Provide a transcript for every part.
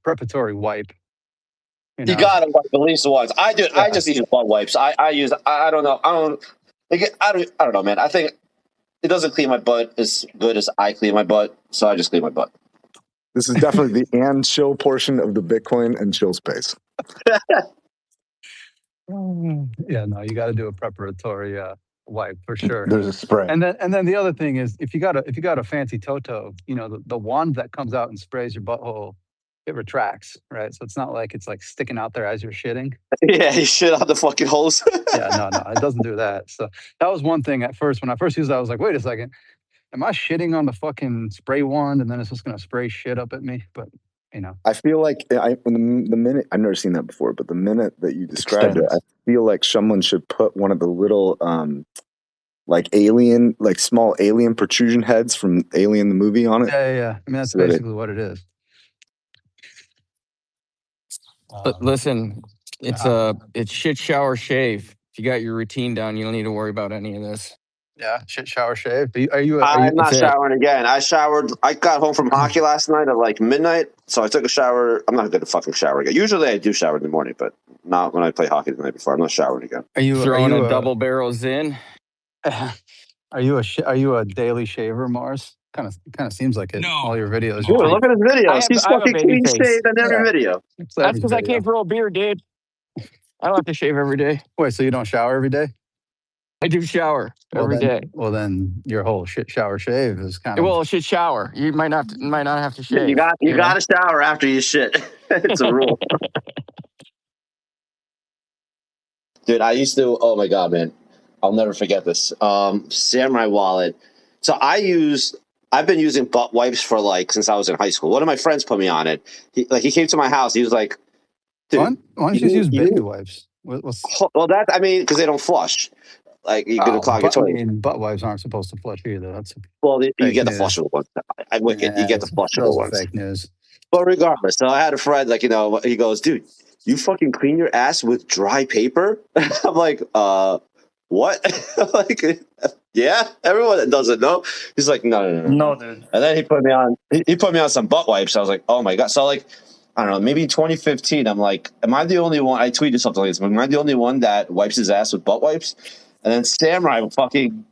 preparatory wipe. You gotta wipe at least once. I do. Yeah. I just use butt wipes. I use. I don't know. I don't know, man. I think it doesn't clean my butt as good as I clean my butt, so I just clean my butt. This is definitely the and chill portion of the Bitcoin and chill space. Yeah, no, you got to do a preparatory wipe for sure. There's a spray, and then the other thing is if you got a fancy Toto, the wand that comes out and sprays your butthole, it retracts, right? So it's not like it's like sticking out there as you're shitting. Yeah, you shit out the fucking holes. Yeah, no, it doesn't do that. So that was one thing at first. When I first used it, I was like, wait a second, am I shitting on the fucking spray wand and then it's just gonna spray shit up at me? But I feel like the minute I've never seen that before, but the minute that you described it, I feel like someone should put one of the little like small alien protrusion heads from Alien the movie on it. Yeah. I mean that's basically what it is. But listen, it's shit, shower, shave. If you got your routine down, you don't need to worry about any of this. Yeah, shit, shower, shave. I'm not showering again. I showered. I got home from hockey last night at like midnight, so I took a shower. I'm not going to fucking shower again. Usually I do shower in the morning, but not when I play hockey the night before. I'm not showering again. Are you throwing a double barrel Zin? Are you a daily shaver, Mars? Kind of seems like it. No. All your videos. Dude, look at his videos. He's fucking clean shaved in every video. That's because I can't grow a beard, dude. I don't have to shave every day. Wait, so you don't shower every day? I do shower every day. Well, then your whole shit shower shave is kind of. Well, shit shower. You might not have to shave. You got to shower after you shit. It's a rule. Dude, I used to. Oh my god, man, I'll never forget this. Samurai wallet. So I've been using butt wipes for since I was in high school. One of my friends put me on it. He came to my house. He was like, "Dude, why don't you just use baby wipes?" Well, because they don't flush. Like you're gonna clog your toilet. Butt wipes aren't supposed to flush either. You get the flushable ones. You get the flushable ones. Fake news. But regardless, so I had a friend he goes, "Dude, you fucking clean your ass with dry paper?" I'm like, what? Yeah, everyone that doesn't know. He's like, no, dude. And then he put me on some butt wipes. I was like, oh my god. So I don't know, maybe 2015. I'm like, am I the only one? I tweeted something like this. Am I the only one that wipes his ass with butt wipes? And then Samurai fucking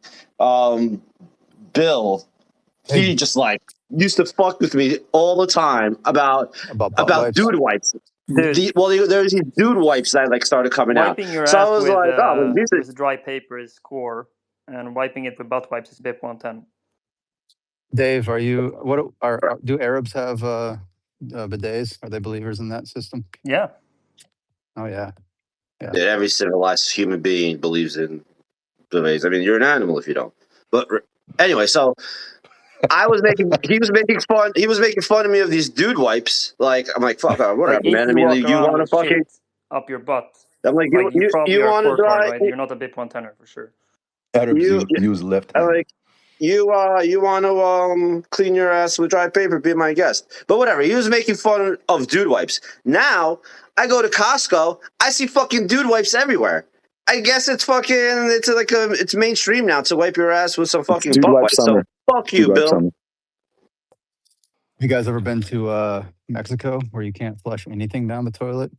Bill, he just used to fuck with me all the time about dude wipes. There's these dude wipes that started coming out. Wiping your so ass I was with dry paper is core, and wiping it with butt wipes is BIP-110. Dave, do Arabs have bidets? Are they believers in that system? Yeah. Oh yeah. Yeah, every civilized human being believes in bidets. I mean, you're an animal if you don't. But anyway, so he was making fun of me of these dude wipes. I'm like, fuck, whatever, man. I mean, you want to fucking up your butt. I'm like, you want to dry? Right? You're not a BIP-110er for sure. Arabs use left hand. Like, you want to clean your ass with dry paper? Be my guest. But whatever. He was making fun of dude wipes. Now I go to Costco. I see fucking dude wipes everywhere. I guess it's mainstream now to wipe your ass with some fucking butt wipes. So fuck you, Bill. You guys ever been to Mexico where you can't flush anything down the toilet?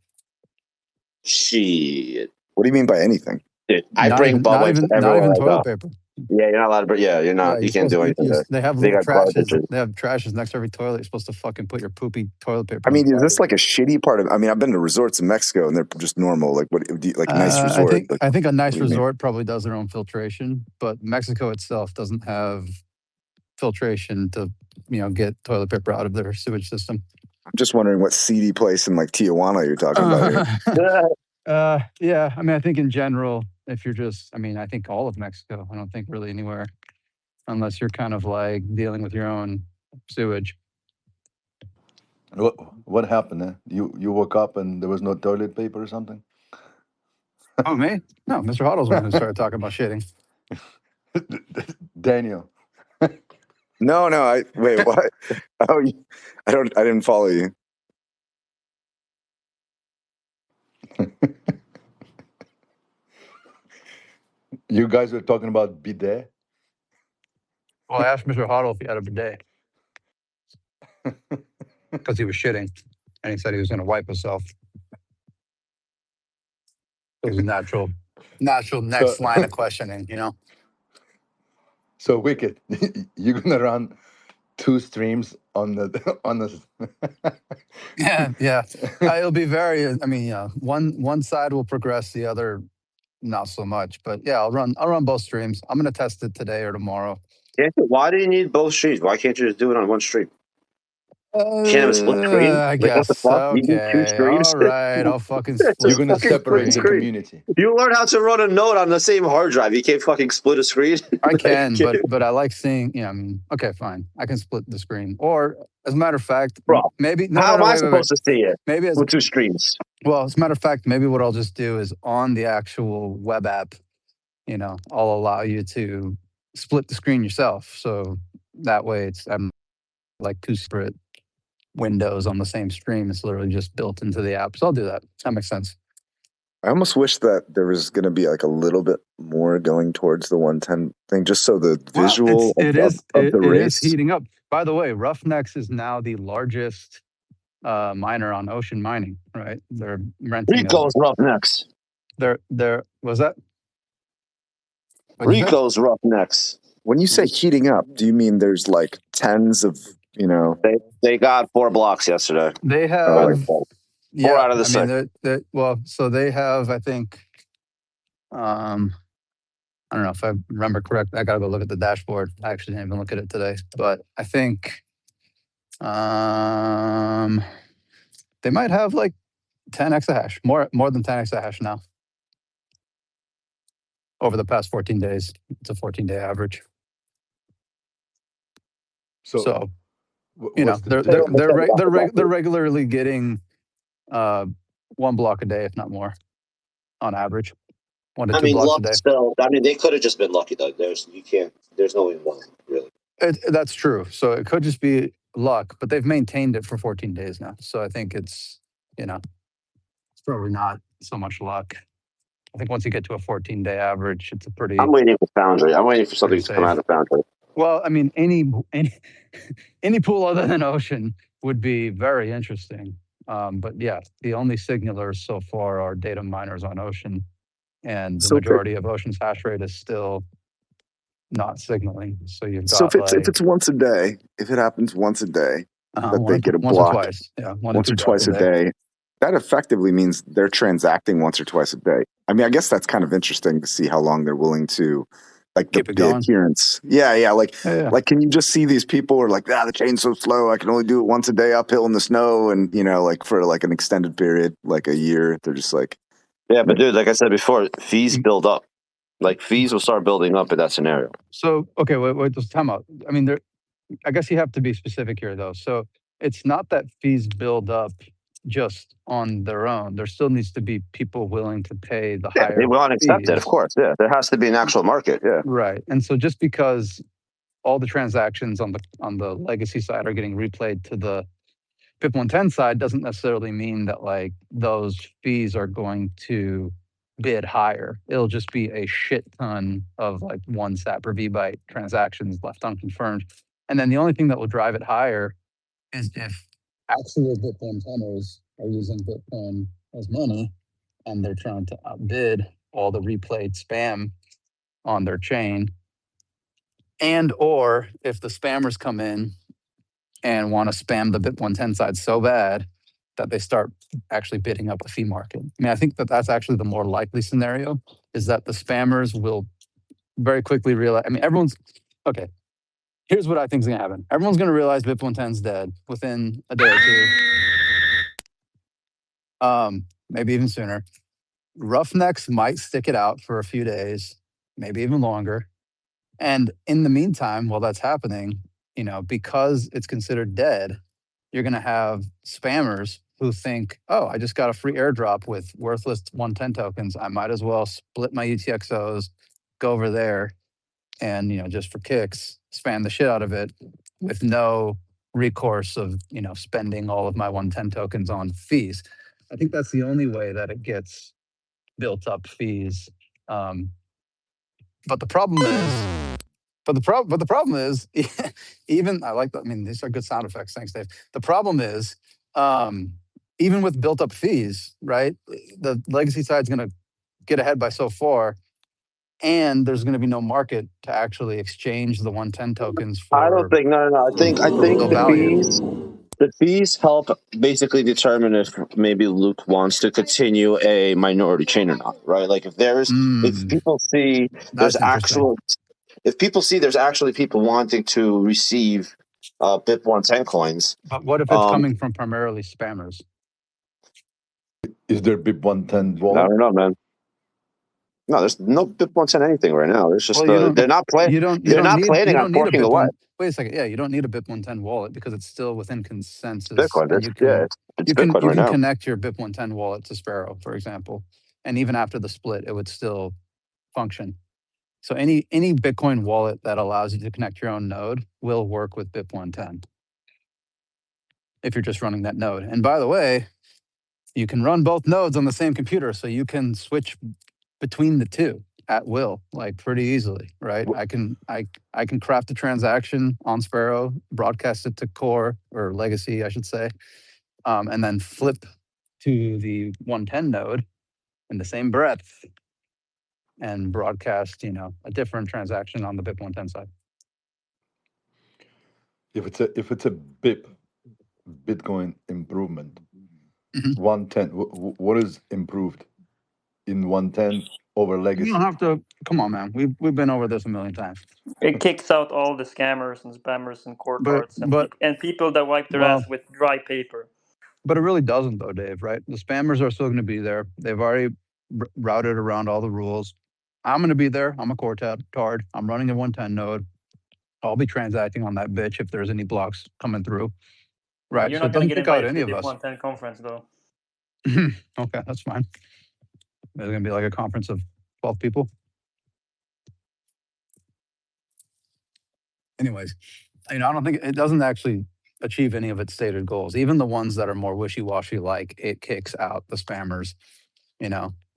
Shit. What do you mean by anything? Dude, I bring butt wipes everywhere. Not even toilet paper. Yeah, you're not allowed to. Yeah, you're not. You can't do anything. They have little trashes. They have trashes next to every toilet. You're supposed to fucking put your poopy toilet paper. I mean, is this like a shitty part of? I mean, I've been to resorts in Mexico and they're just normal. Like what? Like a nice resort. I think a nice resort probably does their own filtration, but Mexico itself doesn't have filtration to get toilet paper out of their sewage system. I'm just wondering what seedy place in Tijuana you're talking about here. Yeah, I mean, I think in general, if you're I think all of Mexico. I don't think really anywhere, unless you're kind of dealing with your own sewage. What happened? You woke up and there was no toilet paper or something? Oh, me? No, Mr. Hoddle's one who started talking about shitting. Daniel. No. Wait, what? Oh, I didn't follow you. You guys were talking about bidet? Well, I asked Mr. Hoddle if he had a bidet. Because he was shitting. and he said he was going to wipe himself. It was a natural next line of questioning, you know. So Wicked, you're gonna run 2 streams on the Yeah. It'll be very. I mean, one side will progress, the other not so much. But yeah, I'll run both streams. I'm gonna test it today or tomorrow. Why do you need both streams? Why can't you just do it on one stream? Can't have a split screen? I Like, what the guess. fuck? You need 2 Okay. streams? All right. I'll fucking It's a You're split. gonna fucking separate the screen. community. You learn how to run a node on the same hard drive. You can't fucking split a screen. I can, but I like seeing. Yeah, I mean, okay, fine. I can split the screen. Or, as a matter of fact, Bro, maybe. How am I wait. supposed to see it Maybe with 2 streams? well, as a matter of fact, maybe what I'll just do is on the actual web app, I'll allow you to split the screen yourself. So that way I'm like 2 separate windows on the same stream. It's literally just built into the app. So I'll do that. That makes sense. I almost wish that there was going to be like a little bit more going towards the 110 thing, just so the visual of the race is heating up. By the way, Roughnecks is now the largest miner on Ocean Mining, right? They're renting. Rico's Roughnecks. They're was that? What'd you say? Rico's Roughnecks. When you say heating up, do you mean there's like tens of, They got 4 blocks yesterday. They have 4 yeah, out of the 6. So they have, I think, I don't know if I remember correct. I gotta go look at the dashboard. I actually didn't even look at it today, but I think they might have like 10 exahash, more than 10 exahash now over the past 14 days. It's a 14-day average. So they're regularly getting 1 block a day, if not more, on average. 1 to 2 blocks a day. Still, they could have just been lucky though. There's no way one really. That's true. So it could just be luck, but they've maintained it for 14 days now. So I think it's probably not so much luck. I think once you get to a 14-day average, it's a pretty. I'm waiting for Foundry. I'm waiting for something to come out of Foundry. Well, I mean, any pool other than Ocean would be very interesting. But yeah, the only signalers so far are data miners on Ocean, and the majority of Ocean's hash rate is still not signaling. So you've got if it's once a day, if it happens once a day, that they get a block once or twice, once or twice a day, that effectively means they're transacting once or twice a day. I mean, I guess that's kind of interesting to see how long they're willing to. Like the adherence. Yeah. Like, can you just see these people are like, the chain's so slow. I can only do it once a day uphill in the snow. And, like for like an extended period, like a year, they're just like. Yeah, but dude, like I said before, fees build up. Like fees will start building up in that scenario. So, okay, wait, just time out. I mean, I guess you have to be specific here though. So it's not that fees build up just on their own. There still needs to be people willing to pay the higher. They will accept it, of course. Yeah, there has to be an actual market. Yeah, right. And so just because all the transactions on the legacy side are getting replayed to the BIP-110 side doesn't necessarily mean that like those fees are going to bid higher. It'll just be a shit ton of like 1 sat per VByte transactions left unconfirmed, and then the only thing that will drive it higher is if actual BIP-110ers are using Bitcoin as money and they're trying to outbid all the replayed spam on their chain. And or if the spammers come in and want to spam the BIP-110 side so bad that they start actually bidding up the fee market. I mean, I think that's actually the more likely scenario, is that the spammers will very quickly realize, I mean, okay. Here's what I think is going to happen. Everyone's going to realize BIP-110's dead within a day or 2. Maybe even sooner. Roughnecks might stick it out for a few days, maybe even longer. And in the meantime, while that's happening, because it's considered dead, you're going to have spammers who think, oh, I just got a free airdrop with worthless 110 tokens. I might as well split my UTXOs, go over there, and just for kicks, spam the shit out of it with no recourse of spending all of my 110 tokens on fees. I think that's the only way that it gets built up fees. But the problem is, even I like that. I mean, these are good sound effects. Thanks, Dave. The problem is, even with built up fees, right? The legacy side's going to get ahead by so far, and there's going to be no market to actually exchange the 110 tokens I don't for think. No. I think real value. the fees help basically determine if maybe Luke wants to continue a minority chain or not, right? Like if people see if people see there's actually people wanting to receive BIP-110 coins. But what if it's coming from primarily spammers? Is there BIP-110 I wallet? don't know, man. No, there's no BIP-110 anything right now. There's just they're not planning. They're not planning on forking away. Wait a second. Yeah, you don't need a BIP-110 wallet because it's still within consensus. Bitcoin. And It's Bitcoin you right can now. connect your BIP-110 wallet to Sparrow, for example, and even after the split, it would still function. So any Bitcoin wallet that allows you to connect your own node will work with BIP-110 if you're just running that node. And by the way, you can run both nodes on the same computer, so you can switch between the two at will, like pretty easily, right? I can craft a transaction on Sparrow, broadcast it to Core or Legacy, I should say, and then flip to the 110 node in the same breath and broadcast, a different transaction on the BIP-110 side. If it's a Bitcoin improvement, 110, what is improved in 110 over legacy? You don't have to. Come on, man. We've been over this a million times. It kicks out all the scammers and spammers and core cards and people that wipe their ass with dry paper. But it really doesn't, though, Dave. Right? The spammers are still going to be there. They've already routed around all the rules. I'm going to be there. I'm a core tard. I'm running a 110 node. I'll be transacting on that bitch if there's any blocks coming through. Right. You're so not going to get invited any to the of us. BIP-110 conference, though. Okay, that's fine. There's going to be like a conference of 12 people. Anyways, I don't think it doesn't actually achieve any of its stated goals. Even the ones that are more wishy-washy, like it kicks out the spammers.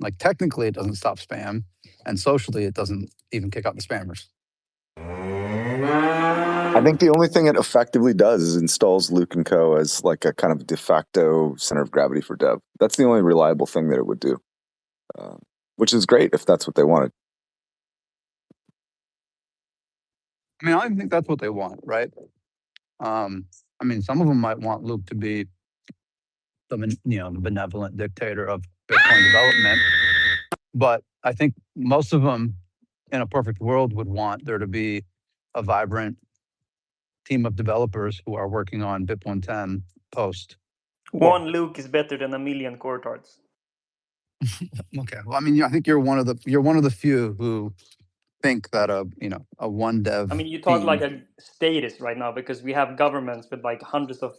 Like technically it doesn't stop spam, and socially it doesn't even kick out the spammers. I think the only thing it effectively does is installs Luke & Co. as like a kind of de facto center of gravity for dev. That's the only reliable thing that it would do, which is great if that's what they wanted. I mean, I think that's what they want, right? I mean, some of them might want Luke to be the benevolent dictator of Bitcoin development, but I think most of them, in a perfect world, would want there to be a vibrant team of developers who are working on BIP-110 post. One Luke is better than a million core tards. Okay, well, I mean, I think you're one of the few who think that a one dev. I mean, you talk like a status right now because we have governments with like hundreds of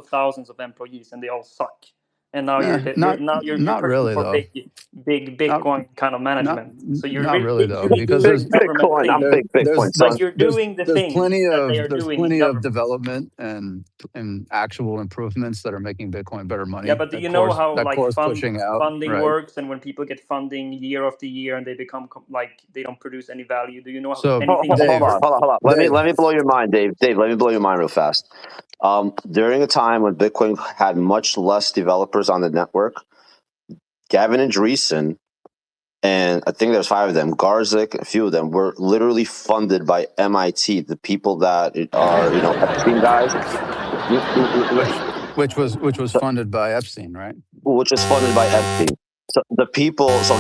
thousands of employees and they all suck. And now you're not really for though. big Bitcoin kind of management. So you're not really though, because there's Bitcoin. I'm big Bitcoin. But you're doing the things there's plenty of development and actual improvements that are making Bitcoin better money. Yeah, but do you know how like funding right? works, and when people get funding year after year and they become like they don't produce any value? Do you know how anything? Hold on. Let me blow your mind, Dave. Dave, let me blow your mind real fast. During a time when Bitcoin had much less developers on the network, Gavin Andresen, and I think there's 5 of them, Garzik, a few of them, were literally funded by MIT, the people that are, Epstein guys. Which was funded by Epstein, right? Which was funded by Epstein. So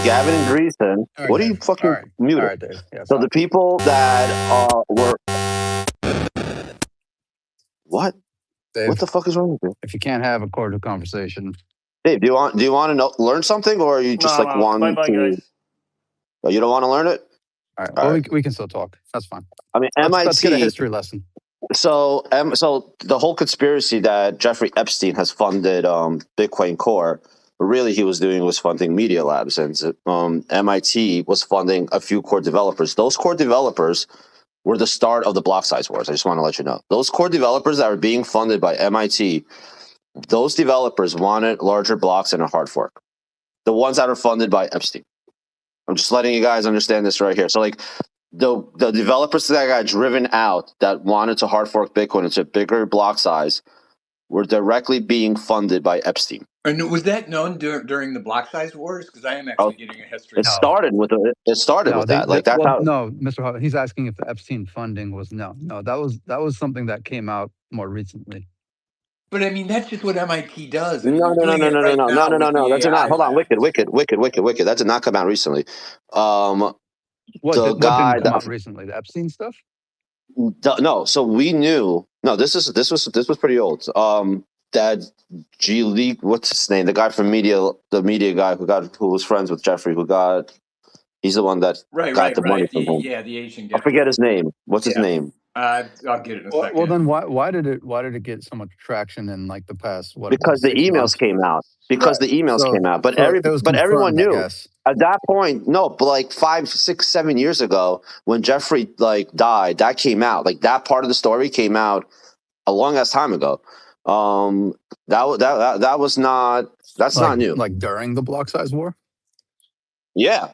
Gavin Andresen, what are you fucking muted? All right, Dave. Yeah, so the people that were... What? Dave, what the fuck is wrong with you? If you can't have a cordial conversation, Dave, do you want to learn something, or are you just want to? Guys. Oh, you don't want to learn it? All right. Well, we can still talk. That's fine. I mean, MIT. Let's get a history lesson. So the whole conspiracy that Jeffrey Epstein has funded Bitcoin Core, really he was funding Media Labs, and MIT was funding a few core developers. Those core developers were the start of the block size wars. I just want to let you know. Those core developers that are being funded by MIT, those developers wanted larger blocks and a hard fork. The ones that are funded by Epstein. I'm just letting you guys understand this right here. So like the developers that got driven out that wanted to hard fork Bitcoin into a bigger block size were directly being funded by Epstein. And was that known during the block size wars? Because I am actually getting a history. It started with that. Like that's how. No, Mr. Hoddle, he's asking if the Epstein funding was no. That was something that came out more recently. But I mean, that's just what MIT does. No. That's not. Hold on, wicked. That did not come out recently. What didn't come out recently? The Epstein stuff? No. So we knew. No, this was pretty old. That G League, what's his name? The guy from the media guy who was friends with Jeffrey, he's the one that got the money from him. Yeah, the Asian guy. I forget his name. What's his name? I'll get it in a second. Well, then why did it get so much traction in like the past? Because the emails came out. But everyone knew at that point. No, but like 5, 6, 7 years ago, when Jeffrey died, that came out. Like that part of the story came out a long ass time ago. That was not. That's not new. Like during the block size war. Yeah,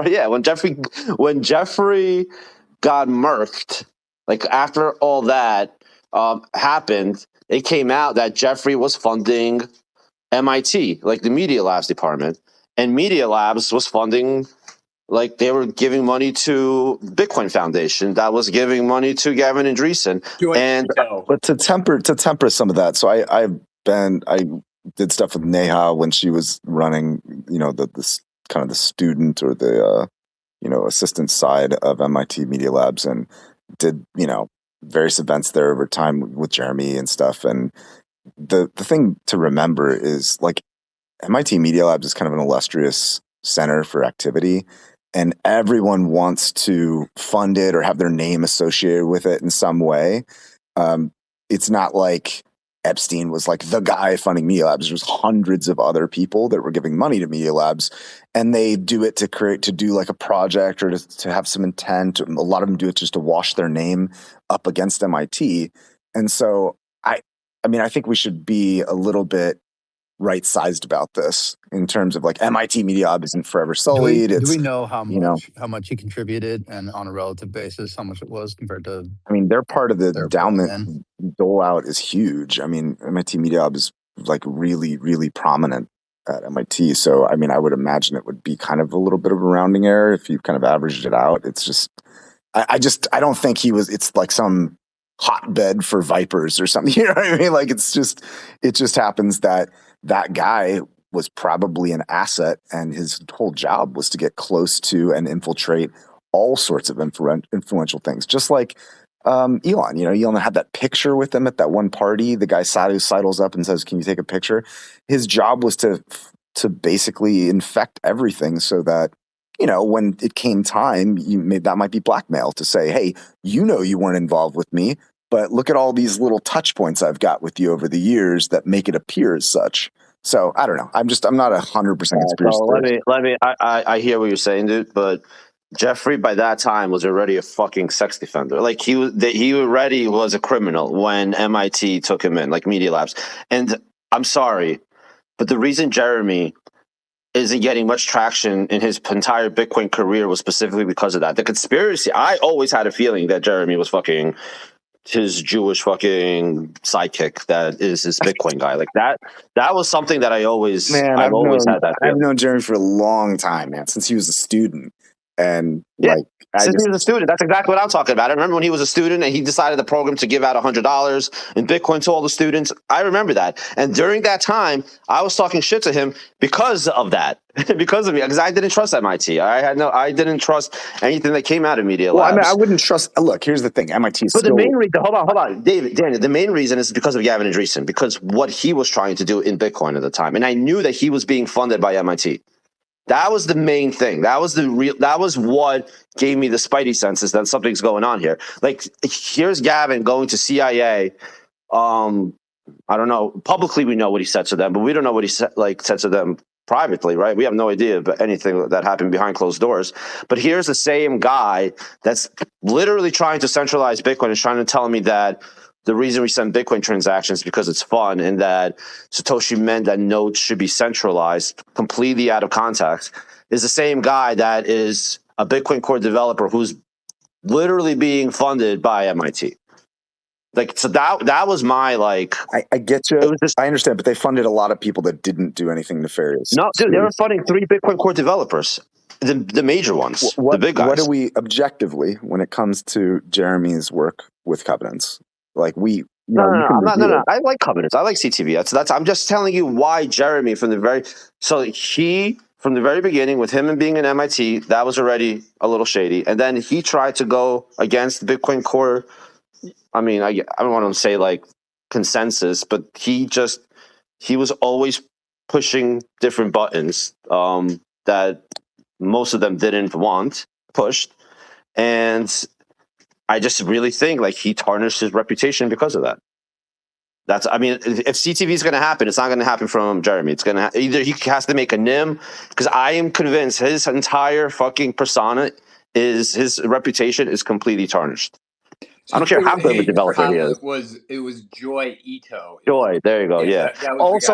yeah. When Jeffrey got murked, like after all that happened, it came out that Jeffrey was funding MIT, like the Media Labs department, and Media Labs was funding. Like they were giving money to Bitcoin Foundation, that was giving money to Gavin Andresen, but to temper some of that. So I did stuff with Neha when she was running, the kind of the student or the assistant side of MIT Media Labs, and did various events there over time with Jeremy and stuff. And the thing to remember is like MIT Media Labs is kind of an illustrious center for activity. And everyone wants to fund it or have their name associated with it in some way. It's not like Epstein was like the guy funding Media Labs. There's hundreds of other people that were giving money to Media Labs, and they do it to do like a project or to have some intent. A lot of them do it just to wash their name up against MIT. And so I think we should be a little bit right-sized about this in terms of like MIT Media Lab isn't forever sullied. Do we know how much he contributed, and on a relative basis, how much it was compared to? I mean, they're part of the endowment dole out is huge. I mean, MIT Media Lab is like really, really prominent at MIT. So, I mean, I would imagine it would be kind of a little bit of a rounding error if you kind of averaged it out. It's just, I don't think it's like some hotbed for vipers or something. You know what I mean? Like it just happens that guy was probably an asset, and his whole job was to get close to and infiltrate all sorts of influential things. Just like Elon, Elon had that picture with him at that one party. The guy sidles up and says, "Can you take a picture?" His job was to basically infect everything so that, when it came time, that might be blackmail to say, "Hey, you weren't involved with me, but look at all these little touch points I've got with you over the years that make it appear as such." So I don't know. I'm not 100% conspiracy. I hear what you're saying, dude. But Jeffrey by that time was already a fucking sex defender. Like he already was a criminal when MIT took him in, like Media Labs. And I'm sorry, but the reason Jeremy isn't getting much traction in his entire Bitcoin career was specifically because of that. The conspiracy. I always had a feeling that Jeremy was fucking his Jewish fucking sidekick that is his Bitcoin guy. Like that was something that I've always had that feeling. I've known Jeremy for a long time, man, since he was a student. And since he was a student, that's exactly what I'm talking about. I remember when he was a student and he decided the program to give out $100 in Bitcoin to all the students. I remember that. And during that time, I was talking shit to him because of that, because of me, because I didn't trust MIT. I didn't trust anything that came out of Media Labs. Well, I mean, I wouldn't trust. Look, here's the thing: MIT. But the main reason, hold on, Daniel. The main reason is because of Gavin Andresen, because what he was trying to do in Bitcoin at the time, and I knew that he was being funded by MIT. That was the main thing. That was what gave me the spidey senses that something's going on here. Like, here's Gavin going to CIA. I don't know. Publicly, we know what he said to them, but we don't know what he said to them privately, right? We have no idea about anything that happened behind closed doors. But here's the same guy that's literally trying to centralize Bitcoin and trying to tell me that the reason we send Bitcoin transactions is because it's fun, and that Satoshi meant that nodes should be centralized, completely out of context, is the same guy that is a Bitcoin Core developer who's literally being funded by MIT. Like, so that was my, like... I get you. It was just, I understand, but they funded a lot of people that didn't do anything nefarious. no, dude, they were funding 3 Bitcoin Core developers. The major ones. The big guys. What do we, objectively, when it comes to Jeremy's work with covenants? Like, No, I like covenants. I like CTV. That's. I'm just telling you why Jeremy from the very beginning, with him and being in MIT, that was already a little shady. And then he tried to go against the Bitcoin Core. I mean, I don't want to say like consensus, but he was always pushing different buttons that most of them didn't want pushed, and I just really think like he tarnished his reputation because of that. I mean, if CTV is going to happen, it's not going to happen from Jeremy. It's going to either he has to make a NIM, because I am convinced his entire fucking persona his reputation is completely tarnished. I don't care how good of a developer he is. It was Joi Ito. Joi, there you go. Yeah. That was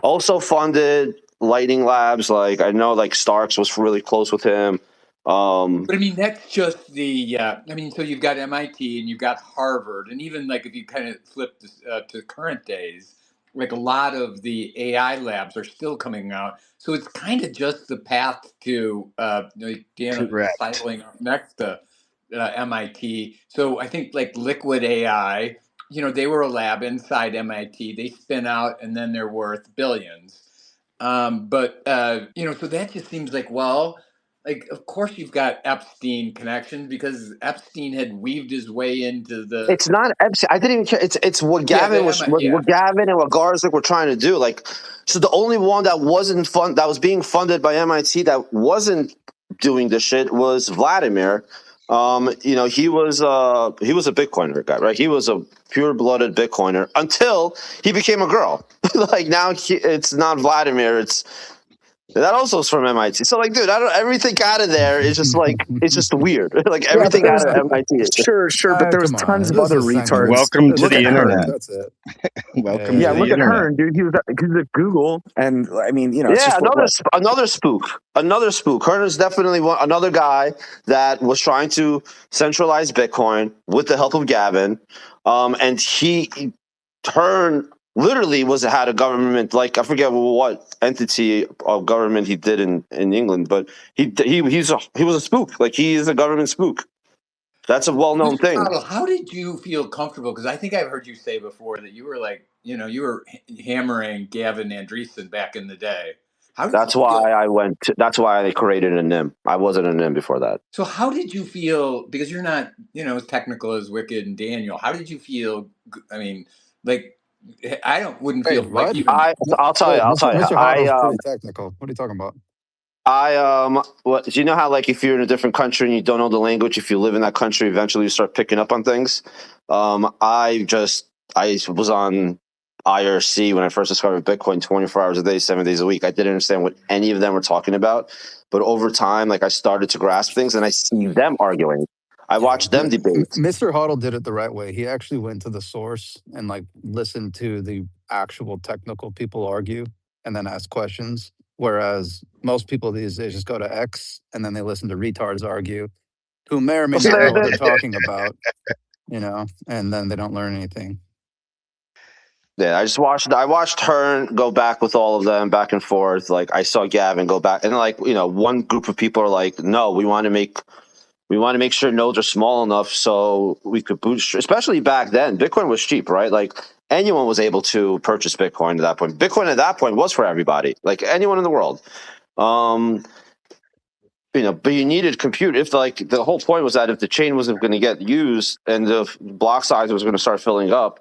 also funded Lightning Labs. Like, I know, like Sztorc was really close with him. But I mean, that's just the. I mean, so you've got MIT and you've got Harvard, and even like if you kind of flip this, to current days, like a lot of the AI labs are still coming out. So it's kind of just the path to cycling up next to MIT. So I think like Liquid AI, they were a lab inside MIT. They spin out and then they're worth billions. So that just seems like, well, like, of course you've got Epstein connections because Epstein had weaved his way into the. It's not Epstein. I didn't even care. It's what Gavin what Gavin and what Garzik were trying to do. Like, so the only one that was being funded by MIT that wasn't doing this shit was Wladimir. He was a Bitcoiner guy, right? He was a pure-blooded Bitcoiner until he became a girl. Like, now it's not Wladimir. That also is from MIT. So, like, dude, everything out of there is just like, it's just weird. Like, everything out of MIT. Sure, but there was tons of other retards. Welcome to the internet. That's it. Welcome to the look internet. at Hearn, dude. He was at Google, and I mean, it's just another spook. Another spook. Hearn is definitely another guy that was trying to centralize Bitcoin with the help of Gavin, and Hearn literally had a government, like, I forget what entity of government he did in England, but he was a spook. Like, he is a government spook. That's a well-known thing. Hoddle, how did you feel comfortable? Because I think I've heard you say before that you were like, you were hammering Gavin Andresen back in the day. That's why they created a NIM. I wasn't a NIM before that. So how did you feel? Because you're not, as technical as Wicked and Daniel. How did you feel? I mean, like, wouldn't feel like even. I'll tell you. Mr. Hoddle's pretty technical. What are you talking about? Do you know how, like, if you're in a different country and you don't know the language, if you live in that country, eventually you start picking up on things. I was on IRC when I first discovered Bitcoin 24 hours a day, 7 days a week. I didn't understand what any of them were talking about, but over time, like, I started to grasp things, and I see them arguing. I watched them debate. Mr. Hoddle did it the right way. He actually went to the source and, like, listened to the actual technical people argue and then ask questions. Whereas most people these days just go to X and then they listen to retards argue, who may or may not know what they're talking about, and then they don't learn anything. Yeah, I watched Hearn go back with all of them back and forth. Like, I saw Gavin go back, and like, one group of people are like, no, we want to make sure nodes are small enough so we could bootstrap. Especially back then, Bitcoin was cheap, right? Like, anyone was able to purchase Bitcoin at that point. Bitcoin at that point was for everybody, like anyone in the world. But you needed compute. If, like, the whole point was that if the chain wasn't going to get used and the block size was going to start filling up,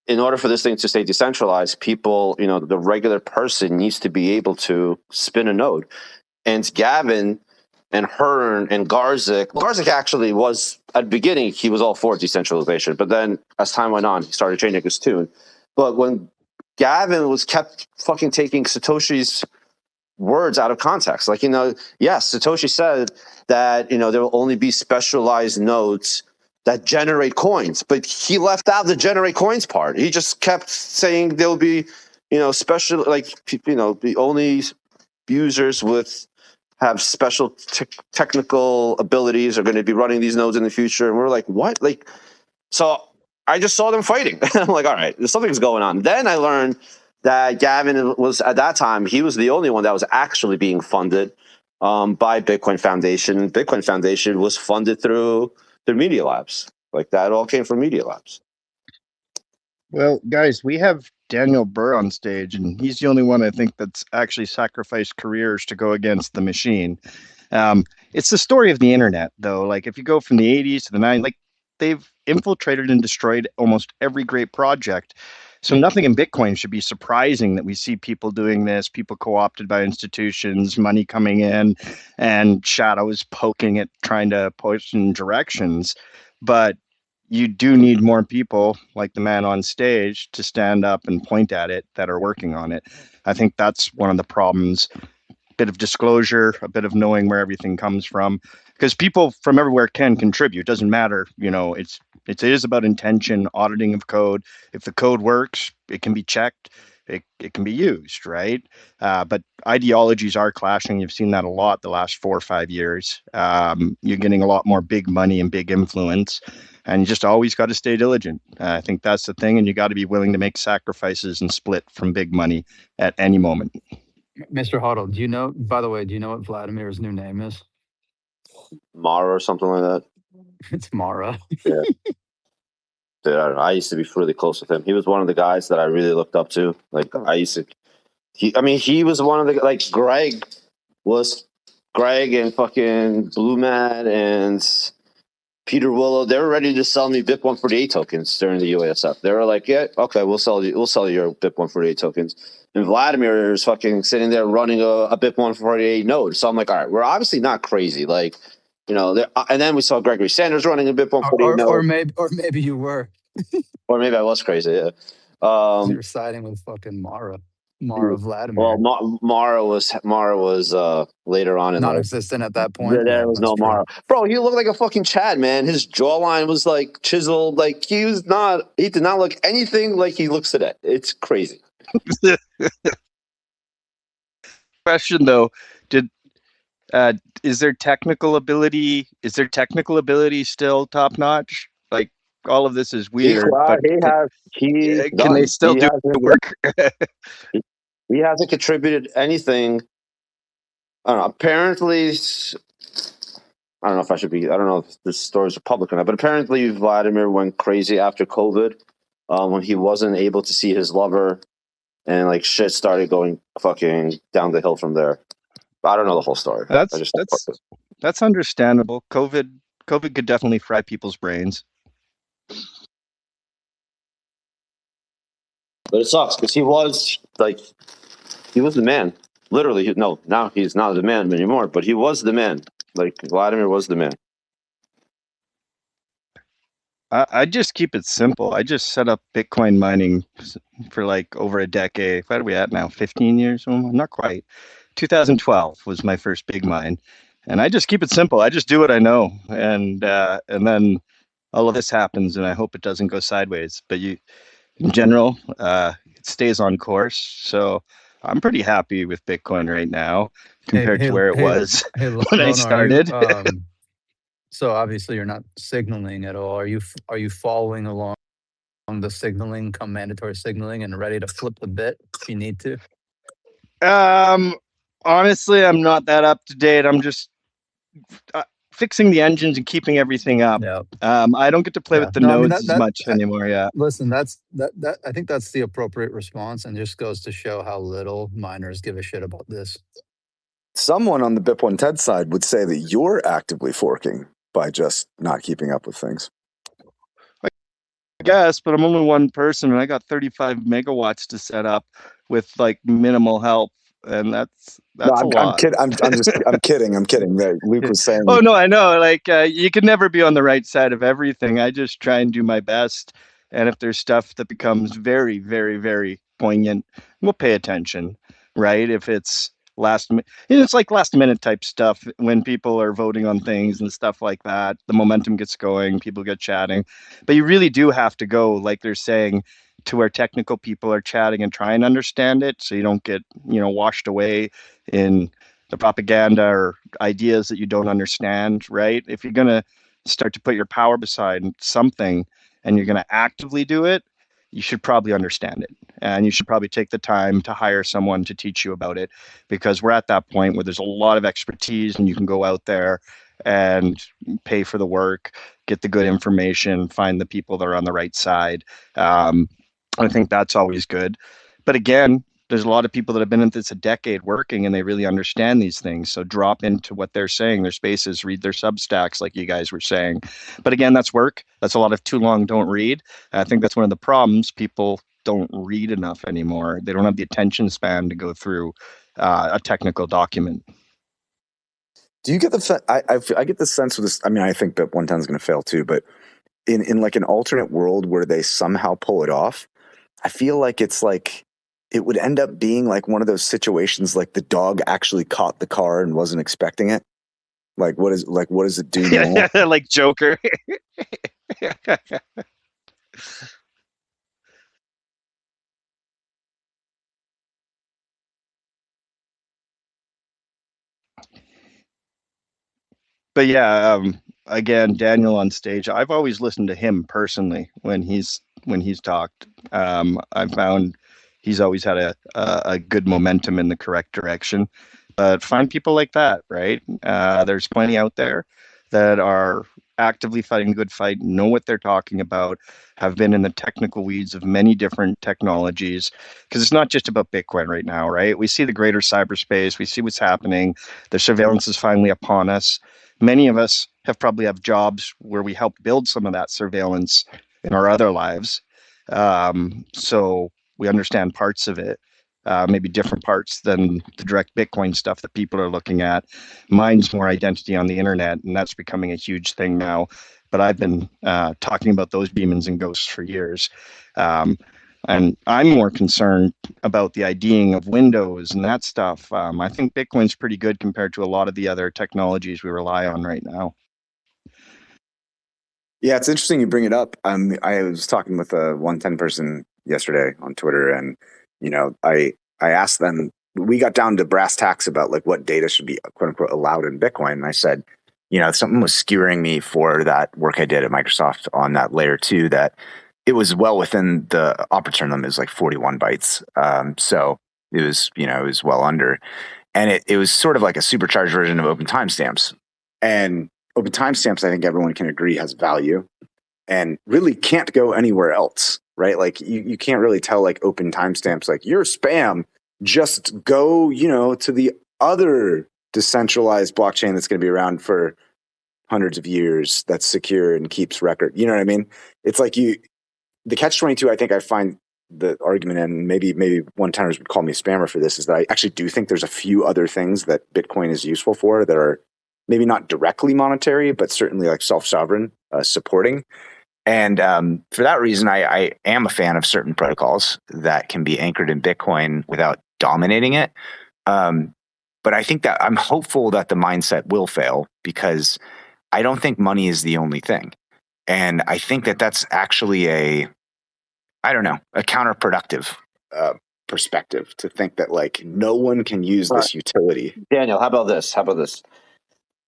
in order for this thing to stay decentralized, people, the regular person needs to be able to spin a node. And Gavin and Hearn and Garzik actually was, at the beginning, he was all for decentralization. But then as time went on, he started changing his tune. But when Gavin kept fucking taking Satoshi's words out of context, like, yes, Satoshi said that, there will only be specialized nodes that generate coins, but he left out the generate coins part. He just kept saying there will be, special, like, the only users have special technical abilities are going to be running these nodes in the future. And we're like, what? Like, so I just saw them fighting. I'm like, all right, something's going on. Then I learned that Gavin was, at that time, he was the only one that was actually being funded by Bitcoin Foundation. Bitcoin Foundation was funded through Media Labs. Like, that all came from Media Labs. Well, guys, we have Daniel Burr on stage, and he's the only one I think that's actually sacrificed careers to go against the machine. It's the story of the internet, though. Like, if you go from the 80s to the 90s, like, they've infiltrated and destroyed almost every great project. So nothing in Bitcoin should be surprising that we see people doing this, people co-opted by institutions, money coming in, and shadows poking at trying to push in directions. But you do need more people like the man on stage to stand up and point at it that are working on it. I think that's one of the problems. A bit of disclosure, a bit of knowing where everything comes from, because people from everywhere can contribute. It doesn't matter, it is about intention, auditing of code. If the code works, it can be checked, it can be used, right? But ideologies are clashing. You've seen that a lot the last 4 or 5 years. You're getting a lot more big money and big influence, and you just always got to stay diligent. I think that's the thing, and you got to be willing to make sacrifices and split from big money at any moment. Mr. Hoddle, by the way, do you know what Vladimir's new name is? Mara or something like that. It's Mara. Yeah. Dude, I don't know. I used to be really close with him. He was one of the guys that I really looked up to. Like, he was one of the, like, Greg and fucking Blue Mad and Peter Willow. They were ready to sell me BIP-148 tokens during the UASF. They were like, yeah, okay, we'll sell you your BIP-148 tokens. And Wladimir is fucking sitting there running a BIP-148 node. So I'm like, all right, we're obviously not crazy. Like, and then we saw Gregory Sanders running a BIP-148 node. Or maybe you were. Or maybe I was crazy, yeah. You're siding with fucking Mara Wladimir. Well, Mara was later on in non-existent at that point. There was no Mara. Bro, he looked like a fucking Chad, man. His jawline was like chiseled. Like, he did not look anything like he looks today. It's crazy. Question though, is their technical ability still top notch? Like, all of this is weird, but can they still do the work? He hasn't contributed anything. I don't know. Apparently, I don't know if this stories are public or not, but apparently Wladimir went crazy after COVID when he wasn't able to see his lover, and like shit started going fucking down the hill from there. I don't know the whole story. That's understandable. COVID could definitely fry people's brains. But it sucks because he was the man. Literally, now he's not the man anymore, but he was the man. Like, Wladimir was the man. I just keep it simple. I just set up Bitcoin mining for like over a decade. What are we at now? 15 years? Well, not quite. 2012 was my first big mine. And I just keep it simple. I just do what I know. And then all of this happens, and I hope it doesn't go sideways. But in general, it stays on course. So I'm pretty happy with Bitcoin right now compared to where it was when I started. So obviously you're not signaling at all. Are you following along the signaling, come mandatory signaling, and ready to flip the bit if you need to? Honestly, I'm not that up to date. I'm just fixing the engines and keeping everything up. Yeah. I don't get to play with the nodes as much anymore. Yeah. Listen, I think that's the appropriate response, and just goes to show how little miners give a shit about this. Someone on the BIP-110 side would say that you're actively forking by just not keeping up with things. I guess, but I'm only one person, and I got 35 megawatts to set up with like minimal help. And that's a lot. I'm kidding. I'm kidding. Luke was saying. Oh no, I know. Like, you can never be on the right side of everything. I just try and do my best. And if there's stuff that becomes very, very, very poignant, we'll pay attention, right? If it's it's like last minute type stuff when people are voting on things and stuff like that. The momentum gets going, people get chatting, but you really do have to go, like they're saying, to where technical people are chatting and try and understand it, so you don't get washed away in the propaganda or ideas that you don't understand, right? If you're gonna start to put your power beside something, and you're going to actively do it, you should probably understand it. And you should probably take the time to hire someone to teach you about it, because we're at that point where there's a lot of expertise and you can go out there and pay for the work, get the good information, find the people that are on the right side. I think that's always good. But again, there's a lot of people that have been in this a decade working and they really understand these things. So drop into what they're saying, their spaces, read their Substacks, like you guys were saying. But again, that's work. That's a lot of too long, don't read. I think that's one of the problems. People don't read enough anymore. They don't have the attention span to go through a technical document. Do you get the I get the sense with this? I mean, I think that BIP-110 is going to fail too, but in like an alternate world where they somehow pull it off, I feel like it's like it would end up being like one of those situations like the dog actually caught the car and wasn't expecting it. Like what does it do now? Like Joker. But yeah, again, Daniel on stage, I've always listened to him personally when he's talked. I found he's always had a good momentum in the correct direction. But find people like that, right? There's plenty out there that are actively fighting a good fight, know what they're talking about, have been in the technical weeds of many different technologies. Because it's not just about Bitcoin right now, right? We see the greater cyberspace, we see what's happening. The surveillance is finally upon us. Many of us probably have jobs where we helped build some of that surveillance in our other lives. So we understand parts of it, maybe different parts than the direct Bitcoin stuff that people are looking at. Mine's more identity on the internet, and that's becoming a huge thing now. But I've been talking about those demons and ghosts for years. And I'm more concerned about the IDing of Windows and that stuff. I think Bitcoin's pretty good compared to a lot of the other technologies we rely on right now. Yeah, it's interesting you bring it up. I was talking with a 110 person yesterday on Twitter, and I asked them. We got down to brass tacks about like what data should be quote unquote allowed in Bitcoin, and I said, something was skewering me for that work I did at Microsoft on that layer 2 that it was well within the OpReturn limit. It was like 41 bytes. So it was well under. And it was sort of like a supercharged version of open timestamps. And open timestamps, I think everyone can agree, has value and really can't go anywhere else, right? Like you can't really tell like open timestamps, like you're spam, just go, to the other decentralized blockchain that's going to be around for hundreds of years that's secure and keeps record. You know what I mean? It's like the catch-22, I think I find the argument, and maybe 110ers would call me a spammer for this, is that I actually do think there's a few other things that Bitcoin is useful for that are maybe not directly monetary, but certainly like self-sovereign supporting. And for that reason, I am a fan of certain protocols that can be anchored in Bitcoin without dominating it. But I think that I'm hopeful that the mindset will fail, because I don't think money is the only thing. And I think that that's actually a counterproductive perspective to think that like no one can use this utility. Daniel, how about this?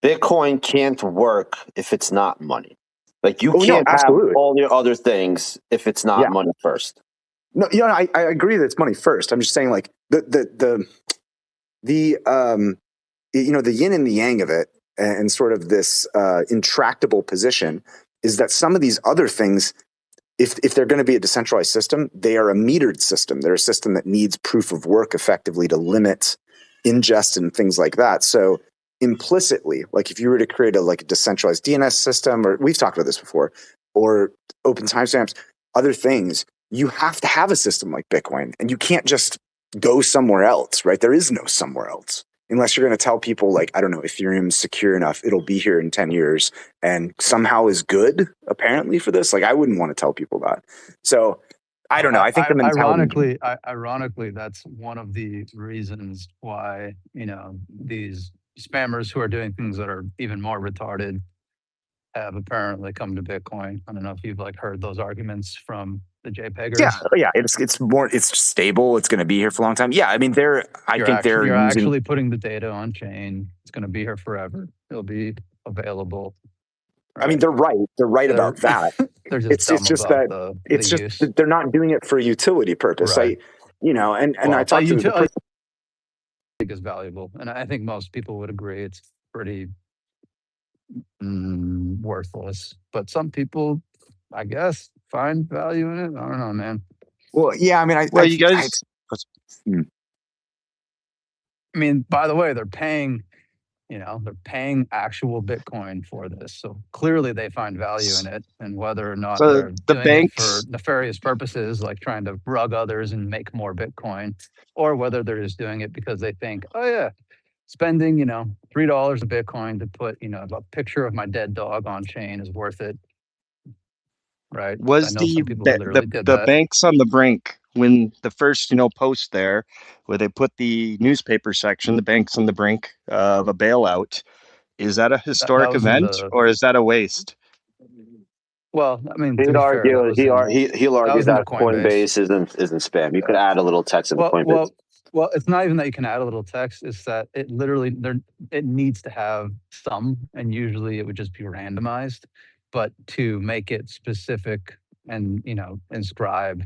Bitcoin can't work if it's not money. Like you can't have all your other things if it's not money first. No, I agree that it's money first. I'm just saying like the yin and the yang of it, and sort of this intractable position is that some of these other things, if they're going to be a decentralized system, they are a metered system. They're a system that needs proof of work effectively to limit ingest and things like that. So implicitly, like if you were to create a decentralized DNS system, or we've talked about this before, or open timestamps, other things, you have to have a system like Bitcoin, and you can't just go somewhere else, right? There is no somewhere else. Unless you're going to tell people like, I don't know, Ethereum's secure enough, it'll be here in 10 years and somehow is good, apparently, for this. Like, I wouldn't want to tell people that. So I don't know. I think the mentality... Ironically, that's one of the reasons why, these spammers who are doing things that are even more retarded have apparently come to Bitcoin. I don't know if you've heard those arguments from the JPEGers. Yeah. It's stable. It's going to be here for a long time. Yeah, I mean, you're actually putting the data on chain. It's going to be here forever. It'll be available. I mean, they're right. They're right about that. They're just dumb about the use. That they're not doing it for a utility purpose. Right. I talked to the person. I think is valuable, and I think most people would agree it's pretty worthless. But some people, I guess, find value in it. I don't know, man. Well, yeah, I mean, I mean, by the way, they're paying actual Bitcoin for this. So clearly they find value in it. And whether or not they're doing it for nefarious purposes, like trying to rug others and make more Bitcoin, or whether they're just doing it because they think, oh yeah, spending, $3 a Bitcoin to put, a picture of my dead dog on chain is worth it. Right. Was the banks on the brink when the first, post there where they put the newspaper section, the banks on the brink of a bailout, is that a historic event or is that a waste? Well, I mean, he'll argue that Coinbase isn't spam. You could add a little text in Coinbase. Well, it's not even that you can add a little text. It's that it literally it needs to have some, and usually it would just be randomized. But to make it specific and inscribe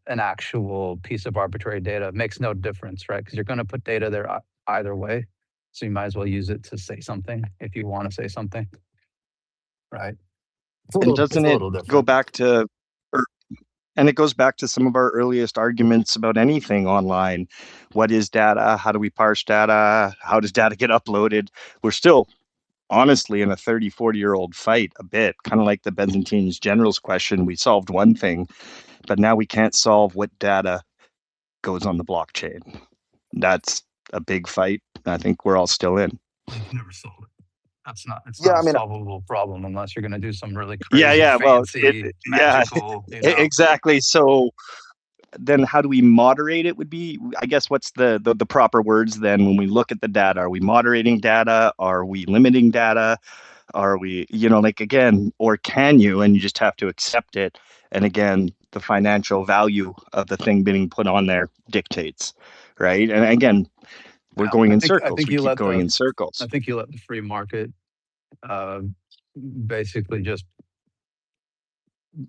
an actual piece of arbitrary data makes no difference, right? Because you're going to put data there either way, so you might as well use it to say something if you want to say something, right? And doesn't it go back to, and it goes back to some of our earliest arguments about anything online? What is data? How do we parse data? How does data get uploaded? We're still honestly in a 30, 40-year-old fight a bit, kind of like the Byzantine Generals question. We solved one thing, but now we can't solve what data goes on the blockchain. That's a big fight. I think we're all still in. You've never solved it. It's not a solvable problem unless you're going to do some really crazy, magical. Exactly. So then how do we moderate it would be, I guess, what's the proper words then when we look at the data? Are we moderating data? Are we limiting data? Are we, again, or can you, and you just have to accept it? And again, the financial value of the thing being put on there dictates, right? And again, we're going in circles. We keep going in circles. I think you let the free market basically just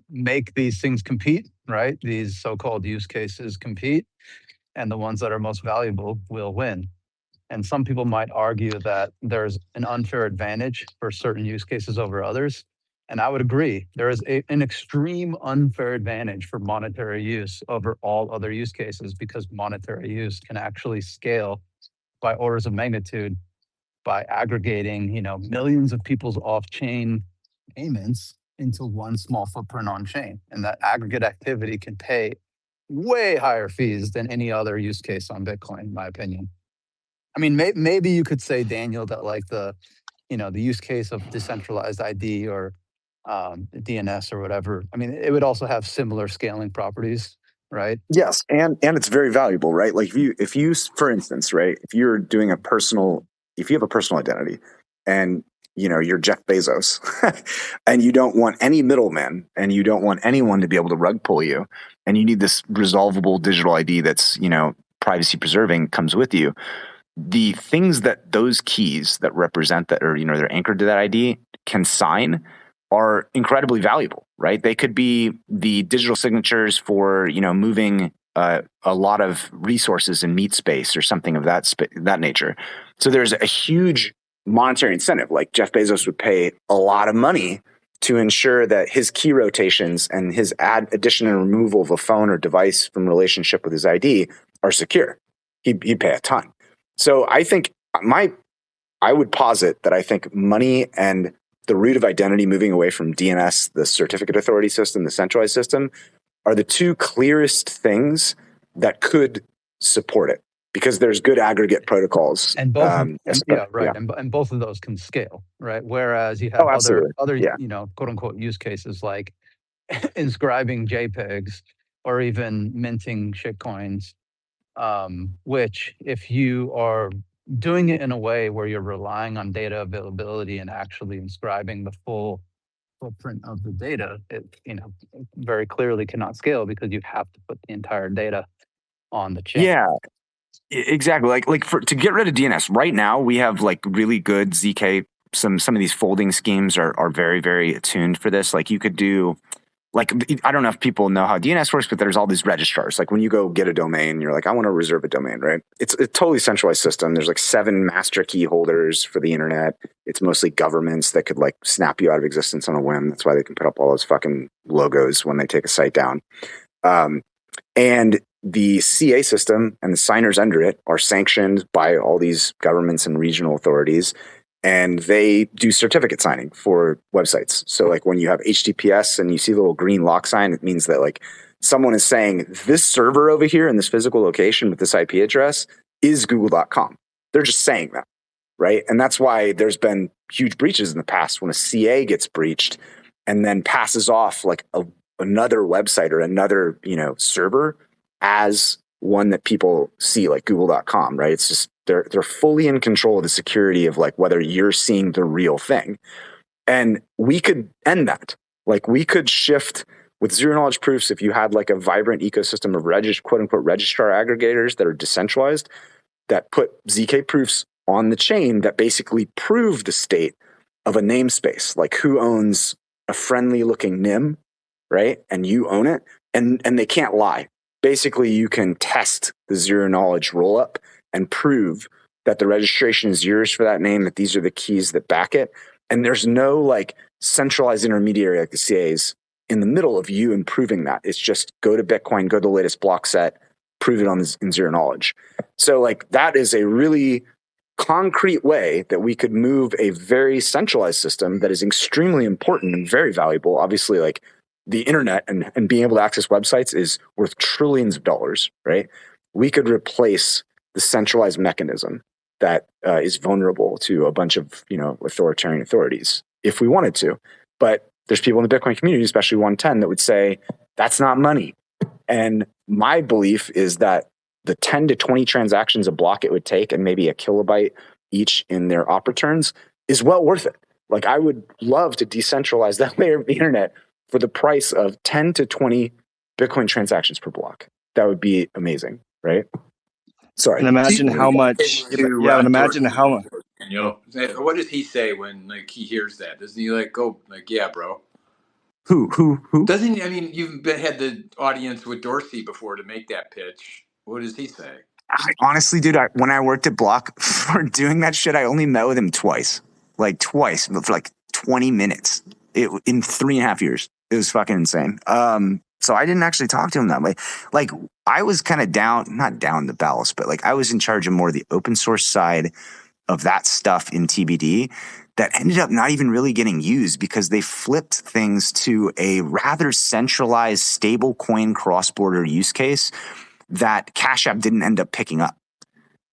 make these things compete, right? These so-called use cases compete, and the ones that are most valuable will win. And some people might argue that there's an unfair advantage for certain use cases over others. And I would agree. There is an extreme unfair advantage for monetary use over all other use cases because monetary use can actually scale by orders of magnitude by aggregating, millions of people's off-chain payments into one small footprint on chain. And that aggregate activity can pay way higher fees than any other use case on Bitcoin, in my opinion. I mean, maybe you could say, Daniel, that like the use case of decentralized ID or DNS or whatever. I mean, it would also have similar scaling properties, right? Yes, and it's very valuable, right? Like if you, for instance, right, if you have a personal identity, and you're Jeff Bezos, and you don't want any middlemen, and you don't want anyone to be able to rug pull you, and you need this resolvable digital ID that's privacy preserving comes with you. The things that those keys that represent that, or they're anchored to that ID, can sign are incredibly valuable, right? They could be the digital signatures for moving a lot of resources in meat space or something of that nature. So there's a huge monetary incentive. Like Jeff Bezos would pay a lot of money to ensure that his key rotations and his addition and removal of a phone or device from relationship with his ID are secure. He'd pay a ton. So I think I would posit that I think money and the root of identity moving away from DNS, the certificate authority system, the centralized system, are the two clearest things that could support it, because there's good aggregate protocols. And both, and both of those can scale, right? Whereas you have other quote unquote use cases like inscribing JPEGs or even minting shitcoins, which if you are doing it in a way where you're relying on data availability and actually inscribing the full footprint of the data, it very clearly cannot scale because you have to put the entire data on the chain. Yeah, exactly. Like to get rid of DNS right now, we have like really good ZK some of these folding schemes are very, very attuned for this. Like you could do, like, I don't know if people know how DNS works, but there's all these registrars. Like when you go get a domain, you're like, I want to reserve a domain, right? It's a totally centralized system. There's like 7 master key holders for the internet. It's mostly governments that could like snap you out of existence on a whim. That's why they can put up all those fucking logos when they take a site down. And the CA system and the signers under it are sanctioned by all these governments and regional authorities. And they do certificate signing for websites. So like when you have HTTPS and you see the little green lock sign, it means that like someone is saying this server over here in this physical location with this IP address is google.com. They're just saying that, right? And that's why there's been huge breaches in the past when a CA gets breached and then passes off like another website or another, server as one that people see, like google.com, right? It's just they're fully in control of the security of like whether you're seeing the real thing. And we could end that. Like we could shift with zero knowledge proofs if you had like a vibrant ecosystem of quote unquote registrar aggregators that are decentralized that put ZK proofs on the chain that basically prove the state of a namespace, like who owns a friendly looking nym, right? And you own it, and they can't lie. Basically, you can test the zero knowledge rollup and prove that the registration is yours for that name, that these are the keys that back it. And there's no like centralized intermediary like the CAs in the middle of you improving that. It's just go to Bitcoin, go to the latest block set, prove it in zero knowledge. So like that is a really concrete way that we could move a very centralized system that is extremely important and very valuable. Obviously, like the internet and being able to access websites is worth trillions of dollars, right? We could replace the centralized mechanism that is vulnerable to a bunch of, authoritarian authorities if we wanted to. But there's people in the Bitcoin community, especially 110, that would say that's not money. And my belief is that the 10 to 20 transactions a block it would take and maybe a kilobyte each in their OpReturns is well worth it. Like I would love to decentralize that layer of the internet for the price of 10 to 20 Bitcoin transactions per block. That would be amazing, right? Sorry. And imagine how much. Yeah, and imagine how much. What does he say when like he hears that? Doesn't he like go like, yeah, bro? Who? Doesn't he? I mean, you've had the audience with Dorsey before to make that pitch. What does he say? Honestly, dude, when I worked at Block for doing that shit, I only met with him twice, but for like 20 minutes in 3.5 years. It was fucking insane. So I didn't actually talk to him that way. Like I was kind of not down the ballast, but like I was in charge of more of the open source side of that stuff in TBD that ended up not even really getting used because they flipped things to a rather centralized stable coin cross-border use case that Cash App didn't end up picking up.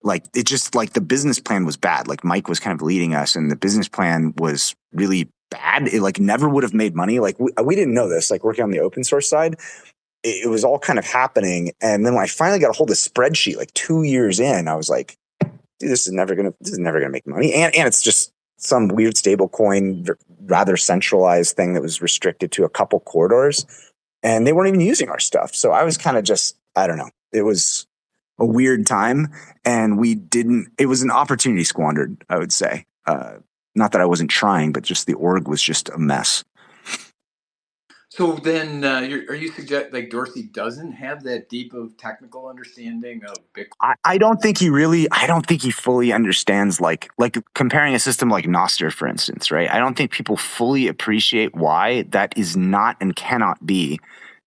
Like it just like the business plan was bad. Like Mike was kind of leading us and the business plan was really bad. It like never would have made money. Like we didn't know this, like working on the open source side, it was all kind of happening. And then when I finally got a hold of spreadsheet, like 2 years in, I was like, dude, this is never gonna make money. And it's just some weird stable coin, rather centralized thing that was restricted to a couple corridors and they weren't even using our stuff. So I was kind of just, I don't know. It was a weird time and it was an opportunity squandered, I would say. Not that I wasn't trying, but just the org was just a mess. So then are you suggesting like Dorsey doesn't have that deep of technical understanding of Bitcoin? I don't think he fully understands like comparing a system like Nostr, for instance, right? I don't think people fully appreciate why that is not and cannot be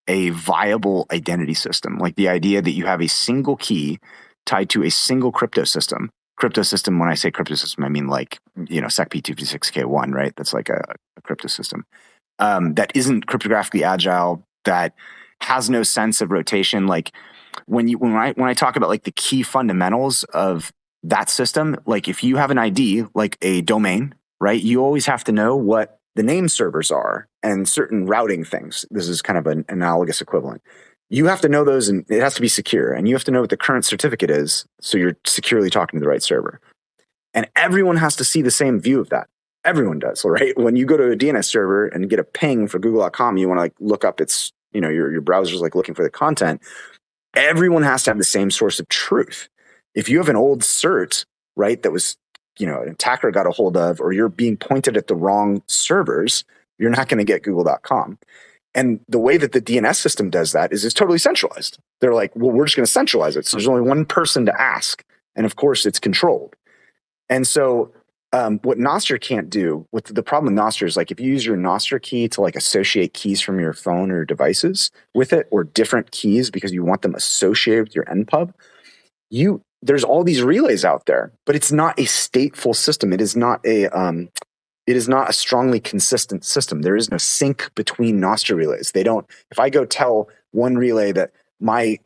a viable identity system. Like the idea that you have a single key tied to a single crypto system. Crypto system, when I say crypto system, I mean like, SecP256K1, right? That's like a crypto system. That isn't cryptographically agile, that has no sense of rotation. Like when I talk about like the key fundamentals of that system, like if you have an ID, like a domain, right? You always have to know what the name servers are and certain routing things. This is kind of an analogous equivalent. You have to know those and it has to be secure and you have to know what the current certificate is so you're securely talking to the right server. And everyone has to see the same view of that. Everyone does, right? When you go to a DNS server and get a ping for google.com, you want to like look up its, your browser's like looking for the content. Everyone has to have the same source of truth. If you have an old cert, right, that was an attacker got a hold of, or you're being pointed at the wrong servers, you're not going to get google.com. And the way that the DNS system does that is it's totally centralized. They're like, well, we're just going to centralize it. So there's only one person to ask. And of course, it's controlled. And so what Nostr can't do, what the problem with Nostr is, like, if you use your Nostr key to like associate keys from your phone or devices with it, or different keys because you want them associated with your npub, there's all these relays out there, but it's not a stateful system. It is not a strongly consistent system. There is no sync between Nostr relays. If I go tell one relay that my,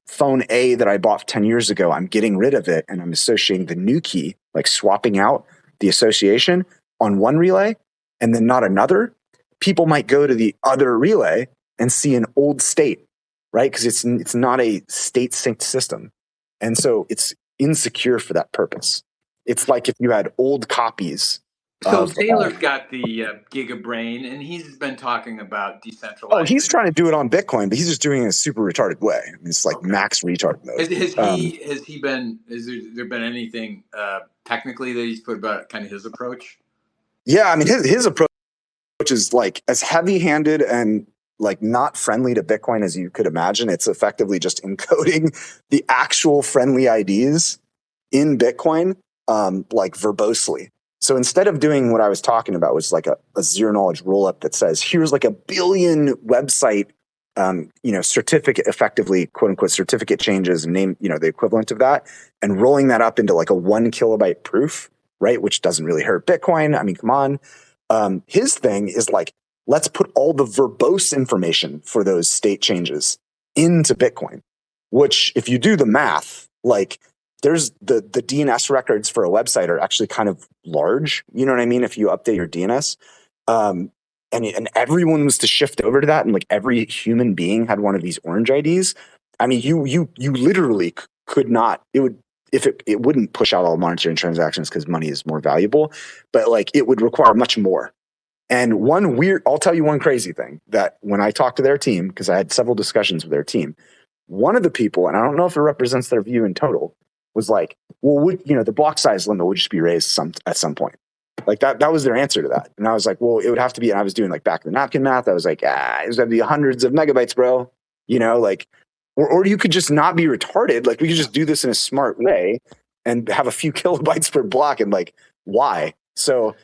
phone A that I bought 10 years ago, I'm getting rid of it and I'm associating the new key, like swapping out the association on one relay and then not another, people might go to the other relay and see an old state, right? Because it's not a state synced system. And so it's insecure for that purpose. It's like if you had old copies. So Saylor's got the GigaBrain, and he's been talking about decentralized. Oh, he's trying to do it on Bitcoin, but he's just doing it in a super retarded way. I mean, it's like max retard mode. Has there been anything technically that he's put about kind of his approach? Yeah, I mean, his approach is like as heavy-handed and like not friendly to Bitcoin as you could imagine. It's effectively just encoding the actual friendly IDs in Bitcoin, like verbosely. So instead of doing what I was talking about, which is like a zero knowledge rollup that says, here's like 1 billion website, certificate, effectively, quote unquote, certificate changes, name, the equivalent of that, and rolling that up into like a 1 kilobyte proof, right? Which doesn't really hurt Bitcoin. I mean, come on. His thing is like, let's put all the verbose information for those state changes into Bitcoin, which if you do the math, like, there's the DNS records for a website are actually kind of large. You know what I mean? If you update your DNS, and everyone was to shift over to that, and like every human being had one of these orange IDs. I mean, you literally could not. It wouldn't push out all monetary transactions because money is more valuable, but like it would require much more. And I'll tell you one crazy thing that when I talked to their team, because I had several discussions with their team, one of the people, and I don't know if it represents their view in total, was like, well, the block size limit would just be raised at some point. Like that was their answer to that. And I was like, well, it would have to be, and I was doing like back of the napkin math. I was like, it was going to be hundreds of megabytes, bro. Or you could just not be retarded. Like we could just do this in a smart way and have a few kilobytes per block. And like, why? So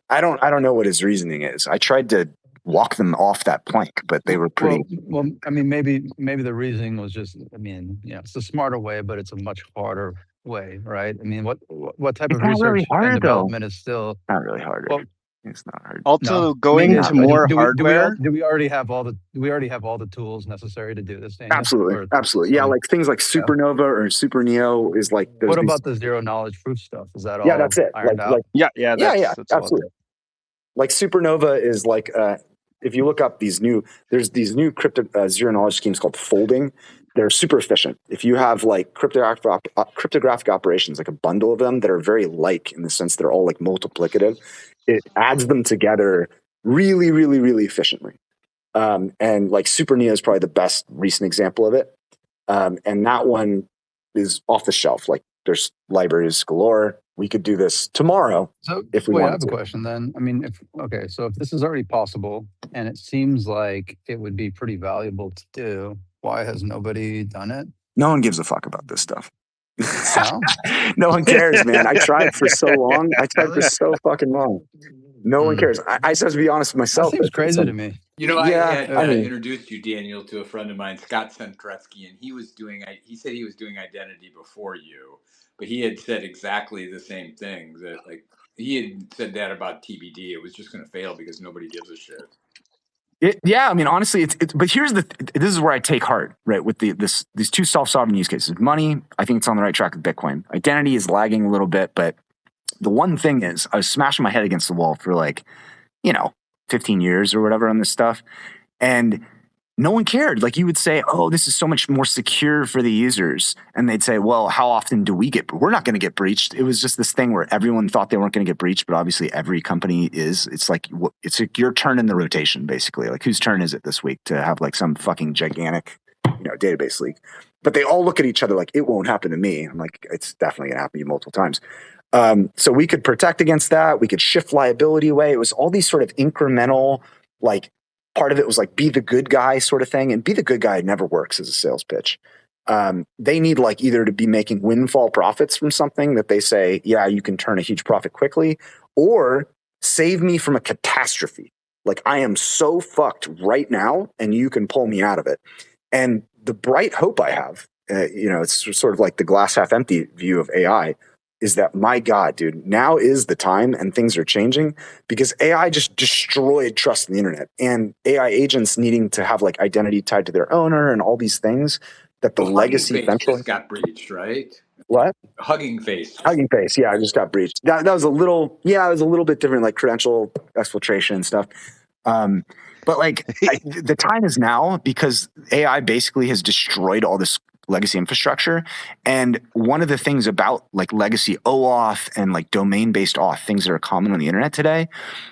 I don't know what his reasoning is. I tried to walk them off that plank, but they were pretty. Well, I mean, maybe the reasoning was just, it's a smarter way, but it's a much harder way, right? I mean, what type of research and development is still not really harder? Well, it's not hard. Also, going to more hardware. Do we already have all the tools necessary to do this thing? Absolutely. Yeah, like things like Supernova or Super Neo is like. What about the zero knowledge proof stuff? Is that all? Yeah, that's it. Ironed out? That's absolutely. Like Supernova is like. If you look up there's these new zero knowledge schemes called folding. They're super efficient. If you have like cryptographic operations, like a bundle of them that are very like in the sense they're all like multiplicative, it adds them together really, really, really efficiently. And like Super Neo is probably the best recent example of it. And that one is off the shelf. Like there's libraries galore. We could do this tomorrow if we wanted to. I have a question then. I mean, so if this is already possible and it seems like it would be pretty valuable to do, why has nobody done it? No one gives a fuck about this stuff. No? No one cares, man. I tried for so long. I tried for so fucking long. No one cares. I just have to be honest with myself. That seems crazy to me. I introduced you, Daniel, to a friend of mine, Scott Centretzky, and he said he was doing identity before you. But he had said exactly the same thing, that like he had said that about TBD. It was just going to fail because nobody gives a shit. I mean, honestly, but here's this is where I take heart, right? With these two self-sovereign use cases. Money, I think it's on the right track with Bitcoin. Identity is lagging a little bit, but the one thing is I was smashing my head against the wall for 15 years or whatever on this stuff. And no one cared. Like you would say, oh, this is so much more secure for the users. And they'd say, well, how often do we get, we're not going to get breached. It was just this thing where everyone thought they weren't going to get breached, but obviously every company is. It's like your turn in the rotation, basically. Like whose turn is it this week to have like some fucking gigantic, database leak? But they all look at each other like it won't happen to me. I'm like, it's definitely going to happen to you multiple times. So we could protect against that. We could shift liability away. It was all these sort of incremental, like part of it was like be the good guy sort of thing. And be the good guy never works as a sales pitch. They need like either to be making windfall profits from something that they say, yeah, you can turn a huge profit quickly, or save me from a catastrophe. Like I am so fucked right now and you can pull me out of it. And the bright hope I have, it's sort of like the glass half empty view of AI, is that, my God, dude, now is the time and things are changing, because AI just destroyed trust in the internet, and AI agents needing to have like identity tied to their owner and all these things that the legacy eventually got breached, right? What? Hugging Face. Hugging Face, yeah, I just got breached. That was a little, it was a little bit different, like credential exfiltration and stuff. But like the time is now, because AI basically has destroyed all this legacy infrastructure. And one of the things about like legacy OAuth and like domain-based auth, things that are common on the internet today,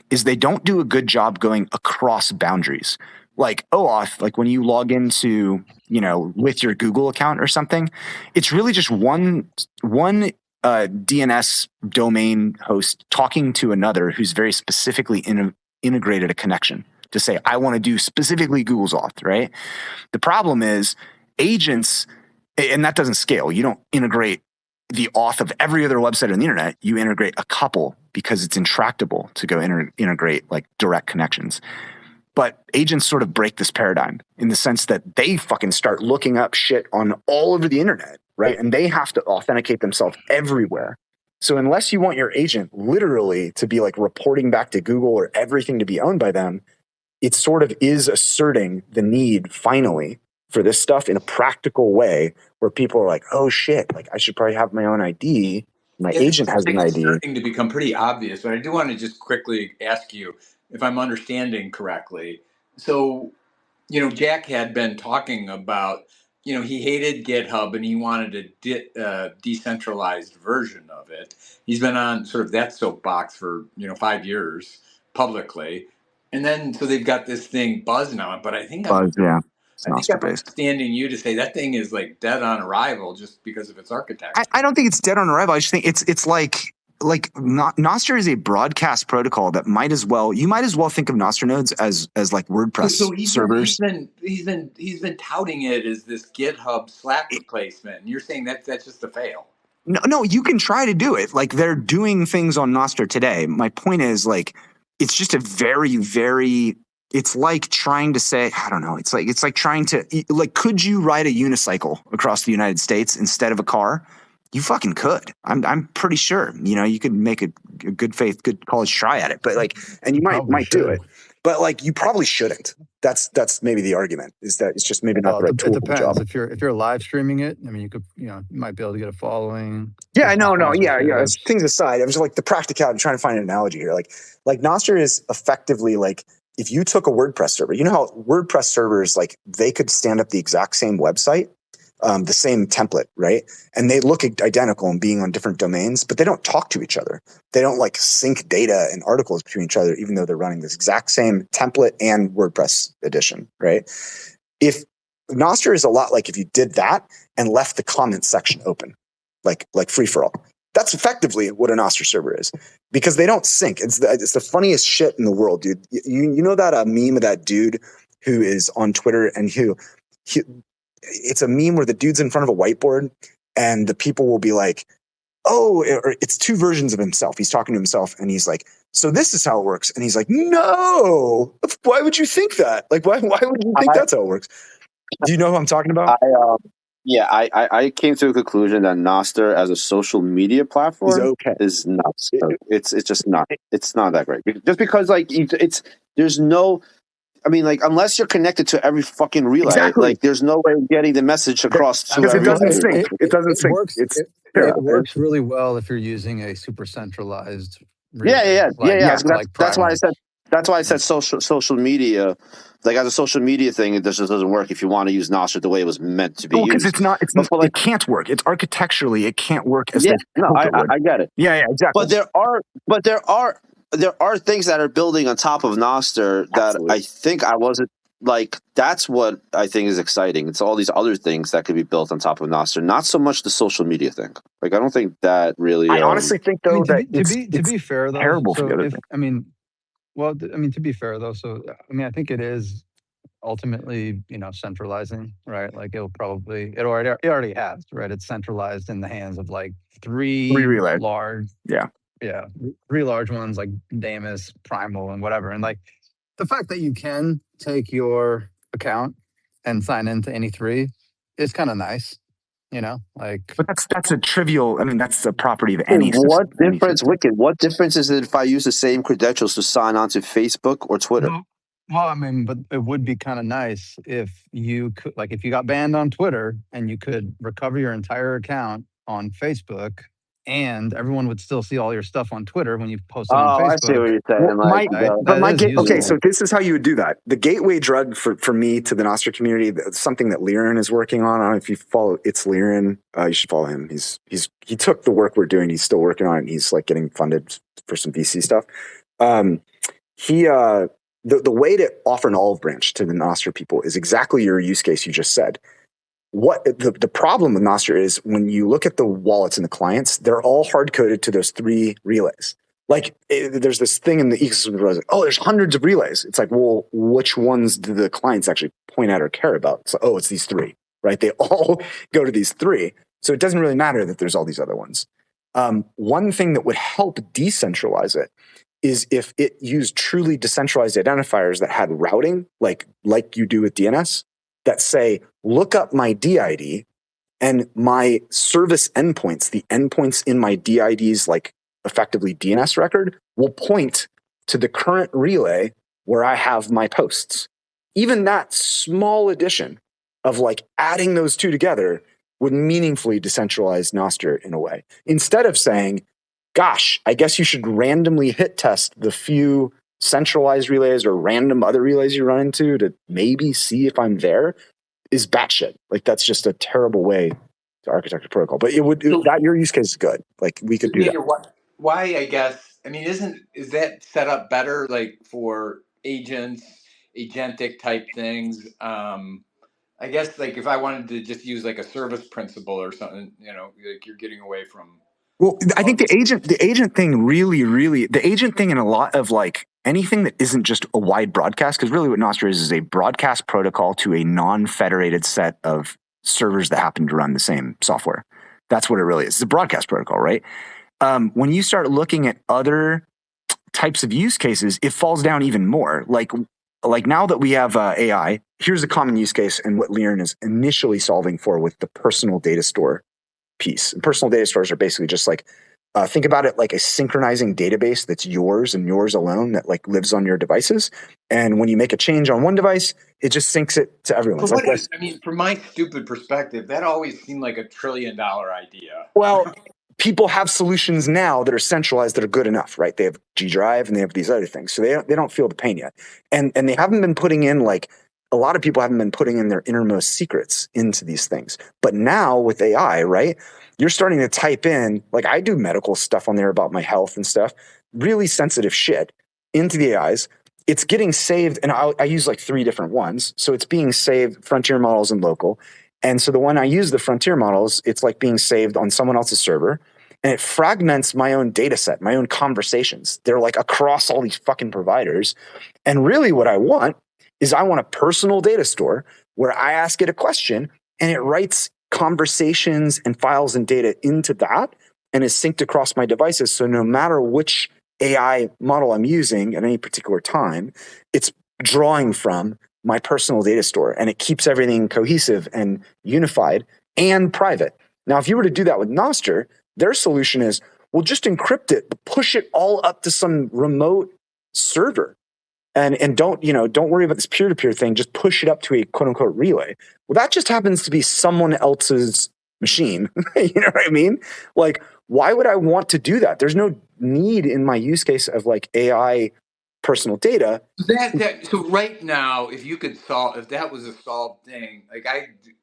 is they don't do a good job going across boundaries. Like OAuth, like when you log into, with your Google account or something, it's really just one DNS domain host talking to another who's very specifically integrated a connection to say, I want to do specifically Google's auth, right? The problem is agents, and that doesn't scale. You don't integrate the auth of every other website on the internet. You integrate a couple because it's intractable to go integrate like direct connections. But agents sort of break this paradigm in the sense that they fucking start looking up shit on all over the internet, right? And they have to authenticate themselves everywhere. So unless you want your agent literally to be like reporting back to Google or everything to be owned by them, it sort of is asserting the need finally for this stuff in a practical way where people are like, oh shit, like I should probably have my own ID. My agent has an ID. It's starting to become pretty obvious, but I do want to just quickly ask you if I'm understanding correctly. So, Jack had been talking about, he hated GitHub and he wanted a decentralized version of it. He's been on sort of that soapbox for, 5 years publicly. And then, so they've got this thing Buzz now, but I think I'm understanding you to say that thing is like dead on arrival just because of its architecture. I don't think it's dead on arrival. I just think it's like Nostr is a broadcast protocol that you might as well think of Nostr nodes as like WordPress servers. He's been touting it as this GitHub Slack replacement, and you're saying that's just a fail. No, you can try to do it. Like they're doing things on Nostr today. My point is like it's just a very, very. It's like trying to say, I don't know. It's like trying to like, could you ride a unicycle across the United States instead of a car? You fucking could. I'm pretty sure. You could make a good faith, good college try at it. But like, and you might do it. But like, you probably shouldn't. That's maybe the argument, is that it's just maybe not the right tool. It depends. If you're live streaming it, I mean, you could, you might be able to get a following. Yeah, no, yeah. Things aside, I was like the practicality. I'm trying to find an analogy here. Like Nostr is effectively like if you took a WordPress server. You know how WordPress servers, like they could stand up the exact same website, the same template, right? And they look identical and being on different domains, but they don't talk to each other. They don't like sync data and articles between each other, even though they're running this exact same template and WordPress edition, right? If Nostr is a lot like if you did that and left the comment section open, like free for all. That's effectively what a Nostr server is, because they don't sync. It's the funniest shit in the world, dude. You know that meme of that dude who is on Twitter and it's a meme where the dude's in front of a whiteboard and the people will be like, oh, it's two versions of himself. He's talking to himself and he's like, so this is how it works. And he's like, no, why would you think that? Like, why would you think that's how it works? Do you know who I'm talking about? I came to a conclusion that Nostr as a social media platform is nuts. It's just not. It's not that great. Just because like there's no. I mean, like unless you're connected to every fucking relay, like there's no way of getting the message across. Because it doesn't sync. It doesn't sync. It works really well if you're using a super centralized. Yeah. That's why I said. That's why I said social media. Like as a social media thing, it just doesn't work if you want to use Nostr the way it was meant to be used. Because it's not. It can't work. It's architecturally, it can't work as. Yeah, I get it. Yeah, exactly. But there are things that are building on top of Nostr that I think I wasn't. like that's what I think is exciting. It's all these other things that could be built on top of Nostr, not so much the social media thing. Like I don't think that really. I honestly think though to be fair though, terrible for the so other if thing. I mean, well, I mean to be fair though, so I mean I think it is ultimately, you know, centralizing, right? Like it already has, right? It's centralized in the hands of like Three three relay. large, Yeah. three large ones like Damus, Primal, and whatever. And like the fact that you can take your account and sign into any three is kind of nice, you know, like. But that's a trivial. I mean, that's the property of any What system. difference, Wicked? What difference is it if I use the same credentials to sign onto Facebook or Twitter? Well, I mean, but it would be kind of nice if you could, like, if you got banned on Twitter and you could recover your entire account on Facebook, and everyone would still see all your stuff on Twitter when you post it on Oh, I see Facebook. what you're saying. Well, Like, okay, so this is how you would do that. The gateway drug for me to the Nostr community, something that Laan is working on. I don't know if you follow. It's Laan. You should follow him. He took the work we're doing. He's still working on it. And he's like getting funded for some VC stuff. The way to offer an olive branch to the Nostr people is exactly your use case you just said. What the problem with Nostr is when you look at the wallets and the clients, they're all hard coded to those three relays. Like there's this thing in the ecosystem where like, oh, there's hundreds of relays. It's like, well, which ones do the clients actually point at or care about? So, oh, it's these three, right? They all go to these three. So it doesn't really matter that there's all these other ones. One thing that would help decentralize it is if it used truly decentralized identifiers that had routing, like you do with DNS, that say, look up my DID and my service endpoints, the endpoints in my DID's like effectively DNS record will point to the current relay where I have my posts. Even that small addition of like adding those two together would meaningfully decentralize Nostr in a way. Instead of saying, gosh, I guess you should randomly hit test the few centralized relays or random other relays you run into to maybe see if I'm there, is batshit. Like that's just a terrible way to architect a protocol. But that your use case is good. Like we could do that. Why, I guess, I mean, is that set up better like for agents, agentic type things? I guess like if I wanted to just use like a service principal or something, you know, like you're getting away from. Well, I think the agent thing really, the agent thing in a lot of like anything that isn't just a wide broadcast, because really what Nostr is a broadcast protocol to a non-federated set of servers that happen to run the same software. That's what it really is. It's a broadcast protocol, right? When you start looking at other types of use cases, it falls down even more. Like now that we have AI, here's a common use case and what Laan is initially solving for with the personal data store piece. And personal data stores are basically just like, think about it like a synchronizing database that's yours and yours alone that like lives on your devices. And when you make a change on one device, it just syncs it to everyone. I mean, from my stupid perspective, that always seemed like $1 trillion idea. Well, people have solutions now that are centralized that are good enough, right? They have G Drive and they have these other things. So they don't feel the pain yet. And they haven't been putting in like, a lot of people haven't been putting in their innermost secrets into these things. But now with AI, right, you're starting to type in, like I do medical stuff on there about my health and stuff, really sensitive shit into the AIs. It's getting saved, and I use like 3 different ones. So it's being saved, frontier models and local. And so the one I use, the frontier models, it's like being saved on someone else's server. And it fragments my own data set, my own conversations. They're like across all these fucking providers. And really what I want is I want a personal data store where I ask it a question and it writes conversations and files and data into that and is synced across my devices. So no matter which AI model I'm using at any particular time, it's drawing from my personal data store and it keeps everything cohesive and unified and private. Now, if you were to do that with Nostr, their solution is, well, just encrypt it, but push it all up to some remote server. And don't worry about this peer-to-peer thing. Just push it up to a quote-unquote relay. Well, that just happens to be someone else's machine. You know what I mean? Like, why would I want to do that? There's no need in my use case of like AI personal data. So right now, if that was a solved thing, like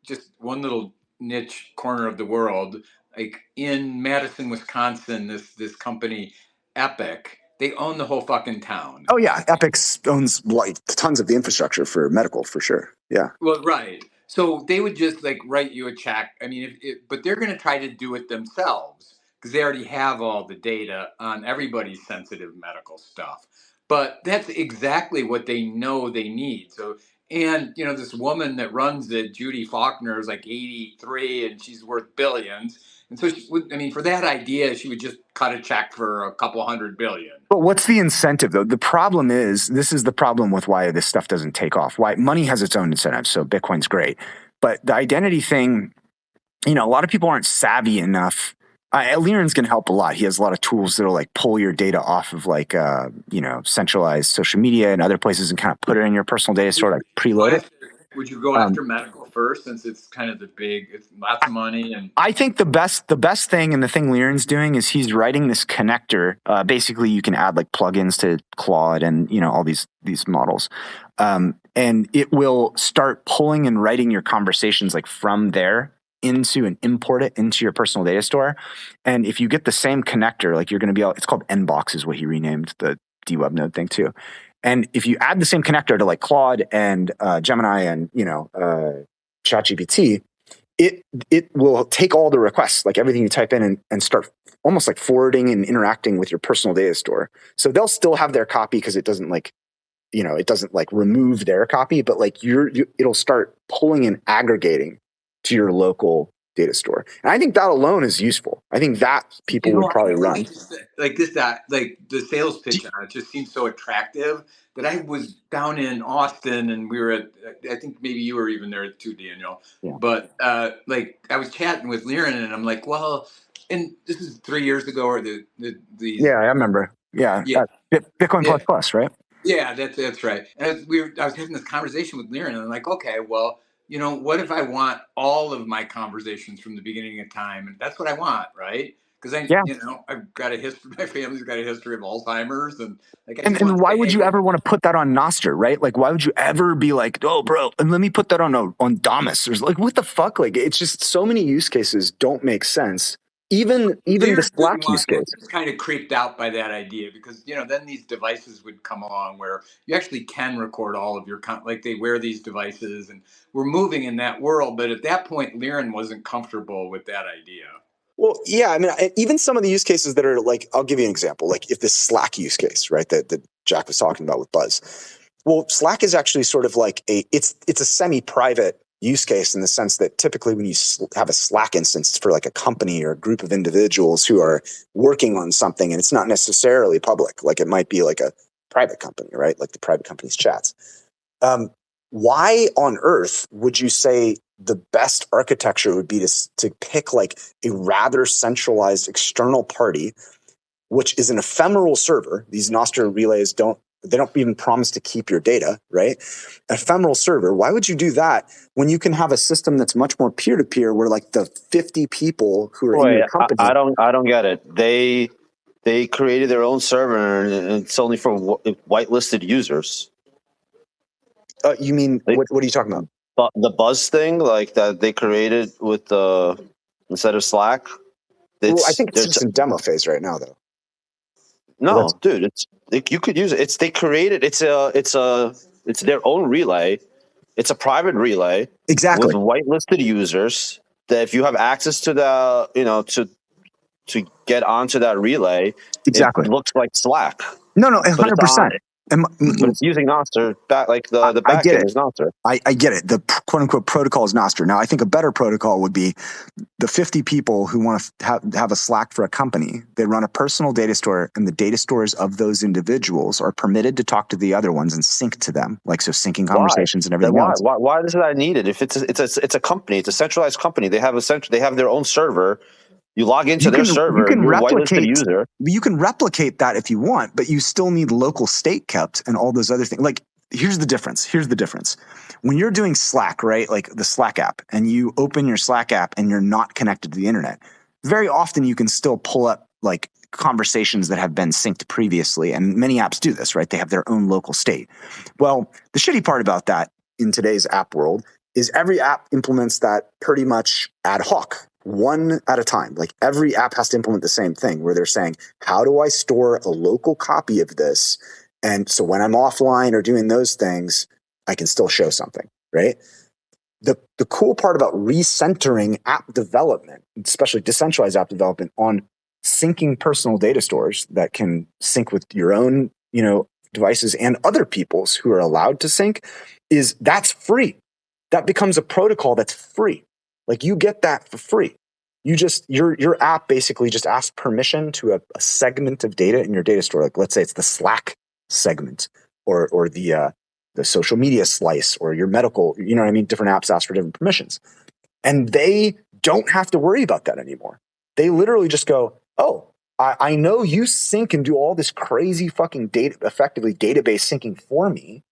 just one little niche corner of the world, like in Madison, Wisconsin, this company Epic, They own the whole fucking town. Oh yeah, Epic owns like tons of the infrastructure for medical for sure. Yeah. Well, right. So they would just like write you a check. I mean, but they're going to try to do it themselves because they already have all the data on everybody's sensitive medical stuff. But that's exactly what they know they need. So, and you know, this woman that runs it, Judy Faulkner, is like 83 and she's worth billions. And so, she would, I mean, for that idea, she would just cut a check for a couple $100 billion. But what's the incentive, though? The problem is, this is the problem with why this stuff doesn't take off. Why money has its own incentives, so Bitcoin's great. But the identity thing, you know, a lot of people aren't savvy enough. Leeran's going to help a lot. He has a lot of tools that'll like pull your data off of like, you know, centralized social media and other places and kind of put it in your personal data store, like preload it. Would you go after medical first, since it's kind of it's lots of money? And I think the best thing, and the thing Leeran's doing, is he's writing this connector. Basically, you can add like plugins to Claude and, you know, all these models, and it will start pulling and writing your conversations like from there into and import it into your personal data store. And if you get the same connector, like you're going to be able, it's called Nbox is what he renamed the DWeb node thing to. And if you add the same connector to like Claude and Gemini and, you know, ChatGPT, it will take all the requests, like everything you type in, and start almost like forwarding and interacting with your personal data store. So they'll still have their copy because it doesn't like, you know, it doesn't like remove their copy, but like it'll start pulling and aggregating to your local data store. And I think that alone is useful. I think that people would probably run. Like the sales pitch on it just seems so attractive that I was down in Austin and we were at, I think maybe you were even there too, Daniel. Yeah. But like I was chatting with Leeran and I'm like, well, and this is 3 years ago or the Yeah, I remember. Yeah. Bitcoin plus, right? Yeah, that's right. And I was having this conversation with Leeran and I'm like, okay, well, you know, what if I want all of my conversations from the beginning of time? And that's what I want, right? Because you know, I've got a history, my family's got a history of Alzheimer's. And like, and why would you ever want to put that on Nostr, right? Like, why would you ever be like, oh, bro, and let me put that on Damus? Or like, what the fuck? Like, it's just so many use cases don't make sense. Even the Slack use case. I was kind of creeped out by that idea because, you know, then these devices would come along where you actually can record all of your like they wear these devices and we're moving in that world. But at that point, Leeran wasn't comfortable with that idea. Well, yeah, I mean, even some of the use cases that are like, I'll give you an example. Like if this Slack use case, right, that Jack was talking about with Buzz. Well, Slack is actually sort of like it's a semi-private use case in the sense that typically when you have a Slack instance, it's for like a company or a group of individuals who are working on something and it's not necessarily public. Like it might be like a private company, right? Like the private company's chats. Why on earth would you say the best architecture would be to pick like a rather centralized external party, which is an ephemeral server? These Nostr relays don't even promise to keep your data, right? Ephemeral server. Why would you do that when you can have a system that's much more peer-to-peer where like the 50 people who are in your company? I don't get it. They created their own server and it's only for whitelisted users. You mean, what are you talking about? The Buzz thing, like that they created with instead of Slack? Well, I think it's just in demo phase right now, though. No, dude, you could use it. They created it's their own relay. It's a private relay, exactly, with whitelisted users. That if you have access to the, you know, to get onto that relay, exactly, it looks like Slack. No, 100%. But it's using Nostr. Like the backend is Nostr. I get it. The quote unquote protocol is Nostr. Now, I think a better protocol would be the 50 people who want to have a Slack for a company. They run a personal data store, and the data stores of those individuals are permitted to talk to the other ones and sync to them, like so syncing conversations and everything else. Why is that needed? If it's a company, it's a centralized company. They have their own server. You log into their server, you're a whitelisted user. You can replicate that if you want, but you still need local state kept and all those other things. Like, here's the difference. When you're doing Slack, right, like the Slack app, and you open your Slack app and you're not connected to the internet, very often you can still pull up like conversations that have been synced previously. And many apps do this, right? They have their own local state. Well, the shitty part about that in today's app world is every app implements that pretty much ad hoc. one at a time. Like every app has to implement the same thing where they're saying, how do I store a local copy of this? And so when I'm offline or doing those things, I can still show something, right? The cool part about recentering app development, especially decentralized app development, on syncing personal data stores that can sync with your own, devices and other people's who are allowed to sync, is that's free. That becomes a protocol that's free. Like you get that for free. Your app basically just asks permission to a segment of data in your data store. Like let's say it's the Slack segment or the social media slice or your medical, different apps ask for different permissions. And they don't have to worry about that anymore. They literally just go, oh, I know you sync and do all this crazy fucking data, effectively database syncing for me.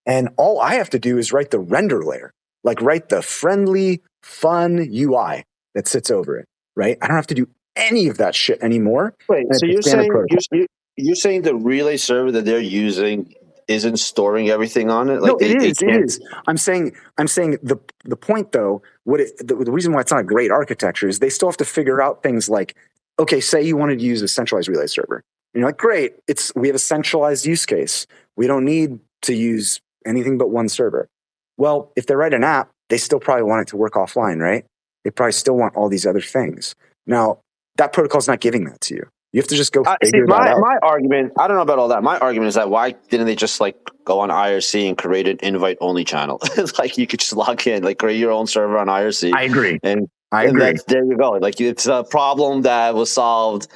And all I have to do is write the render layer, like write the friendly, fun UI that sits over it, right? I don't have to do any of that shit anymore. Wait, so you're saying the relay server that they're using isn't storing everything on it? Like no, it is. I'm saying the point though, the reason why it's not a great architecture is they still have to figure out things like, okay, say you wanted to use a centralized relay server. And you're like, great, we have a centralized use case. We don't need to use anything but one server. Well, if they write an app, they still probably want it to work offline, right? They probably still want all these other things. Now, that protocol is not giving that to you. You have to just go figure that out. My argument, I don't know about all that. My argument is that why didn't they just go on IRC and create an invite-only channel? It's like you could just log in, create your own server on IRC. I agree. And there you go. It's a problem that was solved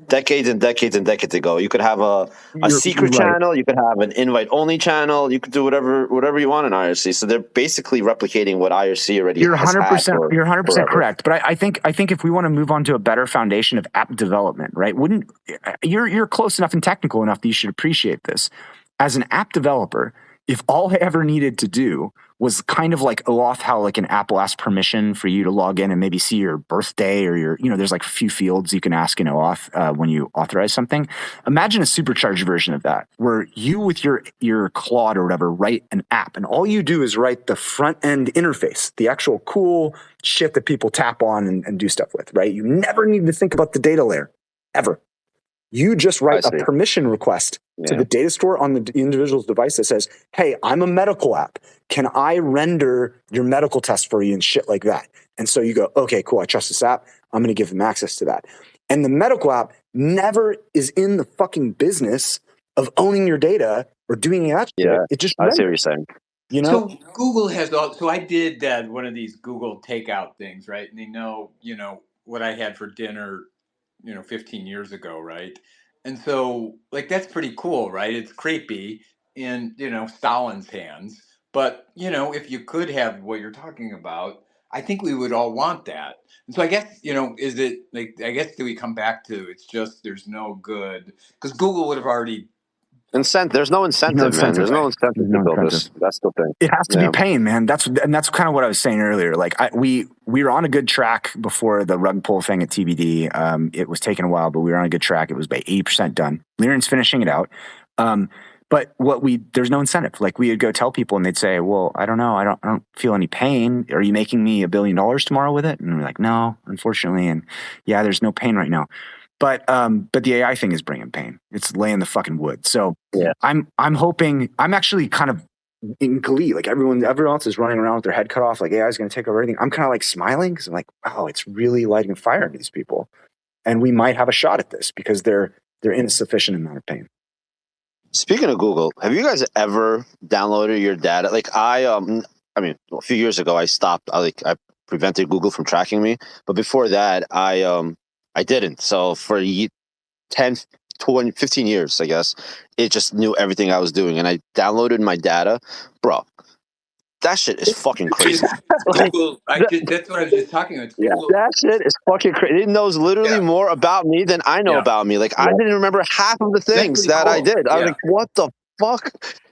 decades and decades and decades ago. You could have a secret channel. You could have an invite-only channel. You could do whatever you want in IRC. So they're basically replicating what IRC already has. You're 100% correct. But I think if we want to move on to a better foundation of app development, right? You're close enough and technical enough that you should appreciate this. As an app developer, if all I ever needed to do was kind of like OAuth, how an app will ask permission for you to log in and maybe see your birthday or your, there's a few fields you can ask in OAuth when you authorize something. Imagine a supercharged version of that where you with your Claude or whatever write an app and all you do is write the front end interface, the actual cool shit that people tap on and do stuff with, right? You never need to think about the data layer ever. You just write a permission request to the data store on the individual's device that says, hey, I'm a medical app. Can I render your medical test for you and shit like that? And so you go, okay, cool. I trust this app. I'm going to give them access to that. And the medical app never is in the fucking business of owning your data or doing any of that shit. It just I see what you're saying. So Google has so I did one of these Google takeout things, right? And they know, what I had for dinner 15 years ago, right? And so, that's pretty cool, right? It's creepy in, Stalin's hands. But, if you could have what you're talking about, I think we would all want that. And so I guess, is it, do we come back to it's just there's no good? Because Google would have already... There's no incentive, man. There's no incentive to build this. That's the thing. It has to be paying, man. That's kind of what I was saying earlier. We were on a good track before the rug pull thing at TBD. It was taking a while, but we were on a good track. It was by 80% done. Liren's finishing it out. But there's no incentive. We would go tell people and they'd say, well, I don't know. I don't feel any pain. Are you making me $1 billion tomorrow with it? And we're like, no, unfortunately. And yeah, there's no pain right now. But the AI thing is bringing pain. It's laying the fucking wood. So I'm hoping, I'm actually kind of in glee. Everyone else is running around with their head cut off. AI is going to take over everything. I'm kind of smiling because I'm like, wow, it's really lighting a fire into these people. And we might have a shot at this because they're in a sufficient amount of pain. Speaking of Google, have you guys ever downloaded your data? A few years ago, I stopped. I prevented Google from tracking me. But before that, I didn't. So for 10, 20, 15 years, I guess, it just knew everything I was doing. And I downloaded my data. Bro, that shit is fucking crazy. Google, that's what I was just talking about. Google. That shit is fucking crazy. It knows literally more about me than I know about me. I didn't remember half of the things that I did. I was like, what the fuck?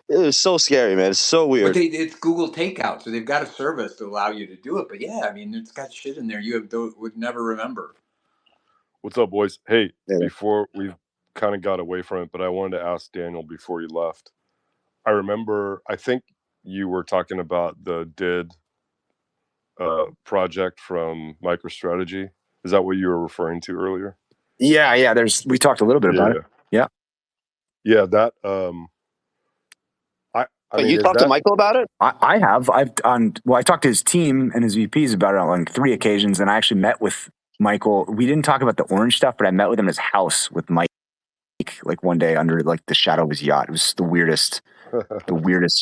It was so scary, man. It's so weird. But it's Google Takeout, so they've got a service to allow you to do it. But it's got shit in there you would never remember. What's up, boys? Hey, before we kind of got away from it, but I wanted to ask Daniel before you left. I think you were talking about the did project from MicroStrategy. Is that what you were referring to earlier? Yeah. We talked a little bit about it. Yeah. Yeah, that I mean, you talked to Michael about it? I have. I talked to his team and his VPs about it on like 3 occasions, and I actually met with Michael. We didn't talk about the orange stuff, but I met with him at his house with Mike like one day under like the shadow of his yacht. It was the weirdest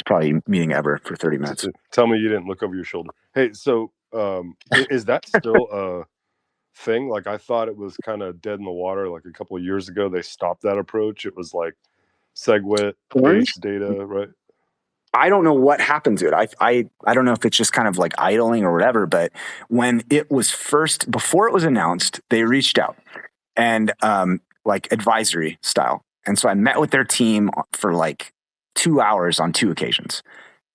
probably meeting ever for 30 minutes. Tell me you didn't look over your shoulder. Hey, so is that still a thing? Like, I thought it was kind of dead in the water. Like a couple of years ago, they stopped that approach. It was like SegWit base data, right? I don't know what happened to it. I don't know if it's just kind of like idling or whatever, but when it was first, before it was announced, they reached out and like advisory style. And so I met with their team for like 2 hours on 2 occasions.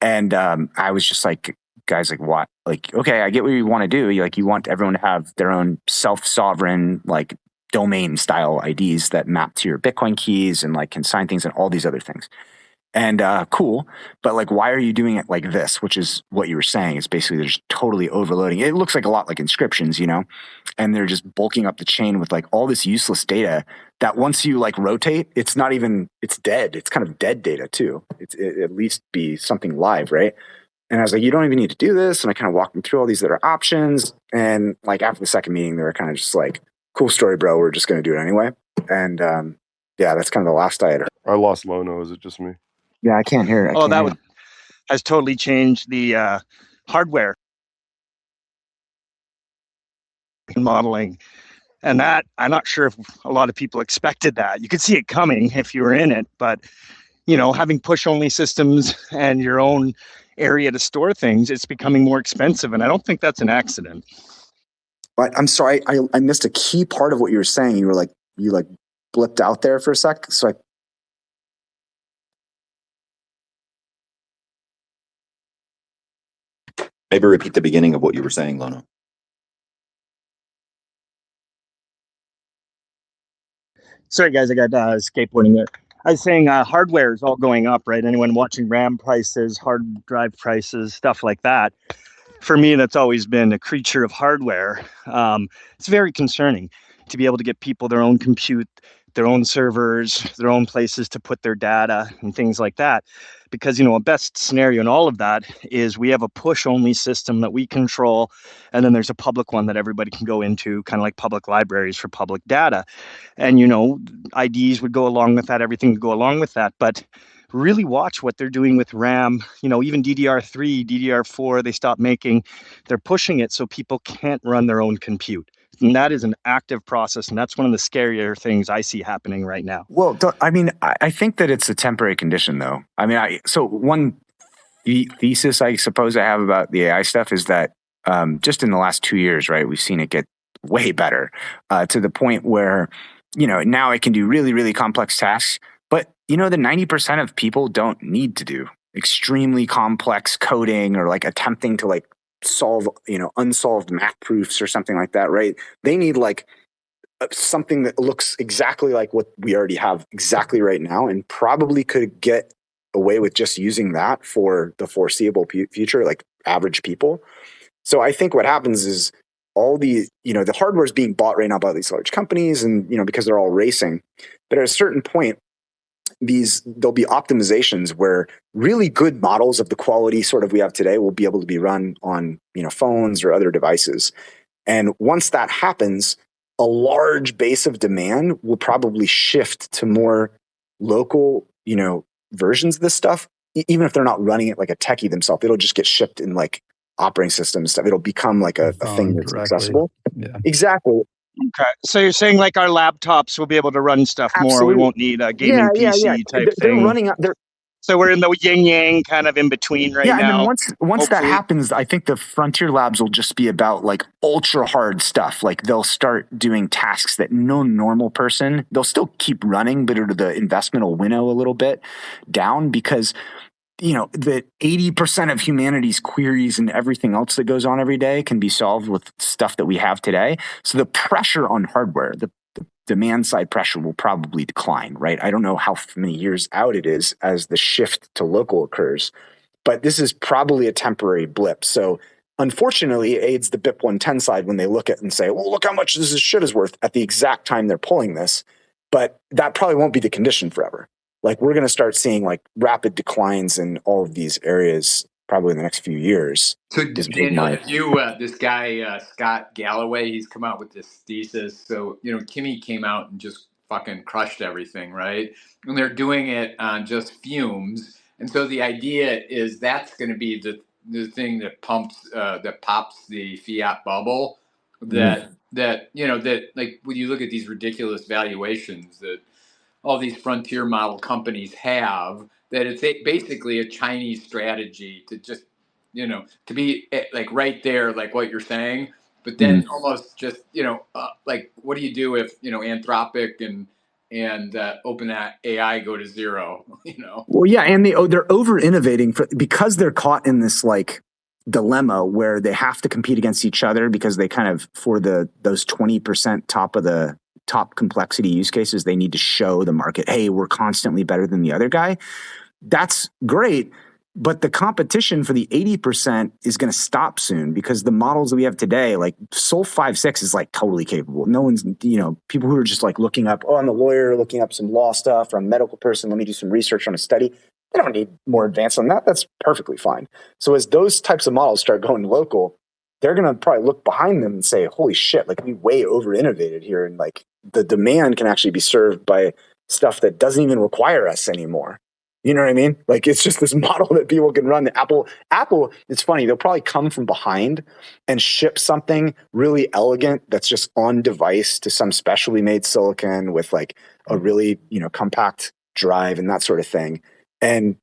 And I was just like, guys, like what? Like, okay, I get what you want to do. You want everyone to have their own self-sovereign, like domain style IDs that map to your Bitcoin keys and like can sign things and all these other things. And cool, but like, why are you doing it like this? Which is what you were saying. It's basically they're just totally overloading. It looks like a lot like inscriptions, and they're just bulking up the chain with like all this useless data that once you like rotate, it's dead. It's kind of dead data too. It at least be something live, right? And I was like, you don't even need to do this. And I kind of walked them through all these other options. And like after the second meeting, they were kind of just like, cool story, bro. We're just going to do it anyway. And yeah, that's kind of the last I had heard. I lost Lono. Is it just me? Yeah, I can't hear it. Has totally changed the hardware modeling. And that, I'm not sure if a lot of people expected that. You could see it coming if you were in it, but having push-only systems and your own area to store things, it's becoming more expensive. And I don't think that's an accident. But I'm sorry, I missed a key part of what you were saying. You blipped out there for a sec. So maybe repeat the beginning of what you were saying, Lono. Sorry, guys, I got skateboarding there. I was saying hardware is all going up, right? Anyone watching RAM prices, hard drive prices, stuff like that. For me, that's always been a creature of hardware. It's very concerning to be able to get people their own compute, their own servers, their own places to put their data and things like that. Because, a best scenario in all of that is we have a push-only system that we control, and then there's a public one that everybody can go into, kind of like public libraries for public data. And, IDs would go along with that, everything would go along with that. But really watch what they're doing with RAM, even DDR3, DDR4, they stopped making. They're pushing it so people can't run their own compute. And that is an active process. And that's one of the scarier things I see happening right now. Well, I think that it's a temporary condition, though. So one thesis I suppose I have about the AI stuff is that just in the last 2 years, right, we've seen it get way better to the point where, now it can do really, really complex tasks. But, the 90% of people don't need to do extremely complex coding or like attempting to like solve, unsolved math proofs or something like that, right? They need like something that looks exactly like what we already have exactly right now and probably could get away with just using that for the foreseeable future, like average people. So I think what happens is all the, the hardware is being bought right now by these large companies and, because they're all racing. But at a certain point, there'll be optimizations where really good models of the quality sort of we have today will be able to be run on, phones or other devices. And once that happens, a large base of demand will probably shift to more local, versions of this stuff. Even if they're not running it like a techie themselves, it'll just get shipped in like operating system stuff. It'll become like a thing that's accessible. Yeah. Exactly. Okay, so you're saying like our laptops will be able to run stuff more. We won't need a gaming PC type thing. So we're in the yin yang kind of in between now. Yeah, and then once that happens, I think the frontier labs will just be about like ultra hard stuff. Like they'll start doing tasks that no normal person. They'll still keep running, but the investment will winnow a little bit down because that 80% of humanity's queries and everything else that goes on every day can be solved with stuff that we have today. So the pressure on hardware, the demand side pressure will probably decline, right? I don't know how many years out it is as the shift to local occurs, but this is probably a temporary blip. So unfortunately, it aids the BIP-110 side when they look at it and say, well, look how much this shit is worth at the exact time they're pulling this. But that probably won't be the condition forever. Like, we're going to start seeing like rapid declines in all of these areas probably in the next few years. So Daniel, if you this guy Scott Galloway, he's come out with this thesis. So Kimmy came out and just fucking crushed everything, right? And they're doing it on just fumes. And so the idea is that's going to be the thing that pops the fiat bubble. That like when you look at these ridiculous valuations that all these frontier model companies have, that it's basically a Chinese strategy to just to be like right there, like what you're saying, but then almost just like what do you do if Anthropic and open AI go to zero? Well, yeah, and they're over innovating because they're caught in this like dilemma where they have to compete against each other because they kind of for those 20% top complexity use cases, they need to show the market, hey, we're constantly better than the other guy. That's great. But the competition for the 80% is going to stop soon because the models that we have today, like Sol 5.6 is like totally capable. No one's, people who are just like looking up, I'm a lawyer, looking up some law stuff, or I'm a medical person, let me do some research on a study. They don't need more advanced than that. That's perfectly fine. So as those types of models start going local, they're going to probably look behind them and say, holy shit, like we way over innovated here. And like the demand can actually be served by stuff that doesn't even require us anymore. You know what I mean? Like it's just this model that people can run. Apple, it's funny. They'll probably come from behind and ship something really elegant that's just on device to some specially made silicon with like a really, compact drive and that sort of thing. And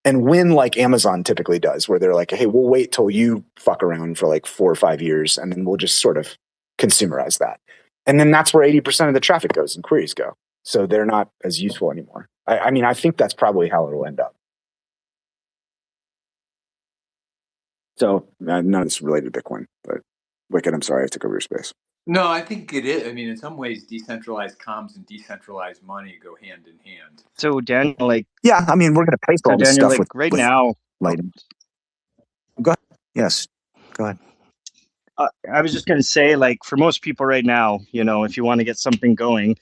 win like Amazon typically does, where they're like, hey, we'll wait till you fuck around for like 4 or 5 years and then we'll just sort of consumerize that. And then that's where 80% of the traffic goes and queries go. So they're not as useful anymore. I mean, I think that's probably how it'll end up. So none of this is related to Bitcoin, but Wicked, I'm sorry I took over your space. No, I think it is. I mean, in some ways, decentralized comms and decentralized money go hand in hand. So Daniel, yeah, I mean, we're going to pay for all this stuff with now. Lightning. Go ahead. Yes, go ahead. I was just going to say, for most people right now, if you want to get something going,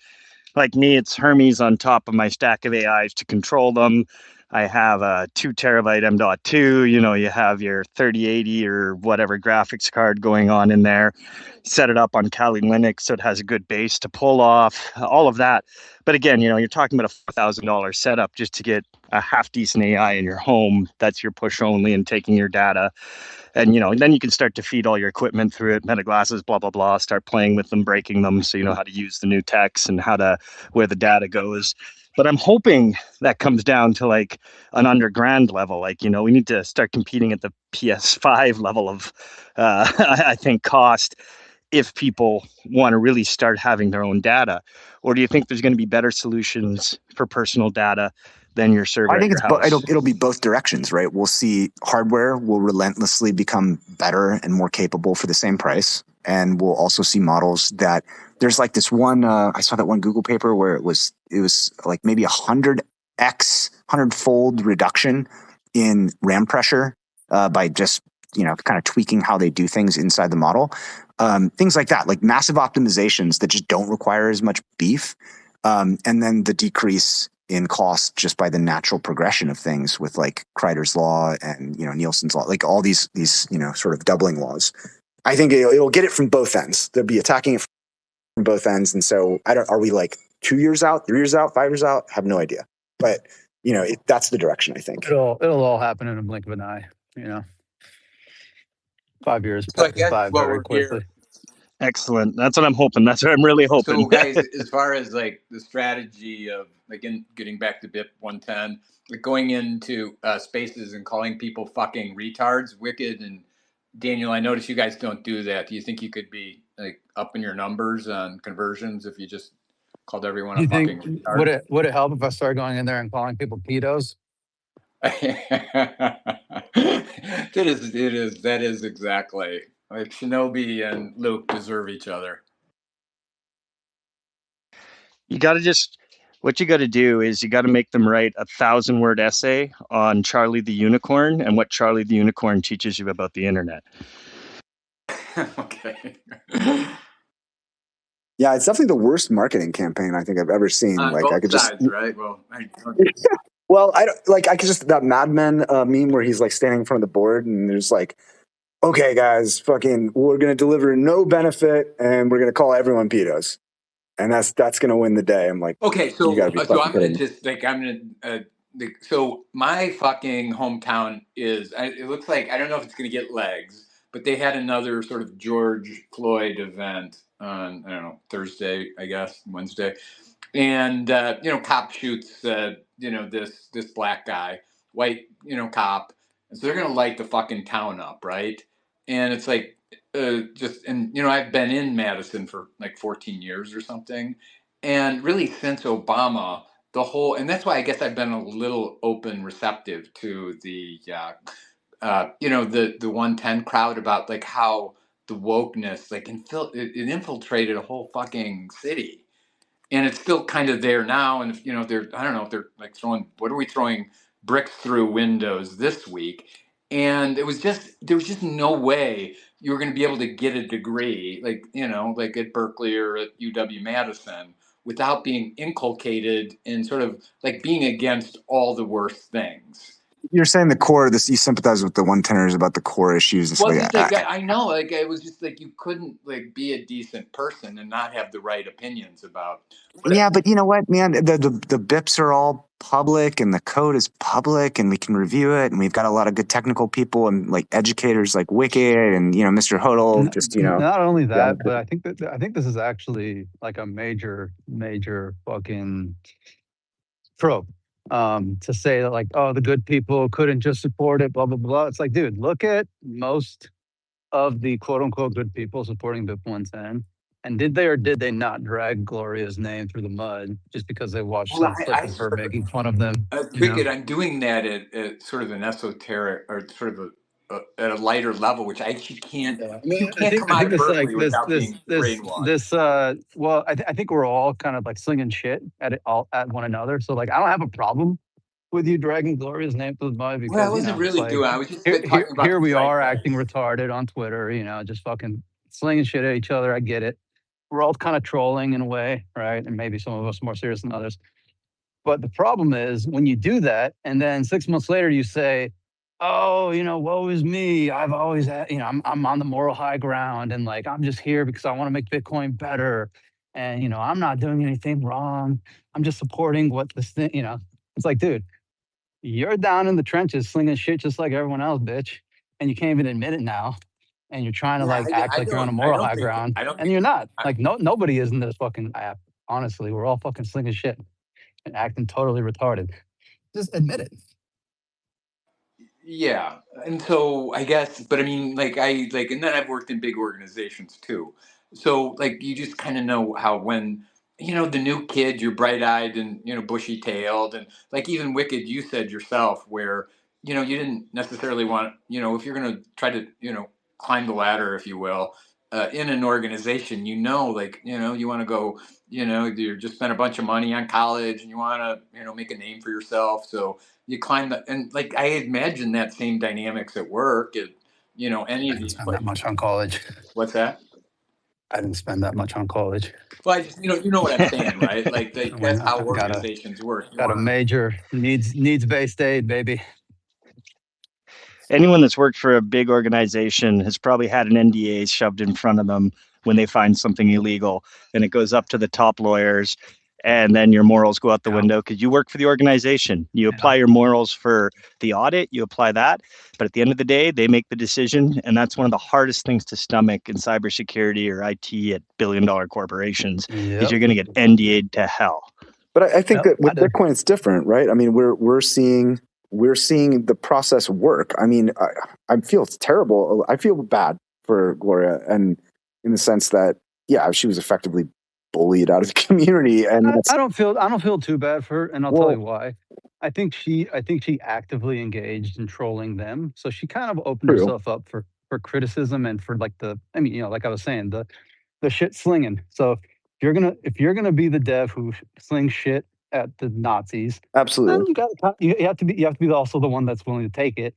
like me, it's Hermes on top of my stack of AIs to control them. I have a 2 terabyte M.2, you have your 3080 or whatever graphics card going on in there, set it up on Kali Linux so it has a good base to pull off, all of that. But again, you're talking about a $4,000 setup just to get a half decent AI in your home that's your push only and taking your data. And, then you can start to feed all your equipment through it, meta glasses, blah, blah, blah, start playing with them, breaking them. So you know how to use the new techs and where the data goes. But I'm hoping that comes down to an underground level. We need to start competing at the PS5 level of, I think, cost if people want to really start having their own data. Or do you think there's going to be better solutions for personal data than your server? I think it'll be both directions, right? We'll see hardware will relentlessly become better and more capable for the same price. And we'll also see models that there's like this one, I saw that one Google paper where it was like maybe 100-fold reduction in RAM pressure by just, kind of tweaking how they do things inside the model. Things like that, like massive optimizations that just don't require as much beef. And then the decrease in cost just by the natural progression of things with like Kreider's law and, Nielsen's law, like all these, sort of doubling laws. I think it'll get it from both ends. They'll be attacking it from both ends. And so are we like 2 years out, 3 years out, 5 years out? Have no idea. But, that's the direction I think. It'll all happen in a blink of an eye, 5 years So I passes by very quickly. Excellent. That's what I'm hoping. That's what I'm really hoping. So guys, as far as the strategy of getting back to BIP-110, going into spaces and calling people fucking retards, Wicked and Daniel, I notice you guys don't do that. Do you think you could be upping your numbers on conversions if you just called everyone a fucking retard? Would it help if I started going in there and calling people pedos? That is exactly. Shinobi and Luke deserve each other. What you got to do is you got to make them write a 1,000-word essay on Charlie the Unicorn and what Charlie the Unicorn teaches you about the internet. Okay. Yeah, it's definitely the worst marketing campaign I think I've ever seen. On Like I both could just, sides, right? Well, well, I don't like. I could just that Mad Men meme where he's like standing in front of the board and there's like, okay, guys, fucking, we're gonna deliver no benefit and we're gonna call everyone pedos, and that's gonna win the day. I'm like, okay, you gotta so be so fucking I'm gonna kidding me. just like so my fucking hometown is. It looks like I don't know if it's gonna get legs, but they had another sort of George Floyd event on I don't know Thursday, I guess Wednesday, and cop shoots this black guy, white cop, and so they're gonna light the fucking town up, right? And it's like I've been in Madison for like 14 years or something, and really since Obama, the whole and that's why I guess I've been a little open receptive to the the 110 crowd about like how the wokeness like it infiltrated a whole fucking city, and it's still kind of there now. And they're I don't know if they're like throwing bricks through windows this week, and there was just no way you were going to be able to get a degree like at Berkeley or at UW Madison without being inculcated and sort of like being against all the worst things. You're saying the core. This you sympathize with the 110ers about the core issues. It's Well, like, just like I know, like it was just like you couldn't like be a decent person and not have the right opinions about. Yeah, but you know what, man? The BIPs are all public, and the code is public, and we can review it, and we've got a lot of good technical people and like educators like Wicked and Mr. Hoddle. Not only that, but I think this is actually like a major fucking trope. To say that like, oh, the good people couldn't just support it, blah blah blah. It's like, dude, look at most of the quote unquote good people supporting BIP-110, and did they or did they not drag Gloria's name through the mud just because they watched Well, some clip of her making fun of them? Wicked, I'm doing that at sort of an esoteric or sort of at a lighter level, which I actually can't. Yeah. You I can't come think out of this like Berkeley without being brainwashed. well, I think we're all kind of like slinging shit at one another. So like, I don't have a problem with you dragging Gloria's name through the mud because Well, I wasn't really like, doing. I was just talking about here the we are zeitgeist. acting retarded on Twitter, just fucking slinging shit at each other. I get it. We're all kind of trolling in a way, right? And maybe some of us more serious than others. But the problem is when you do that, and then 6 months later you say, "Oh, woe is me. I've always had, I'm on the moral high ground, and like I'm just here because I want to make Bitcoin better, and I'm not doing anything wrong. I'm just supporting what this thing, It's like, dude, you're down in the trenches slinging shit just like everyone else, bitch, and you can't even admit it now, and you're trying to like act like you're on a moral high ground, and you're not. Like nobody is in this fucking app. Honestly, we're all fucking slinging shit and acting totally retarded. Just admit it. Yeah, and so I guess, but I mean, and then I've worked in big organizations too. So like, you just kind of know how when the new kid, you're bright eyed and bushy tailed, and like even Wicked, you said yourself where you didn't necessarily want if you're gonna try to climb the ladder, if you will, in an organization, like you want to go, you just spent a bunch of money on college and you want to make a name for yourself, so you climb that, and like I imagine that same dynamics at work at any of these places. That much on college. What's that? I didn't spend that much on college. Well, I just you know what I'm saying, right? Like that's how organizations work. Got a major needs-based aid, baby. Anyone that's worked for a big organization has probably had an NDA shoved in front of them when they find something illegal, and it goes up to the top lawyers, and then your morals go out the window because you work for the organization. You apply your morals for the audit, you apply that, but at the end of the day, they make the decision, and that's one of the hardest things to stomach in cybersecurity or IT at billion-dollar corporations, is you're going to get NDA'd to hell. But I think that with Bitcoin, it's different, right? I mean, we're seeing the process work. I mean, I feel terrible. I feel bad for Gloria, and in the sense that, yeah, she was effectively bullied out of the community. And I don't feel too bad for her, and I'll tell you why. I think she actively engaged in trolling them, so she kind of opened herself up for criticism and for like like I was saying, the shit slinging. So if you're gonna be the dev who slings shit at the Nazis, absolutely, you have to be also the one that's willing to take it.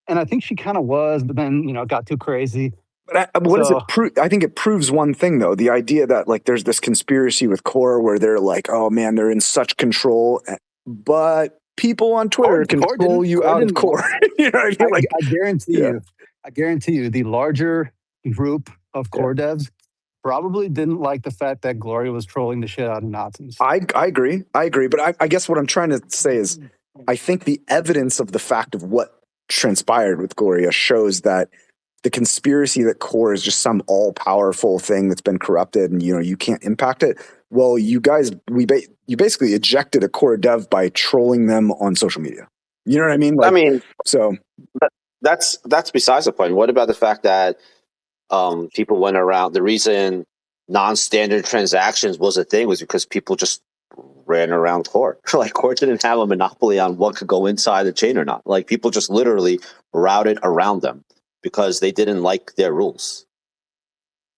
And I think she kind of was, but then got too crazy. But what does it prove? I think it proves one thing, though. The idea that like there's this conspiracy with Core where they're like, oh man, they're in such control, but people on Twitter control you out of Core. You know what I mean? Like, I guarantee you, the larger group of Core devs probably didn't like the fact that Gloria was trolling the shit out of Nazis. I agree. But I guess what I'm trying to say is, I think the evidence of the fact of what transpired with Gloria shows that the conspiracy that Core is just some all-powerful thing that's been corrupted and, you can't impact it. Well, you guys, you basically ejected a Core dev by trolling them on social media. You know what I mean? Like, so that's besides the point. What about the fact that people went around? The reason non-standard transactions was a thing was because people just ran around Core. Like, Core didn't have a monopoly on what could go inside the chain or not. Like, people just literally routed around them because they didn't like their rules.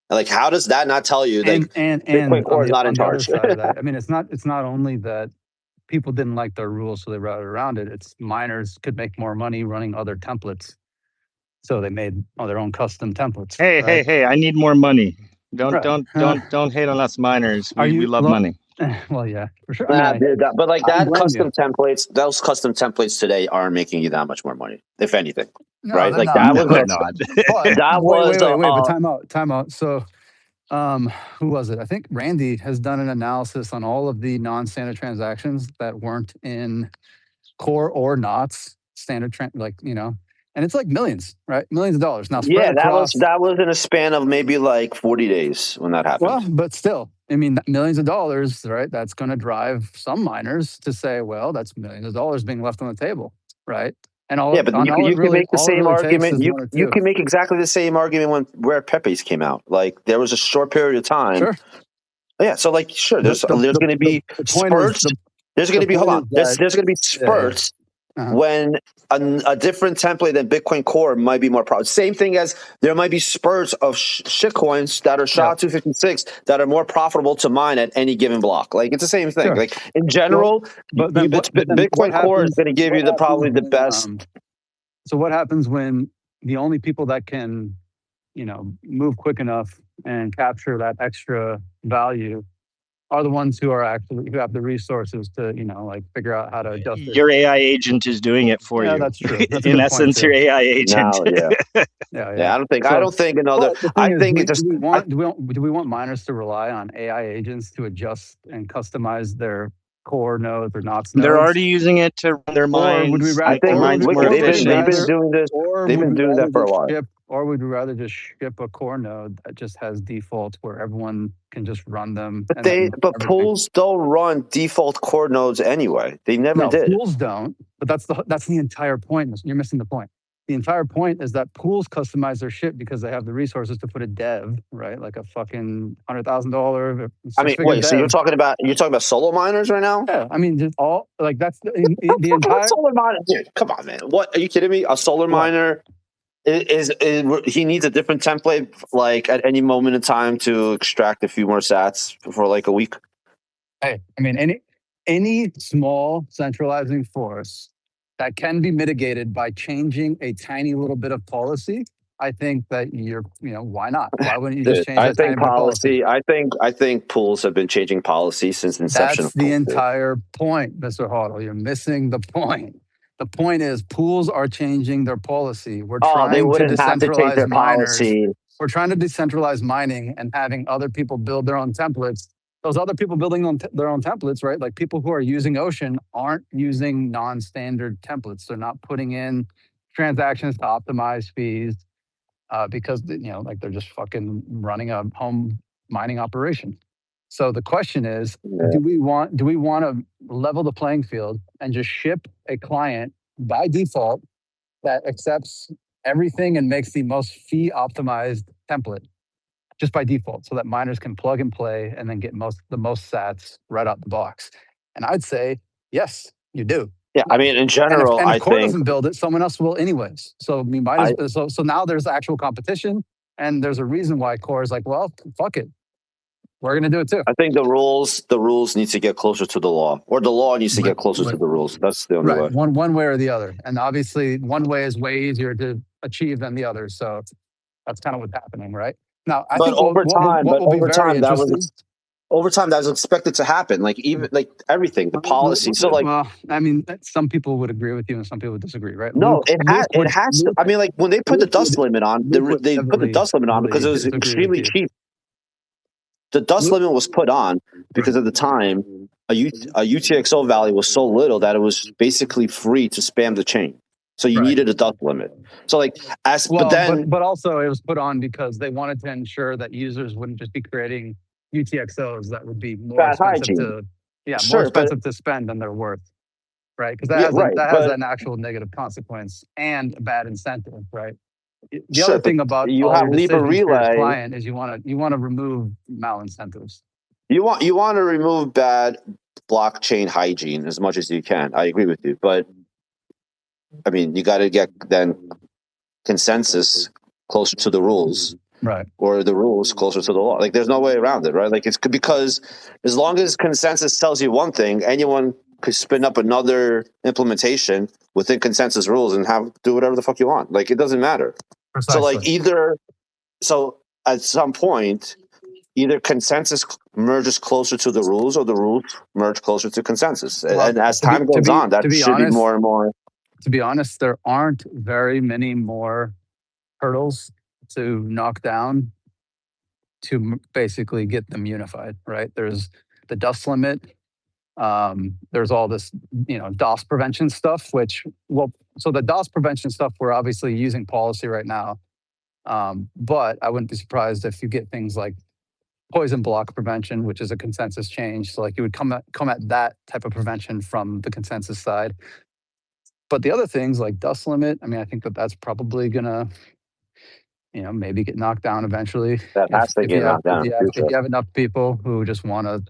Like, how does that not tell you that Bitcoin Core is not in charge? I mean, it's not only that people didn't like their rules, so they routed around it. It's miners could make more money running other templates, so they made their own custom templates. Hey! I need more money. Don't hate on us miners. We love money. Well, yeah, for sure. But like those custom templates today aren't making you that much more money, if anything. No, right? Like not. that was not. But, that was but time out. So, who was it? I think Randy has done an analysis on all of the non-standard transactions that weren't in Core or NOTs standard, and it's like millions, right? Millions of dollars. Now, that was in a span of maybe like 40 days when that happened. Well, but still, I mean, millions of dollars, right? That's going to drive some miners to say, well, that's millions of dollars being left on the table, right? And you can make the same argument. You can make exactly the same argument when Rare Pepes came out. Like, there was a short period of time. Sure. Yeah. So like, sure, there's going to be spurts. There's going to be there's going to be spurts when a different template than Bitcoin Core might be more profitable. Same thing as there might be spurts of shitcoins that are SHA-256 that are more profitable to mine at any given block. Like, it's the same thing. Sure. Like, in general, Bitcoin Core is going to give you probably the best. So what happens when the only people that can, move quick enough and capture that extra value are the ones who have the resources to, figure out how to adjust it. Your AI agent is doing it for you. Yeah, that's true. That's in essence, your AI agent. I don't think another. I think it just. Do we want miners to rely on AI agents to adjust and customize their Core nodes or NOTs nodes? They're already using it to run their mines. Would we rather, they've been doing this. They've been doing that for a while. Or would we rather just ship a Core node that just has defaults where everyone can just run them? But pools don't run default Core nodes anyway. They never did. Pools don't. But that's the entire point. You're missing the point. The entire point is that pools customize their shit because they have the resources to put a dev, right? Like a fucking $100,000. I mean, wait. So you're talking about solo miners right now? Yeah. I mean, just all like that's the entire solar miner. Dude, come on, man. What, are you kidding me? A solar miner is he needs a different template, like at any moment in time, to extract a few more sats for like a week. Hey, I mean, any small centralizing force that can be mitigated by changing a tiny little bit of policy, I think that why not? Why wouldn't you just change that tiny bit of policy? I think pools have been changing policy since the inception of pools. That's the entire point, Mr. Hoddle. You're missing the point. The point is pools are changing their policy. We're trying to decentralize miners. We're trying to decentralize mining and having other people build their own templates. Those other people building their own templates, right? Like people who are using Ocean aren't using non-standard templates. They're not putting in transactions to optimize fees because they're just fucking running a home mining operation. So the question is, do we want to level the playing field and just ship a client by default that accepts everything and makes the most fee optimized template just by default, so that miners can plug and play and then get the most sats right out the box? And I'd say, yes, you do. Yeah, I mean, in general, and if Core doesn't build it, someone else will anyways. So so now there's actual competition, and there's a reason why Core is like, well, fuck it, we're going to do it too. I think the rules need to get closer to the law, or the law needs to get closer to the rules. That's the only way. One way or the other. And obviously, one way is way easier to achieve than the other. So That's kind of what's happening, right? Now, I But think over time, what will be very interesting. Over time, that was expected to happen. Like even like everything, the policy. So like, well, I mean, some people would agree with you and some people would disagree, right? no, it has to. I mean, like when they put the dust limit on, they put the dust limit on because it was extremely cheap. The dust limit was put on because at the time a UTXO value was so little that it was basically free to spam the chain. So you needed a dust limit. So like but also it was put on because they wanted to ensure that users wouldn't just be creating UTXOs that would be more expensive more expensive to spend than they're worth, right? Because that has an actual negative consequence and a bad incentive, right? The other thing about you all have your Libra decisions for your Relay. client is you want to remove malincentives. You want to remove bad blockchain hygiene as much as you can. I agree with you, but I mean you got to get then consensus closer to the rules. Right. Or the rules closer to the law. Like there's no way around it, right? Like it's because as long as consensus tells you one thing, anyone could spin up another implementation within consensus rules and do whatever the fuck you want. Like it doesn't matter. Precisely. So at some point, either consensus merges closer to the rules or the rules merge closer to consensus. Well, and as time goes on, that should be more and more. To be honest, there aren't very many more hurdles to knock down to basically get them unified, right? There's the dust limit. There's all this, DOS prevention stuff, so the DOS prevention stuff, we're obviously using policy right now. But I wouldn't be surprised if you get things like poison block prevention, which is a consensus change. So like you would come at that type of prevention from the consensus side. But the other things like dust limit, I mean, I think that's probably gonna maybe get knocked down eventually. That has to get knocked down. If you have enough people who just want to,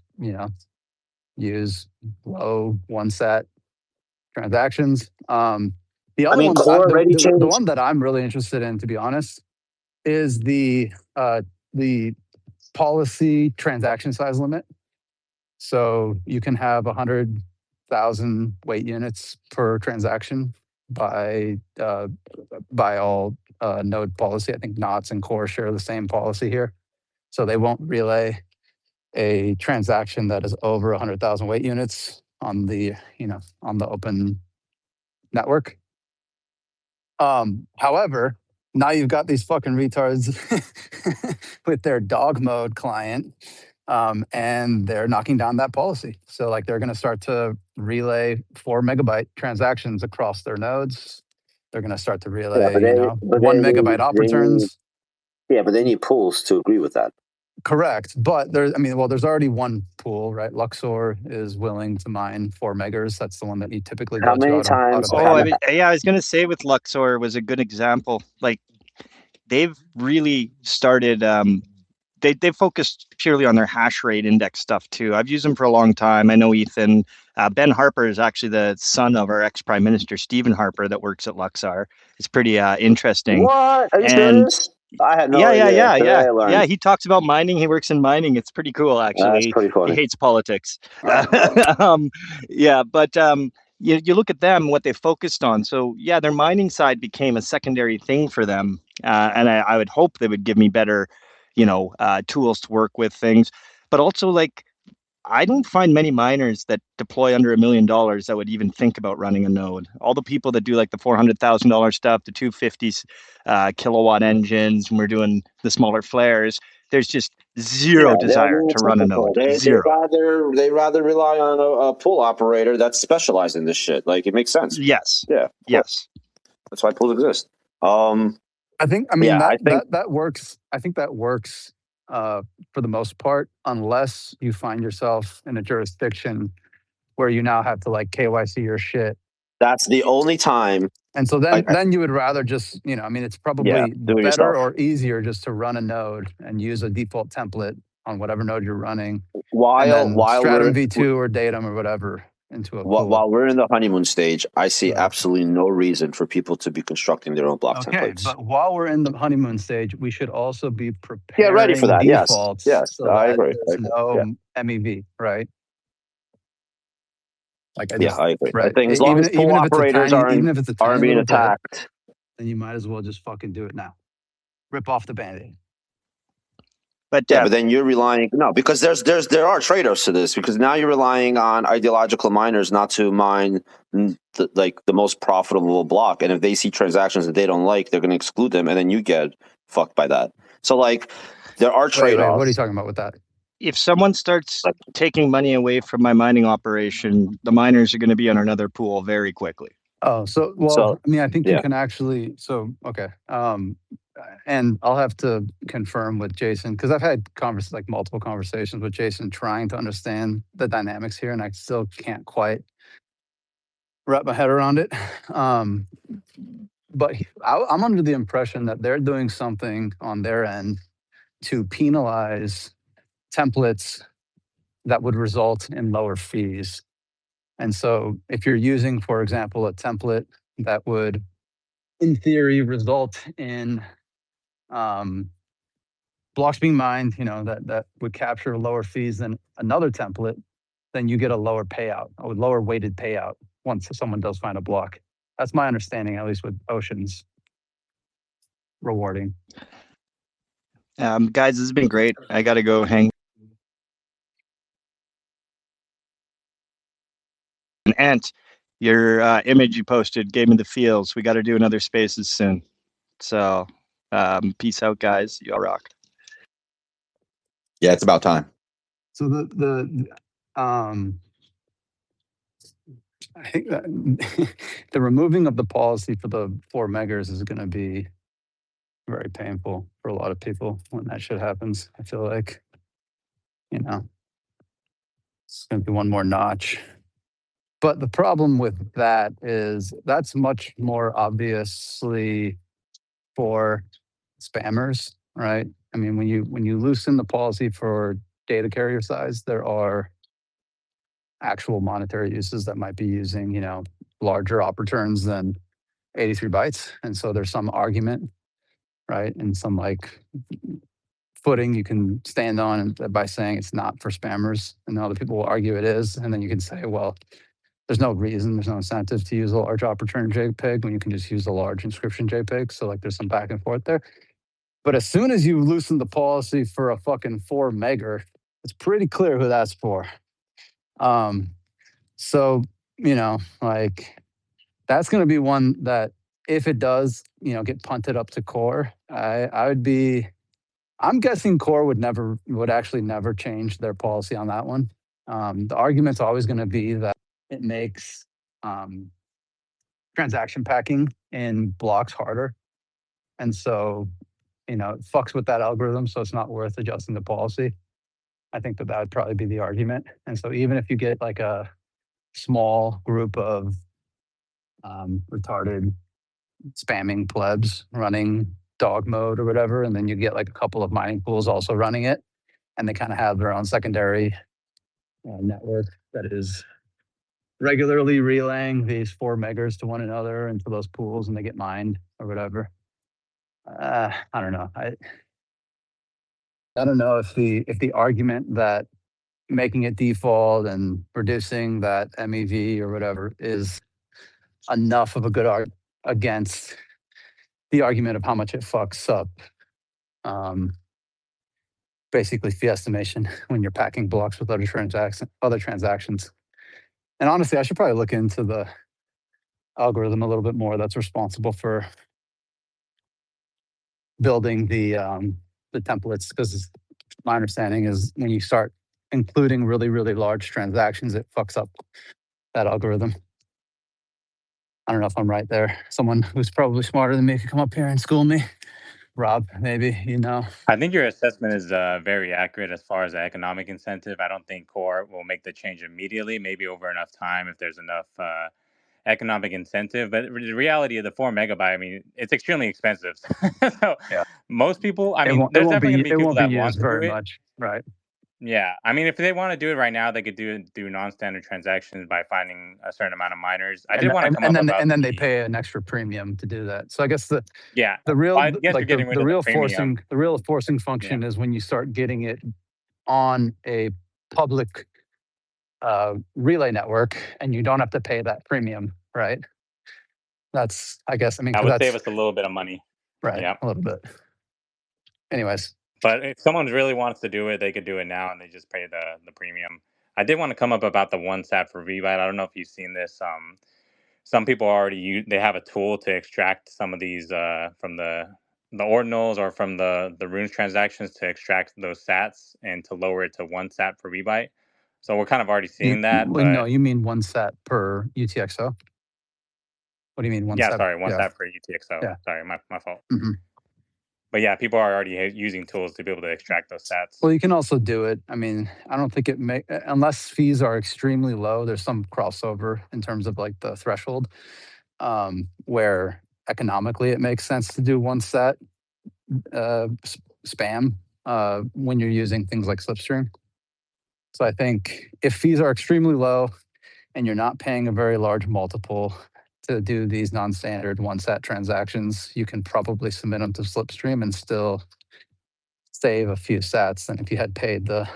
use low one-sat transactions. The other one, the one that I'm really interested in, to be honest, is the policy transaction size limit. So you can have 100,000 weight units per transaction by all node policy. I think Knots and Core share the same policy here. So they won't relay a transaction that is over 100,000 weight units on the open network. However, now you've got these fucking retards with their dog mode client, and they're knocking down that policy. So like they're going to start to relay 4 megabyte transactions across their nodes. They're going to start to relay, 1 megabyte OpReturns. Yeah, but they need pools to agree with that. Correct, but there's already one pool, right? Luxor is willing to mine 4 megas. That's the one that you typically go to. How many times? I was going to say with Luxor was a good example. Like they've really started. They focused purely on their hash rate index stuff too. I've used them for a long time. I know Ethan. Ben Harper is actually the son of our ex-prime minister Stephen Harper that works at Luxor. It's pretty interesting. What? Are you serious? I had no idea. Yeah. He talks about mining. He works in mining. It's pretty cool, actually. That's pretty funny. He hates politics. You look at them, what they focused on. So yeah, their mining side became a secondary thing for them, and I would hope they would give me better, tools to work with things. But also, like, I don't find many miners that deploy under $1 million that would even think about running a node. All the people that do like the $400,000 stuff, the 250 kilowatt engines, and we're doing the smaller flares, there's just zero desire to run a node. Zero. They rather rely on a pool operator that's specialized in this shit. Like it makes sense. Yes. Yeah. Yes. That's why pools exist. That works. I think that works. For the most part, unless you find yourself in a jurisdiction where you now have to like KYC your shit. That's the only time. And so then you would rather just, it's probably better or easier just to run a node and use a default template on whatever node you're running. While Stratum V2 or Datum or whatever into a pool. While we're in the honeymoon stage, I see absolutely no reason for people to be constructing their own block templates. But while we're in the honeymoon stage, we should also be preparing ready for that. Defaults. Yes, so I agree. No MEV, right? I agree. Right. I think as long as pool operators aren't being attacked, then you might as well just fucking do it now. rip off the Band-Aid. But yeah, but then you're relying because there are trade-offs to this, because now you're relying on ideological miners not to mine the most profitable block, and if they see transactions that they don't like, they're going to exclude them, and then you get fucked by that. So like there are trade-offs. Wait, what are you talking about with that? If someone starts taking money away from my mining operation, the miners are going to be on another pool very quickly. Oh, I mean, I think you can actually. So okay, and I'll have to confirm with Jason, because I've had multiple conversations with Jason trying to understand the dynamics here, and I still can't quite wrap my head around it. But I'm under the impression that they're doing something on their end to penalize templates that would result in lower fees. And so if you're using, for example, a template that would, in theory, result in blocks being mined, that would capture lower fees than another template, then you get a lower payout, a lower weighted payout once someone does find a block. That's my understanding, at least with Ocean's rewarding. Guys, this has been great. I got to go hang. And Ant, your image you posted gave me the feels. We got to do another Spaces soon. So peace out, guys. You all rock. Yeah, it's about time. So I think that the removing of the policy for the Four-meggers is going to be very painful for a lot of people when that shit happens. I feel like, it's going to be one more notch. But the problem with that is that's much more obviously for spammers, right? I mean, when you loosen the policy for data carrier size, there are actual monetary uses that might be using, larger OpReturns than 83 bytes. And so there's some argument, right? And some footing you can stand on by saying it's not for spammers. And other people will argue it is. And then you can say, well, there's no reason, there's no incentive to use a large OpReturn JPEG when you can just use a large inscription JPEG. So there's some back and forth there. But as soon as you loosen the policy for a fucking 4-megger, it's pretty clear who that's for. So, that's going to be one that if it does, get punted up to Core, I'm guessing Core would actually never change their policy on that one. The argument's always going to be that it makes transaction packing in blocks harder. And so, it fucks with that algorithm, so it's not worth adjusting the policy. I think that would probably be the argument. And so even if you get a small group of retarded spamming plebs running dog mode or whatever, and then you get a couple of mining pools also running it, and they kind of have their own secondary network that is regularly relaying these 4-meggers to one another into those pools, and they get mined or whatever. I don't know. I don't know if the argument that making it default and reducing that MEV or whatever is enough of a good argument against the argument of how much it fucks up basically fee estimation when you're packing blocks with other transactions. And honestly, I should probably look into the algorithm a little bit more that's responsible for building the templates, because my understanding is when you start including really, really large transactions, it fucks up that algorithm. I don't know if I'm right there. Someone who's probably smarter than me could come up here and school me. Rob, maybe, I think your assessment is very accurate as far as the economic incentive. I don't think Core will make the change immediately, maybe over enough time if there's enough economic incentive. But the reality of the 4-megabyte, I mean, it's extremely expensive. So most people, there's definitely going to be people that want to do it. Much, right? Yeah, I mean, if they want to do it right now, they could do non-standard transactions by finding a certain amount of miners. I did want to come up about, and then they pay an extra premium to do that. So I guess the real forcing function is when you start getting it on a public relay network, and you don't have to pay that premium, right? That's, I guess, I would save us a little bit of money, right? Yeah, a little bit. anyways. But if someone really wants to do it, they could do it now, and they just pay the premium. I did want to come up about the 1 sat for VByte. I don't know if you've seen this. Some people already they have a tool to extract some of these from the ordinals or from the runes transactions to extract those sats and to lower it to 1 sat per VByte. So we're kind of already seeing that. Well, but no, you mean 1 sat per UTXO? What do you mean 1 yeah, sat? sorry, 1 sat per UTXO. Yeah. Sorry, my fault. Mm-hmm. But yeah, people are already using tools to be able to extract those sats. Well, you can also do it. I mean, I don't think unless fees are extremely low, there's some crossover in terms of like the threshold, where economically it makes sense to do 1 sat spam when you're using things like Slipstream. So I think if fees are extremely low and you're not paying a very large multiple to do these non-standard 1 sat transactions, you can probably submit them to Slipstream and still save a few sats than if you had paid the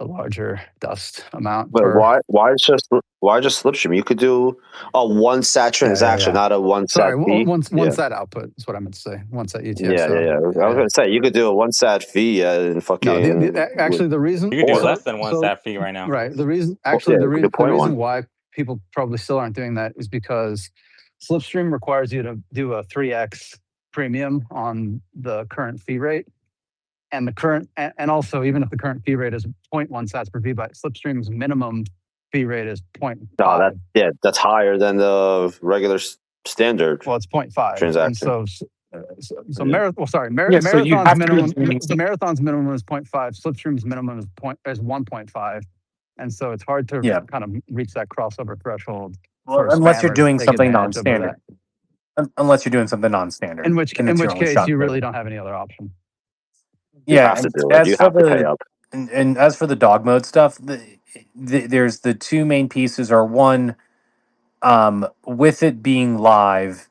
larger dust amount. But why just Slipstream? You could do a 1 sat transaction, not a 1 sat fee. One sat output is what I meant to say. 1 sat UTXO. Yeah. I was going to say you could do a 1 sat fee and fucking. No, actually, the reason you could do less than 1 sat fee right now. Right. The reason why people probably still aren't doing that is because Slipstream requires you to do a 3x premium on the current fee rate. And also, even if the current fee rate is 0.1 sats per VByte, Slipstream's minimum fee rate is 0.5. No, that's higher than the regular standard. Well, it's 0.5 transaction. And Marathon's minimum. The Marathon's minimum is 0.5. Slipstream's minimum is 1.5, and so it's hard to kind of reach that crossover threshold. Well, unless you're doing something non-standard. Unless you're doing something non-standard. In which case, you really don't have any other option. You have to do it. You have to pay up. And as for the dog mode stuff, there's the two main pieces are one, with it being live,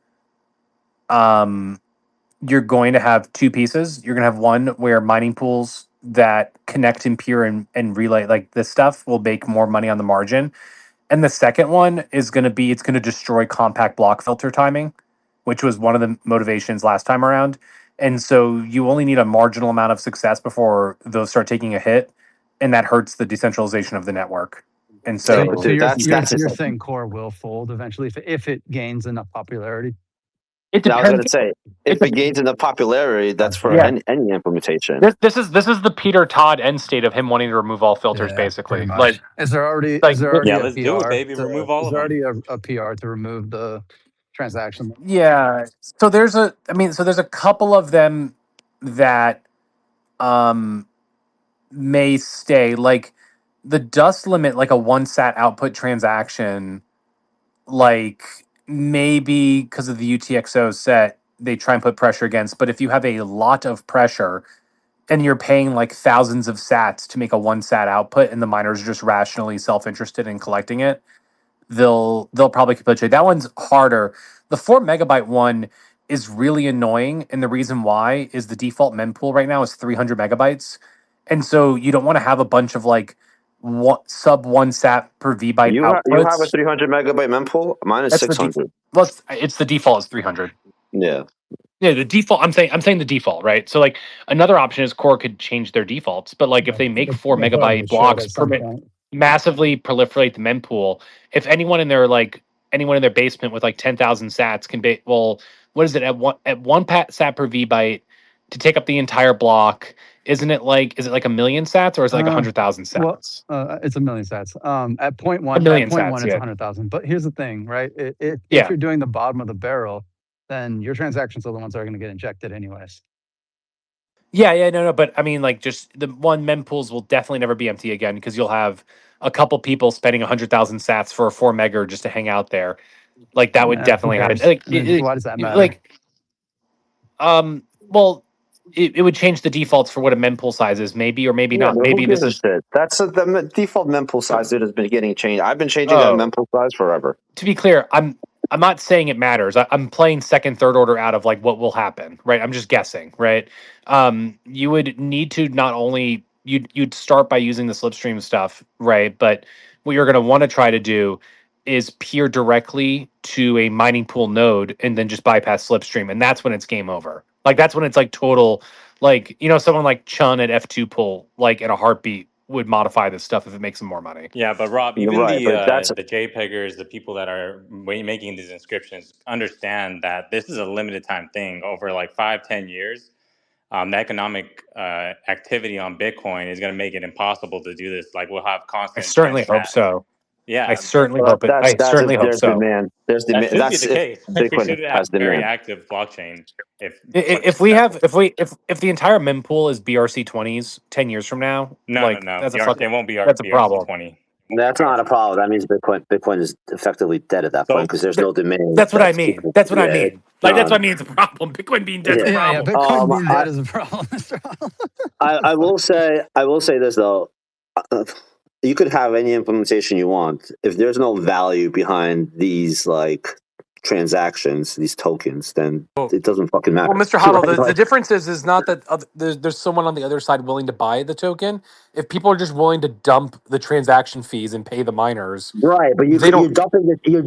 you're going to have two pieces. You're going to have one where mining pools that connect in Pure and relay, like this stuff, will make more money on the margin. And the second one is going to be, it's going to destroy compact block filter timing, which was one of the motivations last time around. And so you only need a marginal amount of success before those start taking a hit, and that hurts the decentralization of the network. And so you're saying Core will fold eventually if it gains enough popularity? It depends. I was going to say, if it gains enough popularity, that's for any implementation. This is the Peter Todd end state of him wanting to remove all filters, basically. Like, is there already let's a do PR it, baby. Remove all of them. Is there already a PR to remove the transaction? Yeah. So there's a couple of them that may stay. Like the dust limit, like a 1 sat output transaction, like maybe because of the UTXO set, they try and put pressure against. But if you have a lot of pressure and you're paying like thousands of sats to make a 1 sat output, and the miners are just rationally self-interested in collecting it, they'll probably capitulate. That one's harder. The 4 megabyte one is really annoying, and the reason why is the default mempool right now is 300 megabytes, and so you don't want to have a bunch of like sub 1 sat per VByte outputs. You have a 300 megabyte mempool? Mine is 600. It's the default is 300. Yeah. Yeah, the default. I'm saying the default, right? So like another option is Core could change their defaults, but like if they make 4 megabyte blocks massively proliferate the mempool. If anyone in their basement with like 10,000 sats can be, well, what is it at one sat per VByte to take up the entire block? Is it like 1 million sats, or is it like 100,000 sats? Well, it's 1 million sats. At 0.1, it's 100,000. But here's the thing, right? If you're doing the bottom of the barrel, then your transactions are the ones that are going to get injected anyways. No. But I mean, like, just the one mempools will definitely never be empty again, because you'll have a couple people spending 100,000 sats for a 4 megger just to hang out there. Like that would definitely happen. Like, why does that matter? Well, it would change the defaults for what a mempool size is, maybe or maybe not. Maybe this is shit. That's the default mempool size. It has been getting changed. I've been changing that mempool size forever. To be clear, I'm not saying it matters. I'm playing second, third order out of like what will happen, right? I'm just guessing, right? You would need to not only you'd start by using the Slipstream stuff, right? But what you're going to want to try to do is peer directly to a mining pool node and then just bypass Slipstream, and that's when it's game over. Like that's when it's like total Like, someone like Chun at F2 Pull, like in a heartbeat, would modify this stuff if it makes them more money. Yeah, but Rob, even Right, but that's the JPEGers, the people that are making these inscriptions, understand that this is a limited time thing. Over like 5-10 years, the economic activity on Bitcoin is going to make it impossible to do this. Like we'll have I constant certainly hope transmat. so. I Yeah, certainly hope it. I that's if certainly hope there's so. demand. There's that demand. should be That's the if case. We Bitcoin should have has a very demand. active blockchain if Bitcoin is If we have, successful. if the entire mempool is BRC20s 10 years from now, No, like that's a It won't be that's a problem. BRC20. That's not a problem. That means Bitcoin is effectively dead at that point So because there's no demand. That's what I mean. That's what I mean. Like that's Um, what I mean. It's a problem. Bitcoin being dead's a yeah. Yeah, problem. Bitcoin Um, being dead is a problem. I will say this though. You could have any implementation you want. If there's no value behind these like transactions, these tokens, then it doesn't fucking matter. Well, Mr. Hoddle, Right? the difference is not that there's someone on the other side willing to buy the token. If people are just willing to dump the transaction fees and pay the miners, Right, but they don't. you're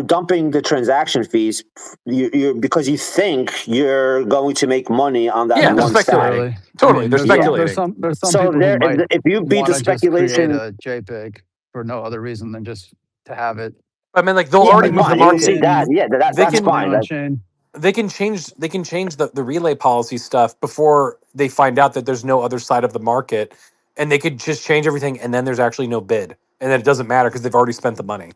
dumping the transaction fees. You because you think you're going to make money on that Yeah, they're one stack. speculating. Totally, they're there's speculating. some So people who there, might if you beat want the to just create speculation, a JPEG for no other reason than just to have it. I mean, like they'll yeah, already but move the fine, you can market. see that. Yeah, They that's can fine. On chain. they can change the relay policy stuff before they find out that there's no other side of the market, and they could just change everything, and then there's actually no bid, and then it doesn't matter because they've already spent the money.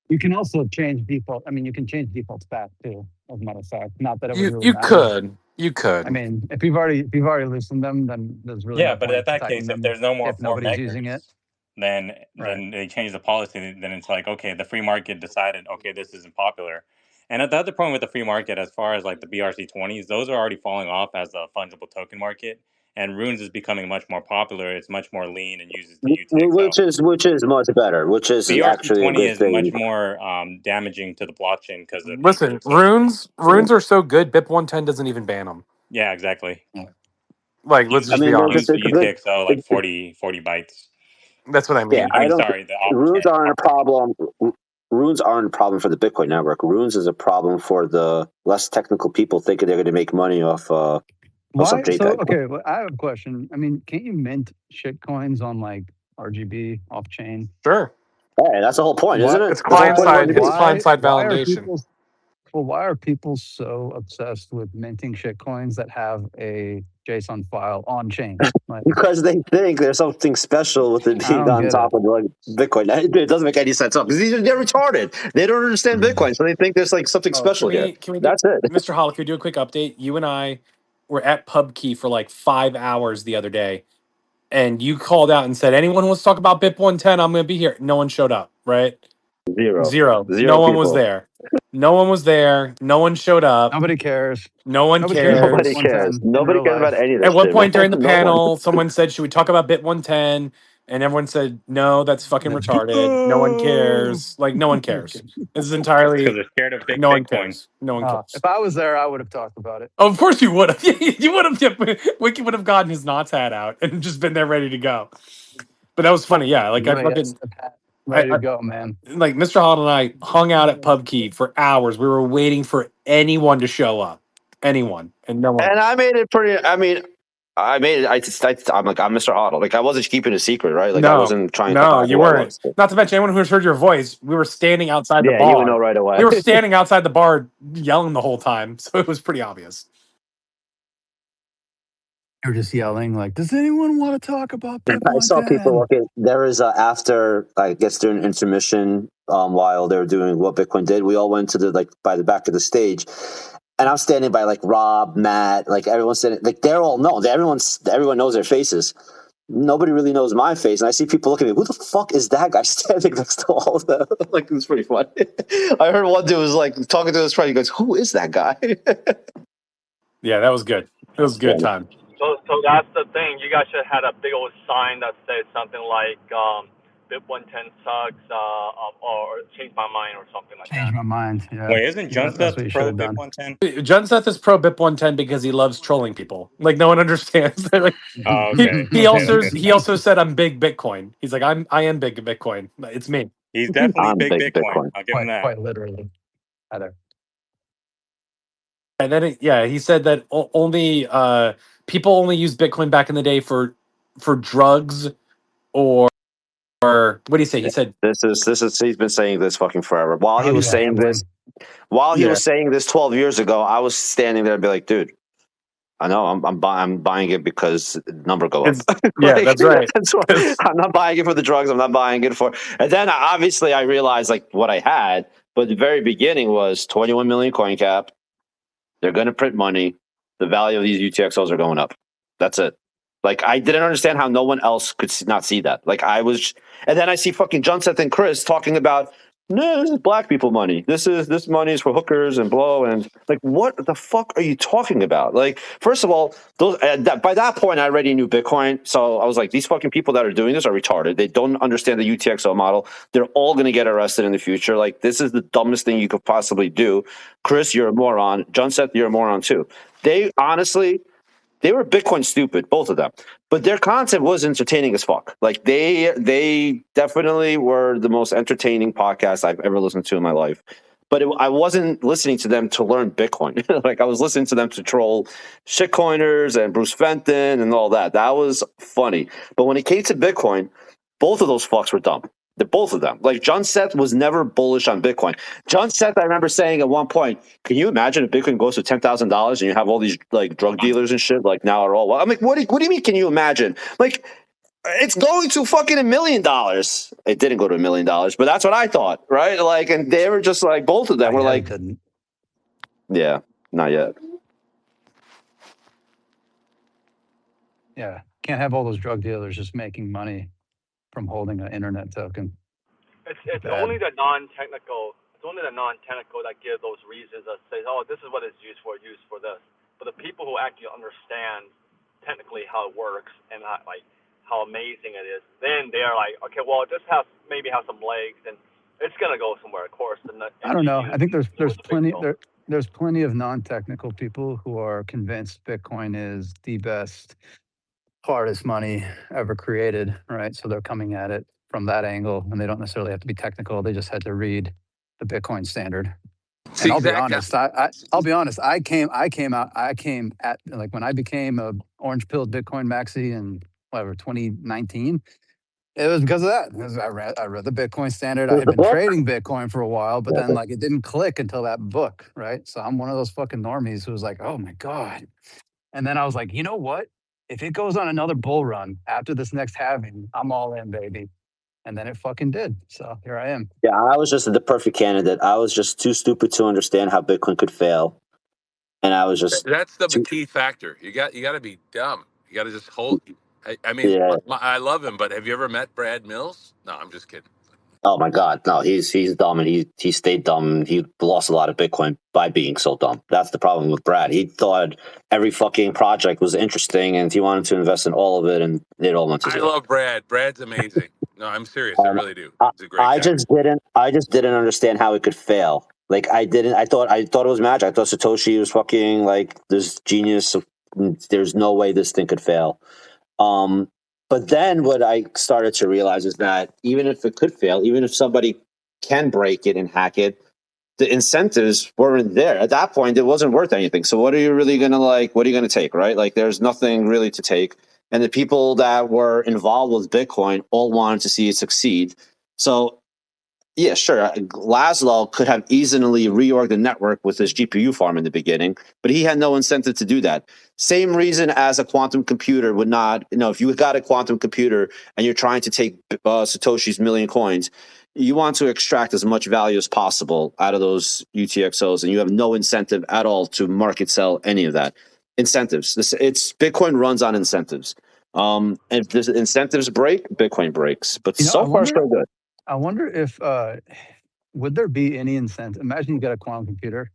You can also change default. I mean, you can change defaults back too, as a matter of fact. Not that it would really You matter. could. I mean, if you've already loosened them, then there's really yeah, no but point at that tightening case, if them there's no more if nobody's using it. four-meggers, then Right. they change the policy. Then it's like, okay, the free market decided, okay, this isn't popular. And at the other point with the free market, as far as like the BRC20s, those are already falling off as a fungible token market. And Runes is becoming much more popular. It's much more lean and uses the UTXO. which is much better. Which is actually a BRC20 good is much thing. more damaging to the blockchain because of the Listen, UTXO. runes are so good. BIP-110 doesn't even ban them. Yeah, exactly. Like, let's I just be mean, honest. Use the UTXO like 40 bytes. That's what I Yeah, mean. I mean, sorry, the runes OpReturn. aren't a problem. Runes aren't a problem for the Bitcoin network. Runes is a problem for the less technical people thinking they're going to make money off some Why? JPEG. So, okay, well, I have a question. I mean, can't you mint shit coins on like RGB off chain? Sure. Yeah, that's the whole point, isn't it? It's client side. It's client side validation. Why are people so obsessed with minting shit coins that have a JSON file on chain? Like, because they think there's something special with it being on top of like Bitcoin. It doesn't make any sense because they're retarded. They don't understand Bitcoin, so they think there's like something special here. That's it. Mr. Hoddle, can we do a quick update? You and I were at PubKey for like 5 hours the other day, and you called out and said, anyone wants to talk about BIP-110, I'm going to be here. No one showed up, right? Zero. No one was there. No one was there. No one showed up. Nobody cares. No one cares. Nobody cares. Nobody cares about any of this. At one shit, point man. during the panel, someone said, should we talk about BIP-110? And everyone said, no, that's fucking retarded. No one cares. Like, no one cares. This is entirely... Because they're scared of big no one Bitcoin. cares. No one cares. If I was there, I would have talked about it. Oh, of course you would have. You would have. Yeah, Wiki would have gotten his knots hat out and just been there ready to go. But that was funny. Yeah, like Really, I fucking... ready to go, man. Like Mr. Hoddle and I hung out at PubKey for hours. We were waiting for anyone to show up. Anyone. And no one. And I made it pretty. I mean, I made it. I'm like, I'm Mr. Hoddle. Like, I wasn't keeping a secret, right? Like, I wasn't trying to. No, you weren't. Not to mention anyone who's heard your voice. We were standing outside the bar. You would know right away. We were standing outside the bar yelling the whole time, so it was pretty obvious. You're just yelling like, "Does anyone want to talk about BIP-110?" I saw people looking. There is after I guess during intermission, while they were doing what Bitcoin did, we all went to the by the back of the stage. And I'm standing by like Rob, Matt, like everyone's standing, like they're all known. Everyone knows their faces. Nobody really knows my face. And I see people looking at me, who the fuck is that guy standing next to all of them? Like, it's pretty funny. I heard one dude was like talking to his friend. He goes, who is that guy? Yeah, that was good. It was a good time. So that's the thing. You guys should have had a big old sign that says something like BIP-110 sucks or change my mind or something like that. Change my mind. Yeah. Wait, isn't Junseth pro BIP-110? Junseth is pro BIP-110 because he loves trolling people. Like no one understands. Like, oh, okay. He also said I'm big Bitcoin. He's like I am big Bitcoin. It's me. He's definitely big Bitcoin. I'll give him that. Quite literally. Either. And then he said that only people only use Bitcoin back in the day for drugs or what do you say? He said This is he's been saying this fucking forever. While he was saying gambling. this, while he was saying this 12 years ago, I was standing there and be like, dude, I know I'm buying it because the number go up. Yeah, that's right. That's what, I'm not buying it for the drugs. I'm not buying it for. And then obviously I realized like what I had, but the very beginning was 21 million coin cap. They're going to print money. The value of these UTXOs are going up. That's it. Like I didn't understand how no one else could not see that. Like I was, and then I see fucking Junseth and Chris talking about, no, this is black people money. This money is for hookers and blow and like what the fuck are you talking about? Like first of all, those by that point I already knew Bitcoin, so I was like, these fucking people that are doing this are retarded. They don't understand the UTXO model. They're all going to get arrested in the future. Like this is the dumbest thing you could possibly do. Chris, you're a moron. Junseth, you're a moron too. They honestly. They were Bitcoin stupid, both of them. But their content was entertaining as fuck. Like they definitely were the most entertaining podcast I've ever listened to in my life. But I wasn't listening to them to learn Bitcoin. Like I was listening to them to troll shitcoiners and Bruce Fenton and all that. That was funny. But when it came to Bitcoin, both of those fucks were dumb. Both of them. Like John Seth was never bullish on Bitcoin. John Seth, I remember saying at one point, "Can you imagine if Bitcoin goes to $10,000 and you have all these like drug dealers and shit like now are all?" I'm like, what do you mean? Can you imagine? Like, it's going to fucking $1 million. It didn't go to $1 million, but that's what I thought, right? Like, and they were just like both of them were like, "Yeah, not yet." Yeah, can't have all those drug dealers just making money from holding an internet token. It's only the non-technical. It's only the non-technical that give those reasons that says, "Oh, this is what it's used for this." But the people who actually understand technically how it works and how amazing it is, then they're like, "Okay, well, this maybe has some legs and it's gonna go somewhere." Of course, I don't know. I think there's plenty of non-technical people who are convinced Bitcoin is the best, hardest money ever created, right? So they're coming at it from that angle, and they don't necessarily have to be technical. They just had to read the Bitcoin standard. And I'll be honest. I'll be honest. I came at like when I became a orange pilled Bitcoin maxi in whatever 2019. It was because of that. Because I read the Bitcoin standard. I had been trading Bitcoin for a while, but then like it didn't click until that book, right? So I'm one of those fucking normies who was like, "Oh my god!" And then I was like, "You know what? If it goes on another bull run after this next halving, I'm all in, baby." And then it fucking did. So here I am. Yeah, I was just the perfect candidate. I was just too stupid to understand how Bitcoin could fail, and I was just That's the key factor. You got to be dumb. You got to just hold. I mean, yeah. I love him, but have you ever met Brad Mills? No, I'm just kidding. Oh my God, no, he's dumb, and he stayed dumb. He lost a lot of Bitcoin by being so dumb. That's the problem with Brad. He thought every fucking project was interesting, and he wanted to invest in all of it, and it all went to zero. I love Brad. Brad's amazing. No, I'm serious. I really do. He's a great guy. I just didn't understand how it could fail. Like I thought it was magic. I thought Satoshi was fucking like this genius. There's no way this thing could fail. But then what I started to realize is that even if it could fail, even if somebody can break it and hack it, the incentives weren't there. At that point, it wasn't worth anything. So what are you really going to like? What are you going to take, right? Like there's nothing really to take. And the people that were involved with Bitcoin all wanted to see it succeed. So yeah, sure. Laszlo could have easily reorged the network with his GPU farm in the beginning, but he had no incentive to do that. Same reason as a quantum computer would not, if you got a quantum computer and you're trying to take Satoshi's million coins, you want to extract as much value as possible out of those UTXOs, and you have no incentive at all to market sell any of that. Incentives. Bitcoin runs on incentives. If the incentives break, Bitcoin breaks. But so far, so good. I wonder if would there be any incentive? Imagine you got a quantum computer,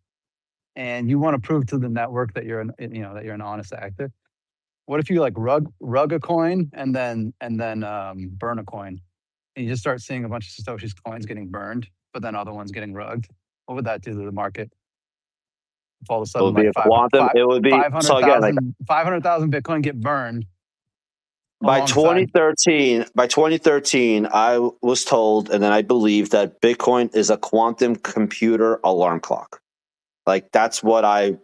and you want to prove to the network that you're an honest actor. What if you like rug a coin and then burn a coin, and you just start seeing a bunch of Satoshi's coins getting burned, but then other ones getting rugged? What would that do to the market? If all of a sudden, it would be a quantum. It would be 500,000 Bitcoin get burned. By 2013, I was told, and then I believe that Bitcoin is a quantum computer alarm clock. Like that's what I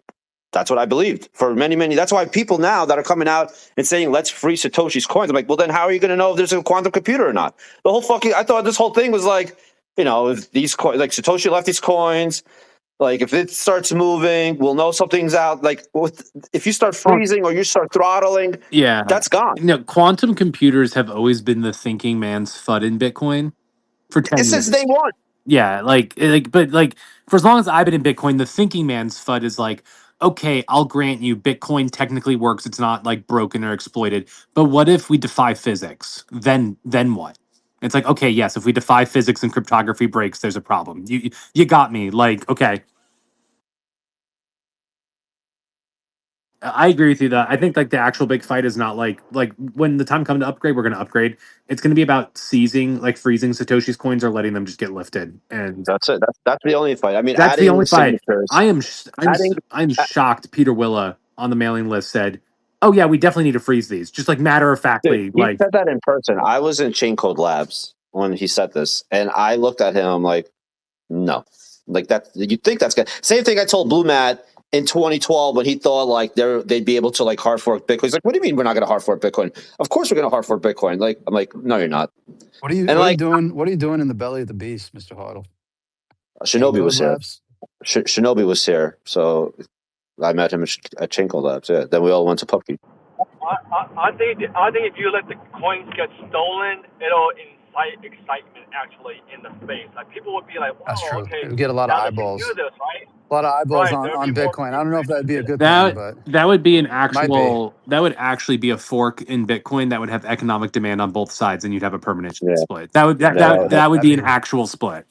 That's what I believed for many. That's why people now that are coming out and saying, let's free Satoshi's coins. I'm like, well, then how are you going to know if there's a quantum computer or not? I thought this whole thing was like, if these coins, like Satoshi left these coins, like if it starts moving, we'll know something's out. Like if you start freezing or you start throttling, that's gone. Quantum computers have always been the thinking man's FUD in Bitcoin for 10 years. Since day one. Yeah, but for as long as I've been in Bitcoin, the thinking man's FUD is like, okay, I'll grant you Bitcoin technically works. It's not like broken or exploited. But what if we defy physics? Then what? It's like, okay, yes, if we defy physics and cryptography breaks, there's a problem. You got me. Like, okay. I agree with you that I think like the actual big fight is not like when the time comes to upgrade, we're going to upgrade. It's going to be about freezing Satoshi's coins or letting them just get lifted. And that's it. That's the only fight. I mean, that's the only fight. Signatures, I'm shocked. Peter Willa on the mailing list said, "Oh yeah, we definitely need to freeze these." Just like matter of factly, he said that in person. I was in Chain Code Labs when he said this, and I looked at him. I'm like, no, like that. You think that's good? Same thing I told Blue Matt in 2012 when he thought like they'd be able to like hard fork Bitcoin. He's like, what do you mean we're not going to hard fork Bitcoin? Of course we're going to hard fork Bitcoin. Like I'm like, no, you're not. What are you doing? What are you doing in the belly of the beast, Mr. Hoddle? Shinobi was here. Shinobi was here, so I met him at Chain Code Labs. Yeah, then we all went to PUBG. I think if you let the coins get stolen, it'll incite excitement actually in the space. Like people would be like, "Wow, that's true. okay, You'll get a lot of eyeballs. Do this, right? A lot of eyeballs on Bitcoin. I don't know if that'd be a good thing, but that would be that would actually be a fork in Bitcoin that would have economic demand on both sides, and you'd have a permanent split. That would be an actual split.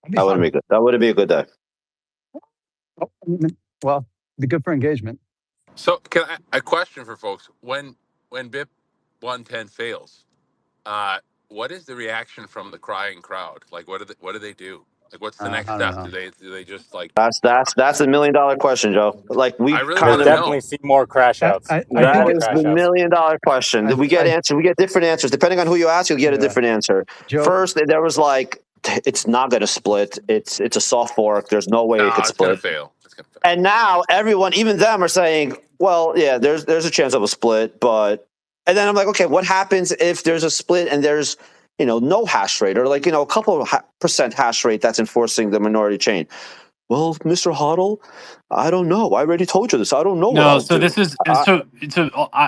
That wouldn't be good. That wouldn't be a good day. Well, it'd be good for engagement. So, a question for folks: when BIP-110 fails, what is the reaction from the crying crowd? Like, what do they do? Like, what's the next step? Do they just like? That's $1 million question, Joe. Like we definitely see more crash outs. That is the $1 million question. We get different answers depending on who you ask. You'll get a different answer. Joe, first, there was like, it's not going to split. It's a soft fork. There's no way it could split. It's gonna fail. And now everyone, even them, are saying, well, yeah, there's a chance of a split, but. And then I'm like, okay, what happens if there's a split and there's no hash rate or like a couple of percent hash rate that's enforcing the minority chain? Well, Mr. Hoddle, I don't know. I already told you this. I don't know. No, so this is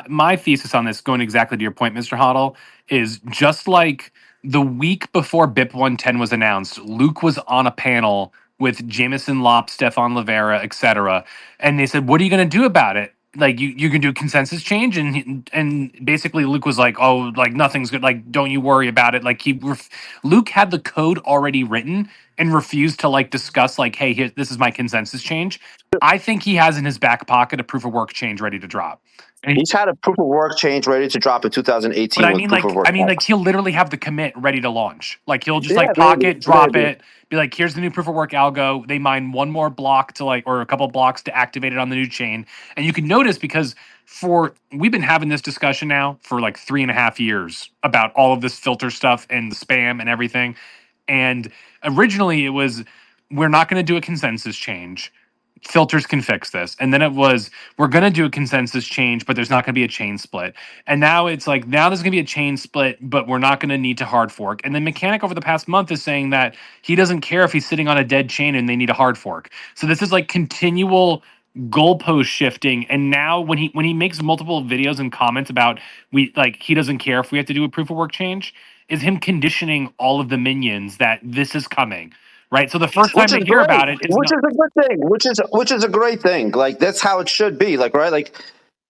my thesis on this, going exactly to your point, Mr. Hoddle, is just like the week before BIP-110 was announced, Luke was on a panel with Jameson Lopp, Stefan Livera, etc., and they said, "What are you going to do about it? Like you can do consensus change," and basically Luke was like, "Oh, like nothing's good. Like don't you worry about it." Like Luke had the code already written and refused to like discuss like, "Hey, this is my consensus change." I think he has in his back pocket a proof of work change ready to drop. And he's had a proof of work change ready to drop in 2018. But I mean, he'll literally have the commit ready to launch. Like he'll just pocket, drop it, be like, here's the new proof of work algo. They mine one more block to or a couple blocks to activate it on the new chain. And you can notice because we've been having this discussion now for like 3.5 years about all of this filter stuff and the spam and everything. And originally it was, we're not going to do a consensus change. Filters can fix this. And then it was, we're going to do a consensus change, but there's not going to be a chain split. And now it's like, now there's going to be a chain split, but we're not going to need to hard fork. And then Mechanic over the past month is saying that he doesn't care if he's sitting on a dead chain and they need a hard fork. So this is like continual goalpost shifting. And now when he makes multiple videos and comments about he doesn't care if we have to do a proof of work change, is him conditioning all of the minions that this is coming. Right, so the first time they hear about it, which is a good thing, which is a great thing. Like that's how it should be. Like right, like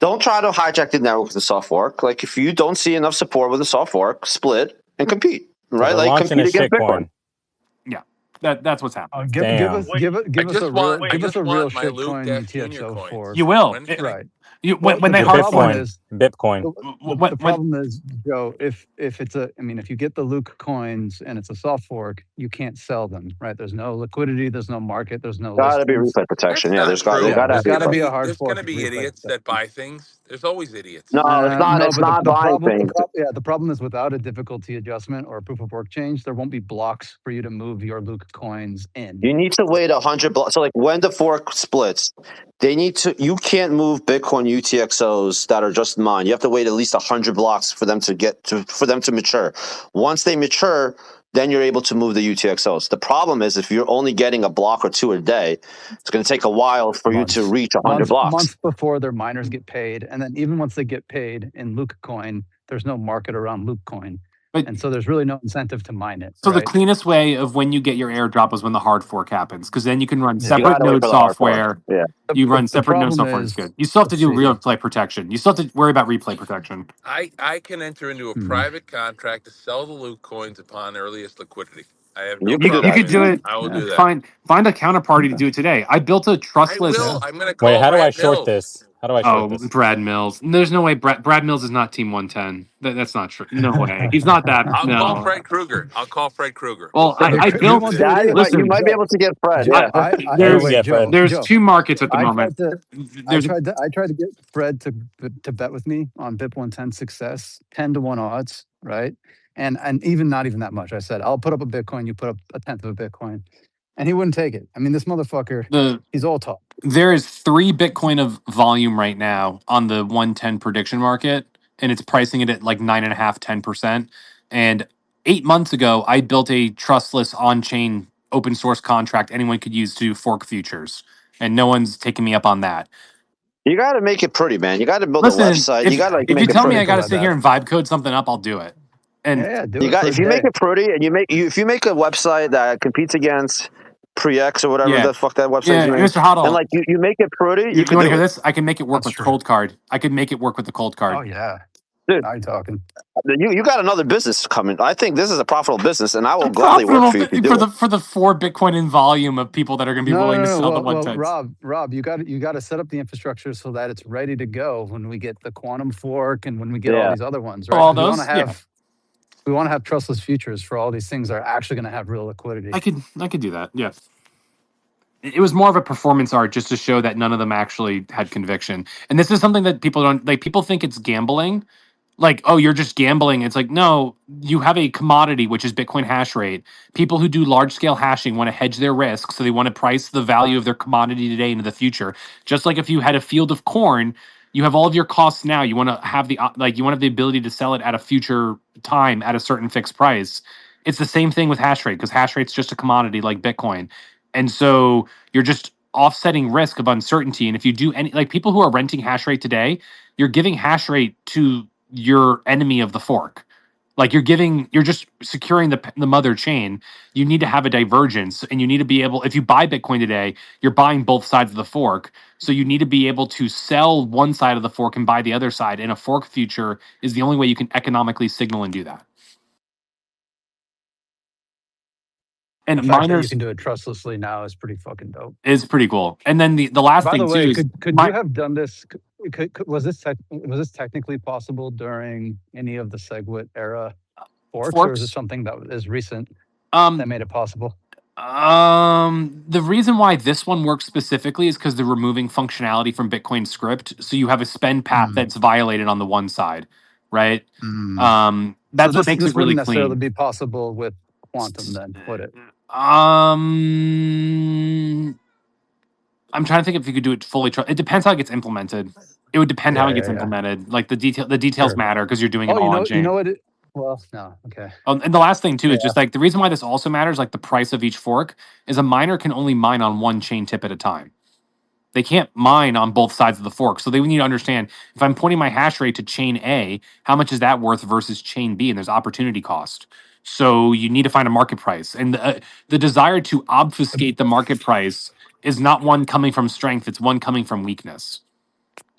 don't try to hijack the network with a soft fork. Like if you don't see enough support with a soft fork, split and compete. Right, like compete against Bitcoin. Yeah, that's what's happening. Give us a real shitcoin UTXO fork. You will, right? When they hard fork Bitcoin. The problem is, Joe, if it's if you get the Luke coins and it's a soft fork, you can't sell them, right? There's no liquidity, there's no market, there's no. Gotta be replay protection. Yeah, there's got to be a hard There's fork. There's gonna be idiots that buy things. There's always idiots. No, it's not. It's not buying things. The problem is without a difficulty adjustment or a proof of work change, there won't be blocks for you to move your Luke coins in. You need to wait 100 blocks. So like when the fork splits, They need to. You can't move Bitcoin UTXOs that are just mined. You have to wait at least 100 blocks for them to mature. Once they mature, then you're able to move the UTXOs. The problem is if you're only getting a block or two a day, it's going to take a while for you to reach 100 blocks. Months before their miners get paid, and then even once they get paid in Luke coin, there's no market around Luke coin. And so there's really no incentive to mine it. So the cleanest way of when you get your airdrop is when the hard fork happens, because then you can run You separate gotta wait node for the hard fork. software. Yeah. You run The separate node problem software. is- It's good. You still have to let's do see. replay protection. You still have to worry about replay protection. I can enter into a private contract to sell the Luke coins upon earliest liquidity. I have no You You, can do problem you that. could do in- it. I will do that. Find a counterparty to do it today. I built a I trustless. will. I'm going to call Wait, how do I Brad short Mills. this? How do I short this? Brad Mills. There's no way. Brad Mills is not Team 110. That's not true. No way. He's not that. I'll call No. Fred Krueger. I'll call Fred Krueger. Well, We'll I see. built. want to do it is- Listen, you might be able to get Fred. Joe, Yeah. there's Yeah, Fred. there's two markets at the moment. I tried to get Fred to bet with me on BIP-110 success, 10-1 odds, right? And even not even that much. I said, I'll put up a Bitcoin, you put up a tenth of a Bitcoin. And he wouldn't take it. I mean, this motherfucker, he's all talk. There is 3 Bitcoin of volume right now on the 110 prediction market, and it's pricing it at like 9.5%, 10%. And 8 months ago, I built a trustless on-chain open source contract anyone could use to fork futures, and no one's taking me up on that. You got to make it pretty, man. You got to build a website. You got to if make you it tell pretty. me I got to sit here and vibe code something up, I'll do it. And if you make it pretty, and if you make a website that competes against Pre-X or whatever the fuck that website is, Mr. Hoddle, and like you make it pretty, you can want to do hear it. this? I can make it work with cold card. I can make it work with the cold card. Oh yeah, dude, now you're talking. You got another business coming. I think this is a profitable business, and I will gladly work for you if you do it. For the 4 Bitcoin in volume of people that are going to be willing to sell the 110s. Rob, you got to set up the infrastructure so that it's ready to go when we get the quantum fork and when we get all these other ones. Right? All those, we want to have trustless futures for all these things that are actually going to have real liquidity. I could do that. Yeah. It was more of a performance art just to show that none of them actually had conviction. And this is something that people don't like. People think it's gambling. Like, oh, you're just gambling. It's like, no, you have a commodity, which is Bitcoin hash rate. People who do large scale hashing want to hedge their risk. So they want to price the value of their commodity today into the future. Just like if you had a field of corn, you have all of your costs now. You want to have the ability to sell it at a future time at a certain fixed price. It's the same thing with hash rate because hash rate's just a commodity like Bitcoin. And so you're just offsetting risk of uncertainty. And if you do any, like people who are renting hash rate today, you're giving hash rate to your enemy of the fork. Like you're just securing the mother chain. You need to have a divergence and you need to be able, if you buy Bitcoin today, you're buying both sides of the fork. So you need to be able to sell one side of the fork and buy the other side. And a fork future is the only way you can economically signal and do that. And the fact miners, that you can do it trustlessly now is pretty fucking dope. Is pretty cool. And then the last thing way, too is, could you have done this? Was this technically possible during any of the SegWit era forks, or is it something that is recent that made it possible? The reason why this one works specifically is because they're removing functionality from Bitcoin script, so you have a spend path that's violated on the one side, right? That's what makes it really wouldn't necessarily clean. be possible with quantum, then, would it? I'm trying to think if you could do it fully. It depends how it gets implemented. It would depend how it gets implemented. Like the details matter because you're doing it all on chain. You know what? Well, no, okay. And the last thing too is just like the reason why this also matters, like the price of each fork, is a miner can only mine on one chain tip at a time. They can't mine on both sides of the fork. So they need to understand if I'm pointing my hash rate to chain A, how much is that worth versus chain B? And there's opportunity cost. So you need to find a market price. And the desire to obfuscate the market price is not one coming from strength, it's one coming from weakness.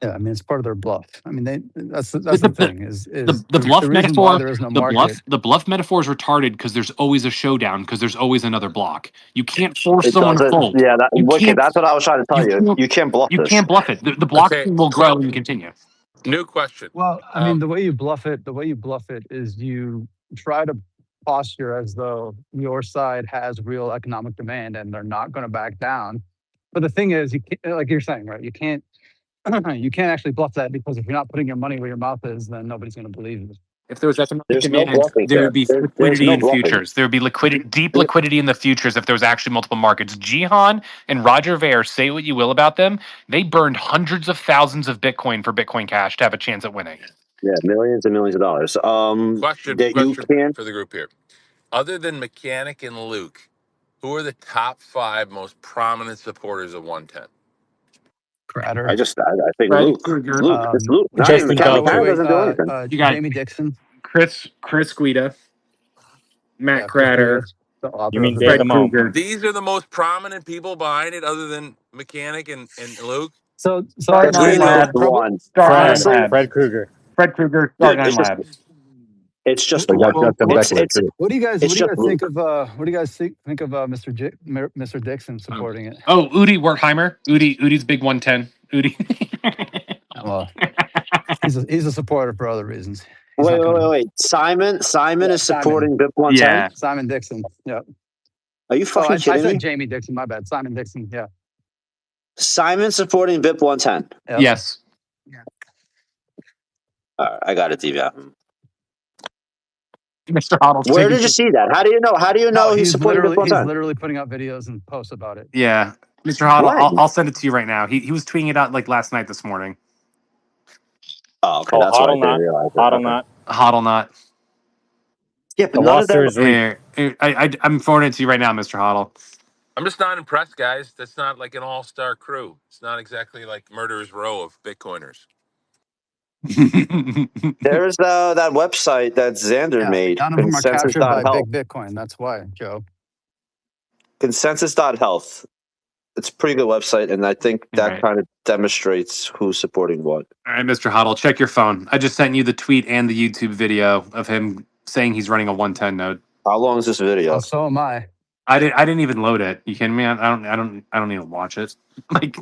Yeah, I mean it's part of their bluff. I mean that's the thing is the bluff the metaphor. why there is no market. The bluff metaphor is retarded because there's always a showdown because there's always another block. You can't force someone fold. Yeah, that's what I was trying to tell you. You can't bluff. You can't bluff it. The block will grow and continue. New question. Well, I mean the way you bluff it is you try to posture as though your side has real economic demand and they're not going to back down. But the thing is, you can't, like you're saying, right? You can't actually bluff that because if you're not putting your money where your mouth is, then nobody's going to believe you. If there was economic There's no demand, bluffing there here. would be There's liquidity no in bluffing. futures. There would be deep liquidity in the futures if there was actually multiple markets. Jihan and Roger Ver, say what you will about them, they burned hundreds of thousands of Bitcoin for Bitcoin Cash to have a chance at winning. Yeah, millions and millions of dollars. Question That you can't. for the group here. Other than Mechanic and Luke, who are the top 5 most prominent supporters of 110? Cratter. I think Fred Luke. Krueger, It's Luke. Not even Justin Mechanic. Belcher. Mechanic doesn't do anything. you got Jamie Dixon. Chris Guida, Matt Chris Guida, Crater, the You author of mean the Data Fred book. Mo? Krueger. These are the most prominent people behind it, other than Mechanic and Luke. So Start It's Nine actually, really just Labs. probably one. Start Nine Fred. Honestly, Labs. Fred Krueger. Fred Krueger, Start dude, Nine Labs. it's just We got one. Justin well, Beckler too. what do you guys It's just think Luke. of what do you guys think of Mr. Dixon supporting it? Oh, Udi Wertheimer. Udi's big 110. Udi. Well, he's a supporter for other reasons. He's Wait. Simon is supporting BIP-110. Yeah. Simon Dixon. Yeah. Are you fucking I kidding said me? Jamie Dixon. My bad. Simon Dixon. Yeah. Simon supporting BIP-110. Yep. Yes. All right, I got it, DVR. Mr. Hoddle's Where taking did you see that? How do you know? How do you know he's supporting he's BIP-110? literally putting out videos and posts about it. Yeah. Mr. Hoddle, When? I'll send it to you right now. He was tweeting it out like last night, this morning. Oh, okay, Oh, that's why I Hoddle didn't not. realize it. Hoddle Okay. not. Hoddle not. Yeah, The but none of roster them. is weak. Here, I'm forwarding it to you right now, Mr. Hoddle. I'm just not impressed, guys. That's not like an all-star crew. It's not exactly like Murderer's Row of Bitcoiners. There's that website that Xander made, None of them are captured by consensus.health. big Bitcoin. That's why, Joe. Consensus.health. It's a pretty good website, and I think that Right. kind of demonstrates who's supporting what. All right, Mr. Hoddle, check your phone. I just sent you the tweet and the YouTube video of him saying he's running a 110 node. How long is this video? Oh, so am I. I didn't even load it. You kidding me? I don't need to watch it. Like,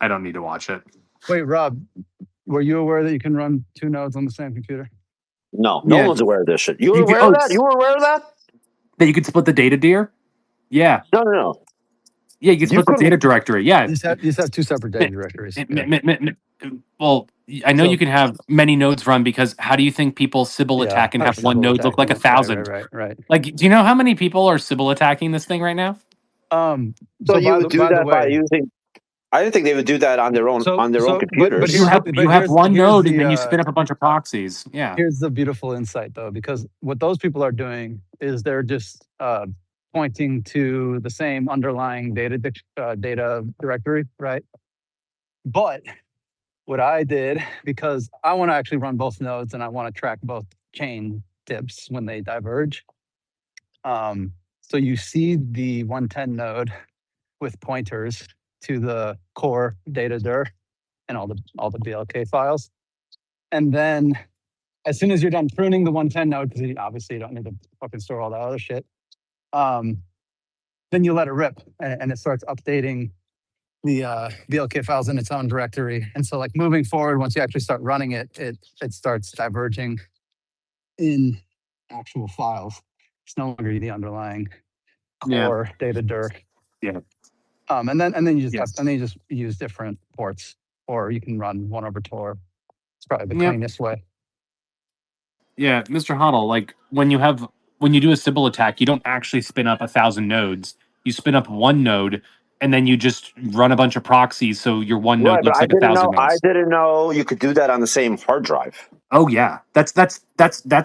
I don't need to watch it. Wait, Rob, were you aware that you can run 2 nodes on the same computer? No Yeah. one's aware of this shit. You were You aware can- of that? You were aware of that? That you could split the data, dear? Yeah. No. Yeah, you can split the couldn't- data directory. Yeah. You just have 2 separate data directories. Well, I know So- you can have many nodes run because how do you think people Sybil attack and have one node look like 1,000? Right. Like, do you know how many people are Sybil attacking this thing right now? So you would do that by using. I didn't think they would do that on their own computers. but You have one node and then you the, spin up a bunch of proxies. Yeah. Here's the beautiful insight, though, because what those people are doing is they're just pointing to the same underlying data directory, right? But what I did, because I want to actually run both nodes and I want to track both chain tips when they diverge. So you see the 110 node with pointers to the core data dir and all the BLK files. And then as soon as you're done pruning the 110 node, because obviously you don't need to fucking store all that other shit, then you let it rip and it starts updating the BLK files in its own directory. And so like moving forward, once you actually start running it, it starts diverging in actual files. It's no longer the underlying core data dir. Yeah. And then you just use different ports, or you can run 1/Tor. It's probably the cleanest way. Yeah, Mr. Hoddle, like when you do a Sybil attack, you don't actually spin up 1,000 nodes. You spin up one node and then you just run a bunch of proxies so your one node looks like 1,000 nodes. I didn't know you could do that on the same hard drive. Oh yeah, that's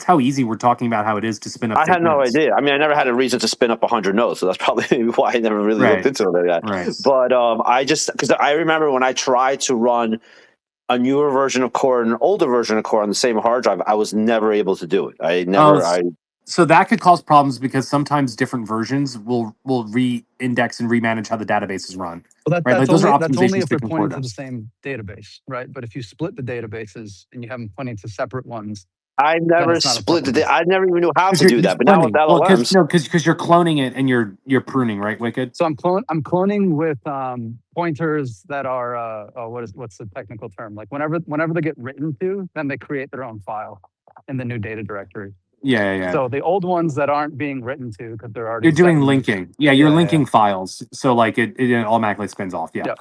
how easy we're talking about how it is to spin up. I had no idea. I mean, I never had a reason to spin up 100 nodes, so that's probably why I never really looked into it like that. Right. But because I remember when I tried to run a newer version of Core and an older version of Core on the same hard drive, I was never able to do it. So that could cause problems because sometimes different versions will re-index and remanage how the database is run. Well, right? that's only if they're pointing to the same database, right? But if you split the databases and you have them pointing to separate ones, I never split I never even knew how to do that. But now with LLMs, because you're cloning it and you're pruning, right, Wicked? So I'm cloning with pointers that are what's the technical term? Like whenever they get written to, then they create their own file in the new data directory. Yeah. So the old ones that aren't being written to because they're already You're doing linking. Yeah, you're linking files. So like it automatically spins off. Yeah.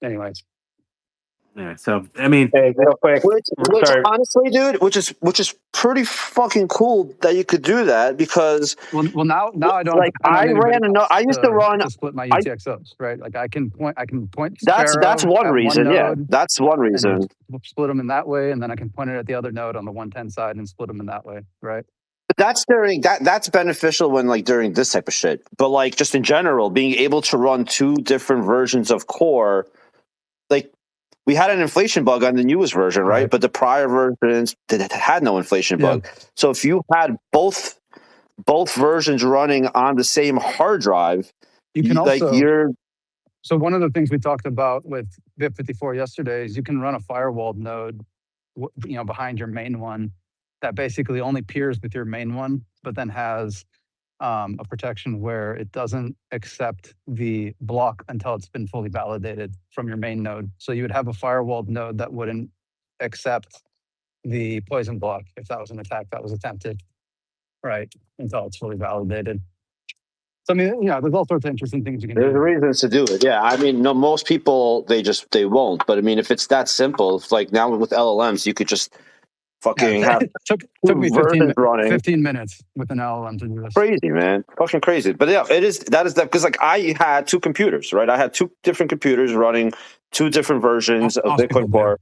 Anyways. Yeah. So I mean, hey, real quick, which sorry. honestly, dude, which is pretty fucking cool that you could do that because well now I don't have to like point I on anybody ran a no. else I used to run. to split my UTXOs, right? Like I can point That's Sparrow one at one reason. Yeah, node that's one reason. and split them in that way, and then I can point it at the other node on the 110 side and split them in that way, right? But that's that's beneficial when like during this type of shit. But like just in general, being able to run two different versions of core, like we had an inflation bug on the newest version, right? But the prior versions had no inflation bug. So if you had both versions running on the same hard drive, you can like also. you're. So one of the things we talked about with BIP-54 yesterday is you can run a firewalled node, behind your main one that basically only peers with your main one, but then has a protection where it doesn't accept the block until it's been fully validated from your main node. So you would have a firewalled node that wouldn't accept the poison block if that was an attack that was attempted, right? Until it's fully validated. So I mean, there's all sorts of interesting things you can do. There's reasons to do it. Yeah, I mean, no, most people they won't. But I mean, if it's that simple, it's like now with LLMs, you could just fucking have took me 15 minutes with an LLM to do this. Crazy, man, fucking crazy. But yeah, that is that because like I had two computers, right? I had two different computers running two different versions of Bitcoin Core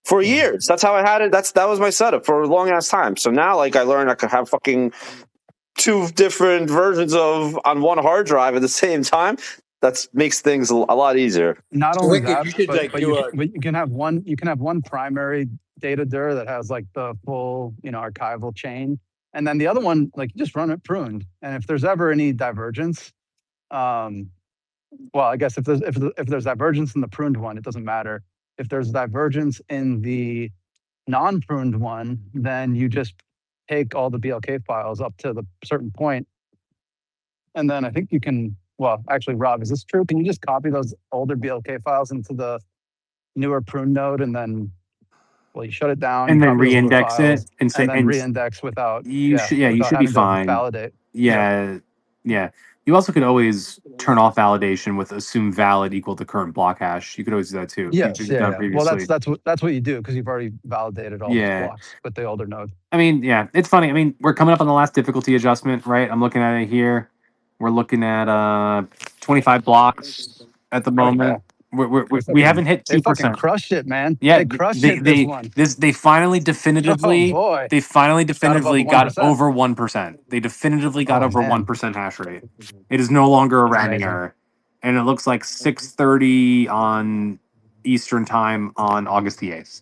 for years. That's how I had it. That was my setup for a long ass time. So now, like, I learned I could have fucking two different versions on one hard drive at the same time. That makes things a lot easier. Not only that, but you can have one. You can have one primary data dir that has like the full, archival chain, and then the other one, like, you just run it pruned. And if there's ever any divergence, well, I guess if there's divergence in the pruned one, it doesn't matter. If there's divergence in the non-pruned one, then you just take all the BLK files up to the certain point, and then I think you can. Well, actually, Rob, is this true? Can you just copy those older BLK files into the newer prune node and then, you shut it down and then re-index it and then re-index without you should be fine. Validate. Yeah. You also could always turn off validation with assume valid equal to current block hash. You could always do that too. Yes, Well, that's what you do because you've already validated all those blocks with the older node. I mean, it's funny. I mean, we're coming up on the last difficulty adjustment, right? I'm looking at it here. We're looking at 25 blocks at the moment. We haven't hit 2%. They fucking crushed it, man. Yeah, they crushed it. This one. They finally definitively. Oh boy. They finally definitively got over 1%. They definitively got over 1% hash rate. It is no longer a rounding error, and it looks like 6:30 on Eastern time on August the 8th.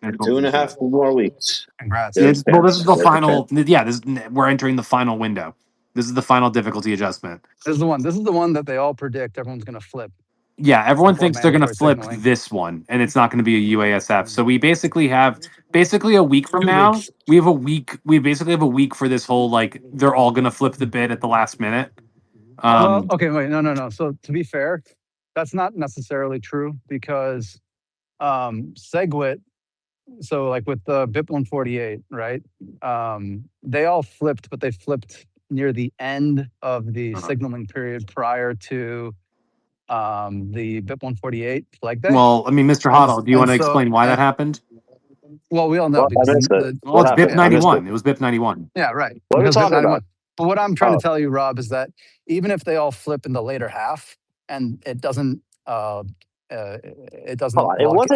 2.5 more weeks. Congrats. Well, this is the final. Yeah, we're entering the final window. This is the final difficulty adjustment. This is the one that they all predict everyone's going to flip. Yeah, everyone thinks they're going to flip this one, and it's not going to be a UASF. So we basically have a week from now. We have a week. We basically have a week for this whole, like, they're all going to flip the bid at the last minute. Okay, wait, no. So to be fair, that's not necessarily true because SegWit. So like with the BIP-148, right? They all flipped, but they flipped near the end of the signaling period prior to the BIP-148 flag day. Well, I mean, Mr. Hoddle, do you want to explain why that happened? Well, we all know because it's BIP-91. It was BIP-91. Yeah, right. What are you talking about? But what I'm trying to tell you, Rob, is that even if they all flip in the later half and it doesn't lock in. Shut up. Let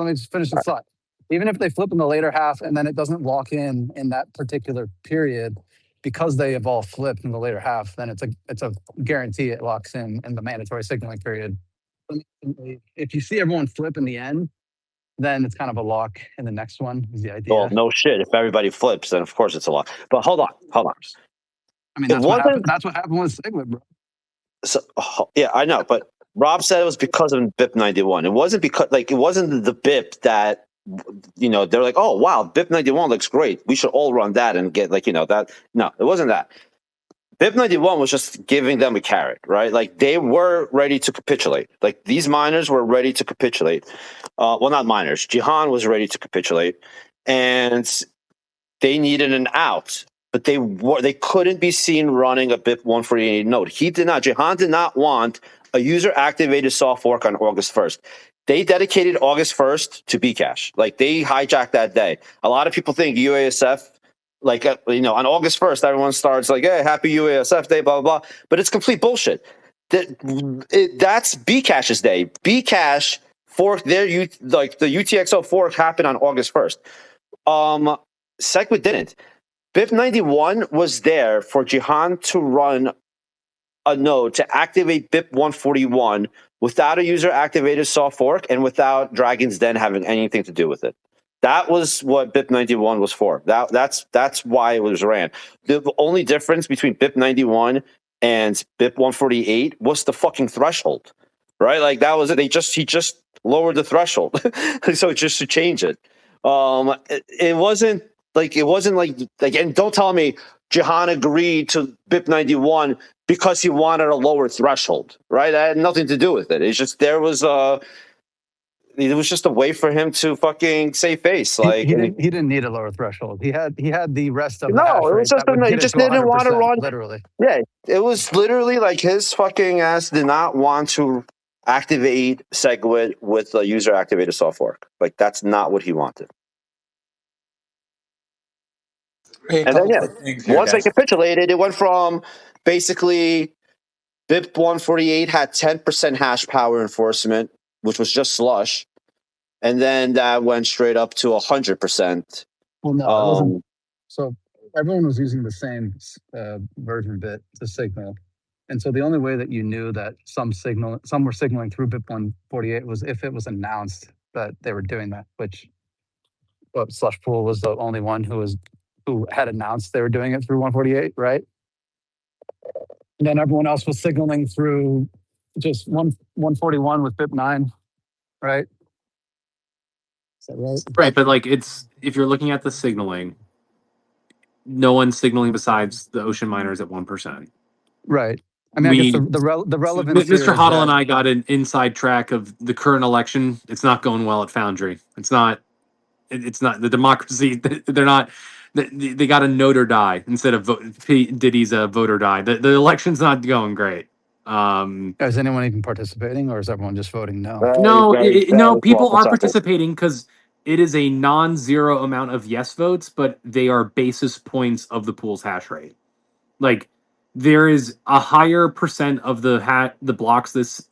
me just finish the thought. Even if they flip in the later half and then it doesn't lock in that particular period, because they have all flipped in the later half, then it's a guarantee it locks in the mandatory signaling period. If you see everyone flip in the end, then it's kind of a lock in the next one, is the idea. Well, no shit. If everybody flips, then of course it's a lock. But hold on. I mean, that's what happened with SegWit, bro. So, yeah, I know. But Rob said it was because of BIP-91. It wasn't because, like, it wasn't the BIP that, they're like, oh, wow, BIP-91 looks great. We should all run that and get, that. No, it wasn't that. BIP-91 was just giving them a carrot, right? Like, they were ready to capitulate. Like, these miners were ready to capitulate. Well, not miners. Jihan was ready to capitulate. And they needed an out. But they couldn't be seen running a BIP-148 node. Jihan did not want a user-activated soft fork on August 1st. They dedicated August 1st to Bcash. Like, they hijacked that day. A lot of people think UASF, like, on August 1st, everyone starts like, hey, happy UASF day, blah, blah, blah. But it's complete bullshit. That's Bcash's day. Bcash fork the UTXO fork happened on August 1st. SegWit didn't. BIP-91 was there for Jihan to run a node to activate BIP-141 without a user-activated soft fork and without Dragon's Den having anything to do with it. That was what BIP-91 was for. That's why it was ran. The only difference between BIP-91 and BIP-148 was the fucking threshold, right? Like, that was it. He just lowered the threshold, so just to change it. It wasn't like, and don't tell me Jihan agreed to BIP-91 because he wanted a lower threshold, right? That had nothing to do with it. It's just it was just a way for him to fucking save face. Like, he didn't need a lower threshold. He had the rest of the no, hash it rate was just that would he get just it to didn't want to 100%, run. literally. Yeah, it was literally like his fucking ass did not want to activate SegWit with a user activated soft fork. Like, that's not what he wanted. Hey, a And then, couple quick things here, once they guys. capitulated, it went from basically BIP-148 had 10% hash power enforcement, which was just slush. And then that went straight up to 100%. Well, no, it wasn't. So everyone was using the same version bit to signal. And so the only way that you knew that some were signaling through BIP-148 was if it was announced that they were doing that, which Slush Pool was the only one who had announced they were doing it through 148, right? And then everyone else was signaling through just 141 with BIP9, right? Is that right? Right, but like if you're looking at the signaling, no one's signaling besides the ocean miners at 1%. Right. I mean, I guess the relevance Mr. here is Hoddle that, and I got an inside track of the current election. It's not going well at Foundry. It's not the democracy. They're not. They got a note or die instead of Diddy's a vote or die. The election's not going great. Is anyone even participating, or is everyone just voting no? No. People are participating because it is a non-zero amount of yes votes, but they are basis points of the pool's hash rate. Like, there is a higher percent of the blocks this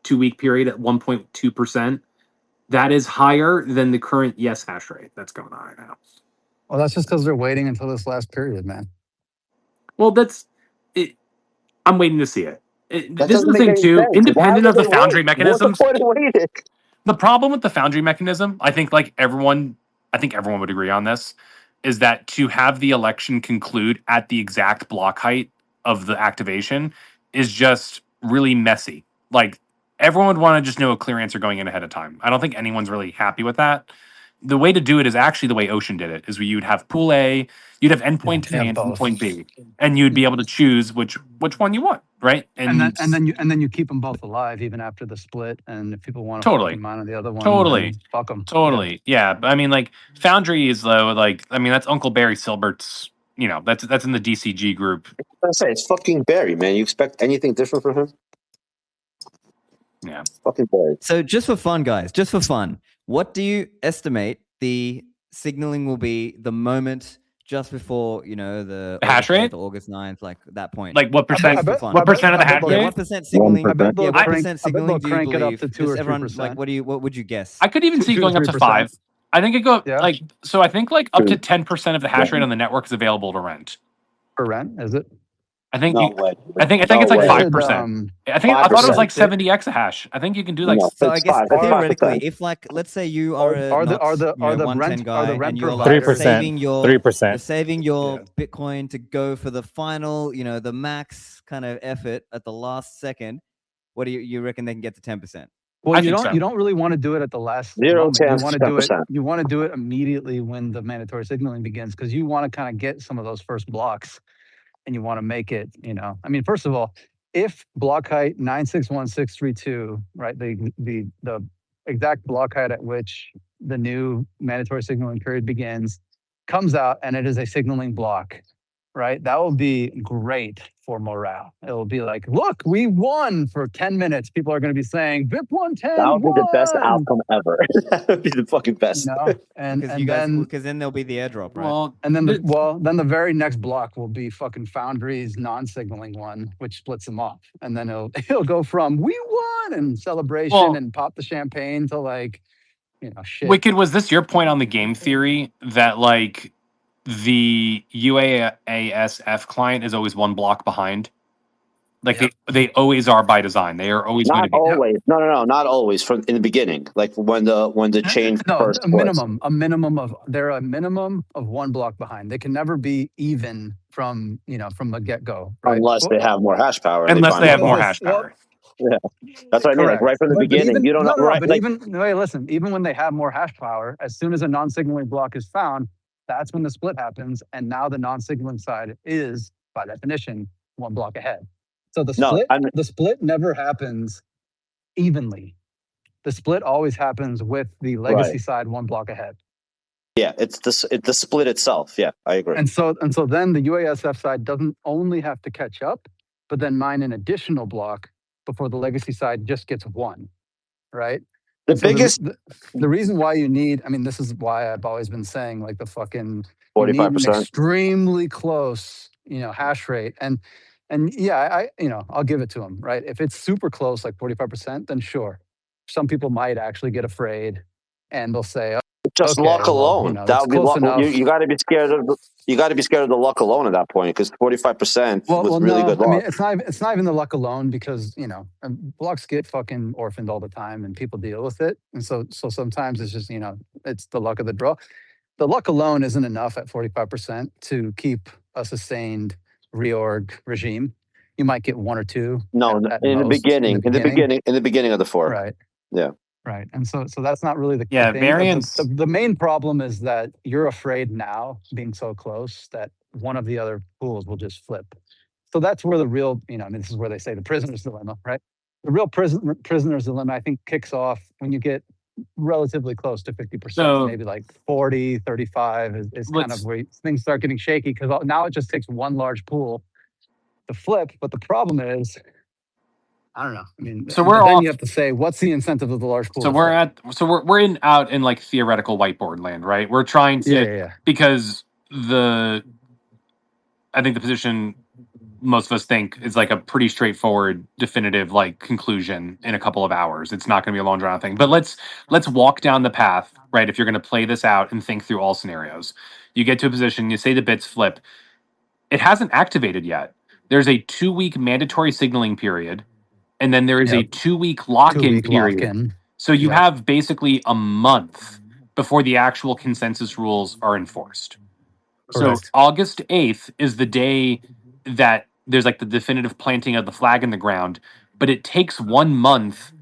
2-week period at 1.2%. That is higher than the current yes hash rate that's going on right now. Well, that's just because they're waiting until this last period, man. Well, that's it. I'm waiting to see it. This is the make thing any too. sense. Independent Why of the would they Foundry wait? mechanisms, What's the point of waiting? the problem with the Foundry mechanism, I think everyone would agree on this, is that to have the election conclude at the exact block height of the activation is just really messy. Like, everyone would want to just know a clear answer going in ahead of time. I don't think anyone's really happy with that. The way to do it is actually the way Ocean did it, is where you'd have pool A, you'd have endpoint A and endpoint B, and you'd be able to choose which one you want, right? And then you keep them both alive even after the split. And if people want to Totally. fucking mine on the other one, Totally. then fuck them. Totally. Yeah. But I mean, like, Foundry is though, like, I mean, that's Uncle Barry Silbert's, that's in the DCG group. I say it's fucking Barry, man. You expect anything different from him? Yeah. Fucking Barry. So just for fun, guys, what do you estimate the signaling will be the moment just before, the hash rate? August 9th, like that point? Like what percent? What percent of the hash rate? What percent signaling? 1%. Yeah, what percent signaling do you crank it up believe? to 2 or 3%. Like, what would you guess? I could even see it going up to 5. I think it go like, so I think like up to 10% of the hash rate on the network is available to rent. For rent, is it? I think No way. I think it's like 5%. I thought it was like 70 exahash. I think you can do like. So I guess theoretically, if like let's say you are a 110 guy and you're like saving your 3%, saving your Bitcoin to go for the final, the max kind of effort at the last second, what do you reckon they can get to 10%? Well, you don't really want to do it at the last moment. You want to do it. You want to do it immediately when the mandatory signaling begins, because you want to kind of get some of those first blocks, and you want to make it. I mean, first of all, if block height 961632, right, the exact block height at which the new mandatory signaling period begins, comes out and it is a signaling block, right? That will be great for morale. It will be like, look, we won for 10 minutes. People are going to be saying, BIP-110 That would be the best won. outcome ever. That would be the fucking best. And because then there'll be the airdrop, right? Well, and then then the very next block will be fucking Foundry's non-signaling one, which splits them off. And then it'll go from we won and celebration and pop the champagne to like, shit. Wicked, was this your point on the game theory that like the UASF client is always one block behind? Like they always are by design. They are always going to Not be. always. No, not always. From in the beginning, like when the chain first a minimum of they're a minimum of one block behind. They can never be even from the get go, right? Unless they have more hash power. Unless they have more hash power. Yeah, that's what I mean. Like right from the beginning, even, you don't know. Right, but like, listen. Even when they have more hash power, as soon as a non-signaling block is found, that's when the split happens, and now the non-signaling side is, by definition, one block ahead. So the split never happens evenly. The split always happens with the legacy side one block ahead. Yeah, it's the split itself. Yeah, I agree. And so then the UASF side doesn't only have to catch up, but then mine an additional block before the legacy side just gets one, right? The biggest, the reason why you need, this is why I've always been saying like the fucking 45%, extremely close, hash rate. And yeah, I'll give it to them, right? If it's super close, like 45%, then sure. Some people might actually get afraid and they'll say, just luck alone. That would be luck. You got to be scared of. You got to be scared of the luck alone at that point, because 45% with really good luck. It's not even the luck alone, because blocks get fucking orphaned all the time and people deal with it, and so sometimes it's just it's the luck of the draw. The luck alone isn't enough at 45% to keep a sustained reorg regime. You might get one or two. No, in the beginning of the fork. Right. Yeah. Right. And so that's not really the thing. Variance. The main problem is that you're afraid now, being so close, that one of the other pools will just flip. So that's where the real, this is where they say the prisoner's dilemma, right? The real prisoner's dilemma, I think, kicks off when you get relatively close to 50%, so maybe like 40, 35 is kind of where things start getting shaky, because now it just takes one large pool to flip. But the problem is, I don't know. So then you have to say, what's the incentive of the large pool? So we're out in like theoretical whiteboard land, right? We're trying to because I think the position most of us think is like a pretty straightforward, definitive like conclusion in a couple of hours. It's not going to be a long drawn out thing. But let's walk down the path, right? If you're going to play this out and think through all scenarios, you get to a position, you say the bits flip. It hasn't activated yet. There's a 2-week mandatory signaling period. And then there is a 2-week lock-in period. So you have basically a month before the actual consensus rules are enforced. Correct. So August 8th is the day that there's like the definitive planting of the flag in the ground. But it takes 1 month.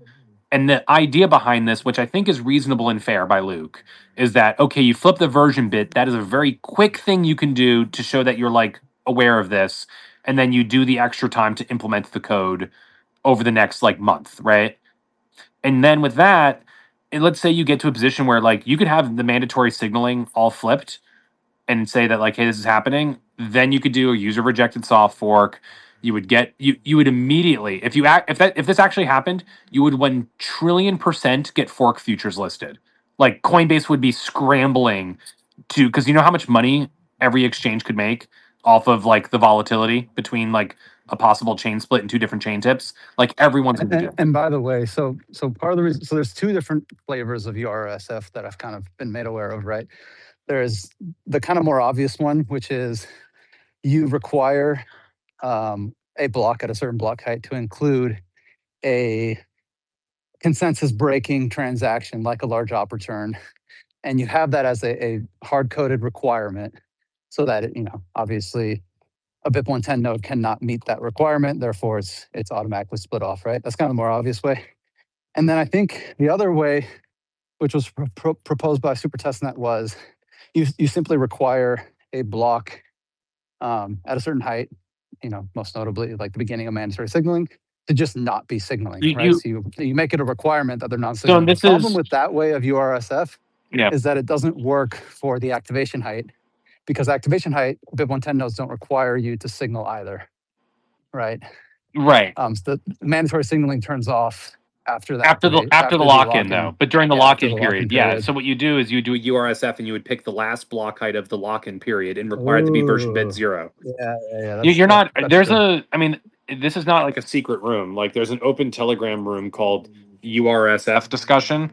And the idea behind this, which I think is reasonable and fair by Luke, is that, okay, you flip the version bit. That is a very quick thing you can do to show that you're like aware of this. And then you do the extra time to implement the code over the next like month, right? And then with that, and let's say you get to a position where like you could have the mandatory signaling all flipped and say that like, hey, this is happening. Then you could do a user rejected soft fork. You would get you would immediately, if this actually happened, you would 1 trillion% get fork futures listed. Like Coinbase would be scrambling to, because you know how much money every exchange could make off of like the volatility between like a possible chain split and 2 different chain tips. Like everyone's going to do. And by the way, so part of the reason, so there's 2 different flavors of URSF that I've kind of been made aware of, right? There's the kind of more obvious one, which is you require a block at a certain block height to include a consensus breaking transaction like a large OpReturn. And you have that as a hard-coded requirement, so that it, obviously a BIP-110 node cannot meet that requirement. Therefore, it's automatically split off, right? That's kind of the more obvious way. And then I think the other way, which was proposed by SuperTestNet, was you simply require a block at a certain height, most notably like the beginning of mandatory signaling, to just not be signaling, right? So you make it a requirement that they're not signaling. The problem with that way of URSF is that it doesn't work for the activation height, because activation height, BIP-110 nodes don't require you to signal either, right? Right. So the mandatory signaling turns off after the After the lock-in, though. But during the lock-in period, yeah. So what you do is you do a URSF and you would pick the last block height of the lock-in period and require it to be version bit 0. Yeah. You're not. There's a. I mean, this is not like a secret room. Like, there's an open Telegram room called URSF discussion,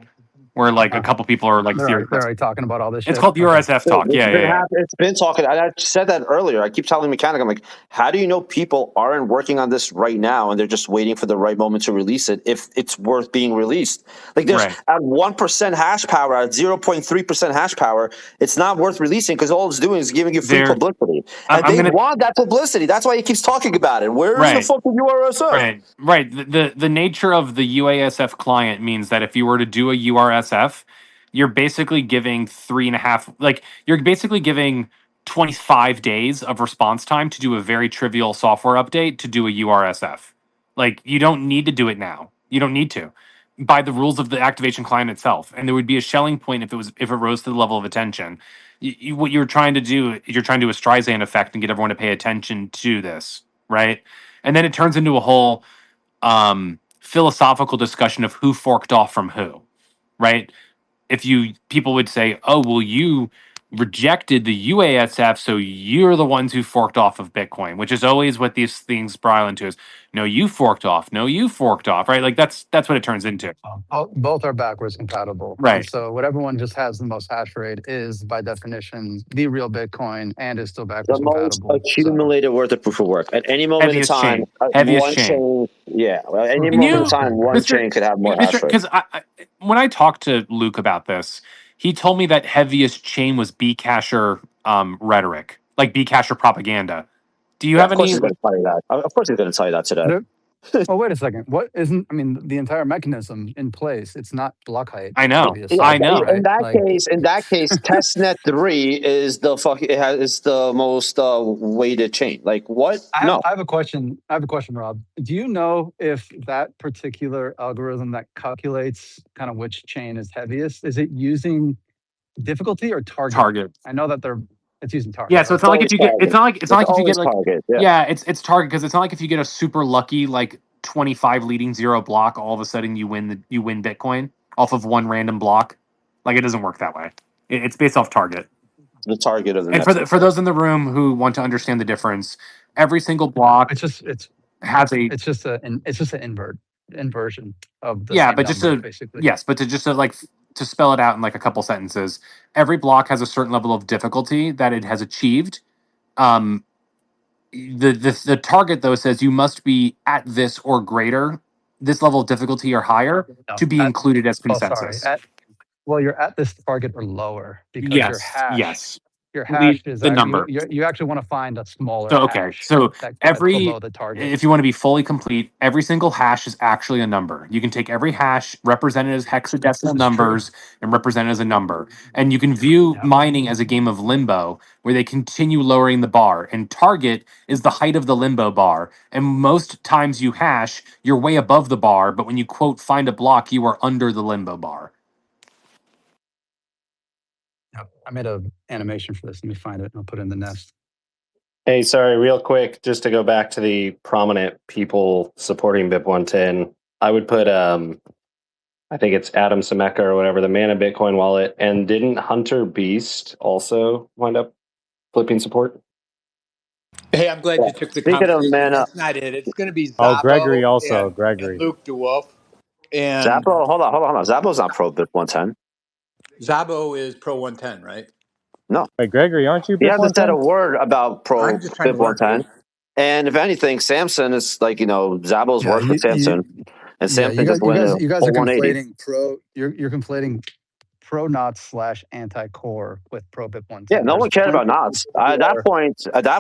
where like a couple people are like they're already talking about all this shit. It's called URSF talk. Yeah. It's been talking. I said that earlier. I keep telling Mechanic, I'm like, how do you know people aren't working on this right now and they're just waiting for the right moment to release it if it's worth being released? Like, there's at 1% hash power, at 0.3% hash power, it's not worth releasing because all it's doing is giving you free publicity. And they want that publicity. That's why he keeps talking about it. Where's the fucking URSF? Right. The nature of the UASF client means that if you were to do a URSF, you're basically giving 3.5, like you're basically giving 25 days of response time to do a very trivial software update to do a URSF. Like, you don't need to do it now. You don't need to, by the rules of the activation client itself. And there would be a Schelling point if it rose to the level of attention. What you're trying to do, you're trying to do a Streisand effect and get everyone to pay attention to this, right? And then it turns into a whole philosophical discussion of who forked off from who, right? People would say, oh, well, you rejected the UASF, so you're the ones who forked off of Bitcoin, which is always what these things spiral into is, no, you forked off, right? Like that's what it turns into. Both are backwards compatible. Right. And so whatever one just has the most hash rate is by definition the real Bitcoin and is still backwards compatible. The most accumulated worth of proof of work. At any moment in time, one chain. Yeah. At any moment in time, one chain could have more hash rate. Because when I talked to Luke about this, he told me that heaviest chain was Bcacher rhetoric, like Bcacher propaganda. Do you have any? Of course he's going to tell you that. Of course he's going to tell you that today. Oh, wait a second. What isn't? I mean, the entire mechanism in place. It's not block height. I know. Obviously, I know. Right? In that case, testnet 3 is the most weighted chain. Like what? I have a question. Rob. Do you know if that particular algorithm that calculates kind of which chain is heaviest, is it using difficulty or target? Target. I know that it's using target. Yeah, so it's not like if you get it's not like if you get like target. Yeah, it's target because it's not like if you get a super lucky like 25 leading 0 block, all of a sudden you win Bitcoin off of one random block. Like, it doesn't work that way. It's based off target. The target of the. And for those in the room who want to understand the difference, every single block it's just an inversion of the but just to basically. Yes, but to spell it out in like a couple sentences, every block has a certain level of difficulty that it has achieved. The target, though, says you must be at this or greater, this level of difficulty or higher, to be included as consensus. You're at this target or lower because your hash. Yes. Your hash is the number. You actually want to find a smaller hash. So that's below the target. If you want to be fully complete, every single hash is actually a number. You can take every hash, represent it as hexadecimal numbers, and represent it as a number. And you can view mining as a game of limbo, where they continue lowering the bar. And target is the height of the limbo bar. And most times you hash, you're way above the bar, but when you quote find a block, you are under the limbo bar. I made an animation for this. Let me find it and I'll put it in the nest. Hey, sorry, real quick, just to go back to the prominent people supporting BIP-110, I would put, I think it's Adam Sameka or whatever, the man of Bitcoin wallet, and didn't Hunter Beast also wind up flipping support? Hey, I'm glad you took the conversation. That's not it. It's going to be Szabo. Oh, Gregory also. Gregory. And Luke DeWolf. And Szabo, hold on. Szabo's not pro BIP-110. Szabo is pro 110, right? No. Wait, Gregory, aren't you? He hasn't said a word about pro BIP-110. And if anything, Samson is like, Szabo's worked with Samson. And Samson just went you guys are conflating you're conflating pro knots / anti-core with pro BIP-110. Yeah, no one cared about knots. At that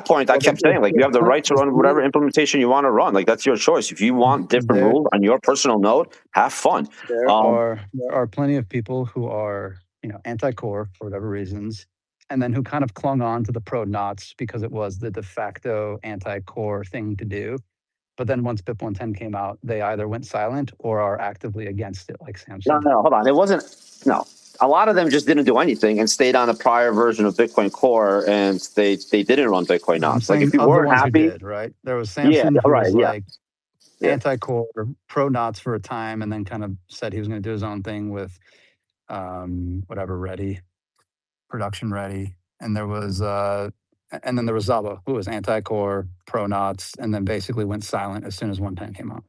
point, I kept saying, like, you have the right to run whatever implementation you want to run. Like, that's your choice. If you want different rules on your personal node, have fun. There are plenty of people who are, anti-core for whatever reasons, and then who kind of clung on to the pro knots because it was the de facto anti-core thing to do. But then once BIP-110 came out, they either went silent or are actively against it, like Samson. No, hold on. It wasn't. No. a lot of them just didn't do anything and stayed on a prior version of Bitcoin Core, and they didn't run Bitcoin No, I'm ops. Like saying if you of the weren't ones who happy, did, right? There was yeah, Samson, who right, was like yeah. anti-core, pro-knots for a time, and then kind of said he was going to do his own thing with whatever ready, production ready. And there was and then there was Zaba, who was anti-core, pro-knots, and then basically went silent as soon as 110 came out.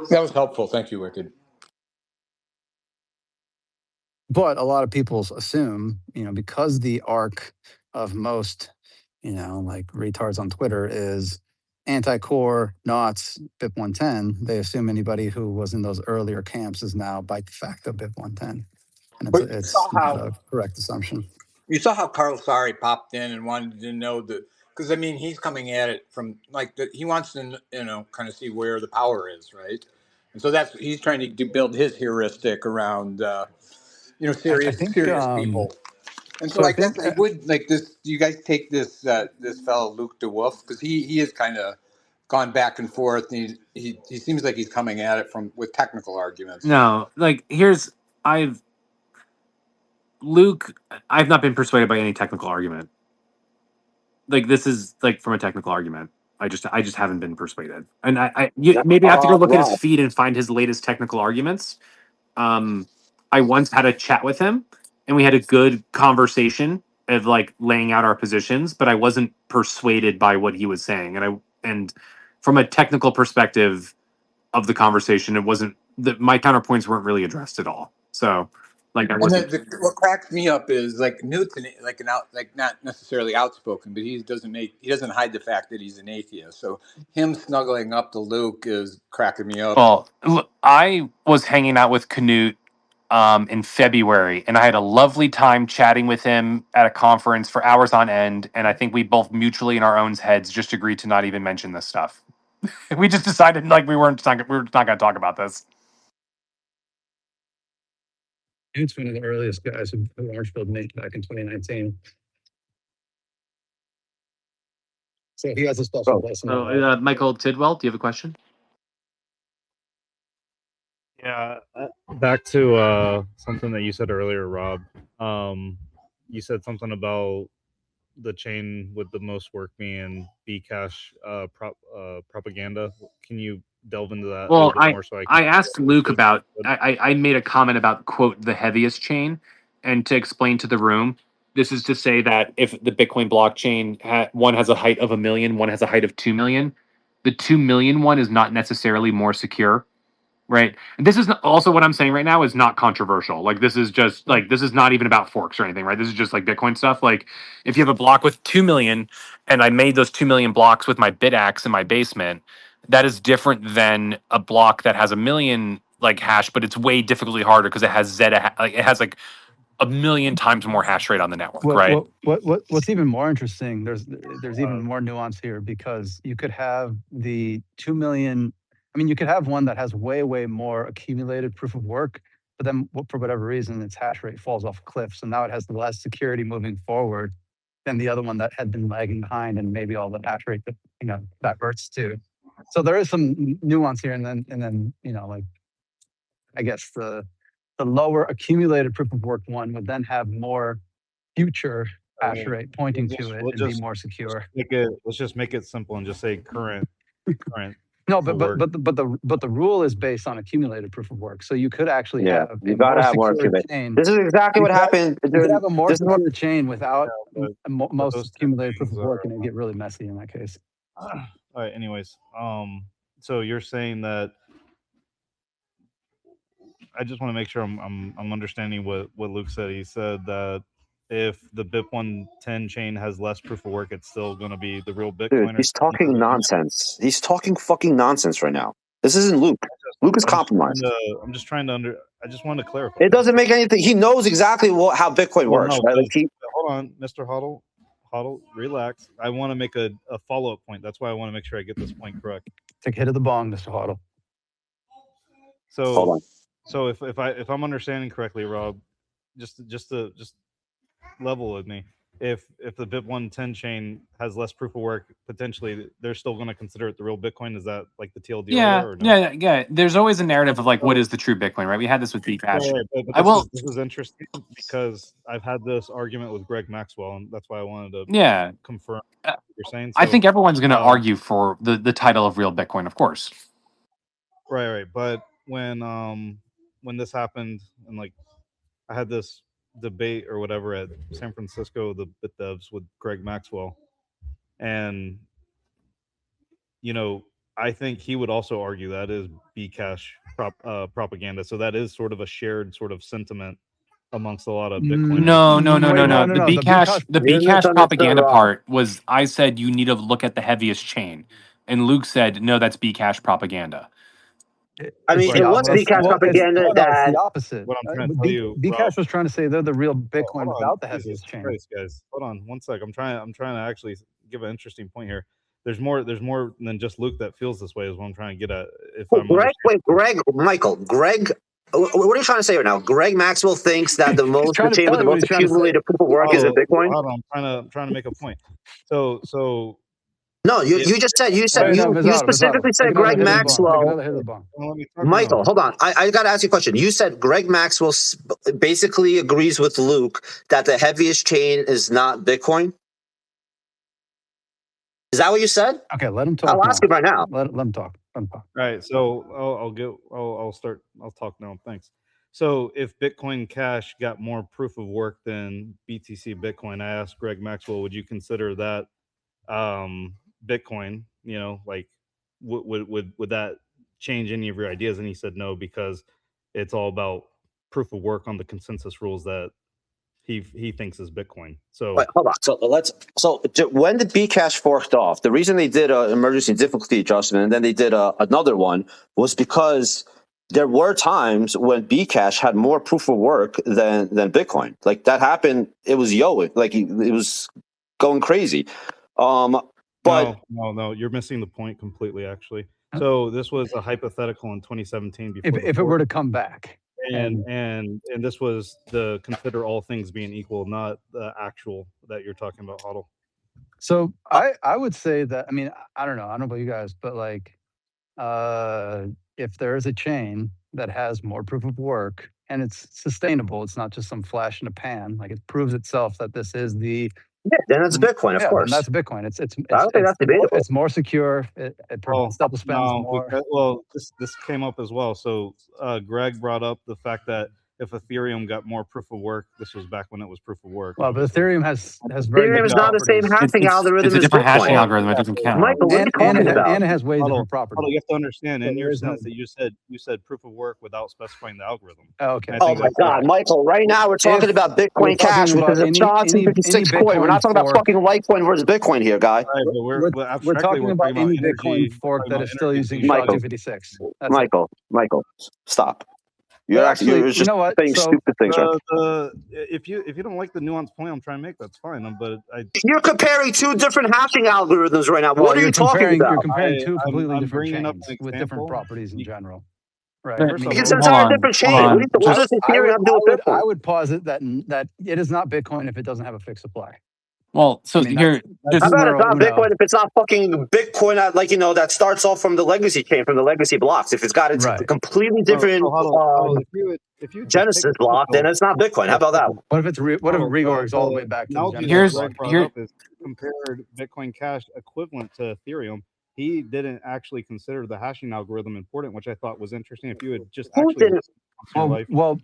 That was helpful. Thank you, Wicked. But a lot of people assume, because the arc of most, like retards on Twitter is anti-core, knots, BIP-110, they assume anybody who was in those earlier camps is now by de facto BIP-110. And But it's not a correct assumption. You saw how Carl Sari popped in and wanted to know because I mean he's coming at it from he wants to kind of see where the power is, right? And so he's trying to build his heuristic around serious people. And so I guess I would like this. Do you guys take this this fellow Luke DeWolf, because he has kind of gone back and forth. And he seems like he's coming at it with technical arguments. No, like Luke, I've not been persuaded by any technical argument. Like this is like from a technical argument. I just haven't been persuaded. And maybe I have to go look at his Rob. feed and find his latest technical arguments. I once had a chat with him and we had a good conversation of like laying out our positions, but I wasn't persuaded by what he was saying. And from a technical perspective of the conversation, it wasn't my counterpoints weren't really addressed at all. So like I wasn't. What cracks me up is like Newt's not necessarily outspoken, but he doesn't hide the fact that he's an atheist. So him snuggling up to Luke is cracking me up. Well, I was hanging out with Canute in February, and I had a lovely time chatting with him at a conference for hours on end. And I think we both mutually in our own heads just agreed to not even mention this stuff. We just decided like we were not going to talk about this. It's one of the earliest guys who Orangefield made back in 2019. So he has a special place. Michael Tidwell, do you have a question? Yeah, back to something that you said earlier, Rob. You said something about the chain with the most work being Bcash propaganda. Can you delve into that a little bit more? So I asked Luke about. I made a comment about quote the heaviest chain, and to explain to the room, this is to say that if the Bitcoin blockchain one has a height of 1 million, one has a height of 2 million, the 2 million one is not necessarily more secure. Right. And this is also what I'm saying right now is not controversial. Like this is just like this is not even about forks or anything, right? This is just like Bitcoin stuff. Like if you have a block with 2 million and I made those 2 million blocks with my bitaxe in my basement, that is different than a block that has 1 million like hash, but it's way difficultly harder because it has it has like 1 million times more hash rate on the network, right? What's even more interesting, there's even more nuance here, because you could have the 2 million. I mean, you could have one that has way more accumulated proof of work, but then for whatever reason, its hash rate falls off a cliff. So now it has less security moving forward than the other one that had been lagging behind, and maybe all the hash rate that diverts to. So there is some nuance here, and then like I guess the lower accumulated proof of work one would then have more future hash rate pointing to it and be more secure. Let's just make it simple and just say current. No, but the rule is based on accumulated proof of work. So you could actually have you gotta have more accumulated. This is exactly what happened. You could have a more secure chain without most accumulated proof of work, and it'd get really messy in that case. All right. Anyways, so you're saying that. I just want to make sure I'm understanding what Luke said. He said that if the BIP-110 chain has less proof of work, it's still going to be the real Bitcoin. Dude, he's talking nonsense. He's talking fucking nonsense right now. This isn't Luke. Luke is compromised. I'm just trying to I just want to clarify. It doesn't make anything. He knows exactly how Bitcoin works. No, right? Like hold on, Mr. Hoddle, relax. I want to make a follow-up point. That's why I want to make sure I get this point correct. Take a hit of the bong, Mr. Hoddle. So if I'm understanding correctly, Rob, just level with me. if the BIP-110 chain has less proof of work, potentially they're still going to consider it the real Bitcoin. Is that like the TLDR there or no? Yeah. There's always a narrative of like, what is the true Bitcoin, right? We had this with Bcash. Right, but this is interesting because I've had this argument with Greg Maxwell, and that's why I wanted to confirm what you're saying. So, I think everyone's going to argue for the title of real Bitcoin, of course. Right. But when this happened, and like I had this debate or whatever at San Francisco, the BitDevs with Greg Maxwell, and I think he would also argue that is Bcash propaganda. So that is sort of a shared sort of sentiment amongst a lot of Bitcoiners. No. The Bcash propaganda part was, I said you need to look at the heaviest chain, and Luke said no, that's Bcash propaganda. I mean, it was Bcash propaganda it's the opposite. What I'm trying to tell you, Bcash was trying to say they're the real Bitcoin without the heaviest chain. Christ, guys, hold on one sec. I'm trying to actually give an interesting point here. There's more than just Luke that feels this way. Is what I'm trying to get at. Greg, what are you trying to say right now? Greg Maxwell thinks that the most chain with the most accumulated proof of work is in Bitcoin. Hold on, I'm trying to make a point. So. No, you specifically said Greg Maxwell. Michael, hold on. I got to ask you a question. You said Greg Maxwell basically agrees with Luke that the heaviest chain is not Bitcoin. Is that what you said? Okay, let him talk. I'll ask him right now. Let him talk. All right, so I'll talk now. Thanks. So if Bitcoin Cash got more proof of work than BTC Bitcoin, I asked Greg Maxwell, would you consider that Bitcoin? Like would that change any of your ideas? And he said no, because it's all about proof of work on the consensus rules that he thinks is Bitcoin. So wait, hold on. So when the Bcash forked off, the reason they did an emergency difficulty adjustment and then they did another one was because there were times when Bcash had more proof of work than Bitcoin. Like that happened. It was like it was going crazy. But no, you're missing the point completely. Actually, so this was a hypothetical in 2017. If it were to come back. And this was the consider all things being equal, not the actual that you're talking about, Hoddle. So I would say that, I mean, I don't know about you guys, but like if there is a chain that has more proof of work and it's sustainable, it's not just some flash in a pan, like it proves itself that this is the then it's Bitcoin, of course. That's Bitcoin. It's I don't think that's debatable. It's more secure. It prevents double spends more. Well, this came up as well. So Greg brought up the fact that if Ethereum got more proof of work, this was back when it was proof of work. Well, but Ethereum has very Ethereum is not the same hashing algorithm. It's a different hashing algorithm. It doesn't count. Michael, what are you talking about? And it has way different properties. You have to understand in your sense that you said proof of work without specifying the algorithm. Oh, okay. Oh my God, Michael! Right now we're talking about Bitcoin Cash, which is a Sztorc coin. We're not talking about fucking Litecoin versus Bitcoin here, guy. We're talking about any Bitcoin fork that is still using SHA-256. Michael, stop. You're just saying stupid things, right? If you don't like the nuanced point I'm trying to make, that's fine. But you're comparing two different hashing algorithms right now. What are you talking about? You're comparing two completely different chains with different properties in general. Right. It's an entire different chain. What does Ethereum have to do with Bitcoin? I would posit that it is not Bitcoin if it doesn't have a fixed supply. Well, so here, how about it's not Bitcoin if it's not fucking Bitcoin that starts off from the legacy chain, from the legacy blocks? If it's got its completely different Genesis block, then it's not Bitcoin. How about that? What if reorgs all the way back to the Genesis? Compared Bitcoin Cash equivalent to Ethereum. He didn't actually consider the hashing algorithm important, which I thought was interesting. If you had just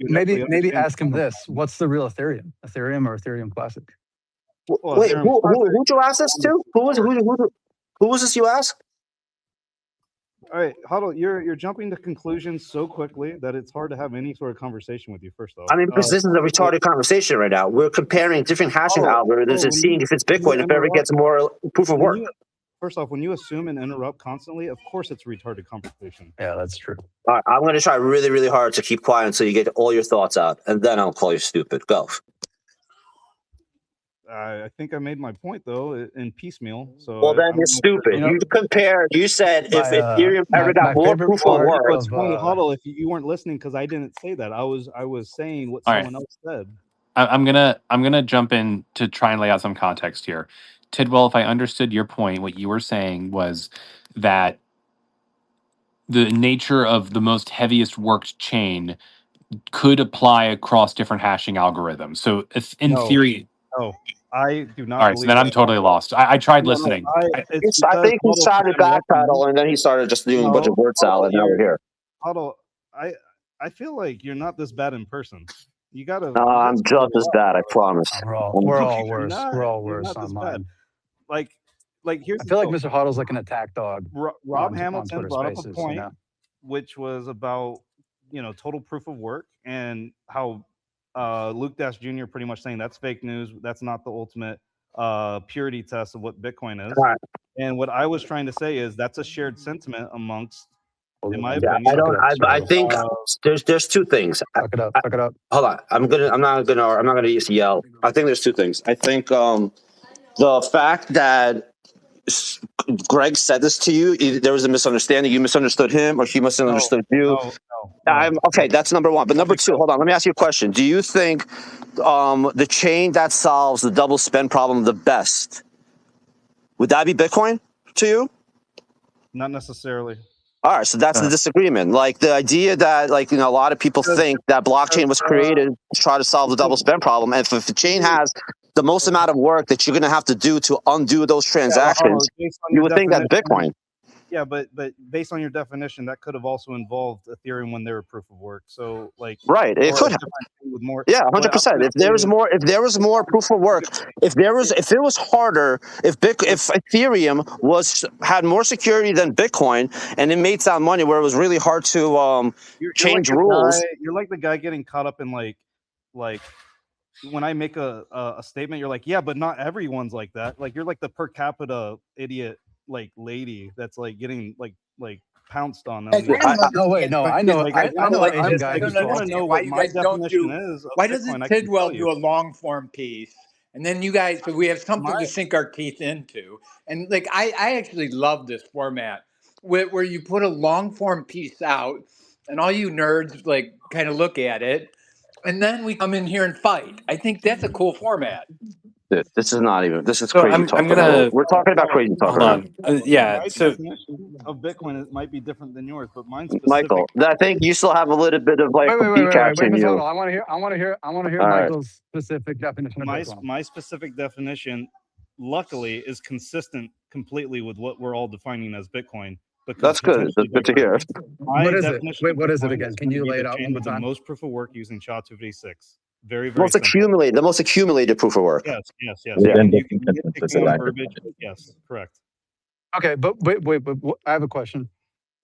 maybe ask him this: what's the real Ethereum? Ethereum or Ethereum Classic? Wait, who'd you ask this to? Who was this you asked? All right, Hoddle, you're jumping to conclusions so quickly that it's hard to have any sort of conversation with you. First off, I mean, because this is a retarded conversation right now. We're comparing different hashing algorithms and seeing if it's Bitcoin, if it ever gets more proof of work. First off, when you assume and interrupt constantly, of course it's a retarded conversation. Yeah, that's true. All right, I'm going to try really, really hard to keep quiet until you get all your thoughts out, and then I'll call you stupid. Go. I think I made my point though in piecemeal. So well, then you're stupid. You said if Ethereum ever got more proof of work. It's funny, Hoddle, if you weren't listening because I didn't say that. I was saying what someone else said. I'm gonna jump in to try and lay out some context here. Tidwell, if I understood your point, what you were saying was that the nature of the most heaviest worked chain could apply across different hashing algorithms. So if in theory, No, I do all not right, so believe then I'm that. totally lost. I tried No, no, listening. it's I because think he Huddle, started I recognize. backpedal and then he started just doing a bunch of No, word Huddle, salad. Now we're here. Huddle, I feel like you're not this bad in person. You gotta I'm step just it as up. bad, I promise. We're No, all you're worse. not. We're all You're worse not this bad. online. Like here's I the feel like deal. Mr. Hoddle's like an attack dog Rob on Hamilton Twitter brought up a Spaces. point, You know, which was about total proof of work and how Luke Jr. pretty much saying that's fake news. That's not the ultimate purity test of what Bitcoin is. All right. And what I was trying to say is that's a shared sentiment amongst, in my Yeah, opinion. I think there's two things. Fuck it up. Fuck it up. Hold on. I'm not gonna yell. I think there's two things. I think the fact that Greg said this to you, either there was a misunderstanding. You misunderstood him, or he misunderstood you. Okay, that's number one. But number two, hold on. Let me ask you a question. Do you think the chain that solves the double spend problem the best, would that be Bitcoin to you? Not necessarily. All right, so that's the disagreement. Like the idea that, like, a lot of people think that blockchain was created to try to solve the double spend problem, and if the chain has the most amount of work that you're going to have to do to undo those transactions, you would think that's Bitcoin. Yeah, but based on your definition, that could have also involved Ethereum when they were proof of work. So right, it could have. With more, 100%. If there was more proof of work, if it was harder, if Ethereum had more security than Bitcoin, and it made some money where it was really hard to change rules. You're like the guy getting caught up in like when I make a statement, you're like, yeah, but not everyone's like that. Like you're like the per capita idiot lady that's like getting like pounced on. No, wait, no, I know. I know an Asian guy who's want to know what my definition is. Why doesn't Tidwell do a long form piece? And then you guys, so we have something to sink our teeth into. And I actually love this format where you put a long form piece out and all you nerds kind of look at it. And then we come in here and fight. I think that's a cool format. Dude, this is So crazy talk. We're talking about crazy talk. Hold on. My definition of Bitcoin might be different than yours, but mine's specific. Michael, I think you still have a little bit of wait, in you. I want to hear Michael's specific definition of Bitcoin. My specific definition, luckily, is consistent completely with what we're all defining as Bitcoin. That's good. That's good to hear. What is it? Wait, what is it again? Can you lay it out one more time? The most proof of work using SHA-256. Very, very the most accumulated proof of work. Yes. Yeah. Yes, correct. Okay, but wait, I have a question.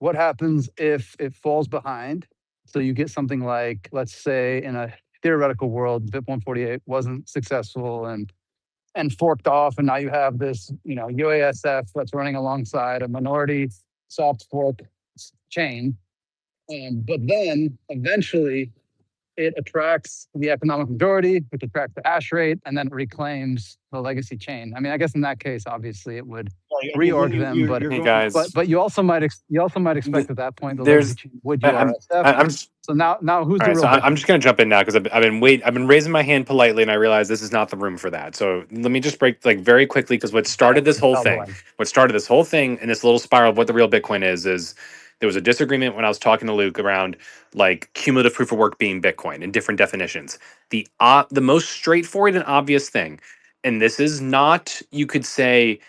What happens if it falls behind? So you get something like, let's say, in a theoretical world, BIP-148 wasn't successful and forked off, and now you have this, UASF that's running alongside a minority soft fork chain. But then eventually it attracts the economic majority, which attracts the hash rate, and then it reclaims the legacy chain. I mean, I guess in that case, obviously, it would reorg them. But you also might expect at that point the legacy chain would URSF. So now who's the real? So I'm just going to jump in now because I've been raising my hand politely, and I realize this is not the room for that. So let me just break very quickly, because what started this whole thing and this little spiral of what the real Bitcoin is there was a disagreement when I was talking to Luke around cumulative proof of work being Bitcoin and different definitions. The most straightforward and obvious thing, and this is not, you could say,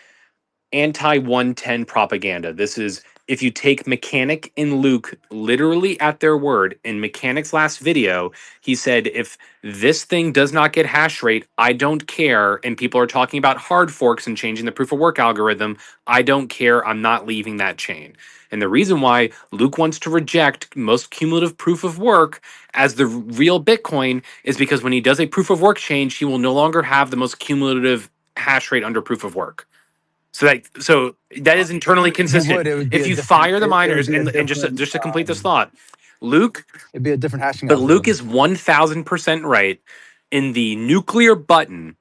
anti-110 propaganda. This is, if you take Mechanic and Luke literally at their word, in Mechanic's last video, he said, if this thing does not get hash rate, I don't care. And people are talking about hard forks and changing the proof of work algorithm. I don't care. I'm not leaving that chain. And the reason why Luke wants to reject most cumulative proof of work as the real Bitcoin is because when he does a proof of work change, he will no longer have the most cumulative hash rate under proof of work. So that is internally consistent. If you fire the miners, and just to complete this thought, Luke, it'd be a different hashing. But Luke is 1000% right in the nuclear button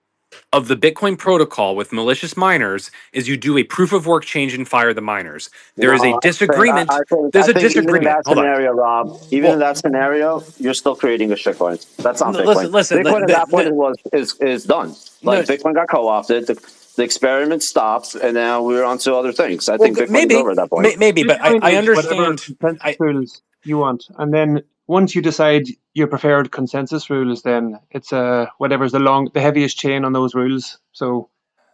of the Bitcoin protocol with malicious miners is you do a proof of work change and fire the miners. There is a No, disagreement. There's I a think even in disagreement. that Hold on. scenario, Rob, even in Well, that scenario, you're still creating a shitcoin. That's not Bitcoin. listen. Bitcoin at that point is done. No, Like Bitcoin got co-opted, the experiment stopped, and now we're on to other things. I think Bitcoin is maybe, over at that point. maybe, but Bitcoin I is whatever understand. consensus rules you want, and then once you decide your preferred consensus rules, then it's whatever's the heaviest chain on those rules. So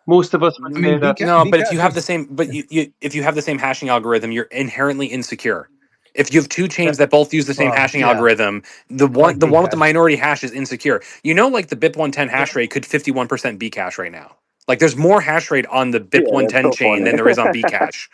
most of us would say that. No, but if you have the same, if you have the same hashing algorithm, you're inherently insecure. If you have two chains that both use the same hashing algorithm, the one with the minority hash is insecure. You know, like the BIP-110 hash rate could 51% Bcash right now. Like, there's more hash rate on the Yeah, that's BIP-110 so chain funny. than there is on Bcash.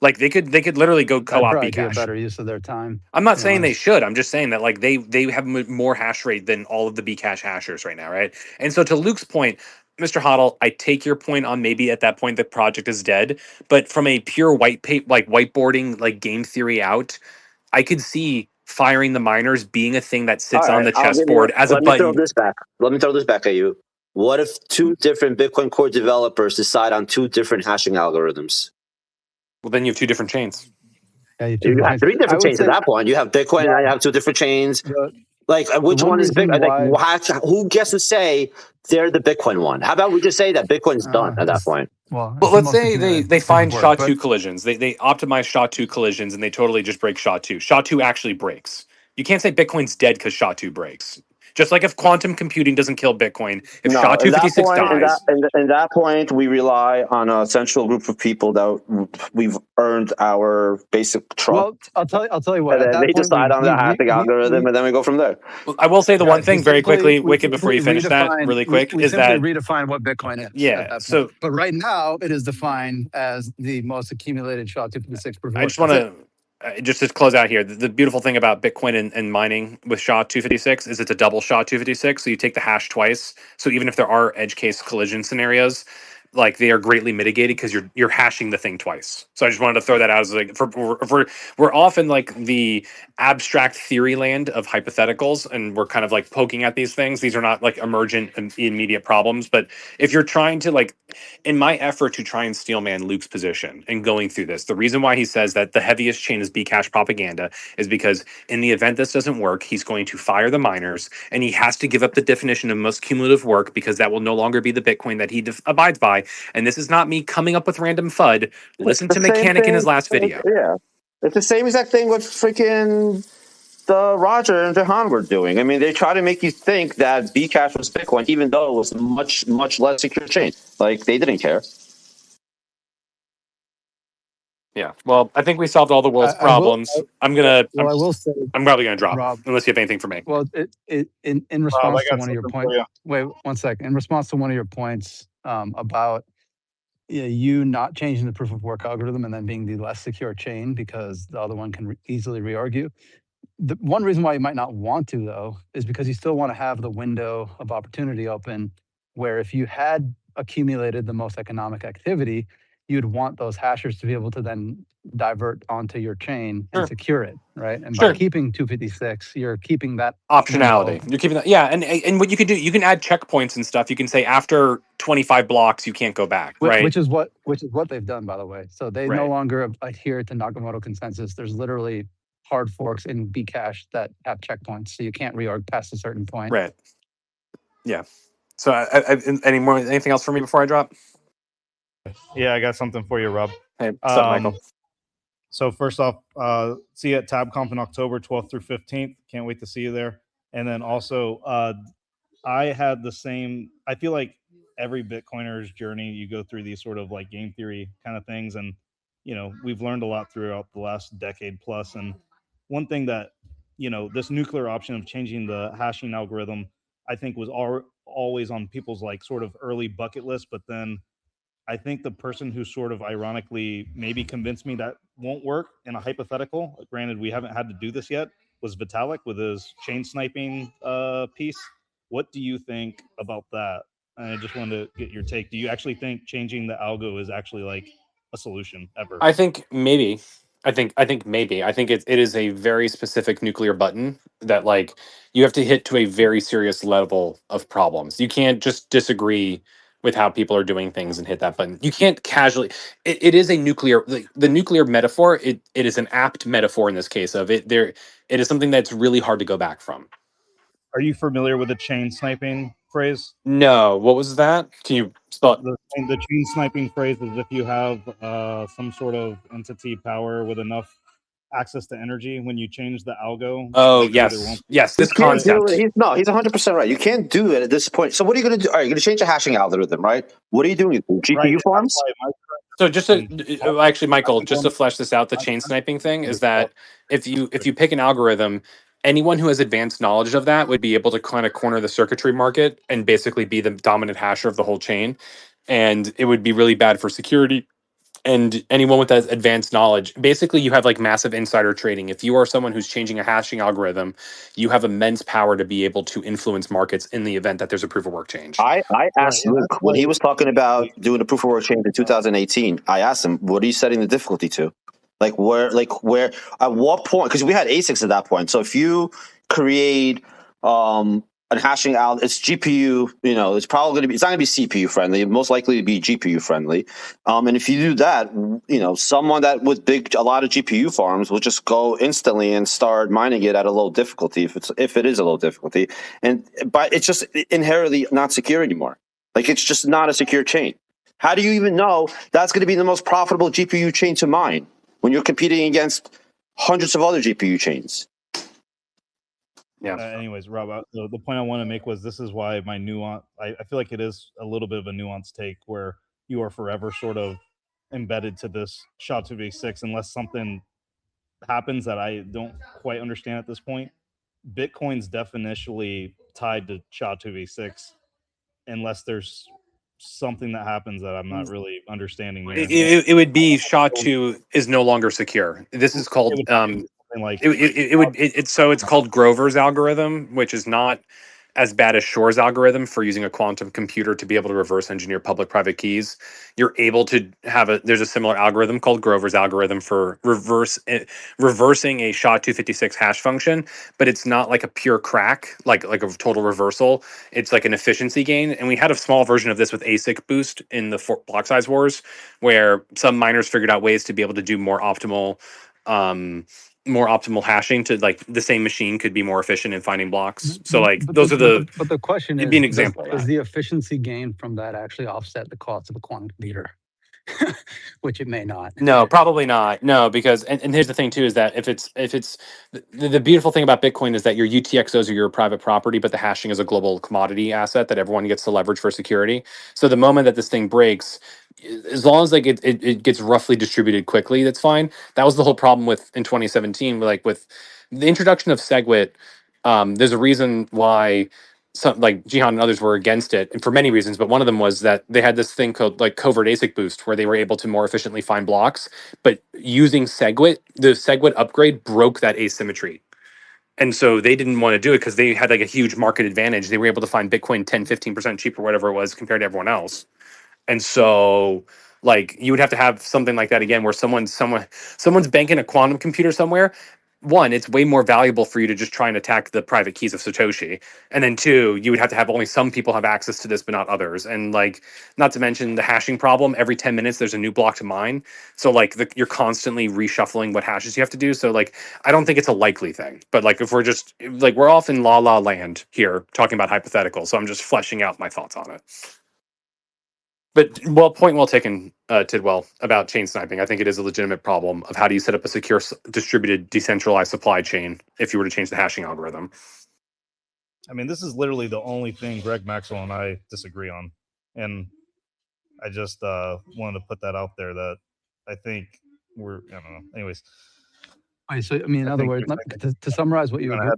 Like, they could literally go That'd co-op probably be a Bcash. better use of their time. I'm not to be saying they honest. should. I'm just saying that like they have more hash rate than all of the Bcash hashers right now, right? And so to Luke's point, Mr. Hoddle, I take your point on maybe at that point the project is dead, but from a pure whiteboarding like game theory out, I could see firing the miners being a thing that All sits on right, the I'll give you. chessboard as a Let me throw button. this back. Let me throw this back at you. What if two different Bitcoin Core developers decide on two different hashing algorithms? Well, then you have two different chains. Yeah, You have three I different would chains at say that point. You have Bitcoin, and now you have two different chains. Like, which one one is big? reason Like, why who gets to say they're the Bitcoin one? How about we just say that Bitcoin's done at that point? well, But it's the let's most say accumulated they proof of find work, SHA-2 collisions. They optimize SHA-2 collisions and they totally just break SHA-2. SHA-2 actually breaks. You can't say Bitcoin's dead because SHA-2 breaks. Just like if quantum computing doesn't kill Bitcoin, if No, in that SHA-256 point, dies, in that point, we rely on a central group of people that we've earned our basic trust. Well, I'll tell you what. And At then that they point, decide on the hashing algorithm, and then we go from there. I will say the one guys, thing very quickly, Wicked, before you finish that redefine. really quick, We is simply that redefine what Bitcoin is at yeah. that So point. But right now, it is defined as the most accumulated SHA-256 proof of I work. just want to just to close out here. The beautiful thing about Bitcoin and mining with SHA-256 is it's a double SHA-256. So you take the hash twice. So even if there are edge case collision scenarios, like they are greatly mitigated because you're hashing the thing twice. So I just wanted to throw that out as like we're often like the abstract theory land of hypotheticals, and we're kind of like poking at these things. These are not like emergent and immediate problems, but if you're trying to like, in my effort to try and steelman Luke's position and going through this, the reason why he says that the heaviest chain is Bcash propaganda is because in the event this doesn't work, he's going to fire the miners and he has to give up the definition of most cumulative work because that will no longer be the Bitcoin that he abides by. And this is not me coming up with random FUD. Listen to Same Mechanic in thing. his last video. Yeah, it's the same exact thing with freaking the Roger and Jihan were doing. I mean, they try to make you think that Bcash was Bitcoin, even though it was a much less secure chain. Like, they didn't care. Yeah. Well, I think we solved all the world's problems. I will say, I'm probably gonna drop Rob. unless you have anything for me. Well, in response to one of your points. Wait, 1 second. In response to one of your points about you not changing the proof of work algorithm and then being the less secure chain because the other one can easily re-argue. The one reason why you might not want to, though, is because you still want to have the window of opportunity open where if you had accumulated the most economic activity, you'd want those hashers to be able to then divert onto your chain and secure it, right? And by keeping 256, you're keeping that Optionality. window. You're keeping that. Yeah, and what you can do, you can add checkpoints and stuff. You can say after 25 blocks, you can't go back, right? Which is what they've done, by the way. So they no longer adhere to Nakamoto consensus. There's literally hard forks in Bcash that have checkpoints, so you can't reorg past a certain point. Right. Yeah. So, anything else for me before I drop? Yeah, I got something for you, Rob. Hey, what's up, Michael? So first off, see you at TabConf in October 12th through 15th. Can't wait to see you there. And then also, I had the same. I feel like every Bitcoiner's journey, you go through these sort of like game theory kind of things, and we've learned a lot throughout the last decade plus. And one thing that this nuclear option of changing the hashing algorithm, I think was always on people's like sort of early bucket list, but then I think the person who sort of ironically maybe convinced me that won't work in a hypothetical, granted we haven't had to do this yet, was Vitalik with his chain sniping piece. What do you think about that? And I just wanted to get your take. Do you actually think changing the algo is actually like a solution ever? I think maybe. I think maybe. I think it is a very specific nuclear button that like you have to hit to a very serious level of problems. You can't just disagree with how people are doing things and hit that button. You can't casually. It is a nuclear. The nuclear metaphor. It is an apt metaphor in this case of it. There, it is something that's really hard to go back from. Are you familiar with the chain sniping phrase? No, what was that? Can you spell it? The chain sniping phrase is if you have some sort of entity power with enough access to energy, when you change the algo. Oh like yes, yes. This You can't do concept. it. He's 100% right. You can't do it at this point. So what are you going to do? All right, you're going to change the hashing algorithm, right? What are you doing? GPU farms? So just to actually, Michael, just to flesh this out, the chain sniping thing is that if you pick an algorithm, anyone who has advanced knowledge of that would be able to kind of corner the circuitry market and basically be the dominant hasher of the whole chain, and it would be really bad for security. And anyone with that advanced knowledge, basically you have like massive insider trading. If you are someone who's changing a hashing algorithm, you have immense power to be able to influence markets in the event that there's a proof of work change. I asked Luke when he was talking about doing a proof of work change in 2018. I asked him, "What are you setting the difficulty to? Like where? At what point? Because we had ASICs at that point. So if you create a hashing out, it's GPU. You know, it's probably going to be. It's not going to be CPU friendly. It's most likely to be GPU friendly. And if you do that, you know, someone that with a lot of GPU farms will just go instantly and start mining it at a low difficulty if it is a low difficulty, but it's just inherently not secure anymore. Like it's just not a secure chain. How do you even know that's going to be the most profitable GPU chain to mine when you're competing against hundreds of other GPU chains? Yeah. Anyways, Rob, the point I want to make was this is why my nuance. I feel like it is a little bit of a nuanced take where you are forever sort of embedded to this SHA-256 unless something happens that I don't quite understand at this point. Bitcoin's definitionally tied to SHA-256 unless there's something that happens that I'm not really understanding here. It would be SHA-2 is no longer secure. This is called it's called Grover's algorithm, which is not as bad as Shor's algorithm for using a quantum computer to be able to reverse engineer public-private keys. You're able to have there's a similar algorithm called Grover's algorithm for reversing a SHA-256 hash function, but it's not like a pure crack, like a total reversal. It's like an efficiency gain. And we had a small version of this with ASIC boost in the block size wars, where some miners figured out ways to be able to do more optimal hashing to like the same machine could be more efficient in finding blocks. So like but the question it'd is, be an example. Does the efficiency gain from that actually offset the cost of a quantum computer? Which it may not. No, probably not. No, because and here's the thing too is that if it's the beautiful thing about Bitcoin is that your UTXOs are your private property, but the hashing is a global commodity asset that everyone gets to leverage for security. So the moment that this thing breaks, as long as like it gets roughly distributed quickly, that's fine. That was the whole problem in 2017, like with the introduction of SegWit. There's a reason why some like Jihan and others were against it, and for many reasons, but one of them was that they had this thing called like covert ASIC boost, where they were able to more efficiently find blocks. But using SegWit, the SegWit upgrade broke that asymmetry. And so they didn't want to do it because they had like a huge market advantage. They were able to find Bitcoin 10-15% cheaper, whatever it was, compared to everyone else. And so like you would have to have something like that again, where someone's banking a quantum computer somewhere. One, it's way more valuable for you to just try and attack the private keys of Satoshi. And then two, you would have to have only some people have access to this, but not others. And like, not to mention the hashing problem. Every 10 minutes, there's a new block to mine. So like you're constantly reshuffling what hashes you have to do. So like, I don't think it's a likely thing. But like, if we're just like, we're off in la la land here talking about hypotheticals. So I'm just fleshing out my thoughts on it. But point well taken, Tidwell, about chain sniping. I think it is a legitimate problem of how do you set up a secure, distributed, decentralized supply chain if you were to change the hashing algorithm. I mean, this is literally the only thing Greg Maxwell and I disagree on. And I just wanted to put that out there that I think I don't know. Anyways. So, I mean, in other words, to summarize what you disagree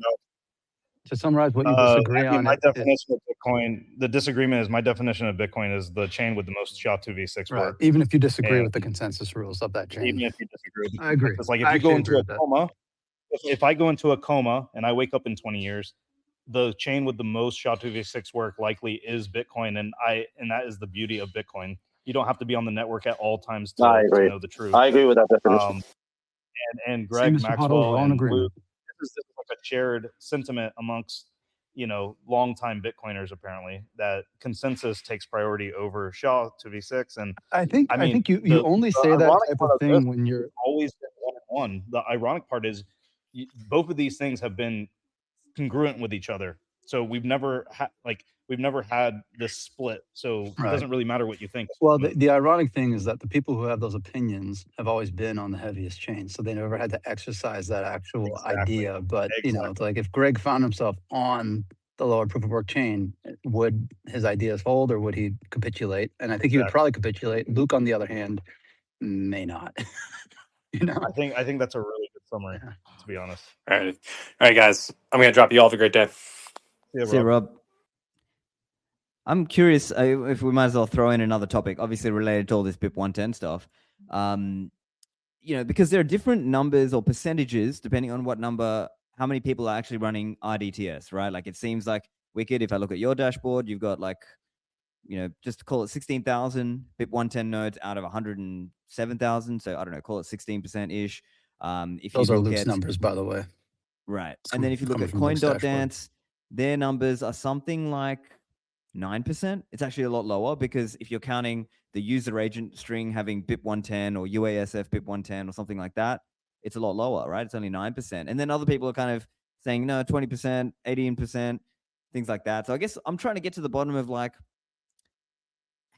on. My definition of Bitcoin, the disagreement is my definition of Bitcoin is the chain with the most SHA-256 work. Even if you disagree with the consensus rules of that chain. Even if you disagree with I agree. It's like if you go into a coma, if I go into a coma and I wake up in 20 years, the chain with the most SHA-256 work likely is Bitcoin, and that is the beauty of Bitcoin. You don't have to be on the network at all times to know the truth. I agree with that definition. And Greg Maxwell and Luke, this is like a shared sentiment amongst longtime Bitcoiners apparently that consensus takes priority over SHA-256. And I think you only say that type of thing when you're always one. The ironic part is both of these things have been congruent with each other. So we've never had this split. So it doesn't really matter what you think. Well, the ironic thing is that the people who have those opinions have always been on the heaviest chain, so they never had to exercise that actual idea. But it's like if Greg found himself on the lower proof of work chain, would his ideas hold or would he capitulate? And I think he would probably capitulate. Luke, on the other hand, may not. I think that's a really good summary, to be honest. All right, guys. I'm gonna drop you all. Have a great day. See you, Rob. I'm curious if we might as well throw in another topic, obviously related to all this BIP-110 stuff. Because there are different numbers or percentages depending on what number, how many people are actually running RDTS, right? Like it seems like Wicked, if I look at your dashboard, you've got just call it 16,000 BIP-110 nodes out of 107,000. So I don't know, call it 16%-ish. Those are Luke's numbers, by the way. Right. And then if you look at Coin.dance, their numbers are something like 9%. It's actually a lot lower because if you're counting the user agent string having BIP-110 or UASF BIP-110 or something like that, it's a lot lower, right? It's only 9%. And then other people are kind of saying, no, 20%, 18%, things like that. So I guess I'm trying to get to the bottom of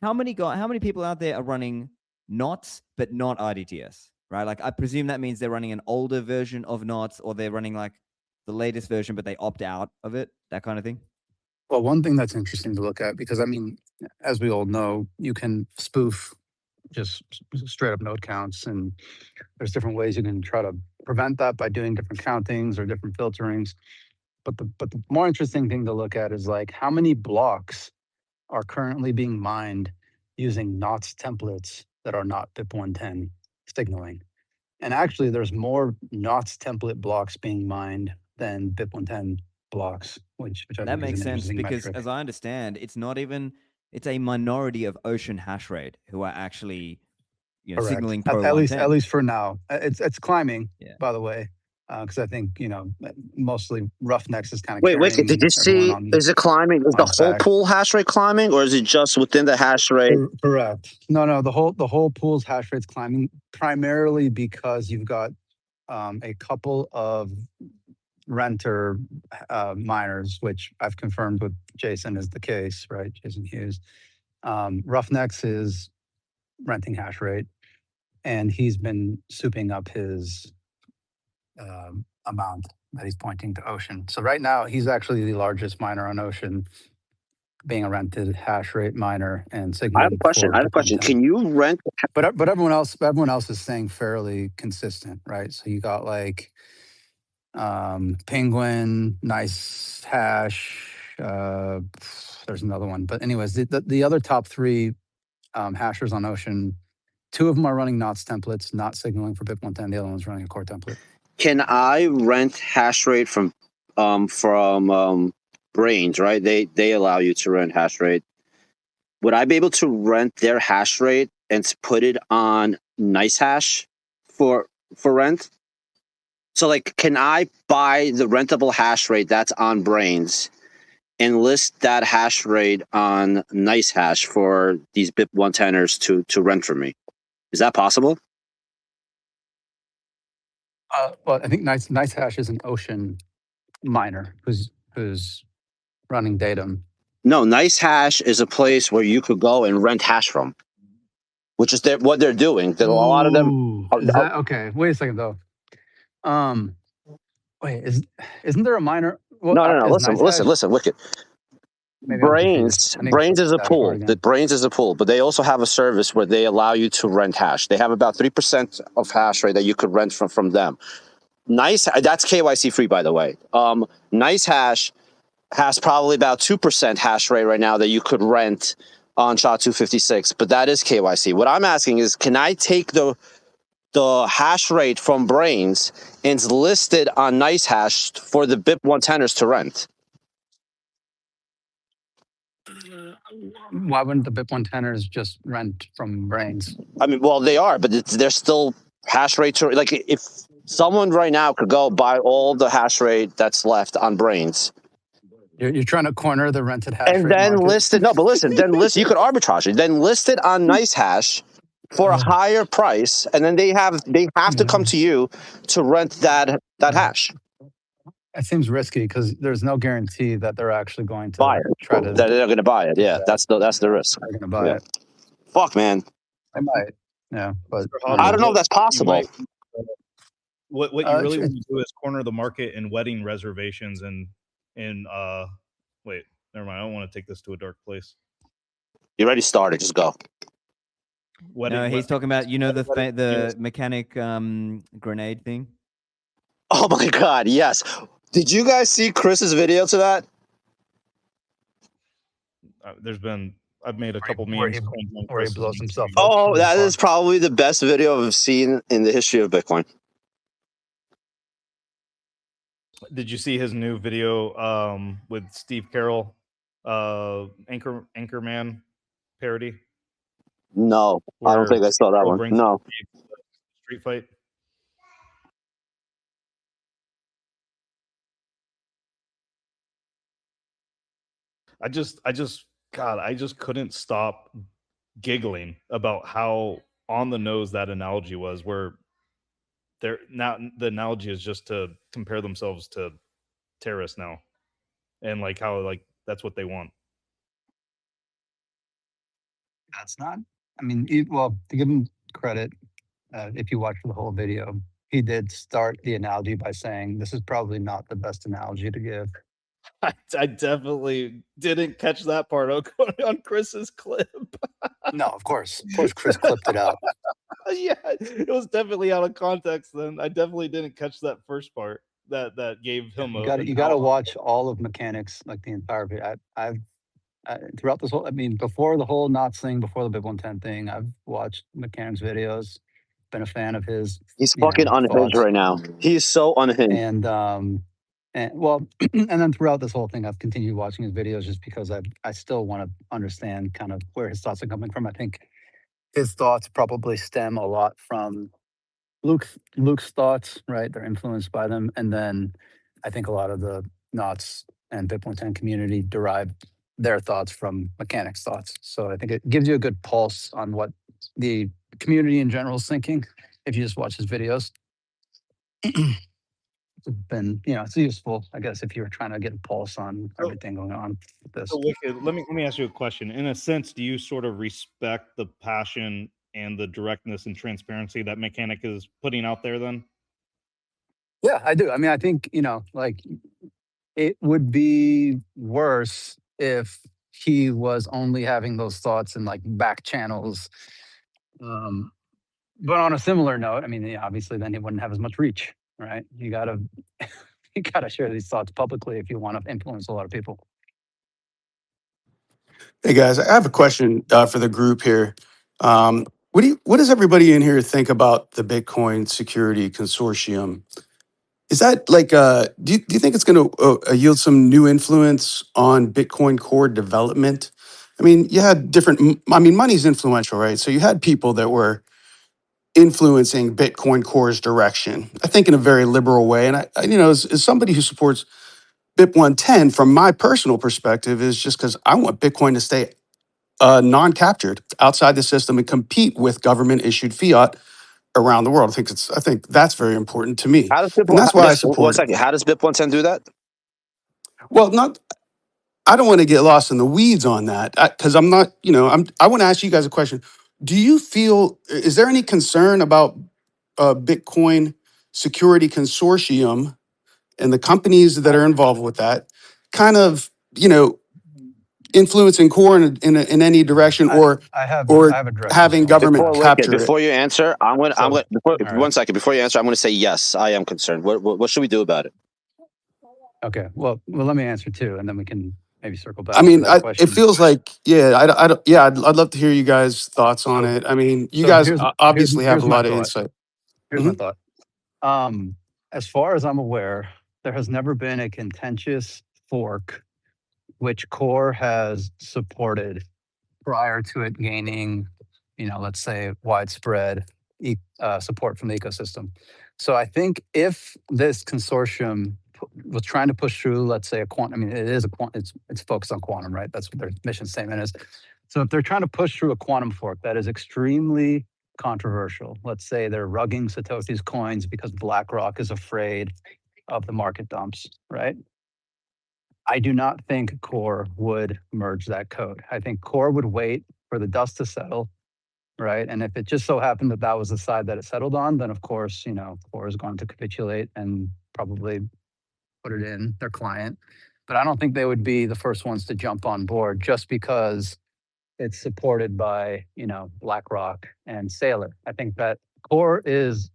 how many people out there are running NOTs but not RDTS, right? Like I presume that means they're running an older version of NOTs or they're running like the latest version, but they opt out of it, that kind of thing. Well, one thing that's interesting to look at, because as we all know, you can spoof just straight up node counts, and there's different ways you can try to prevent that by doing different countings or different filterings. But the more interesting thing to look at is how many blocks are currently being mined using NOTs templates that are not BIP-110 signaling. And actually, there's more NOTs template blocks being mined than BIP-110 blocks, which I that think makes is an sense because metric. as I understand, it's a minority of Ocean hash rate who are actually signaling pro at least for now. It's climbing, by the way, because I think mostly Roughnecks is kind of wait. Did you see? Is it climbing? Is the whole pool hash rate climbing, or is it just within the hash rate? Correct. No. The whole pool's hash rate's climbing primarily because you've got a couple of renter miners, which I've confirmed with Jason is the case, right? Jason Hughes. Roughnecks is renting hash rate, and he's been souping up his amount that he's pointing to Ocean. So right now, he's actually the largest miner on Ocean, being a rented hash rate miner and signaling. I have a question. Can you rent? But everyone else is saying fairly consistent, right? So you got Penguin, nice hash. There's another one, but anyways, the other top three hashers on Ocean, two of them are running NOTs templates, not signaling for BIP-110. The other one's running a core template. Can I rent hash rate from Brains? Right, they allow you to rent hash rate. Would I be able to rent their hash rate and put it on NiceHash for rent? So can I buy the rentable hash rate that's on Brains and list that hash rate on NiceHash for these BIP-110ers to rent from me? Is that possible? Well, I think NiceHash is an Ocean miner who's running Datum. No, NiceHash is a place where you could go and rent hash from, which is what they're doing. A lot of them. Okay, wait a second though. Isn't there a miner? Well, no. Listen, Wicked. Brains is a pool. Brains is a pool, but they also have a service where they allow you to rent hash. They have about 3% of hash rate that you could rent from them. That's KYC free, by the way. NiceHash has probably about 2% hash rate right now that you could rent on SHA-256, but that is KYC. What I'm asking is, can I take the hash rate from Brains and list it on NiceHash for the BIP-110ers to rent? Why wouldn't the BIP-110ers just rent from Brains? Well, they are, but they're still hash rate to, if someone right now could go buy all the hash rate that's left on Brains You're trying to corner the rented hash and rate then market. list it. No, but listen, then list. You could arbitrage it. Then list it on Nice Hash for a higher price, and then they have to come to you to rent that hash. It seems risky because there's no guarantee that they're actually going to Buy it. try to. That they're going to buy it. Yeah, that's the risk. They're going to buy it. Fuck, man. I might. Yeah, but I don't know if that's possible. What you really want to do is corner the market in wedding reservations and wait, never mind. I don't want to take this to a dark place. You already started. Just go. No, he's talking about the mechanic grenade thing. Oh my God! Yes. Did you guys see Chris's video to that? I've made a couple memes where he blows himself up. Oh, that is probably the best video I've seen in the history of Bitcoin. Did you see his new video with Steve Carroll, Anchorman parody? No, I don't think I saw that one. No. Street fight. I just couldn't stop giggling about how on the nose that analogy was, where the analogy is just to compare themselves to terrorists now, and like how like that's what they want. That's not. I mean, well, to give him credit, if you watch the whole video, he did start the analogy by saying, "This is probably not the best analogy to give." I definitely didn't catch that part on Chris's clip. No, of course, Chris clipped it out. Yeah, it was definitely out of context. Then I definitely didn't catch that first part that gave him. You got to watch all of mechanics, like the entire video. I've throughout this whole. I mean, before the whole Knots thing, before the BIP-110 thing, I've watched mechanics videos. Been a fan of his. He's fucking unhinged right now. He's so unhinged. And well, and then throughout this whole thing, I've continued watching his videos just because I still want to understand kind of where his thoughts are coming from. I think his thoughts probably stem a lot from Luke's thoughts, right? They're influenced by them. And then I think a lot of the Knots and BIP-110 community derive their thoughts from mechanics' thoughts. So I think it gives you a good pulse on what the community in general is thinking if you just watch his videos. It's useful, I guess, if you're trying to get a pulse on everything going on with this. So, let me ask you a question. In a sense, do you sort of respect the passion and the directness and transparency that Mechanic is putting out there then? Yeah, I do. I mean, I think, like it would be worse if he was only having those thoughts in like back channels. But on a similar note, I mean, obviously then he wouldn't have as much reach. Right, you gotta share these thoughts publicly if you want to influence a lot of people. Hey guys, I have a question for the group here. What does everybody in here think about the Bitcoin Security Consortium? Is that like do you think it's going to yield some new influence on Bitcoin Core development? I mean, you had different. I mean, money's influential, right? So you had people that were influencing Bitcoin Core's direction, I think in a very liberal way. And I as somebody who supports BIP-110, from my personal perspective, is just because I want Bitcoin to stay non-captured outside the system and compete with government-issued fiat around the world. I think that's very important to me. And that's why I support it. How does BIP-110 do that? Well, I don't want to get lost in the weeds on that because I'm not, I want to ask you guys a question. Do you feel, is there any concern about Bitcoin Security Consortium and the companies that are involved with that kind of, influencing Core in any direction or having government capture it? Before you answer, one second. Before you answer, I'm going to say yes, I am concerned. What should we do about it? Okay. Well, let me answer too, and then we can maybe circle back. I mean, it feels like, I'd love to hear you guys' thoughts on it. I mean, you guys obviously have a lot of insight. Here's my thought. As far as I'm aware, there has never been a contentious fork which Core has supported prior to it gaining, let's say, widespread support from the ecosystem. So I think if this consortium was trying to push through, let's say, a quantum. I mean, it is a quantum. It's focused on quantum, right? That's what their mission statement is. So if they're trying to push through a quantum fork that is extremely controversial, let's say they're rugging Satoshi's coins because BlackRock is afraid of the market dumps, right? I do not think Core would merge that code. I think Core would wait for the dust to settle, right? And if it just so happened that that was the side that it settled on, then of course, Core is going to capitulate and probably put it in their client. But I don't think they would be the first ones to jump on board just because it's supported by, BlackRock and Saylor. I think that Core is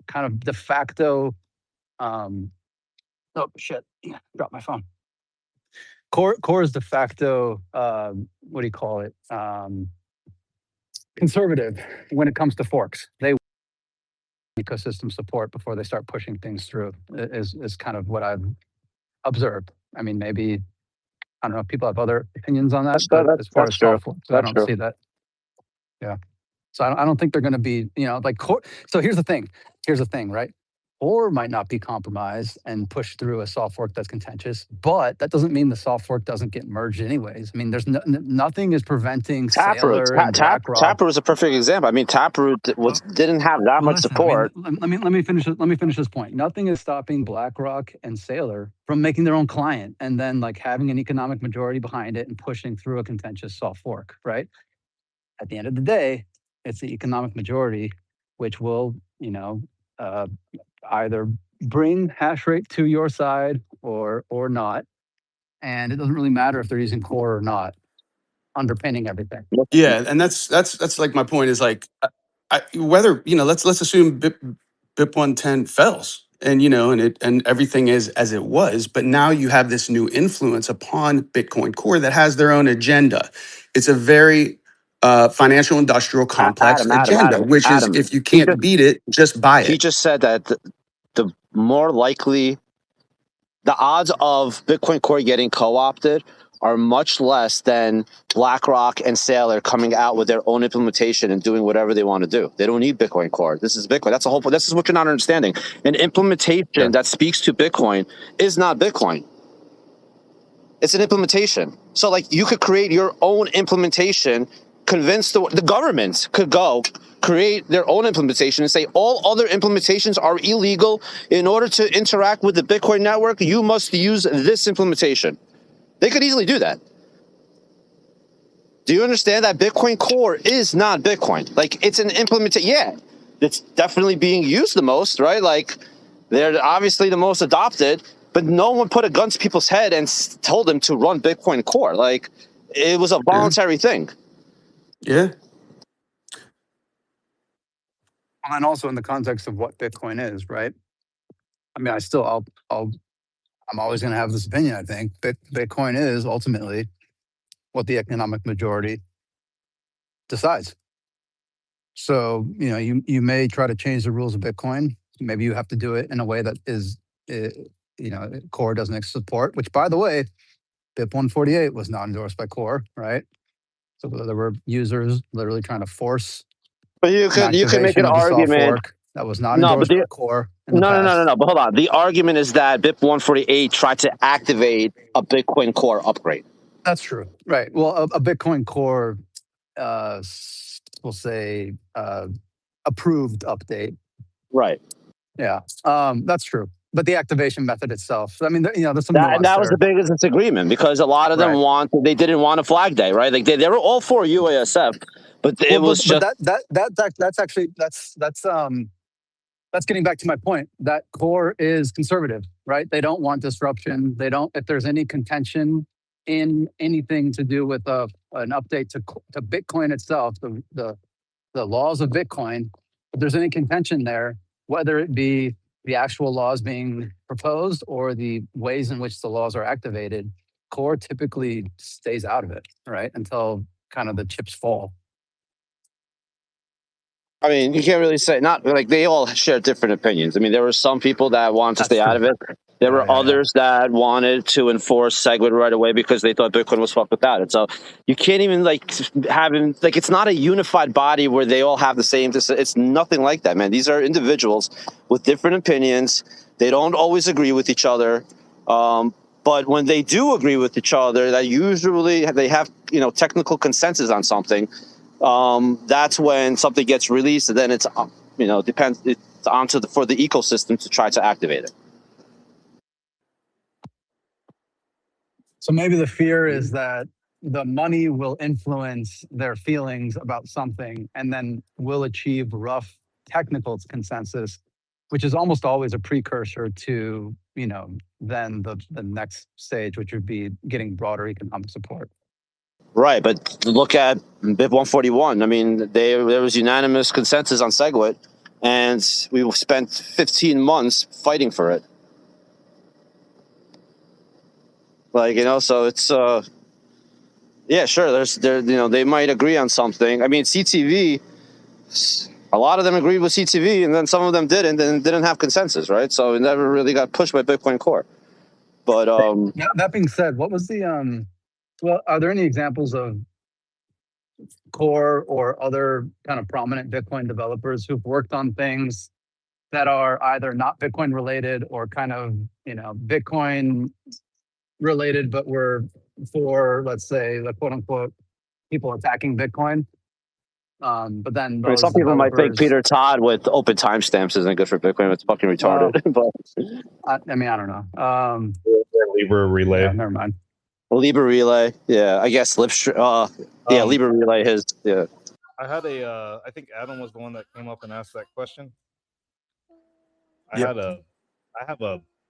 kind of de facto, oh shit, dropped my phone. Core is de facto, what do you call it? Conservative when it comes to forks. They ecosystem support before they start pushing things through is kind of what I've observed. I mean, maybe, I don't know if people have other opinions on that, but as far as soft forks, I don't see that. Yeah. So I don't think they're going to be, like Core. So here's the thing, right? Core might not be compromised and pushed through a soft fork that's contentious, but that doesn't mean the soft fork doesn't get merged anyways. I mean, there's nothing is preventing Saylor and BlackRock. Taproot is a perfect example. I mean, Taproot didn't have that much support. I mean, let me finish this point. Nothing is stopping BlackRock and Saylor from making their own client and then like having an economic majority behind it and pushing through a contentious soft fork, right? At the end of the day, it's the economic majority which will, either bring hash rate to your side or not. And it doesn't really matter if they're using Core or not, underpinning everything. Yeah, and that's like my point is like whether let's assume BIP-110 fails and and everything is as it was, but now you have this new influence upon Bitcoin Core that has their own agenda. It's a very financial industrial complex agenda, which is if you can't beat it, just buy it. He just said that the more likely, the odds of Bitcoin Core getting co-opted are much less than BlackRock and Saylor coming out with their own implementation and doing whatever they want to do. They don't need Bitcoin Core. This is Bitcoin. That's the whole point. This is what you're not understanding. An implementation that speaks to Bitcoin is not Bitcoin. It's an implementation. So like you could create your own implementation, convince the government could go create their own implementation and say all other implementations are illegal. In order to interact with the Bitcoin network, you must use this implementation. They could easily do that. Do you understand that Bitcoin Core is not Bitcoin? Like it's an implementation. Yeah, it's definitely being used the most, right? Like they're obviously the most adopted, but no one put a gun to people's head and told them to run Bitcoin Core. Like it was a voluntary thing. Yeah. And also in the context of what Bitcoin is, right? I mean, I'm always going to have this opinion. I think Bitcoin is ultimately what the economic majority decides. So you may try to change the rules of Bitcoin. Maybe you have to do it in a way that is, Core doesn't support. Which, by the way, BIP-148 was not endorsed by Core, right? So there were users literally trying to force. But you could make an argument that was not endorsed by Core. No. But hold on. The argument is that BIP-148 tried to activate a Bitcoin Core upgrade. That's true, right? Well, a Bitcoin Core, we'll say, approved update. Right. Yeah, that's true. But the activation method itself, I mean, there's some nuance that was the biggest disagreement because a lot of them they didn't want a flag day, right? Like they were all for UASF, but it was just that's getting back to my point that Core is conservative, right? They don't want disruption. They don't. If there's any contention in anything to do with an update to Bitcoin itself, the laws of Bitcoin, if there's any contention there, whether it be the actual laws being proposed or the ways in which the laws are activated, Core typically stays out of it, right? Until kind of the chips fall. I mean, you can't really say, not like they all share different opinions. I mean, there were some people that wanted to stay out of it. There were others that wanted to enforce SegWit right away because they thought Bitcoin was fucked without it. So you can't even it's not a unified body where they all have the same, it's nothing like that, man. These are individuals with different opinions They don't always agree with each other. But when they do agree with each other, that usually they have technical consensus on something. That's when something gets released, and then it's depends. It's onto for the ecosystem to try to activate it. So maybe the fear is that the money will influence their feelings about something, and then will achieve rough technical consensus, which is almost always a precursor to then the next stage, which would be getting broader economic support. Right, but look at BIP-141. I mean, there was unanimous consensus on SegWit, and we spent 15 months fighting for it. So it's yeah, sure. They might agree on something. I mean, CTV. A lot of them agreed with CTV, and then some of them didn't, and didn't have consensus, right? So it never really got pushed by Bitcoin Core. But that being said, what was the well, are there any examples of Core or other kind of prominent Bitcoin developers who've worked on things that are either not Bitcoin related or kind of Bitcoin related, but were for, let's say, the quote unquote people attacking Bitcoin? But then those some people might think Peter Todd with open timestamps isn't good for Bitcoin. It's fucking retarded. But I don't know. Libra Relay. Yeah, never mind. Libra Relay. Yeah, I guess Libra Relay. I had I think Adam was the one that came up and asked that question. I have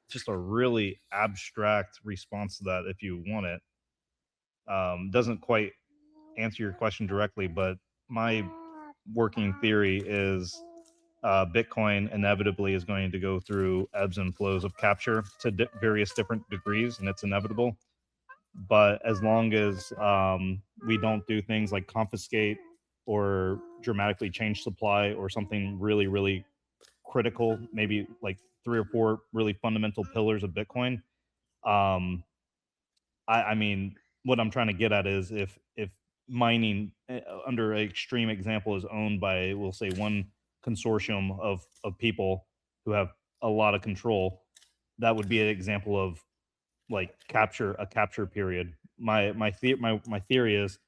just a really abstract response to that if you want it. Doesn't quite answer your question directly, but my working theory is Bitcoin inevitably is going to go through ebbs and flows of capture to various different degrees, and it's inevitable. But as long as we don't do things like confiscate or dramatically change supply or something really, really critical, maybe like 3 or 4 really fundamental pillars of Bitcoin. I mean, what I'm trying to get at is if mining under an extreme example is owned by, we'll say, one consortium of people who have a lot of control, that would be an example of like a capture period. My theory is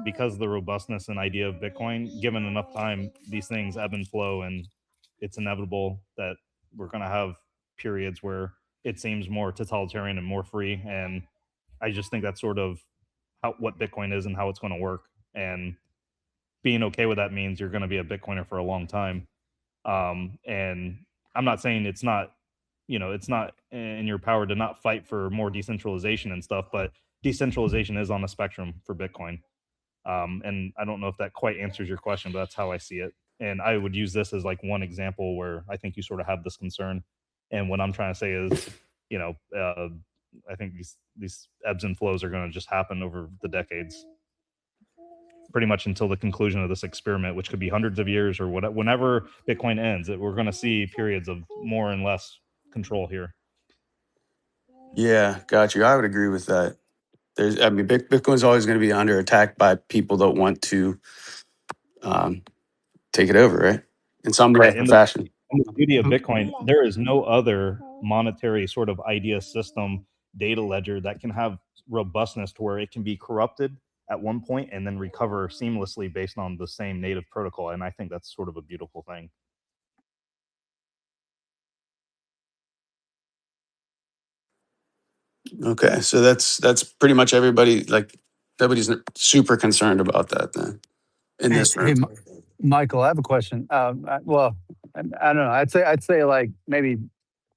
because of the robustness and idea of Bitcoin, given enough time, these things ebb and flow, and it's inevitable that we're going to have periods where it seems more totalitarian and more free. And I just think that's sort of what Bitcoin is and how it's going to work. And being okay with that means you're going to be a Bitcoiner for a long time. And I'm not saying it's not in your power to not fight for more decentralization and stuff, but decentralization is on the spectrum for Bitcoin. And I don't know if that quite answers your question, but that's how I see it. And I would use this as like one example where I think you sort of have this concern. And what I'm trying to say is, I think these ebbs and flows are going to just happen over the decades, pretty much until the conclusion of this experiment, which could be hundreds of years or whatever. Whenever Bitcoin ends, we're going to see periods of more and less control here. Yeah, got you. I would agree with that. Bitcoin's always going to be under attack by people that want to take it over, right? In some way or fashion. And the beauty of Bitcoin, there is no other monetary sort of idea system, data ledger that can have robustness to where it can be corrupted at one point and then recover seamlessly based on the same native protocol. And I think that's sort of a beautiful thing. Okay, so that's pretty much everybody. Like nobody's super concerned about that then. In this room, Michael, I have a question. I don't know. I'd say like maybe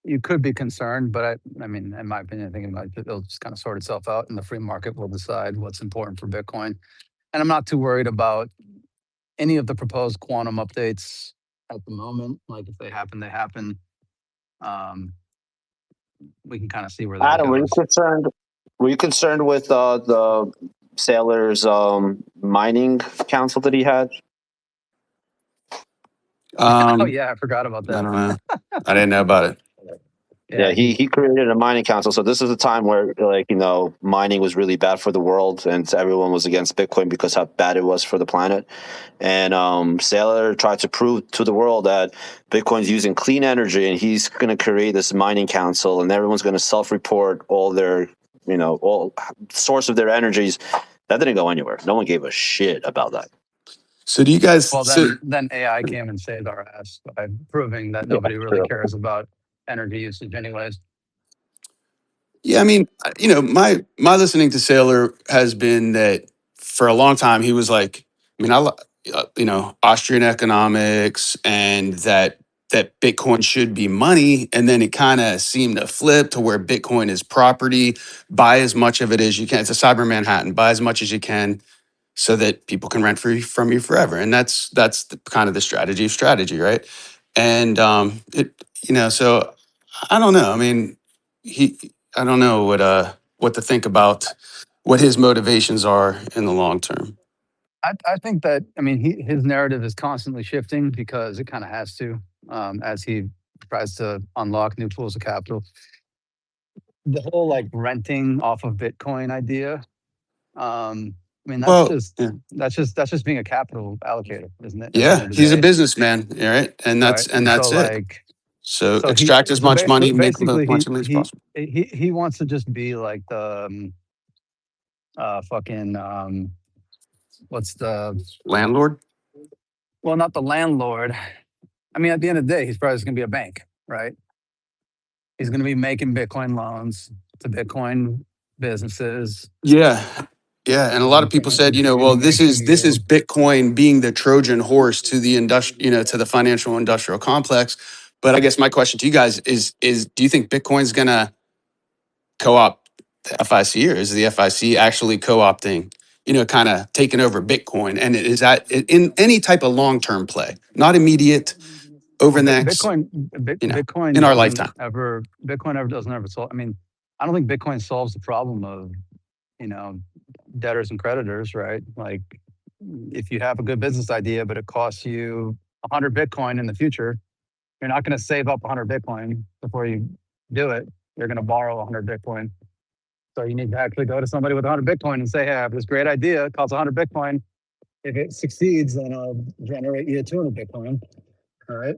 you could be concerned, but I mean, in my opinion, I think it'll just kind of sort itself out, and the free market will decide what's important for Bitcoin. And I'm not too worried about any of the proposed quantum updates at the moment. Like if they happen, they happen. We can kind of see where that Adam, goes. were you concerned with the Saylor's mining council that he had? Oh yeah, I forgot about that. I don't know. I didn't know about it. Yeah, he created a mining council. So this is a time where, like, mining was really bad for the world, and everyone was against Bitcoin because how bad it was for the planet. And Saylor tried to prove to the world that Bitcoin's using clean energy, and he's going to create this mining council, and everyone's going to self-report all their, all source of their energies. That didn't go anywhere. No one gave a shit about that. So do you guys? Well, then AI came and saved our ass by proving that nobody really cares about energy usage, anyways. Yeah, I mean, my listening to Saylor has been that for a long time he was like, I mean, Austrian economics and that Bitcoin should be money, and then it kind of seemed to flip to where Bitcoin is property. Buy as much of it as you can. It's a cyber Manhattan. Buy as much as you can, so that people can rent from you forever. And that's kind of the strategy, right? And so I don't know. I mean, I don't know what to think about what his motivations are in the long term. I think that, I mean, his narrative is constantly shifting because it kind of has to, as he tries to unlock new pools of capital. The whole like renting off of Bitcoin idea, I mean, that's just being a capital allocator, isn't it? Yeah, he's a businessman, right? And that's so it. like, so extract as much money, make as much money as possible. He wants to just be like the fucking what's the landlord? Well, not the landlord. I mean, at the end of the day, he's probably just gonna be a bank, right? He's gonna be making Bitcoin loans to Bitcoin businesses. Yeah. Yeah, and a lot of people said, well, this is Bitcoin being the Trojan horse to the to the financial industrial complex. But I guess my question to you guys is do you think Bitcoin's going to co-opt the FIC, or is the FIC actually co-opting, kind of taking over Bitcoin? And is that in any type of long-term play, not immediate, over the next, Bitcoin in our lifetime? Bitcoin ever doesn't ever solve. I mean, I don't think Bitcoin solves the problem of, debtors and creditors, right? Like, if you have a good business idea, but it costs you 100 Bitcoin in the future, you're not going to save up 100 Bitcoin before you do it. You're going to borrow 100 Bitcoin. So you need to actually go to somebody with 100 Bitcoin and say, hey, I have this great idea. It costs 100 Bitcoin. If it succeeds, then I'll generate you 200 Bitcoin. All right.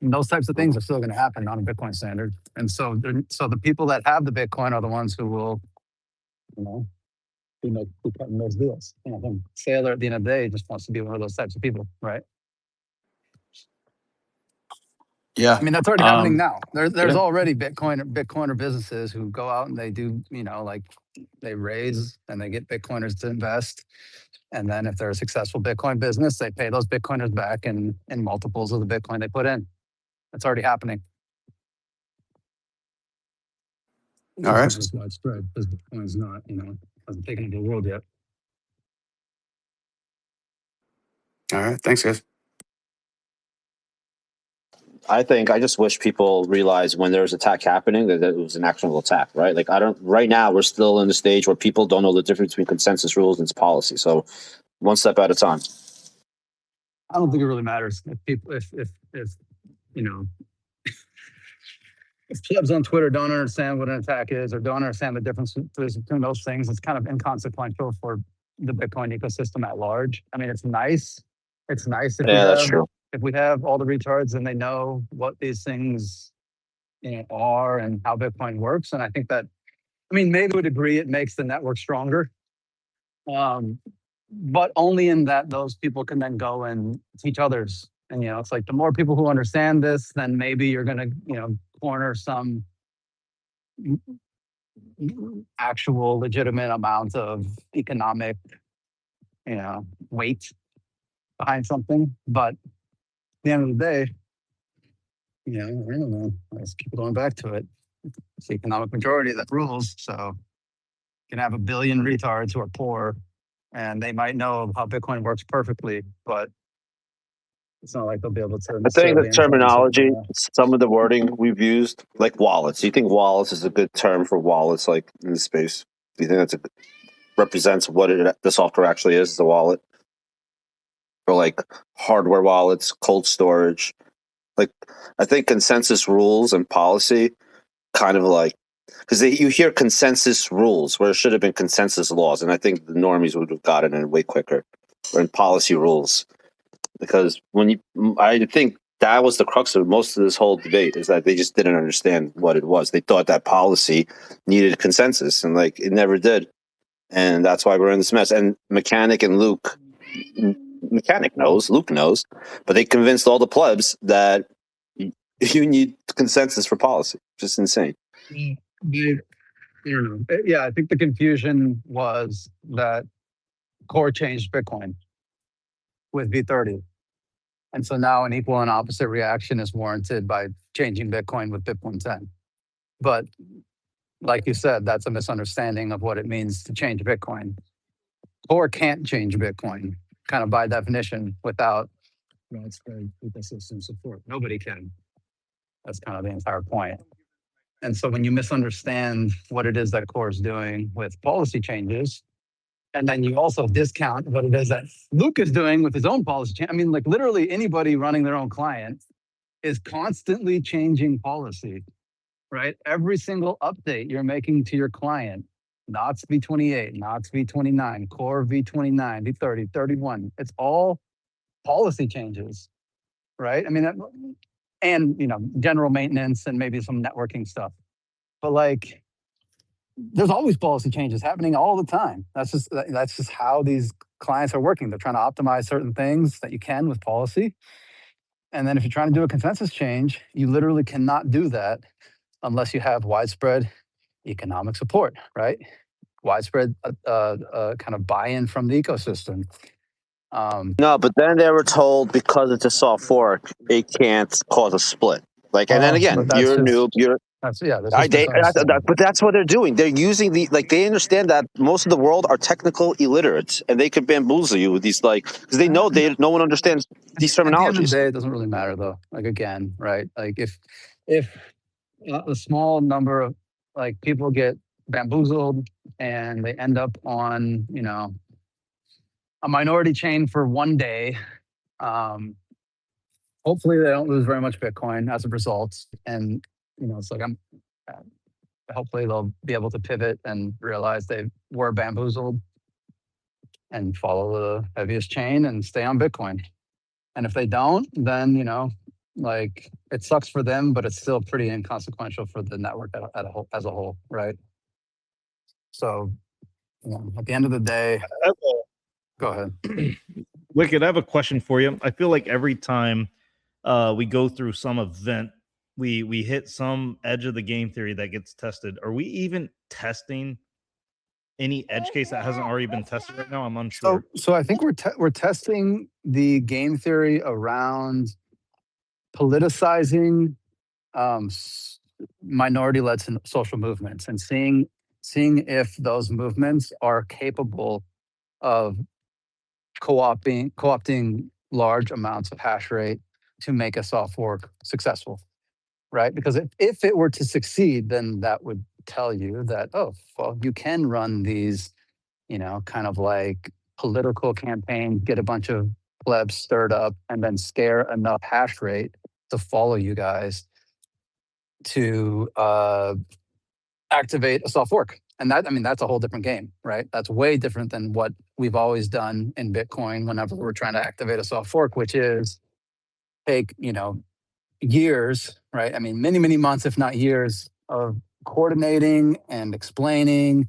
And those types of things are still going to happen on a Bitcoin standard. And so the people that have the Bitcoin are the ones who will, be cutting those deals. I think Saylor at the end of the day just wants to be one of those types of people, right? Yeah. I mean, that's already happening now. There's already Bitcoiner businesses who go out and they do, like they raise and they get Bitcoiners to invest. And then if they're a successful Bitcoin business, they pay those Bitcoiners back in multiples of the Bitcoin they put in. That's already happening. All right. It's widespread because Bitcoin's not, hasn't taken over the world yet. All right. Thanks, guys. I just wish people realize when there's attack happening that it was an actionable attack, right? Like, right now we're still in the stage where people don't know the difference between consensus rules and policy. So one step at a time. I don't think it really matters if if plebs on Twitter don't understand what an attack is or don't understand the difference between those things. It's kind of inconsequential for the Bitcoin ecosystem at large. I mean, it's nice. It's nice if we have all the retards and they know what these things are and how Bitcoin works. And I think that, I mean, maybe to a degree it makes the network stronger. But only in that those people can then go and teach others. And, it's like the more people who understand this, then maybe you're going to, corner some actual legitimate amount of economic, weight behind something. But at the end of the day, I don't know. I just keep going back to it. It's the economic majority that rules. So you can have a billion retards who are poor and they might know how Bitcoin works perfectly, but it's not like they'll be able to. I think the terminology, some of the wording we've used, like wallets. Do you think wallets is a good term for wallets, like in the space? Do you think that's represents what the software actually is a wallet? Or like hardware wallets, cold storage. Like, I think consensus rules and policy kind of like, because you hear consensus rules where it should have been consensus laws, and I think the normies would have gotten it way quicker, or in policy rules. Because I think that was the crux of most of this whole debate, is that they just didn't understand what it was. They thought that policy needed consensus, and like it never did, and that's why we're in this mess. And Mechanic knows, Luke knows, but they convinced all the plebs that you need consensus for policy. Just insane. I don't know. Yeah, I think the confusion was that Core changed Bitcoin with V30. And so now an equal and opposite reaction is warranted by changing Bitcoin with BIP-110. But like you said, that's a misunderstanding of what it means to change Bitcoin. Core can't change Bitcoin, kind of by definition, without widespread ecosystem support. Nobody can. That's kind of the entire point. And so when you misunderstand what it is that Core is doing with policy changes, and then you also discount what it is that Luke is doing with his own policy change. I mean, like literally anybody running their own client is constantly changing policy, right? Every single update you're making to your client, NOTS v28, NOTS v29, Core v29, v30, 31, it's all policy changes, right? I mean, and general maintenance and maybe some networking stuff. But like, there's always policy changes happening all the time. That's just how these clients are working. They're trying to optimize certain things that you can with policy. And then if you're trying to do a consensus change, you literally cannot do that unless you have widespread economic support, right? Widespread kind of buy-in from the ecosystem. No, but then they were told because it's a soft fork, it can't cause a split. Like, and then again, you're a noob. But that's what they're doing. They're using they understand that most of the world are technical illiterates, and they could bamboozle you with these because they know no one understands these terminologies. At the end of the day, it doesn't really matter though. Like again, right? Like if a small number of people get bamboozled and they end up on a minority chain for one day. Hopefully they don't lose very much Bitcoin as a result. And, it's like hopefully they'll be able to pivot and realize they were bamboozled and follow the heaviest chain and stay on Bitcoin. And if they don't, then, it sucks for them, but it's still pretty inconsequential for the network as a whole, right? So, at the end of the day, go ahead. Wicked, I have a question for you. I feel like every time we go through some event, we hit some edge of the game theory that gets tested. Are we even testing any edge case that hasn't already been tested right now? I'm unsure. So I think we're testing the game theory around politicizing minority-led social movements and seeing if those movements are capable of co-opting large amounts of hash rate to make a soft fork successful, right? Because if it were to succeed, then that would tell you that, oh, well, you can run these, kind of like political campaigns, get a bunch of plebs stirred up, and then scare enough hash rate to follow you guys to activate a soft fork. And that's a whole different game, right? That's way different than what we've always done in Bitcoin whenever we're trying to activate a soft fork, which is take, years, right? I mean, many, many months, if not years, of coordinating and explaining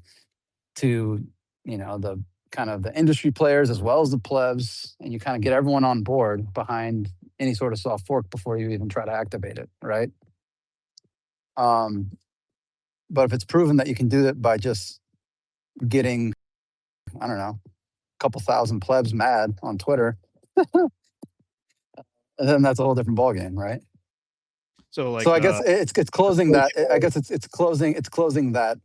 to, the kind of the industry players as well as the plebs, and you kind of get everyone on board behind any sort of soft fork before you even try to activate it, right? But if it's proven that you can do it by just getting, I don't know, a couple thousand plebs mad on Twitter, then that's a whole different ballgame, right? So I guess it's closing that. I guess it's closing that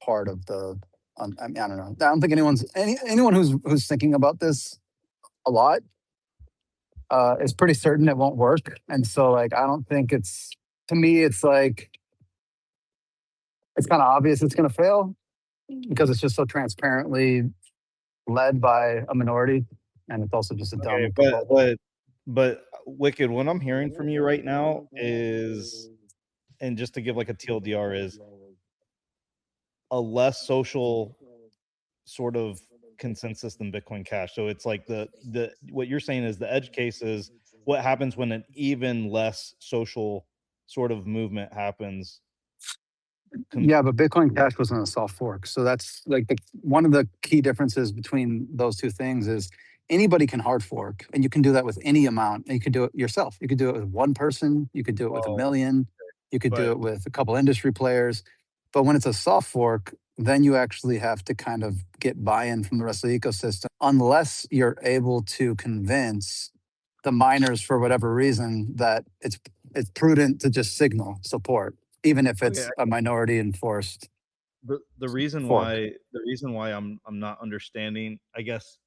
part of the. I don't know. I don't think anyone who's thinking about this a lot is pretty certain it won't work. And so I don't think to me it's it's kind of obvious it's going to fail because it's just so transparently led by a minority, and it's also just a dumb. But Wicked, what I'm hearing from you right now is and just to give like a TLDR, is a less social sort of consensus than Bitcoin Cash. So it's like the what you're saying is the edge case is what happens when an even less social sort of movement happens. Yeah, but Bitcoin Cash wasn't a soft fork. So that's like one of the key differences between those two things is anybody can hard fork, and you can do that with any amount. And you could do it yourself. You could do it with one person. You could do it with 1 million. You could do it with a couple industry players. But when it's a soft fork, then you actually have to kind of get buy-in from the rest of the ecosystem, unless you're able to convince the miners for whatever reason that it's prudent to just signal support, even if it's a minority enforced. The reason why I'm not understanding, I guess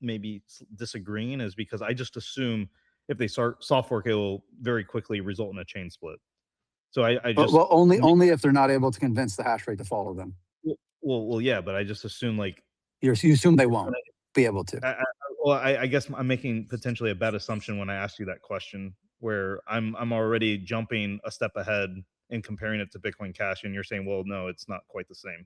maybe disagreeing, is because I just assume if they start soft fork, it will very quickly result in a chain split. So I just well only if they're not able to convince the hash rate to follow them. Well, yeah, but I just assume like you assume they won't be able to. I guess I'm making potentially a bad assumption when I ask you that question, where I'm already jumping a step ahead and comparing it to Bitcoin Cash, and you're saying, well, no, it's not quite the same.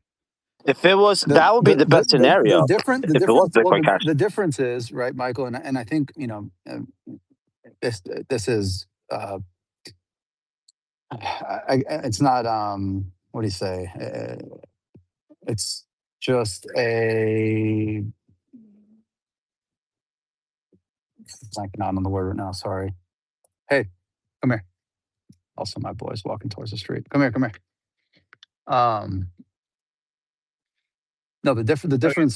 If it was, that would be the best scenario. The difference is, right, Michael, and I think this is it's not what do you say? It's just a blanking out on the word right now. Sorry. Hey, come here. Also, my boy's walking towards the street. Come here. No, the difference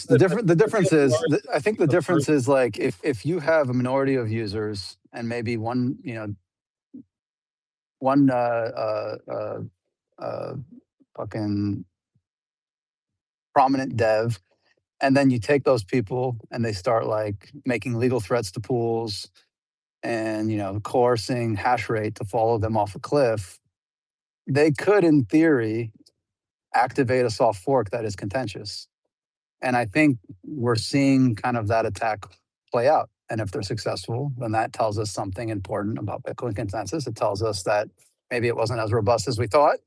is, I think the difference is like if you have a minority of users and maybe one fucking prominent dev, and then you take those people and they start like making legal threats to pools and coercing hash rate to follow them off a cliff, they could in theory activate a soft fork that is contentious. And I think we're seeing kind of that attack play out. And if they're successful, then that tells us something important about Bitcoin consensus. It tells us that maybe it wasn't as robust as we thought,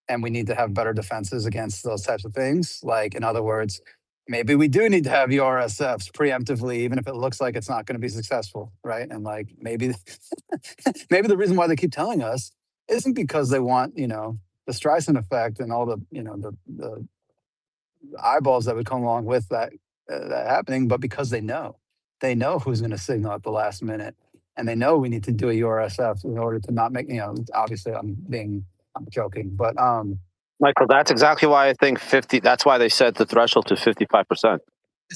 and we need to have better defenses against those types of things. Like, in other words, maybe we do need to have URSFs preemptively, even if it looks like it's not going to be successful, right? And like maybe the reason why they keep telling us isn't because they want, the Streisand effect and all the, the eyeballs that would come along with that happening, but because they know who's going to signal at the last minute, and they know we need to do a URSF in order to not make, obviously I'm joking, but Michael, that's exactly why I think 50. That's why they set the threshold to 55%,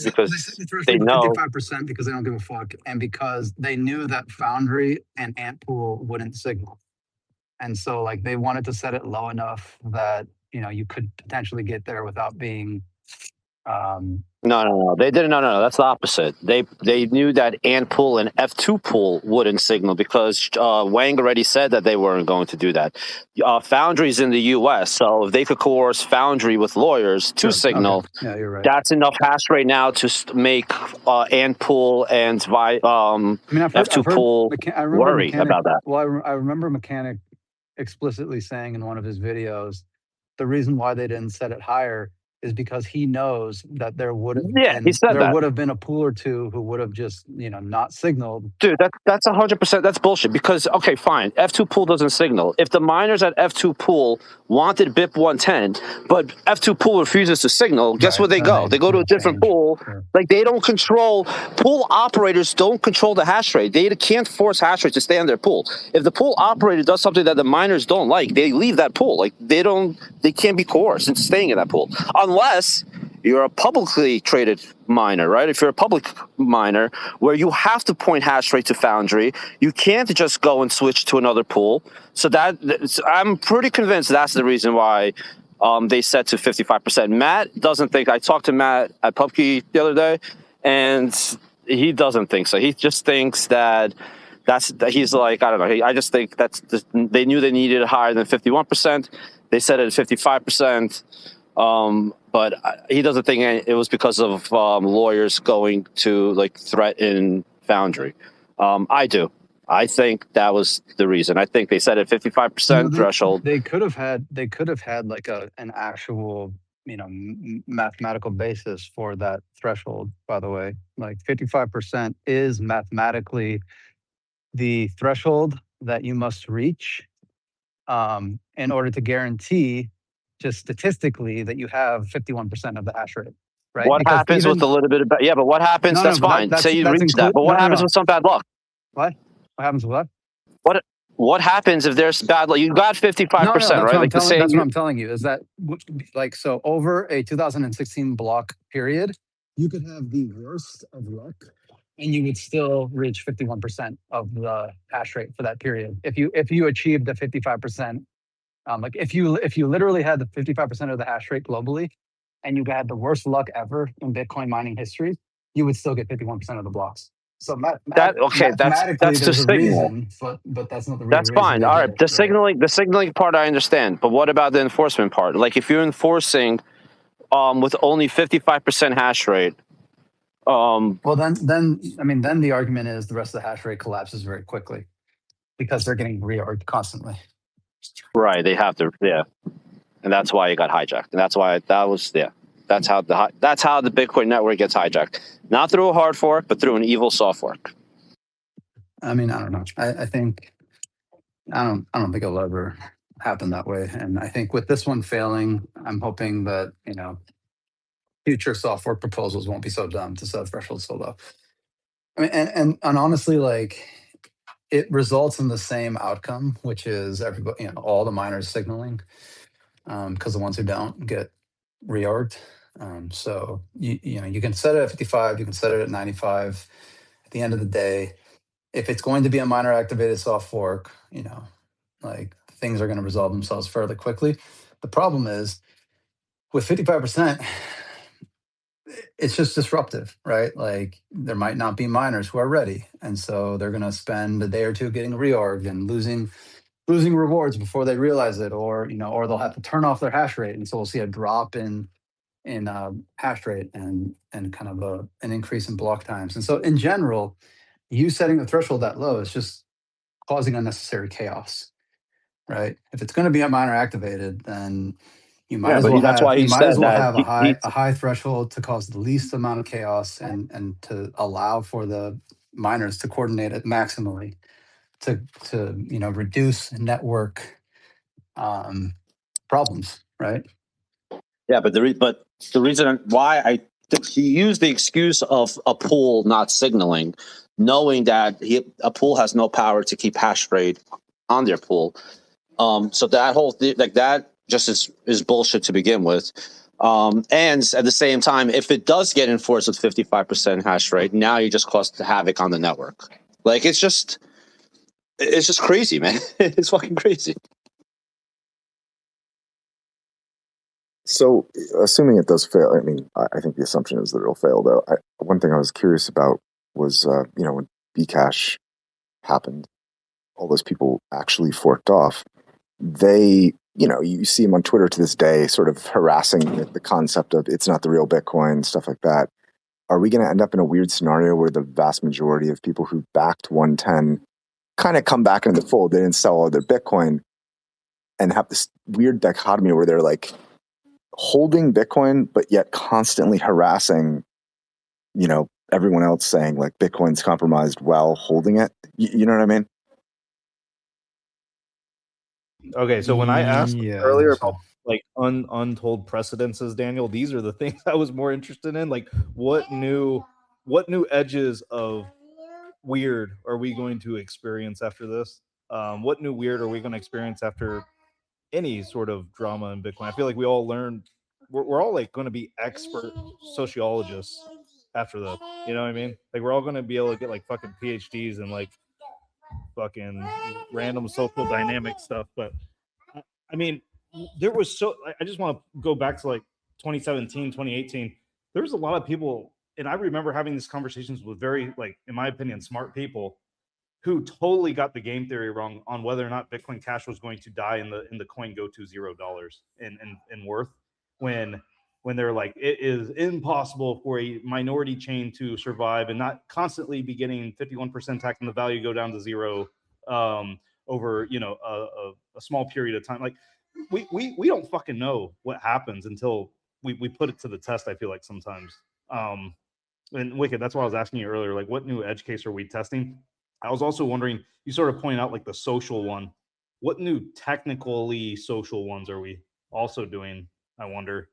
because they know 55% because they don't give a fuck, and because they knew that Foundry and Antpool wouldn't signal, and so like they wanted to set it low enough that you could potentially get there without being. No. They didn't. No. That's the opposite. They knew that Antpool and F2 pool wouldn't signal because Wang already said that they weren't going to do that. Foundry's in the U.S., so if they could coerce Foundry with lawyers to signal, okay. Yeah, you're right. That's enough hash rate now to make Antpool and F2 pool worry about that. Well, I remember Mechanic explicitly saying in one of his videos, the reason why they didn't set it higher is because he knows that there would have been a pool or two who would have just not signaled. Dude, that's 100%. That's bullshit. Because okay, fine, F2 pool doesn't signal. If the miners at F2 pool wanted BIP-110, but F2 pool refuses to signal, guess where they go? They go to a different pool. Sure. Like they don't control. Pool operators don't control the hash rate. They can't force hash rate to stay on their pool. If the pool operator does something that the miners don't like, they leave that pool. Like they can't be coerced into staying in that pool. Unless you're a publicly traded miner, right? If you're a public miner where you have to point hash rate to Foundry, you can't just go and switch to another pool. So I'm pretty convinced that's the reason why they set to 55%. Matt doesn't think. I talked to Matt at PubKey the other day, and he doesn't think so. He just thinks that he's like, I don't know. I just think they knew they needed it higher than 51%. They set it at 55%. But he doesn't think it was because of lawyers going to like threaten Foundry. I do. I think that was the reason. I think they set a 55% threshold. They could have had like an actual, mathematical basis for that threshold, by the way. Like 55% is mathematically the threshold that you must reach in order to guarantee, just statistically, that you have 51% of the hash rate, right? What Because happens with a little bit of yeah, but what happens? That's but fine. Say you that's reach that, but what happens with some bad luck? What happens with what? What happens if there's bad luck? You got 55%, right? Like That's what I'm telling you is that, like, so over a 2016 block period, you could have the worst of luck, and you would still reach 51% of the hash rate for that period. If you achieved the 55%, like if you literally had the 55% of the hash rate globally, and you had the worst luck ever in Bitcoin mining history, you would still get 51% of the blocks. So mathematically, that's the there's a signal. reason, but that's not the real That's reason. fine. All right, the signaling part I understand, but what about the enforcement part? Like if you're enforcing with only 55% hash rate. Well, then the argument is the rest of the hash rate collapses very quickly because they're getting reorged constantly. Right, they have to, yeah, and that's why it got hijacked, and that's why that's how the Bitcoin network gets hijacked, not through a hard fork, but through an evil soft fork. I mean, I don't know. I think I don't think it'll ever happen that way, and I think with this one failing, I'm hoping that future soft fork proposals won't be so dumb to set thresholds so low. I mean, and honestly, like, it results in the same outcome, which is everybody, all the miners signaling, because the ones who don't get reorged. So you can set it at 55, you can set it at 95. At the end of the day, if it's going to be a miner activated soft fork, like, things are going to resolve themselves fairly quickly. The problem is with 55%, it's just disruptive, right? Like, there might not be miners who are ready, and so they're going to spend a day or two getting reorged and losing rewards before they realize it, or they'll have to turn off their hash rate, and so we'll see a drop in hash rate and kind of an increase in block times. And so in general, you setting the threshold that low is just causing unnecessary chaos, right? If it's going to be a miner activated, then you might as well have a high threshold to cause the least amount of chaos and to allow for the miners to coordinate it maximally to reduce network problems, right? Yeah, but the reason why he used the excuse of a pool not signaling, knowing that a pool has no power to keep hash rate on their pool. So that whole that just is bullshit to begin with. And at the same time, if it does get enforced with 55% hash rate, now you just caused havoc on the network. Like, it's just crazy, man. It's fucking crazy. So, assuming it does fail, I mean, I think the assumption is that it'll fail, though. One thing I was curious about was, when Bcash happened, all those people actually forked off. They, you see them on Twitter to this day, sort of harassing the concept of it's not the real Bitcoin, stuff like that. Are we going to end up in a weird scenario where the vast majority of people who backed 110 kind of come back into the fold? They didn't sell all their Bitcoin and have this weird dichotomy where they're like holding Bitcoin, but yet constantly harassing, everyone else, saying like Bitcoin's compromised while holding it. You know what I mean? Okay, so when I asked earlier about like untold precedences, Daniel, these are the things I was more interested in. Like, what new edges of weird are we going to experience after this? What new weird are we going to experience after any sort of drama in Bitcoin? I feel like we all learned we're all like going to be expert sociologists after this. You know what I mean? Like, we're all going to be able to get like fucking PhDs and like fucking random social dynamic stuff. But I mean, there was I just want to go back to like 2017, 2018. There was a lot of people, and I remember having these conversations with very, like, in my opinion, smart people who totally got the game theory wrong on whether or not Bitcoin Cash was going to die in the coin go to $0 in worth, when when they're like, it is impossible for a minority chain to survive and not constantly be getting 51% tax on the value go down to zero over, you know, a small period of time. Like we don't fucking know what happens until we put it to the test, I feel like sometimes. And Wicked, that's why I was asking you earlier, like what new edge case are we testing? I was also wondering, you sort of pointed out like the social one. What new technically social ones are we also doing? I wonder.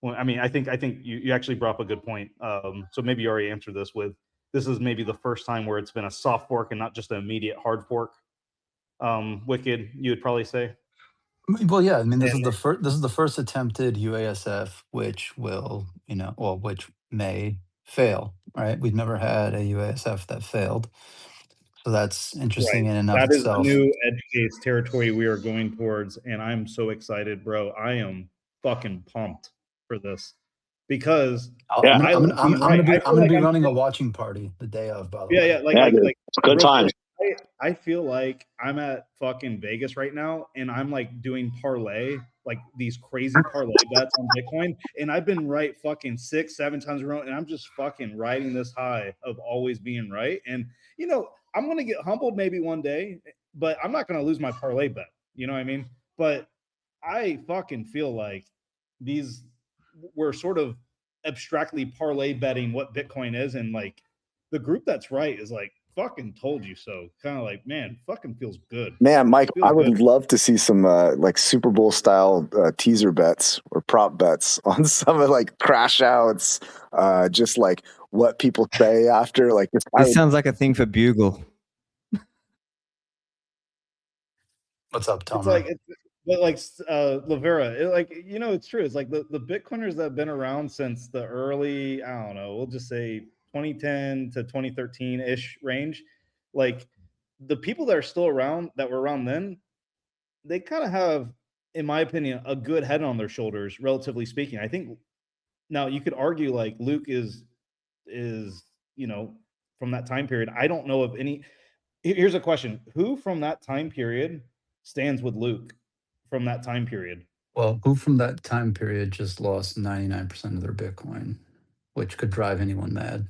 Well, I mean, I think you actually brought up a good point. So maybe you already answered this with, this is maybe the first time where it's been a soft fork and not just an immediate hard fork. Wicked, you would probably say. Well, yeah. I mean, this is the first attempted UASF, which will, you know, well, which may fail. Right? We've never had a UASF that failed, so that's interesting in and of That is the itself. new edge case territory we are going towards, and I'm so excited, bro. I am fucking pumped for this because I'm gonna be running a watching party the day of. By the way, like good times. I feel like I'm at fucking Vegas right now, and I'm like doing parlay, like these crazy parlay bets on Bitcoin, and I've been right fucking 6-7 times in a row, and I'm just fucking riding this high of always being right. And you know, I'm gonna get humbled maybe one day, but I'm not gonna lose my parlay bet. You know what I mean? But I fucking feel like we're sort of abstractly parlay betting what Bitcoin is, and like the group that's right is like, fucking told you so. Kind of like, man, fucking feels good. Man, Mike, I would love to see some like Super Bowl style teaser bets or prop bets on some of like crash outs, just like what people say after. Like this sounds like a thing for Bugle. What's up, Tom? But like Lavera, like, you know, it's true. It's like the Bitcoiners that have been around since the early, I don't know, we'll just say 2010 to 2013-ish range. Like the people that are still around, that were around then, they kind of have, in my opinion, a good head on their shoulders, relatively speaking. I think now you could argue like Luke is, you know, from that time period. I don't know of any. Here's a question: who from that time period stands with Luke from that time period? Well, who from that time period just lost 99% of their Bitcoin, which could drive anyone mad.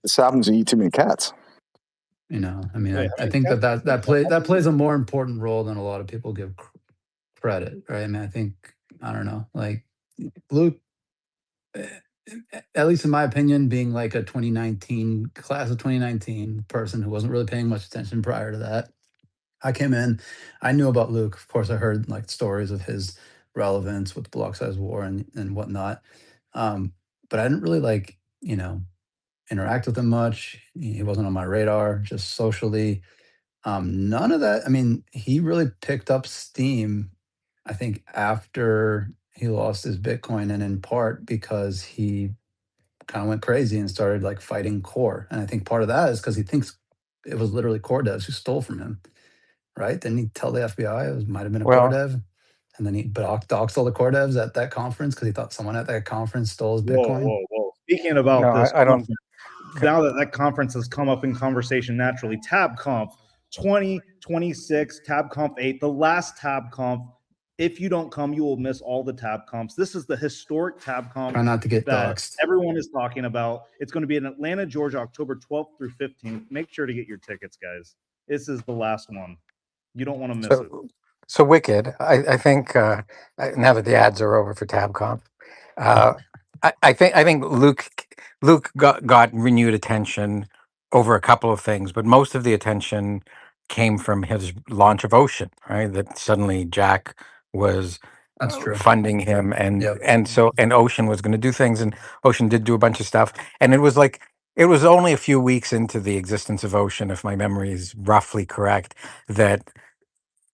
This happens to eat too many cats. You know, I mean, I think that plays a more important role than a lot of people give credit, right? I mean, I think, I don't know, like Luke, at least in my opinion, being like a 2019 class of 2019 person who wasn't really paying much attention prior to that. I came in, I knew about Luke. Of course, I heard like stories of his relevance with the block size war and whatnot. But I didn't really like, you know, interact with him much. He wasn't on my radar, just socially. None of that. I mean, he really picked up steam, I think, after he lost his Bitcoin, and in part because he kind of went crazy and started like fighting Core. And I think part of that is because he thinks it was literally Core devs who stole from him. Right? Didn't he tell the FBI it might have been a core dev? And then he doxed all the core devs at that conference because he thought someone at that conference stole his Bitcoin. Whoa. Speaking about this, I don't. Now that conference has come up in conversation naturally, TabConf 2026, TabConf 8, the last TabConf. If you don't come, you will miss all the TabConfs. This is the historic TabConf. Try not to get doxed. Everyone is talking about. It's going to be in Atlanta, Georgia, October 12th through 15th. Make sure to get your tickets, guys. This is the last one. You don't want to miss it. So Wicked, I think now that the ads are over for TabConf, I think Luke got renewed attention over a couple of things, but most of the attention came from his launch of Ocean, right? That suddenly Jack was funding him, and Ocean was going to do things, and Ocean did do a bunch of stuff, and it was only a few weeks into the existence of Ocean, if my memory is roughly correct, that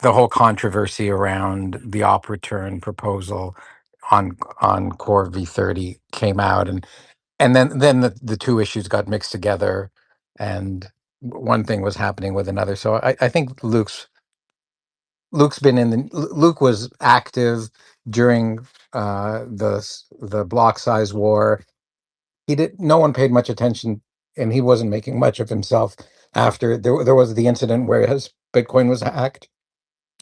the whole controversy around the OpReturn proposal on Core V30 came out, and then the two issues got mixed together, and one thing was happening with another. So I think Luke was active during the block size war. No one paid much attention, and he wasn't making much of himself after there was the incident where his Bitcoin was hacked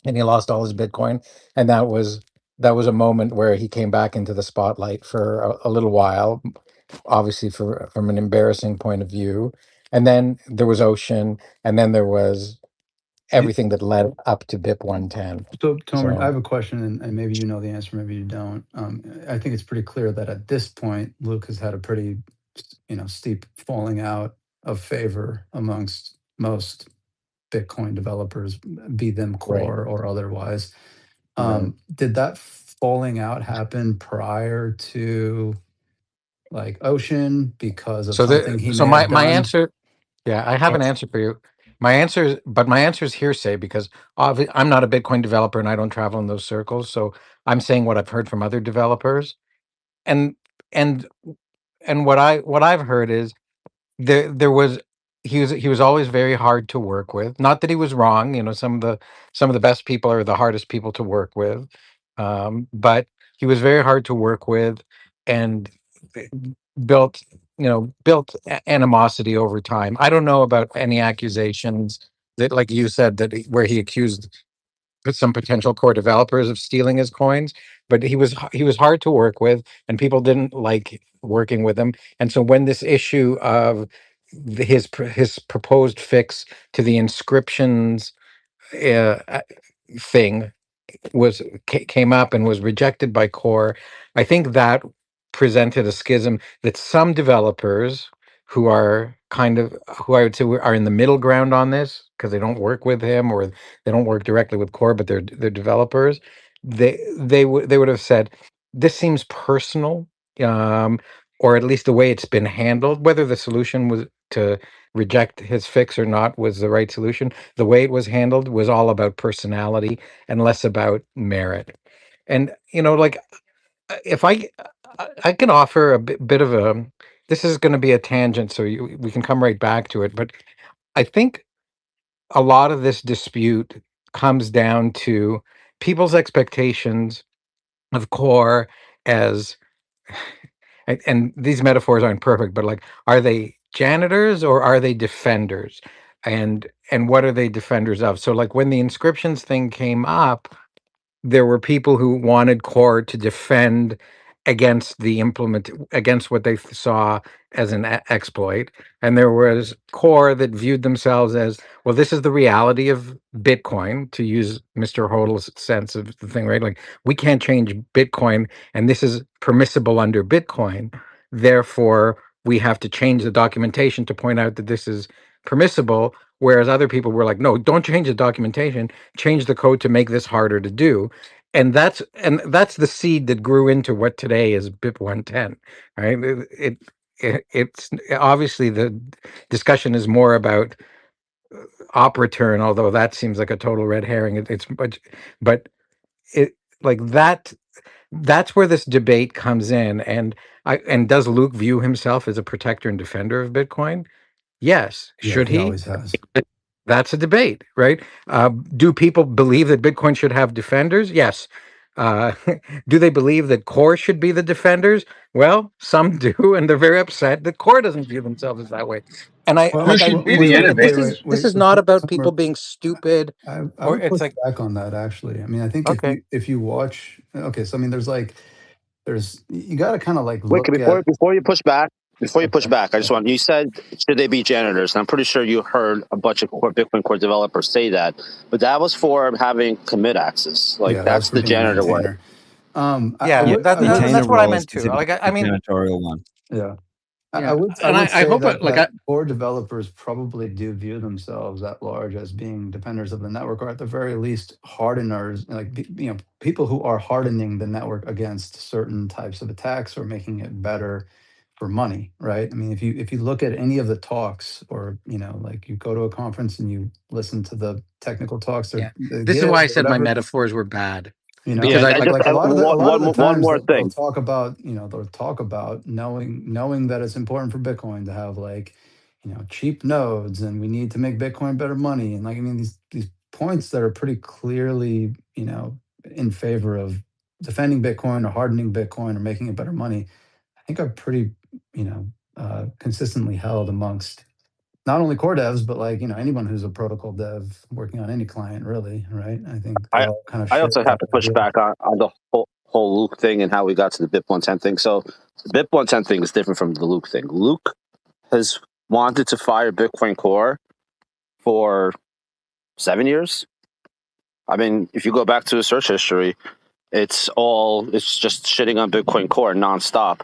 and he lost all his Bitcoin, and that was that was a moment where he came back into the spotlight for a little while, obviously from an embarrassing point of view. And then there was Ocean, and then there was everything that led up to BIP-110. So, Tomer, I So, have a question, and maybe you know the answer, maybe you don't. I think it's pretty clear that at this point, Luke has had a pretty, steep falling out of favor amongst most Bitcoin developers, be them right. core or otherwise. Right. Did that falling out happen prior to like Ocean because of So something he so may have my done? answer, yeah, I have an answer for you. My answer is hearsay because I'm not a Bitcoin developer and I don't travel in those circles. So I'm saying what I've heard from other developers, and and what I've heard is there was he was always very hard to work with. Not that he was wrong. Some of the best people are the hardest people to work with, but he was very hard to work with, and built built animosity over time. I don't know about any accusations that, like you said, where he accused some potential core developers of stealing his coins, but he was hard to work with, and people didn't like working with him. And so when this issue of his proposed fix to the inscriptions thing came up and was rejected by core, I think that presented a schism that some developers who are who I would say are in the middle ground on this because they don't work with him or they don't work directly with core, but they're developers. They would have said this seems personal, um, or at least the way it's been handled. Whether the solution was to reject his fix or not was the right solution. The way it was handled was all about personality and less about merit. And like if I can offer a bit of a, this is going to be a tangent, so we can come right back to it. But I think a lot of this dispute comes down to people's expectations of core as, and these metaphors aren't perfect, but like, are they janitors or are they defenders? And what are they defenders of? So like when the inscriptions thing came up, there were people who wanted core to defend against what they saw as an exploit, and there was core that viewed themselves as, well, this is the reality of Bitcoin, to use Mr. Hodl's sense of the thing, right? Like, we can't change Bitcoin, and this is permissible under Bitcoin, therefore we have to change the documentation to point out that this is permissible. Whereas other people were like, no, don't change the documentation, change the code to make this harder to do. And that's the seed that grew into what today is BIP-110, right? It's obviously the discussion is more about OpReturn, although that seems like a total red herring. It's but it like that. That's where this debate comes in, and does Luke view himself as a protector and defender of Bitcoin? Yes. Yeah, Should he he? always has. That's a debate, right? Do people believe that Bitcoin should have defenders? Yes. Uh, do they believe that core should be the defenders? Well, some do, and they're very upset that core doesn't view themselves as that way. And Well, I wait, really wait, think wait, that wait, wait, this wait. is not about people Tomer, being stupid, I or would it's push like, back on that actually. I mean, I think okay, if you watch, okay, so I mean, there's you got to kind of like Wait, look at. before you push back, Okay, I just want, you said, should they be janitors? And I'm pretty sure you heard a bunch of Bitcoin core developers say that, but that was for having commit access. Like yeah, that was that's for the being a janitor way. maintainer. Yeah, I would, maintainer that's what I role is meant too. Like, specifically I the mean, janitorial one. yeah. I yeah, would and I say hope that like core developers probably do view themselves at large as being defenders of the network, or at the very least hardeners, like people who are hardening the network against certain types of attacks or making it better for money, right? I mean, if you look at any of the talks, or like you go to a conference and you listen to the technical talks yeah. they This is give why I or said my whatever, metaphors were bad Yeah, because I just, like a lot of the one times more they'll thing. talk about knowing that it's important for Bitcoin to have like cheap nodes, and we need to make Bitcoin better money, and like I mean these points that are pretty clearly in favor of defending Bitcoin or hardening Bitcoin or making it better money, I think are pretty consistently held amongst not only core devs, but like, anyone who's a protocol dev working on any client, really, right? I think they I all kind of I share also have that to push idea. back on the whole Luke thing and how we got to the BIP-110 thing. So the BIP-110 thing is different from the Luke thing. Luke has wanted to fire Bitcoin Core for 7 years. I mean, if you go back to the search history, it's just shitting on Bitcoin Core nonstop.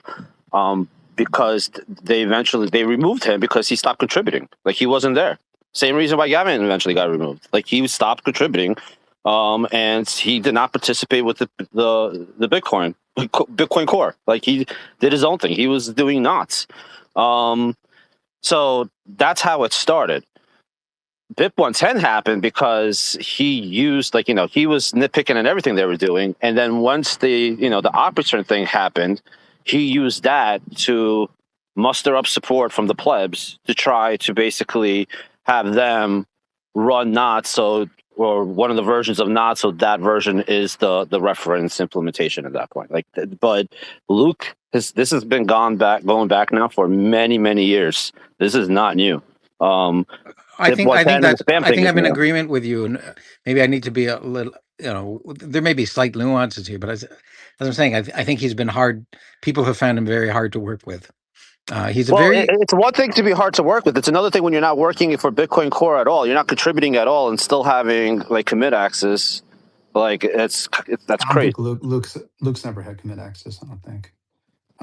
Because they removed him because he stopped contributing. Like, he wasn't there. Same reason why Gavin eventually got removed. Like, he stopped contributing, and he did not participate with the Bitcoin Core. Like, he did his own thing. He was doing knots. So that's how it started. BIP-110 happened because he used, he was nitpicking at everything they were doing. And then once the OpReturn thing happened, he used that to muster up support from the plebs to try to basically have them run knots, or one of the versions of knots, so that version is the reference implementation at that point. But Luke, this has been going back now for many, many years. This is not new. I think I'm in new. agreement with you, and maybe I need to be a little. There may be slight nuances here, but as I'm saying, I think he's been hard. People have found him very hard to work with. It's one thing to be hard to work with. It's another thing when you're not working for Bitcoin Core at all. You're not contributing at all, and still having commit access. That's crazy. I don't think Luke's never had commit access. I don't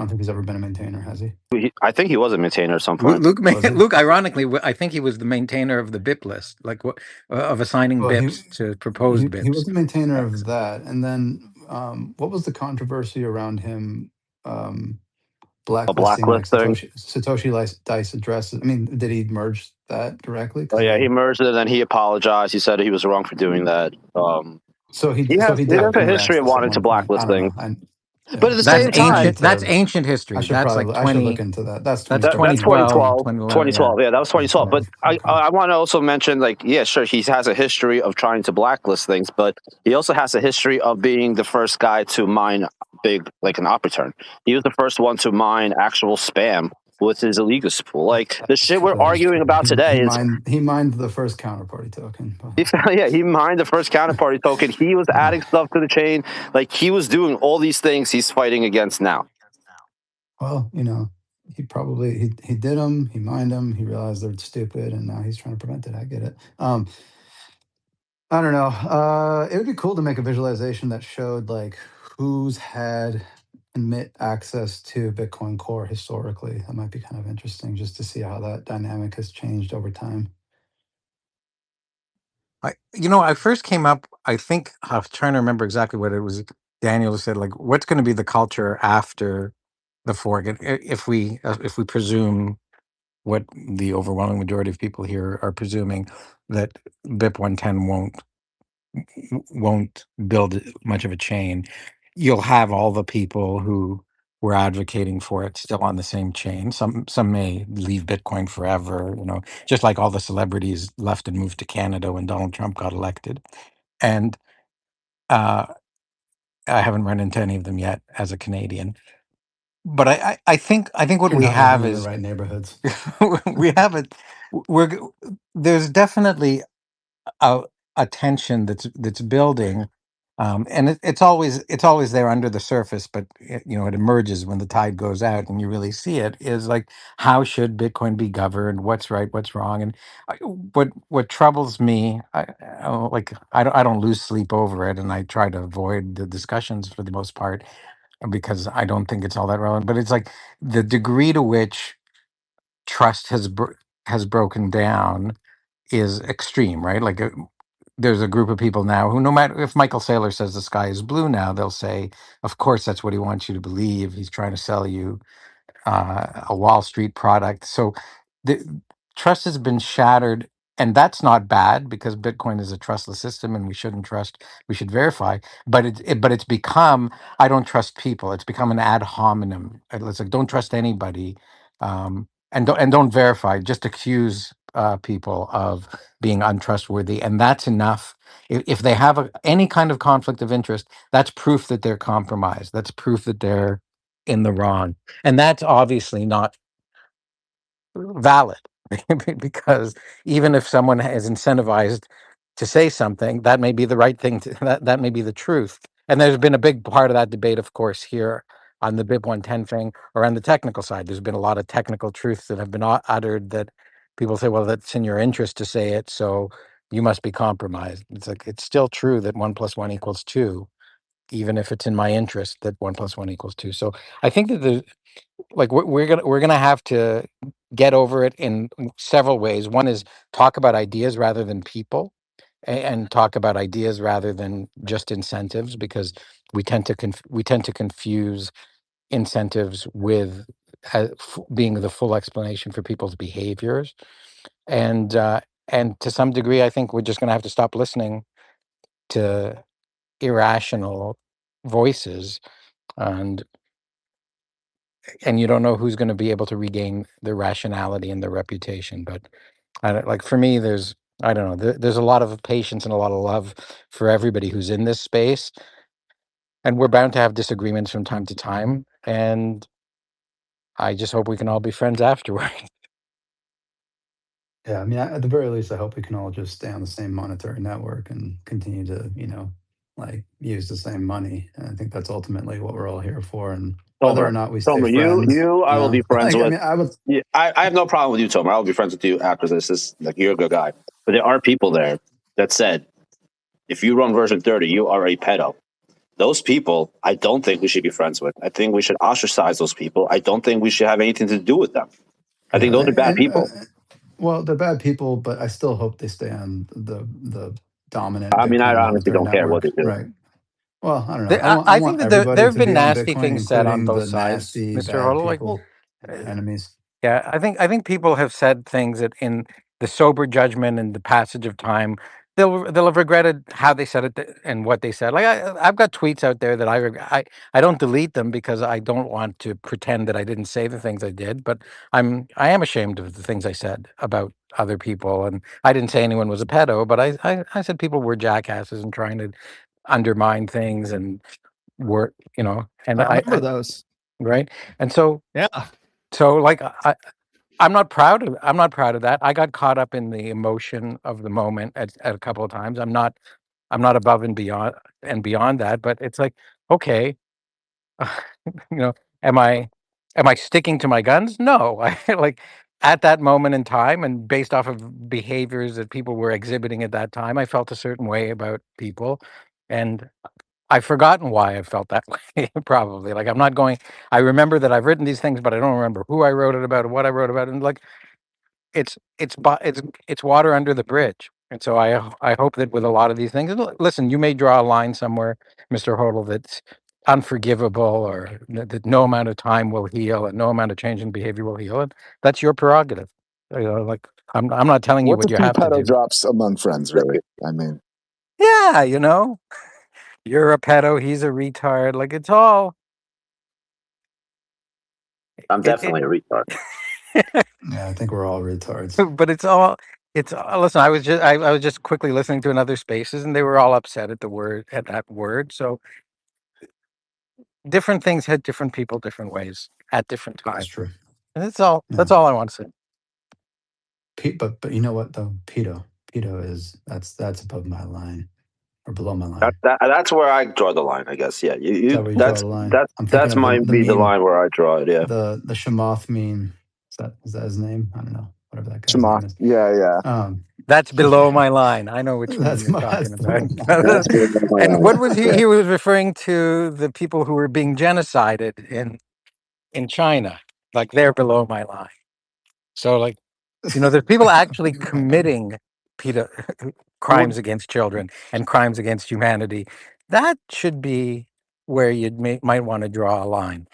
think he's ever been a maintainer, has he? I think he was a maintainer at some point. Luke, ironically, I think he was the maintainer of the BIP list, of assigning BIPs to proposed BIPs. He was the maintainer of that. And then what was the controversy around him blacklisting Satoshi Dice addresses? I mean, did he merge that directly? Oh yeah, he merged it, and then he apologized. He said he was wrong for doing that. So he has a history of wanting to blacklist things. Yeah. But at the same time, that's ancient history. I should look into that. That's 2012. 2012. Yeah, that was 2012. But I want to also mention, sure, he has a history of trying to blacklist things, but he also has a history of being the first guy to mine an OpReturn. He was the first one to mine actual spam with his Illegus pool. The shit we're arguing about today he mined the first counterparty token. He mined the first counterparty token. He was adding stuff to the chain. He was doing all these things he's fighting against now. Well, he probably he did them. He mined them. He realized they're stupid, and now he's trying to prevent it. I get it. I don't know. It would be cool to make a visualization that showed who's had commit access to Bitcoin Core historically. That might be kind of interesting just to see how that dynamic has changed over time. I first came up, I think I'm trying to remember exactly what it was. Daniel said, what's going to be the culture after the fork? If we presume what the overwhelming majority of people here are presuming, that BIP-110 won't build much of a chain, you'll have all the people who were advocating for it still on the same chain. Some may leave Bitcoin forever, just like all the celebrities left and moved to Canada when Donald Trump got elected. And I haven't run into any of them yet as a Canadian. But I think what we have is the right neighborhoods. we have it. There's definitely a tension that's building, and it's always there under the surface, but it emerges when the tide goes out, and you really see it. Is how should Bitcoin be governed? What's right? What's wrong? And what troubles me, I don't lose sleep over it, and I try to avoid the discussions for the most part because I don't think it's all that relevant. But it's the degree to which trust has broken down is extreme, right? There's a group of people now who, no matter if Michael Saylor says the sky is blue now, they'll say, of course, that's what he wants you to believe. He's trying to sell you a Wall Street product. So the trust has been shattered, and that's not bad because Bitcoin is a trustless system, and we shouldn't trust. We should verify. But it's become, I don't trust people. It's become an ad hominem. It's don't trust anybody, and don't verify. Just accuse people of being untrustworthy, and that's enough. If they have any kind of conflict of interest, that's proof that they're compromised. That's proof that they're in the wrong, and that's obviously not valid. because even if someone is incentivized to say something, that may be the right thing. That may be the truth. And there's been a big part of that debate, of course, here on the BIP-110 thing, or on the technical side. There's been a lot of technical truths that have been uttered that people say, well, that's in your interest to say it, so you must be compromised. It's like, it's still true that 1 + 1 = 2, even if it's in my interest that 1 + 1 = 2. So I think that we're gonna have to get over it in several ways. One is talk about ideas rather than people, and talk about ideas rather than just incentives, because we tend to confuse incentives with being the full explanation for people's behaviors. And to some degree, I think we're just going to have to stop listening to irrational voices, and you don't know who's going to be able to regain their rationality and their reputation. But like, for me, I don't know, there's a lot of patience and a lot of love for everybody who's in this space, and we're bound to have disagreements from time to time, and I just hope we can all be friends afterward. Yeah, I mean, at the very least, I hope we can all just stay on the same monetary network and continue to, like, use the same money. And I think that's ultimately what we're all here for. And whether or not we stay Tomer, friends, I will be friends like, I with. mean, I would. Yeah, I have no problem with you, Tomer. I'll be friends with you after this. You're a good guy. But there are people there that said, if you run version 30, you are a pedo. Those people, I don't think we should be friends with. I think we should ostracize those people. I don't think we should have anything to do with them. I think those are bad people. Well, they're bad people, but I still hope they stay on the dominant I mean, I Bitcoin honestly monetary don't care what network, they do. right? Well, I don't know. I I want think that everybody there have to been be on nasty Bitcoin, things said on including both the sides, nasty Mr. bad Hoddle. Like, people, the enemies. yeah, I think people have said things that, in the sober judgment and the passage of time, they'll have regretted how they said it and what they said. Like, I've got tweets out there that I don't delete them because I don't want to pretend that I didn't say the things I did, but I am ashamed of the things I said about other people. And I didn't say anyone was a pedo, but I said people were jackasses and trying to undermine things, and were, and I remember those. right. And so, yeah. So, like, I'm not proud of that. I got caught up in the emotion of the moment at a couple of times. I'm not above and beyond that, but it's like, okay, you know, am I sticking to my guns? No. I, like, at that moment in time, and based off of behaviors that people were exhibiting at that time, I felt a certain way about people, and I've forgotten why I felt that way. Probably, like, I remember that I've written these things, but I don't remember who I wrote it about or what I wrote about it. And, like, it's water under the bridge. And so I hope that with a lot of these things, and listen, you may draw a line somewhere, Mr. Hodel, that's unforgivable, or that no amount of time will heal, and no amount of change in behavior will heal it. That's your prerogative. Like, I'm not telling you What's what a you few have to pedo do. drops among friends, really? I mean, Yeah, you're a pedo, he's a retard. Like, it's all. I'm definitely a retard. Yeah, I think we're all retards. But it's all. Listen, I was just quickly listening to another Spaces, and they were all upset at that word. So different things hit different people different ways at different That's times. true. And that's all. Yeah. That's all I want to say. But you know what though? Pedo is that's above my line, or below my line. That's where I draw the line, I guess. Yeah, Is that where you draw the line? I'm thinking that's of might the be the meme, line where I draw it. Yeah, the Shamoth meme. Is that his name? I don't know. Whatever that guy's Shema. name is. Yeah. That's below my line. I know which one you're talking about. And what was he? He was referring to the people who were being genocided in China. Like, they're below my line. So, like, there's people actually committing crimes against children and crimes against humanity. That should be where you might want to draw a line.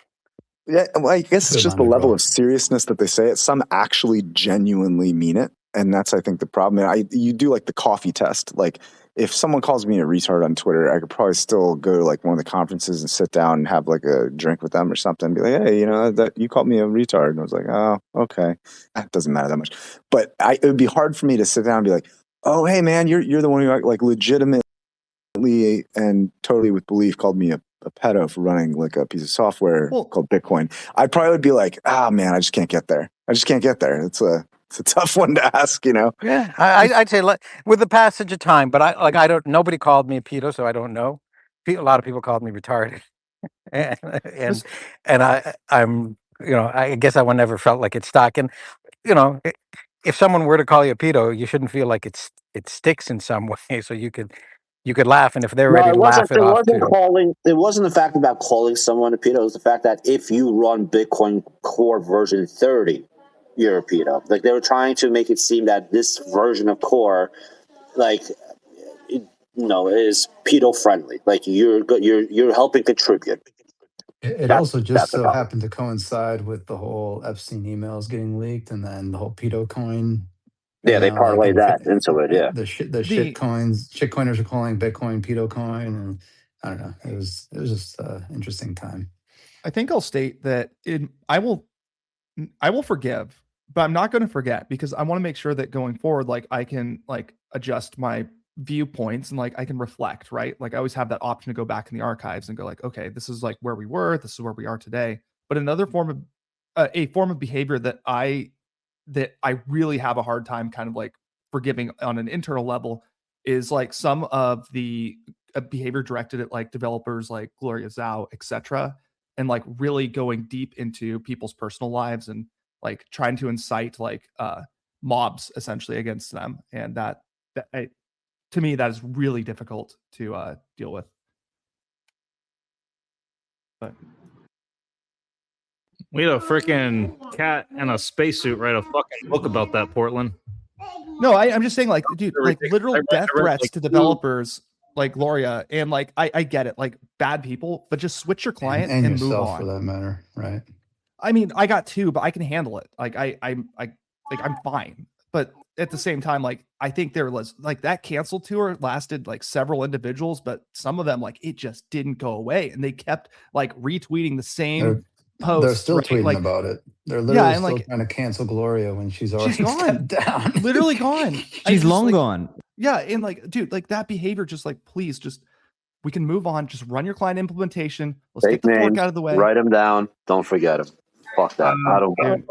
Yeah, well, I guess it's just the level of seriousness that they say it. Some actually genuinely mean it, and that's, I think, the problem. You do, like, the coffee test. Like, if someone calls me a retard on Twitter, I could probably still go to, like, one of the conferences and sit down and have, like, a drink with them or something. And be like, hey, that you called me a retard, and I was like, oh, okay, that doesn't matter that much. But it would be hard for me to sit down and be like, oh, hey, man, you're the one who, like, legitimately and totally with belief called me a pedo for running, like, a piece of software called Bitcoin. I probably would be like, man, I just can't get there. It's It's a tough one to ask, you know. Yeah, I'd say with the passage of time, but I don't. Nobody called me a pedo, so I don't know. A lot of people called me retarded, and I'm I guess I never felt like it stuck. And if someone were to call you a pedo, you shouldn't feel like it sticks in some way. So you could laugh, and if they're No, ready it to wasn't. laugh it It off wasn't too. calling. It wasn't the fact about calling someone a pedo. It was the fact that if you run Bitcoin Core version 30, you're a pedo. Like they were trying to make it seem that this version of Core, like, is pedo friendly. Like you're helping contribute. It also just so happened to coincide with the whole Epstein emails getting leaked, and then the whole pedo coin. Yeah, they parlayed that into it. Yeah, the shitcoiners are calling Bitcoin pedo coin, and I don't know. It was just an interesting time. I think I'll state that I will forgive, but I'm not going to forget, because I want to make sure that going forward, like I can adjust my viewpoints and I can reflect, right? Like I always have that option to go back in the archives and go like, okay, this is like where we were, this is where we are today. But another form of a form of behavior that I really have a hard time kind of forgiving on an internal level is some of the behavior directed at developers like Gloria Zhao, etc., and really going deep into people's personal lives and trying to incite mobs essentially against them. And that to me, that is really difficult to deal with. But we had a freaking cat in a spacesuit write a fucking book about that, Portland. No, I'm just saying, dude, literal death threats to developers like Gloria, and I get it, bad people, but just switch your client and move on. For that matter, right? I mean, I got two, but I can handle it. I'm fine. But at the same time, I think there was that cancel tour lasted several individuals, but some of them it just didn't go away, and they kept retweeting the same posts. They're still tweeting about it. They're literally still trying to cancel Gloria when she's already stepped down. Literally gone. She's long gone. Yeah, and dude, that behavior, just please, just we can move on. Just run your client implementation. Let's get the fork out of the way. Write them down. Don't forget them. Fuck that. I don't care.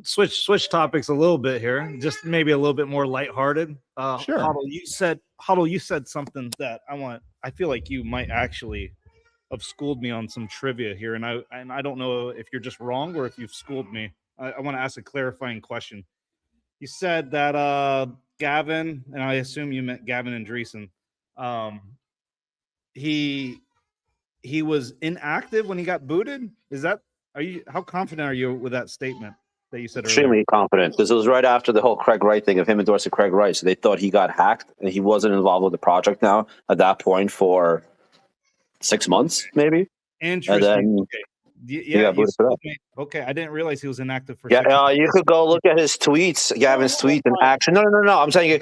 Switch topics a little bit here, just maybe a little bit more lighthearted. Sure. Hoddle, you said something that I feel like you might actually have schooled me on some trivia here, and I don't know if you're just wrong or if you've schooled me. I want to ask a clarifying question. You said that Gavin, and I assume you meant Gavin Andresen, he was inactive when he got booted. How confident are you with that statement that you said earlier? Extremely confident, because it was right after the whole Craig Wright thing of him endorsing Craig Wright. So they thought he got hacked, and he wasn't involved with the project now at that point for 6 months, maybe. Interesting. And then, yeah, okay. I didn't realize he was inactive for. Yeah, you could go look at his tweets, Gavin's tweets in action. No. I'm saying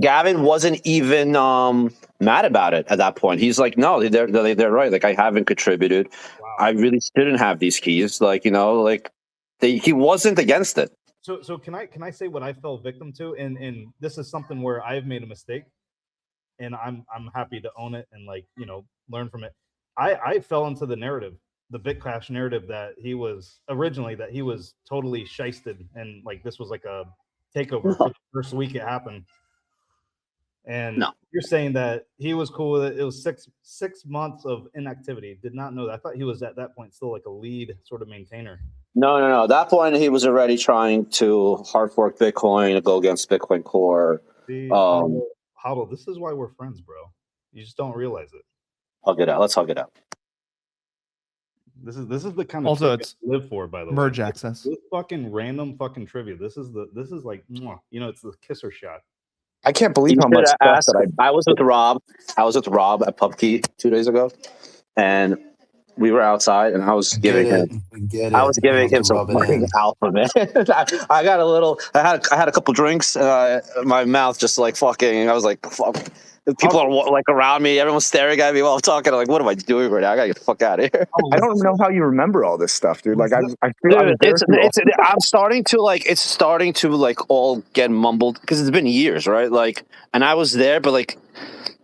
Gavin wasn't even mad about it at that point. He's like, no, they're right. I haven't contributed. Wow. I really didn't have these keys. He wasn't against it. So can I say what I fell victim to? And this is something where I've made a mistake, and I'm happy to own it and learn from it. I fell into the narrative, the BitCrash narrative, that he was totally shysted, and this was a takeover for the first week it happened. And you're saying that he was cool with it. It was six months of inactivity. Did not know that. I thought he was at that point still a lead sort of maintainer. No. At that point, he was already trying to hard fork Bitcoin and go against Bitcoin Core. Hoddle, this is why we're friends, bro. You just don't realize it. Hug it out. Let's hug it out. This is the kind of also it's I live for, by the merge way. access. This fucking random fucking trivia. This is like, it's the kisser shot. I can't believe how much stuff that I was with Rob. I was with Rob at PubKey 2 days ago, and we were outside, and I was giving him some fucking alpha, man. I got a little. I had a couple drinks. My mouth just fucking. I was like, fuck. People are around me. Everyone's staring at me while I'm talking. I'm like, what am I doing right now? I gotta get the fuck out of here. I don't know how you remember all this stuff, dude. I feel I'm starting to it's starting to all get mumbled because it's been years, right? And I was there, but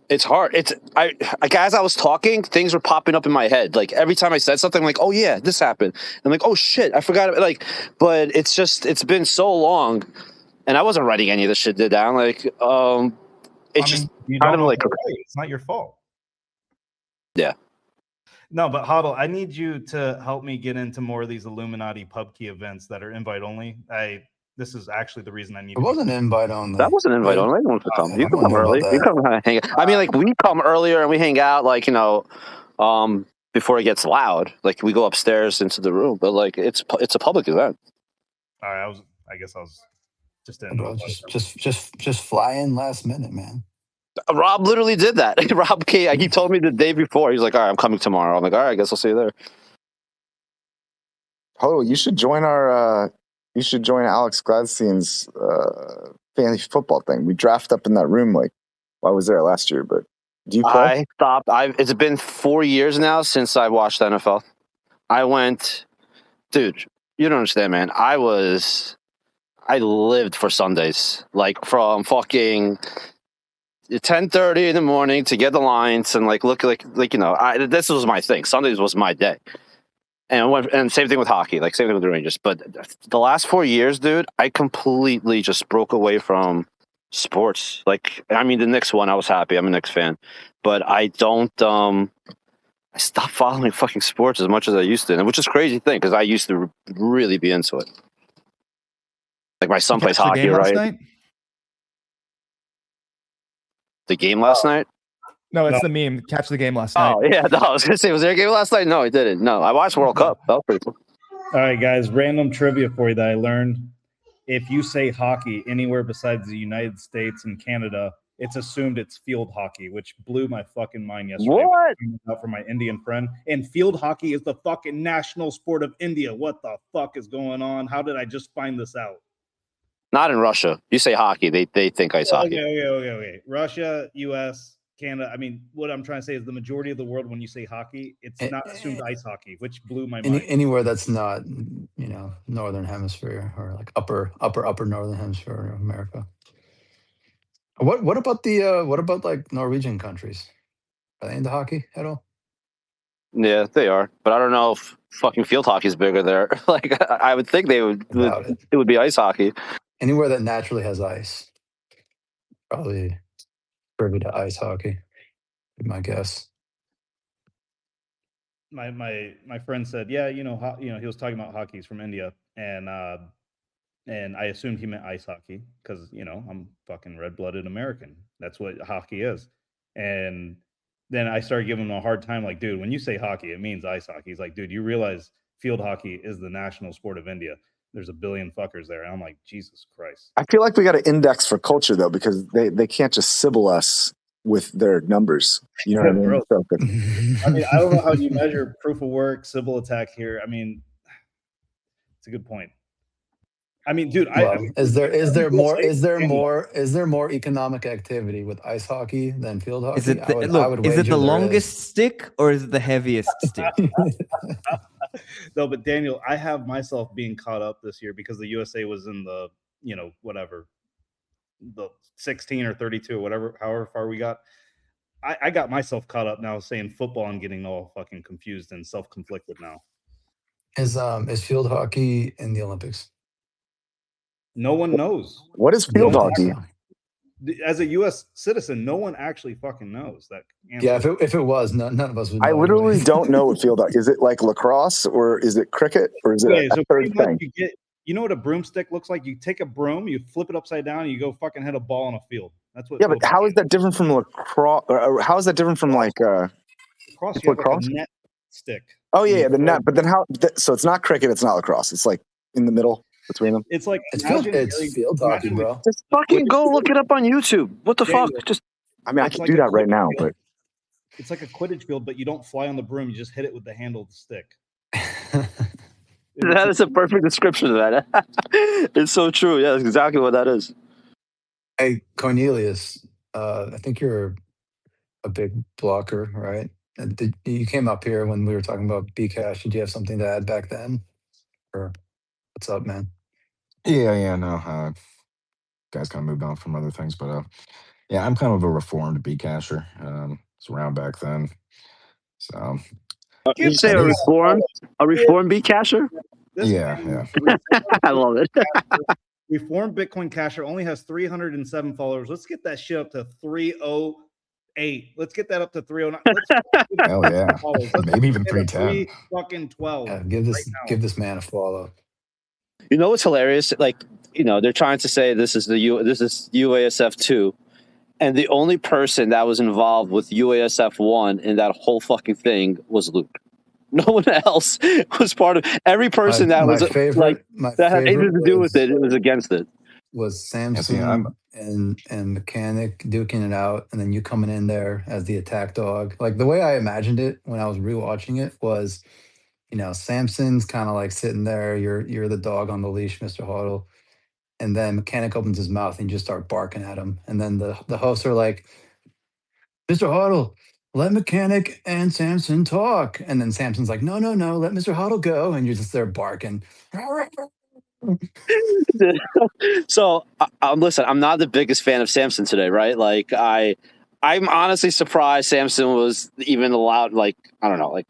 It's hard. Like as I was talking, things were popping up in my head. Like every time I said something, I'm like, oh yeah, this happened. I'm like, oh shit, I forgot. Like, but it's been so long, and I wasn't writing any of this shit down. Like, it's just you kind don't of know like, how to write. It's not your fault. Yeah. No, but Hoddle, I need you to help me get into more of these Illuminati pub key events that are invite only. This is actually the reason I need. It wasn't invite only. That wasn't invite only. Anyone could come. You can come early. You come hang out. I mean, like we come earlier and we hang out, like before it gets loud. Like we go upstairs into the room, but like it's a public event. All right, I guess I was just in. Bro, just fly in last minute, man. Rob literally did that. Rob came. He told me the day before. He's like, "All right, I'm coming tomorrow." I'm like, "All right, I guess I'll see you there." Oh, you should join our. You should join Alex Gladstein's fantasy football thing. We draft up in that room. Like, I was there last year, but do you play? I stopped. It's been 4 years now since I watched NFL. I went, dude. You don't understand, man. I lived for Sundays, like from fucking 10:30 in the morning to get the lines and like look like this was my thing. Sundays was my day. And same thing with hockey, like same thing with the Rangers. But the last 4 years, dude, I completely just broke away from sports. Like, I mean, the Knicks one, I was happy. I'm a Knicks fan, but I don't. I stopped following fucking sports as much as I used to, and which is a crazy thing because I used to really be into it. Like my son plays hockey, right? The game last night. No, it's the meme. Catch the game last night. Oh, yeah. No, I was going to say, was there a game last night? No, I didn't. No, I watched World Cup. That was pretty cool. All right, guys. Random trivia for you that I learned. If you say hockey anywhere besides the United States and Canada, it's assumed it's field hockey, which blew my fucking mind yesterday. What? Out for my Indian friend. And field hockey is the fucking national sport of India. What the fuck is going on? How did I just find this out? Not in Russia. You say hockey, they think ice hockey. Okay. Russia, U.S., Canada. I mean, what I'm trying to say is the majority of the world, when you say hockey, it's not assumed ice hockey, which blew my mind. Anywhere that's not, northern hemisphere or like upper northern hemisphere of America. What about like Norwegian countries? Are they into hockey at all? Yeah, they are, but I don't know if fucking field hockey is bigger there. Like I would think it would be ice hockey. Anywhere that naturally has ice, probably privy to ice hockey, be my guess. My friend said, yeah, he was talking about hockey. He's from India, and I assumed he meant ice hockey because I'm fucking red-blooded American. That's what hockey is. And then I started giving him a hard time, like, dude, when you say hockey, it means ice hockey. He's like, dude, you realize field hockey is the national sport of India. There's a billion fuckers there. And I'm like, Jesus Christ. I feel like we got to index for culture, though, because they can't just sybil us with their numbers. You know what I mean? I mean, I don't know how you measure proof of work, Sybil attack here. I mean, it's a good point. I mean, dude, is there more economic activity with ice hockey than field hockey? Is it the longest stick or is it the heaviest stick? No, but Daniel, I have myself being caught up this year because the USA was in the, whatever, the 16 or 32 or whatever, however far we got. I got myself caught up now saying football and getting all fucking confused and self-conflicted now. Is field hockey in the Olympics? No one knows. What is field hockey? As a U.S. citizen, no one actually fucking knows that answer. Yeah, if it was, none of us would know. I literally don't know what field hockey is. It like lacrosse or is it cricket or is it a third thing? You know what a broomstick looks like? You take a broom, you flip it upside down, and you go fucking hit a ball on a field. That's what. Yeah, but how is that different from lacrosse? Or how is that different from like lacrosse? You have like a net stick. Oh yeah, the net. But then how? So it's not cricket. It's not lacrosse. It's like in the middle between them. It's like it's field hockey, bro. Just fucking go look it up on YouTube. What the fuck? Just I mean, I can do that right now, but it's like a Quidditch field, but you don't fly on the broom. You just hit it with the handle of the stick. That is a perfect description of that. It's so true. Yeah, that's exactly what that is. Hey, Cornelius, I think you're a big blocker, right? You came up here when we were talking about Bcash. Did you have something to add back then? Or what's up, man? Yeah, no. Guys kind of moved on from other things, but Yeah, I'm kind of a reformed Bcacher. It's around back then. So Did you say a reformed B cacher? yeah. I love it. Reformed Bitcoin Casher only has 307 followers. Let's get that shit up to 308. Let's get that up to 309. Hell yeah. Maybe even 310. Fucking 12. Give this man a follow. You know what's hilarious? Like, they're trying to say this is UASF 2, and the only person that was involved with UASF 1 in that whole fucking thing was Luke. No one else was part of. Every person that had anything to do with it was against it. Was Samson and Mechanic duking it out, and then you coming in there as the attack dog. Like the way I imagined it when I was rewatching it was, Samson's kind of like sitting there. You're the dog on the leash, Mr. Hoddle, and then Mechanic opens his mouth and you just start barking at him, and then the hosts are like, Mr. Hoddle, let Mechanic and Samson talk. And then Samson's like, no, let Mr. Hoddle go. And you're just there barking. So, listen, I'm not the biggest fan of Samson today, right? Like, I'm honestly surprised Samson was even allowed, like, I don't know, like,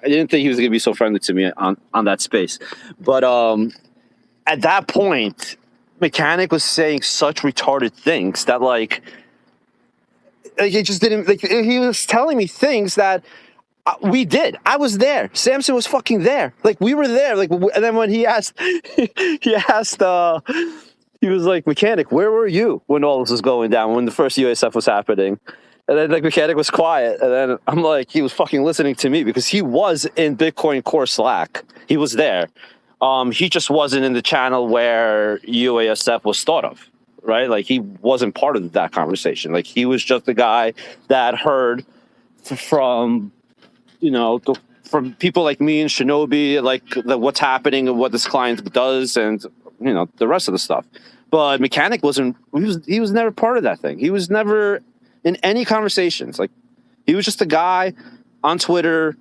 I didn't think he was going to be so friendly to me on that space. But at that point, Mechanic was saying such retarded things that, like it just didn't, like, he was telling me things that we did. I was there. Samson was fucking there. Like, we were there. Like, and then when he asked, he was like, Mechanic, where were you when all this was going down, when the first UASF was happening? And then, like, Mechanic was quiet. And then I'm like, he was fucking listening to me because he was in Bitcoin Core Slack. He was there. He just wasn't in the channel where UASF was thought of. Right? Like, he wasn't part of that conversation. Like, he was just the guy that heard from, from people like me and Shinobi, like, what's happening and what this client does and, the rest of the stuff. But Mechanic he was never part of that thing. He was never in any conversations. Like, he was just a guy on Twitter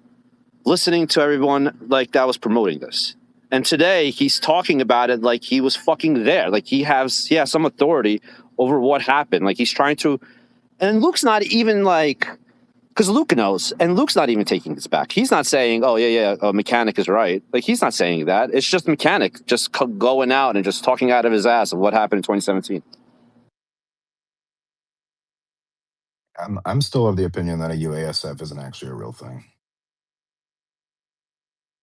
listening to everyone, like, that was promoting this. And today he's talking about it like he was fucking there. Like, he has some authority over what happened. Like, he's trying to, and Luke's not even like, because Luke knows, and Luke's not even taking this back. He's not saying, oh yeah, Mechanic is right. Like, he's not saying that. It's just Mechanic just going out and just talking out of his ass of what happened in 2017. I'm still of the opinion that a UASF isn't actually a real thing.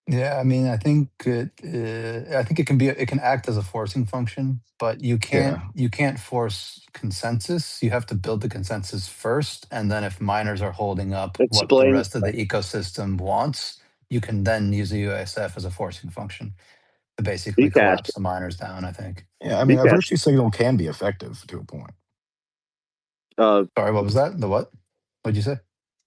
Yeah, I mean, I think it can act as a forcing function, but you can't force consensus. You have to build the consensus first, and then if miners are holding up what the rest of the ecosystem wants, you can then use a UASF as a forcing function to basically collapse the miners down, I think. Yeah, I mean, a virtue signal can be effective to a point. Sorry, what was that? The what? What'd you say?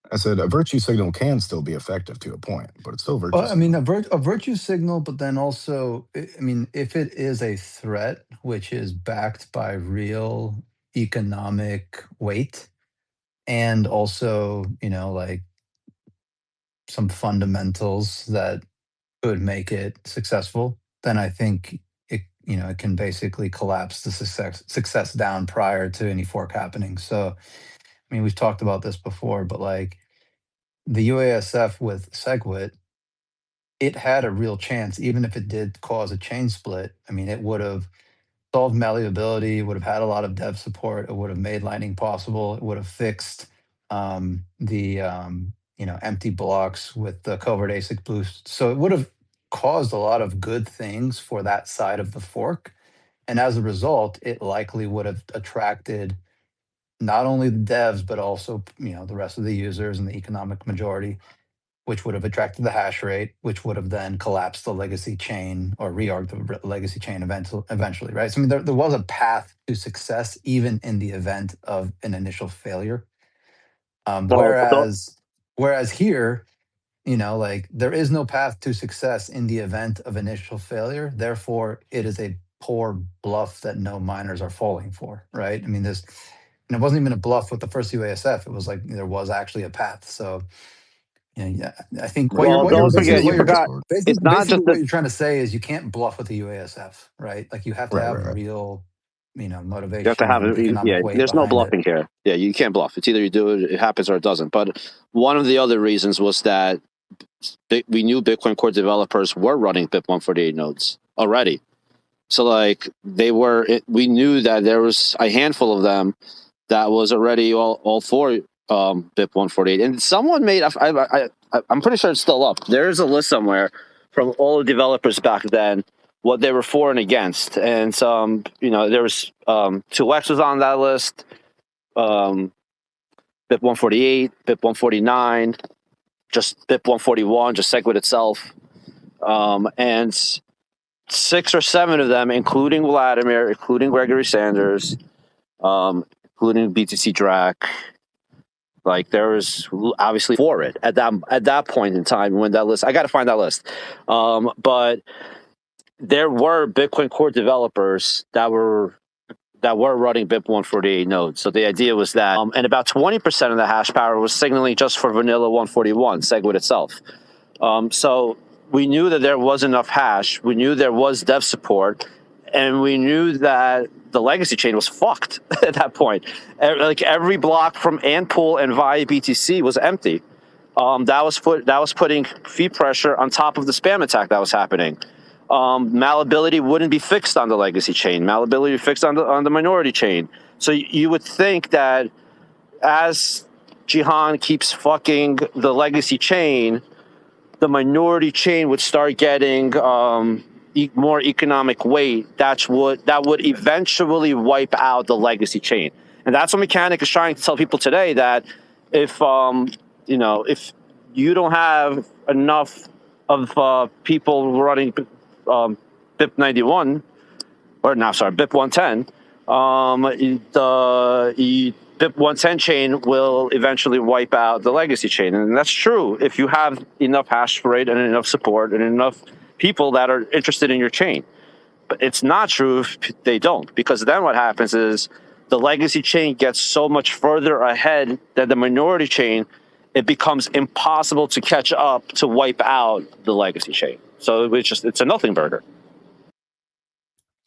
I said a virtue signal can still be effective to a point, but it's still virtue. Well, I mean, a virtue signal, but then also, I mean, if it is a threat which is backed by real economic weight, and also, like some fundamentals that could make it successful, then I think it can basically collapse the success down prior to any fork happening. So, I mean, we've talked about this before, but like the UASF with SegWit, it had a real chance, even if it did cause a chain split. I mean, it would have solved malleability, would have had a lot of dev support, it would have made Lightning possible, it would have fixed the empty blocks with the covert ASIC boost. So it would have caused a lot of good things for that side of the fork. And as a result, it likely would have attracted not only the devs, but also, the rest of the users and the economic majority, which would have attracted the hash rate, which would have then collapsed the legacy chain or reorged the legacy chain eventually, right? So, I mean, there was a path to success even in the event of an initial failure. Whereas here, like, there is no path to success in the event of initial failure. Therefore, it is a poor bluff that no miners are falling for, right? I mean, and it wasn't even a bluff with the first UASF. It was like there was actually a path. So, I think what you're trying to say is you can't bluff with the UASF, right? Like, you have to have real motivation. You have to have it. economic weight there's no behind it. bluffing here. Yeah, you can't bluff. It's either you do it, it happens, or it doesn't. But one of the other reasons was that we knew Bitcoin Core developers were running BIP-148 nodes already. So like we knew that there was a handful of them that was already all for BIP-148. And someone made, I'm pretty sure it's still up. There's a list somewhere from all the developers back then, what they were for and against. And some, there was 2x was on that list, BIP-148, BIP-149, just BIP-141, just SegWit itself. And 6 or 7 of them, including Wladimir, including Gregory Sanders, including BTC Drac, like there was obviously for it at that point in time when that list. I got to find that list, but there were Bitcoin Core developers that were running BIP-148 nodes. So the idea was that, and about 20% of the hash power was signaling just for vanilla 141 SegWit itself. So we knew that there was enough hash. We knew there was dev support, and we knew that the legacy chain was fucked at that point. Like every block from Antpool and via BTC was empty. That was putting fee pressure on top of the spam attack that was happening. Malleability wouldn't be fixed on the legacy chain. Malleability fixed on the minority chain. So you would think that as Jihan keeps fucking the legacy chain, the minority chain would start getting more economic weight. That would eventually wipe out the legacy chain. And that's what Mechanic is trying to tell people today, that if you don't have enough of people running BIP-91, or now sorry, BIP-110, the BIP-110 chain will eventually wipe out the legacy chain. And that's true if you have enough hash rate and enough support and enough people that are interested in your chain. But it's not true if they don't, because then what happens is the legacy chain gets so much further ahead than the minority chain, it becomes impossible to catch up to wipe out the legacy chain. So it's a nothing burger.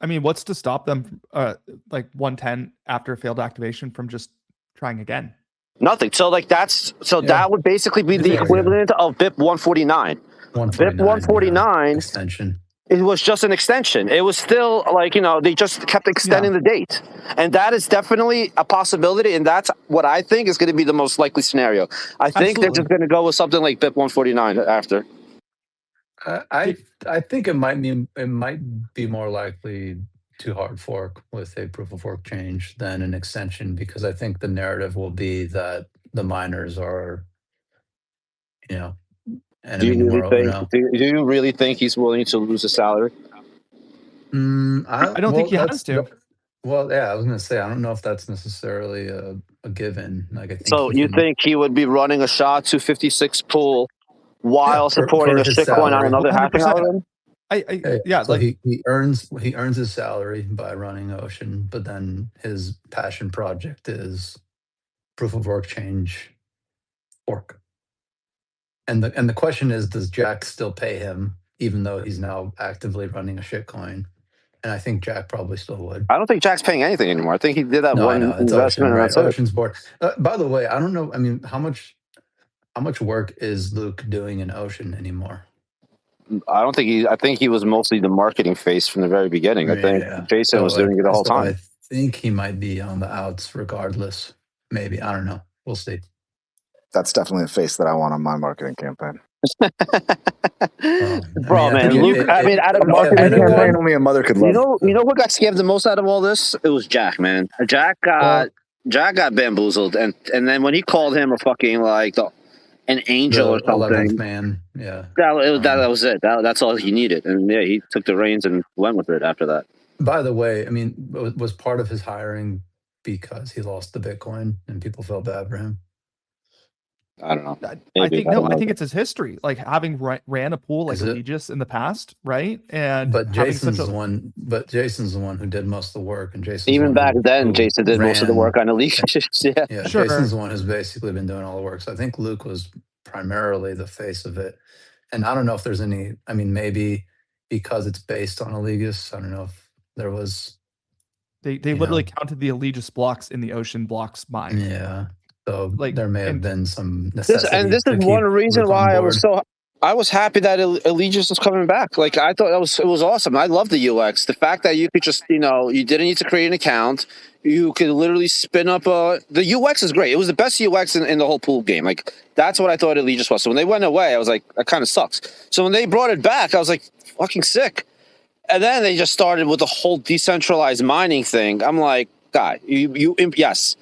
I mean, what's to stop them, like 110 after failed activation, from just trying again? Nothing. So like that would basically be the equivalent of BIP-149. BIP-149 extension. It was just an extension. It was still like, they just kept extending the date. And that is definitely a possibility. And that's what I think is going to be the most likely scenario. I think they're just going to go with something like BIP-149 after. I think it might be more likely to hard fork with a proof of work change than an extension, because I think the narrative will be that the miners are, Do you really think he's willing to lose his salary? I don't think he has to. Well, yeah, I was going to say, I don't know if that's necessarily a given. Like, I think so you think he would be running a SHA-256 pool while supporting a shitcoin on another hashing algorithm? So he earns his salary by running Ocean, but then his passion project is proof of work change fork. And the question is, does Jack still pay him even though he's now actively running a shitcoin? And I think Jack probably still would. I don't think Jack's paying anything anymore. I think he did that one investment. Ocean, and right? that's it. Ocean's board. By the way, I don't know. I mean, how much work is Luke doing in Ocean anymore? I think he was mostly the marketing face from the very beginning. I think Jason was doing it the whole time. I think he might be on the outs regardless. Maybe. I don't know. We'll see. That's definitely a face that I want on my marketing campaign. Bro, man, Luke. Out of marketing campaign, only a mother could love. You know who got scammed the most out of all this? It was Jack, man. Jack got bamboozled, and then when he called him a fucking an angel or something, 11th man, yeah, that was it. That's all he needed, and yeah, he took the reins and went with it after that. By the way, I mean, was part of his hiring because he lost the Bitcoin and people felt bad for him? I don't know. I think it's his history, like having ran a pool like Legis in the past, right? But Jason's the one who did most of the work, and Jason even back then, Jason did most of the work on the league. Yeah, sure. Jason's the one who's basically been doing all the work. So I think Luke was primarily the face of it, and I don't know if there's any. I mean, maybe because it's based on Allegius, I don't know if there was They literally counted the Allegis blocks in the ocean blocks mine. Yeah. So Like, there may have been some This necessity is to one keep reason Luke on why board. I was happy that Allegiance was coming back. Like I thought it was awesome. I love the UX. The fact that you could just you didn't need to create an account. You could literally spin up the UX is great. It was the best UX in the whole pool game. Like that's what I thought Allegiance was. So when they went away, I was like, that kind of sucks. So when they brought it back, I was like, fucking sick. And then they just started with the whole decentralized mining thing. I'm like, God, yes,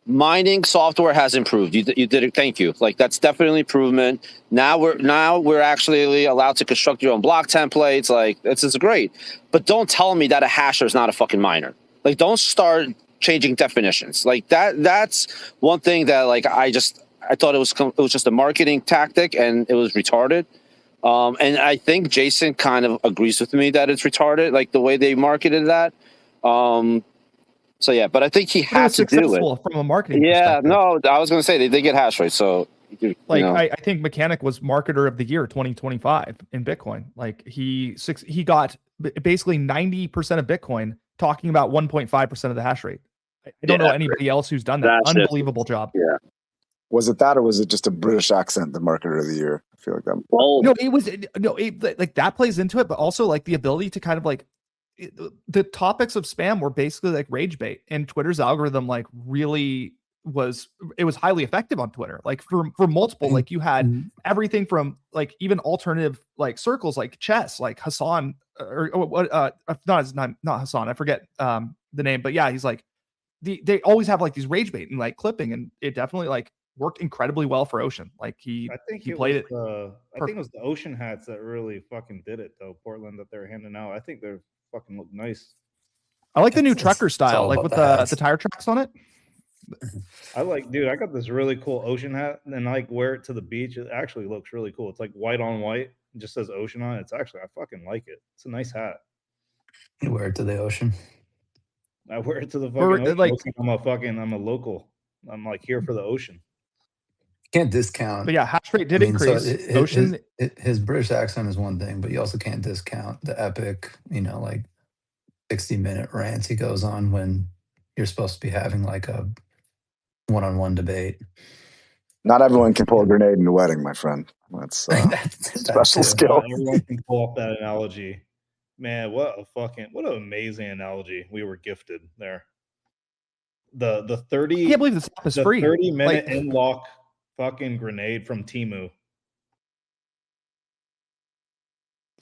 mining software has improved. You did it. Thank you. Like that's definitely improvement. Now we're actually allowed to construct your own block templates. Like this is great. But don't tell me that a hasher is not a fucking miner. Like don't start changing definitions. Like that's one thing that like I thought it was just a marketing tactic and it was retarded. And I think Jason kind of agrees with me that it's retarded, like the way they marketed that. So yeah, but I think he had to do it from a marketing. Yeah, no, I was going to say they did get hash rate. So like I think Mechanic was marketer of the year 2025 in Bitcoin. Like he got basically 90% of Bitcoin talking about 1.5% of the hash rate. I don't know anybody else who's done that. Unbelievable job. Yeah. Was it that, or was it just a British accent, the marketer of the year? I feel like that. Well, no, it was like that plays into it, but also like the ability to kind of like the topics of spam were basically like rage bait, and Twitter's algorithm like really was highly effective on Twitter. Like for multiple, like you had everything from like even alternative like circles like chess, like Hassan or what not Hassan, I forget the name, but yeah, he's like they always have like these rage bait and like clipping, and it definitely like worked incredibly well for Ocean. Like he played it. I think it was the Ocean hats that really fucking did it though. Portland that they're handing out. I think they're fucking look nice. I like the new trucker style, like with the tire tracks on it. I like, dude, I got this really cool Ocean hat and I like wear it to the beach. It actually looks really cool. It's like white on white. It just says Ocean on it. It's actually, I fucking like it. It's a nice hat. You wear it to the ocean. I wear it to the fucking ocean. Like, I'm a local. I'm like here for the ocean. Can't discount. But yeah, hash rate did increase. So Ocean, his British accent is one thing, but you also can't discount the epic, like 60-minute rants he goes on when you're supposed to be having like a one-on-one debate. Not everyone can pull a grenade in a wedding, my friend. That's special skill. Not everyone can pull off that analogy. Man, what an amazing analogy we were gifted there. The 30. I can't believe this app is free. 30-minute in-lock fucking grenade from Temu.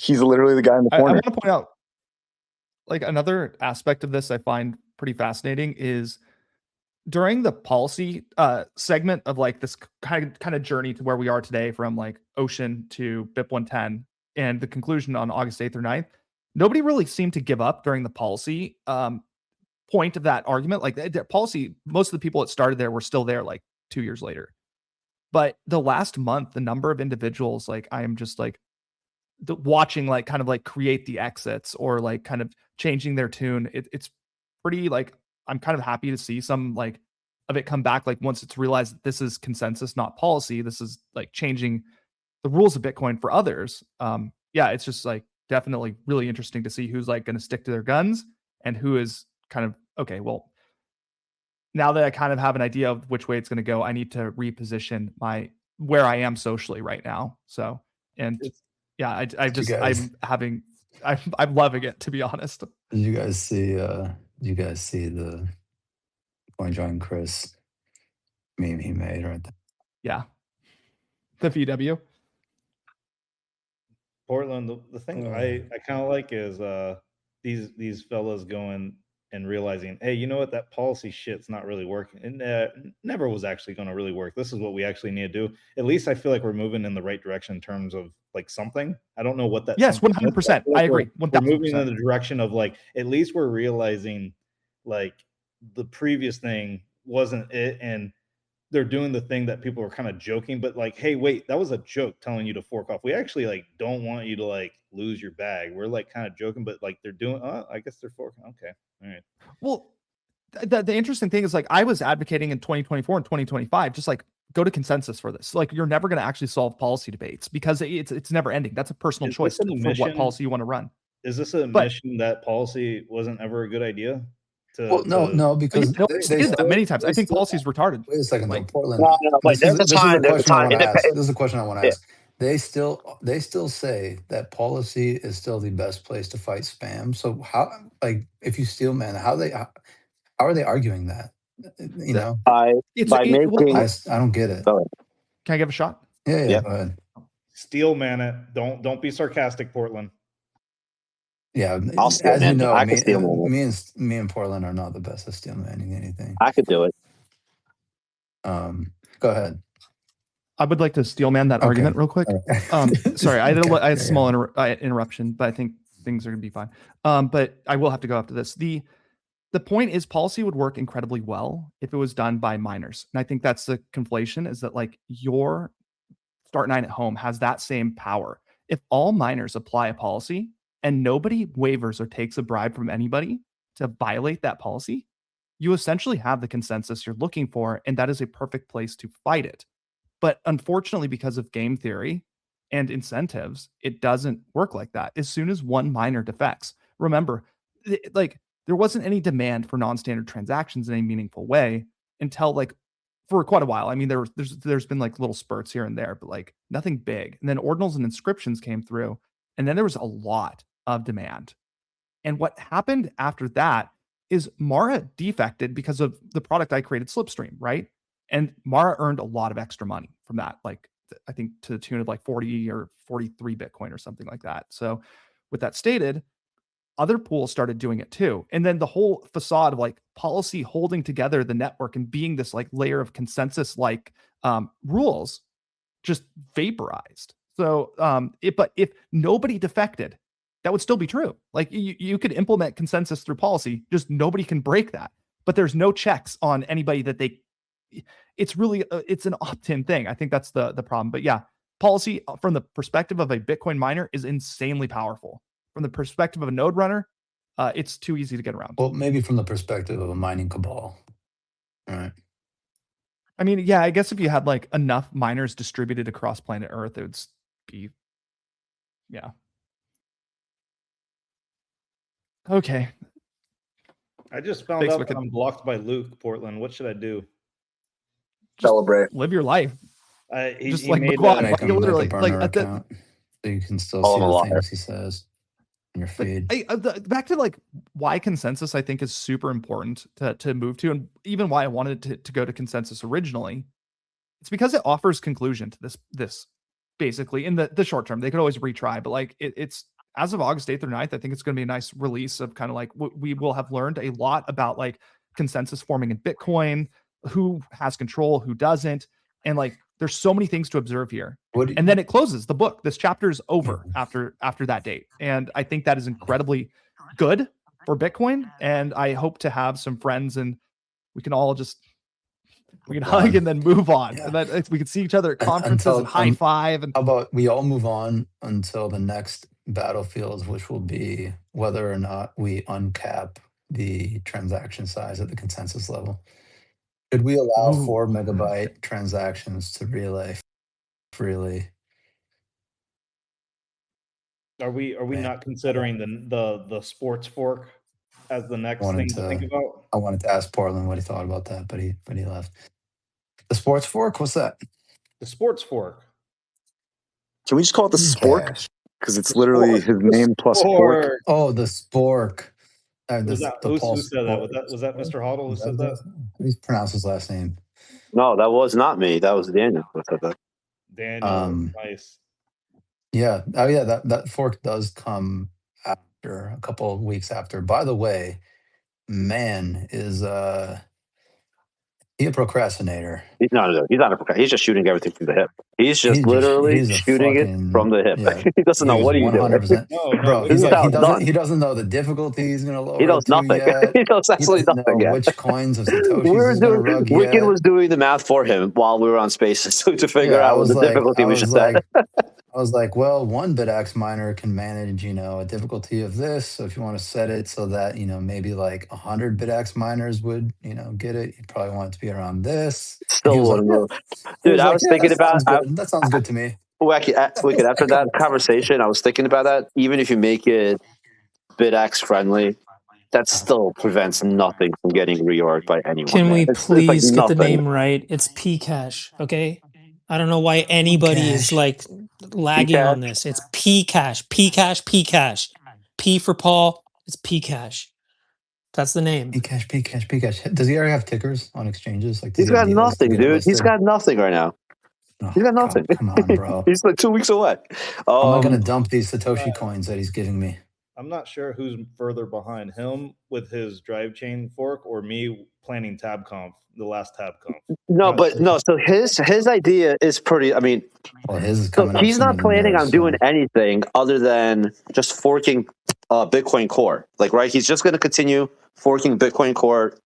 He's literally the guy in the corner. I want to point out, like another aspect of this I find pretty fascinating is during the policy segment of like this kind of journey to where we are today from like Ocean to BIP-110 and the conclusion on August 8th or 9th, nobody really seemed to give up during the policy point of that argument. Like the policy, most of the people that started there were still there like 2 years later. But the last month, the number of individuals, like I am just like watching, like kind of like create the exits or like kind of changing their tune. It's pretty like, I'm kind of happy to see some like of it come back. Like once it's realized that this is consensus, not policy, this is like changing the rules of Bitcoin for others. Yeah, it's just like definitely really interesting to see who's like going to stick to their guns and who is kind of, okay, well, now that I kind of have an idea of which way it's going to go, I need to reposition where I am socially right now. So, and yeah, I'm loving it, to be honest. Did you guys see the CoinJoin Chris meme he made right there? Yeah. The VW. Portland, the thing I kind of like is these fellas going and realizing, hey, you know what, that policy shit's not really working, and never was actually going to really work. This is what we actually need to do. At least I feel like we're moving in the right direction in terms of like something. I don't know what that. Yes, 100%. I agree. We're moving in the direction of like, at least we're realizing like the previous thing wasn't it, and they're doing the thing that people are kind of joking, but like, hey, wait, that was a joke telling you to fork off. We actually like don't want you to like lose your bag. We're like kind of joking, but like they're doing, I guess they're forking. Okay. All right. Well, the interesting thing is like I was advocating in 2024 and 2025, just like go to consensus for this. Like you're never going to actually solve policy debates because it's never ending. That's a personal choice for what policy you want to run. Is this a admission that policy wasn't ever a good idea? No, because they did that many times. I think policy is retarded. Wait a second, like, Portland. Like, This is a question I want to ask. This is a question I want to ask. They still say that policy is still the best place to fight spam. So how, like, if you steal man, how are they arguing that? You know, I don't get it. Can I give a shot? Yeah. Go ahead. Steel man it. Don't be sarcastic, Portland. Yeah, I'll steal as man. you know, I can steal man. me and Portland are not the best at steel manning anything. I could do it. Go ahead. I would like to steel man that argument real quick. Sorry, I had a small interruption, but I think things are going to be fine. But I will have to go after this. The point is, policy would work incredibly well if it was done by miners. And I think that's the conflation, is that like your Start9 at home has that same power. If all miners apply a policy and nobody wavers or takes a bribe from anybody to violate that policy, you essentially have the consensus you're looking for, and that is a perfect place to fight it. But unfortunately, because of game theory and incentives, it doesn't work like that. As soon as one miner defects, remember, like, there wasn't any demand for non-standard transactions in a meaningful way until like for quite a while. I mean, there's been like little spurts here and there, but like nothing big. And then ordinals and inscriptions came through, and then there was a lot of demand. And what happened after that is Mara defected because of the product I created, Slipstream, right? And Mara earned a lot of extra money from that, like I think to the tune of like 40 or 43 Bitcoin or something like that. So with that stated, other pools started doing it too. And then the whole facade of like policy holding together the network and being this like layer of consensus like rules just vaporized. So but if nobody defected, that would still be true. Like you could implement consensus through policy, just nobody can break that. But there's no checks on anybody that it's really, it's an opt-in thing. I think that's the problem. But yeah, policy from the perspective of a Bitcoin miner is insanely powerful. From the perspective of a node runner, it's too easy to get around. Well, maybe from the perspective of a mining cabal. All right. I mean, yeah, I guess if you had like enough miners distributed across planet Earth, it would be, yeah. Okay. I just found out that I'm blocked by Luke, Portland. What should I do? Celebrate. Live your life. He like made literally like account, so you can still see the things he says in your feed. Back to like why consensus I think is super important to move to, and even why I wanted to go to consensus originally. It's because it offers conclusion to this basically in the short term. They could always retry, but like it's as of August 8th or 9th, I think it's going to be a nice release of kind of like what we will have learned a lot about like consensus forming in Bitcoin, who has control, who doesn't. And like, there's so many things to observe here. And then it closes the book. This chapter is over after that date. And I think that is incredibly good for Bitcoin. And I hope to have some friends and we can all just, we can hug and then move on. Yeah. And then we can see each other at conferences and high five. And how about we all move on until the next battlefields, which will be whether or not we uncap the transaction size at the consensus level. Should we allow 4 megabyte transactions to relay freely? Are we not considering the sports fork as the next thing to think about? I wanted to ask Portland what he thought about that, but he left. The sports fork? What's that? The sports fork. Can we just call it the spork? Because it's literally his name plus fork. Oh, the spork. Who said that? Was that Mr. Hoddle who said that? He pronounced his last name. No, that was not me. That was Daniel who said that. Daniel, nice. Yeah. Oh, yeah. That fork does come after a couple of weeks after. By the way, man is he a procrastinator? He's not a procrastinator. He's just shooting everything from the hip. He's literally shooting it from the hip. Yeah, he doesn't know what are you doing. 100%. Bro, he doesn't know the difficulty he's going to lower. He knows nothing. He knows absolutely nothing yet. Which coins of Satoshi Wicked was doing the math for him while we were on Spaces to figure out what the difficulty we should set. I was like, well, one bidets miner can manage, a difficulty of this. So if you want to set it so that, maybe like 100 bidets miners would, get it, you probably want it to be around this. Still wouldn't move. Dude, I was thinking about that sounds good to me. Wicked, after that conversation, I was thinking about that. Even if you make it bidets friendly, that still prevents nothing from getting reorged by anyone. Can we It's like please get the nothing. name right? It's Pcash, okay? I don't know why anybody is like lagging Pcash? on this. It's Pcash, Pcash, Pcash. P for Paul. It's Pcash. That's the name. Pcash. Does he already have tickers on exchanges? Like, He's got nothing, dude. He's got nothing right now. He's got nothing. Come on, bro. He's like 2 weeks away. How am I going to dump these Satoshi coins that he's giving me? I'm not sure who's further behind him with his drive chain fork or me planning TabConf, the last TabConf. So his idea is pretty. I mean, well, his is coming he's not planning on doing anything other than just forking Bitcoin Core. Like, right? He's just going to continue forking Bitcoin Core.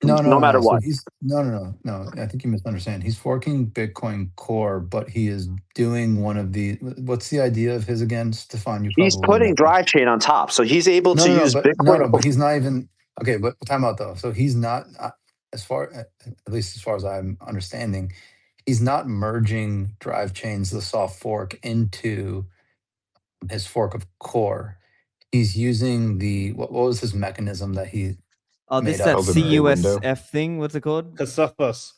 No matter what. So no. I think you misunderstand. He's forking Bitcoin Core, but he is doing one of the. What's the idea of his again, Stefan? He's putting drivechain on top, so he's able to use Bitcoin. But he's not even okay. But time out though. So he's not at least as far as I'm understanding, he's not merging drive chains, the soft fork, into his fork of Core. He's using the what was his mechanism that he. Oh, this that CUSF thing. What's it called? Kasufus.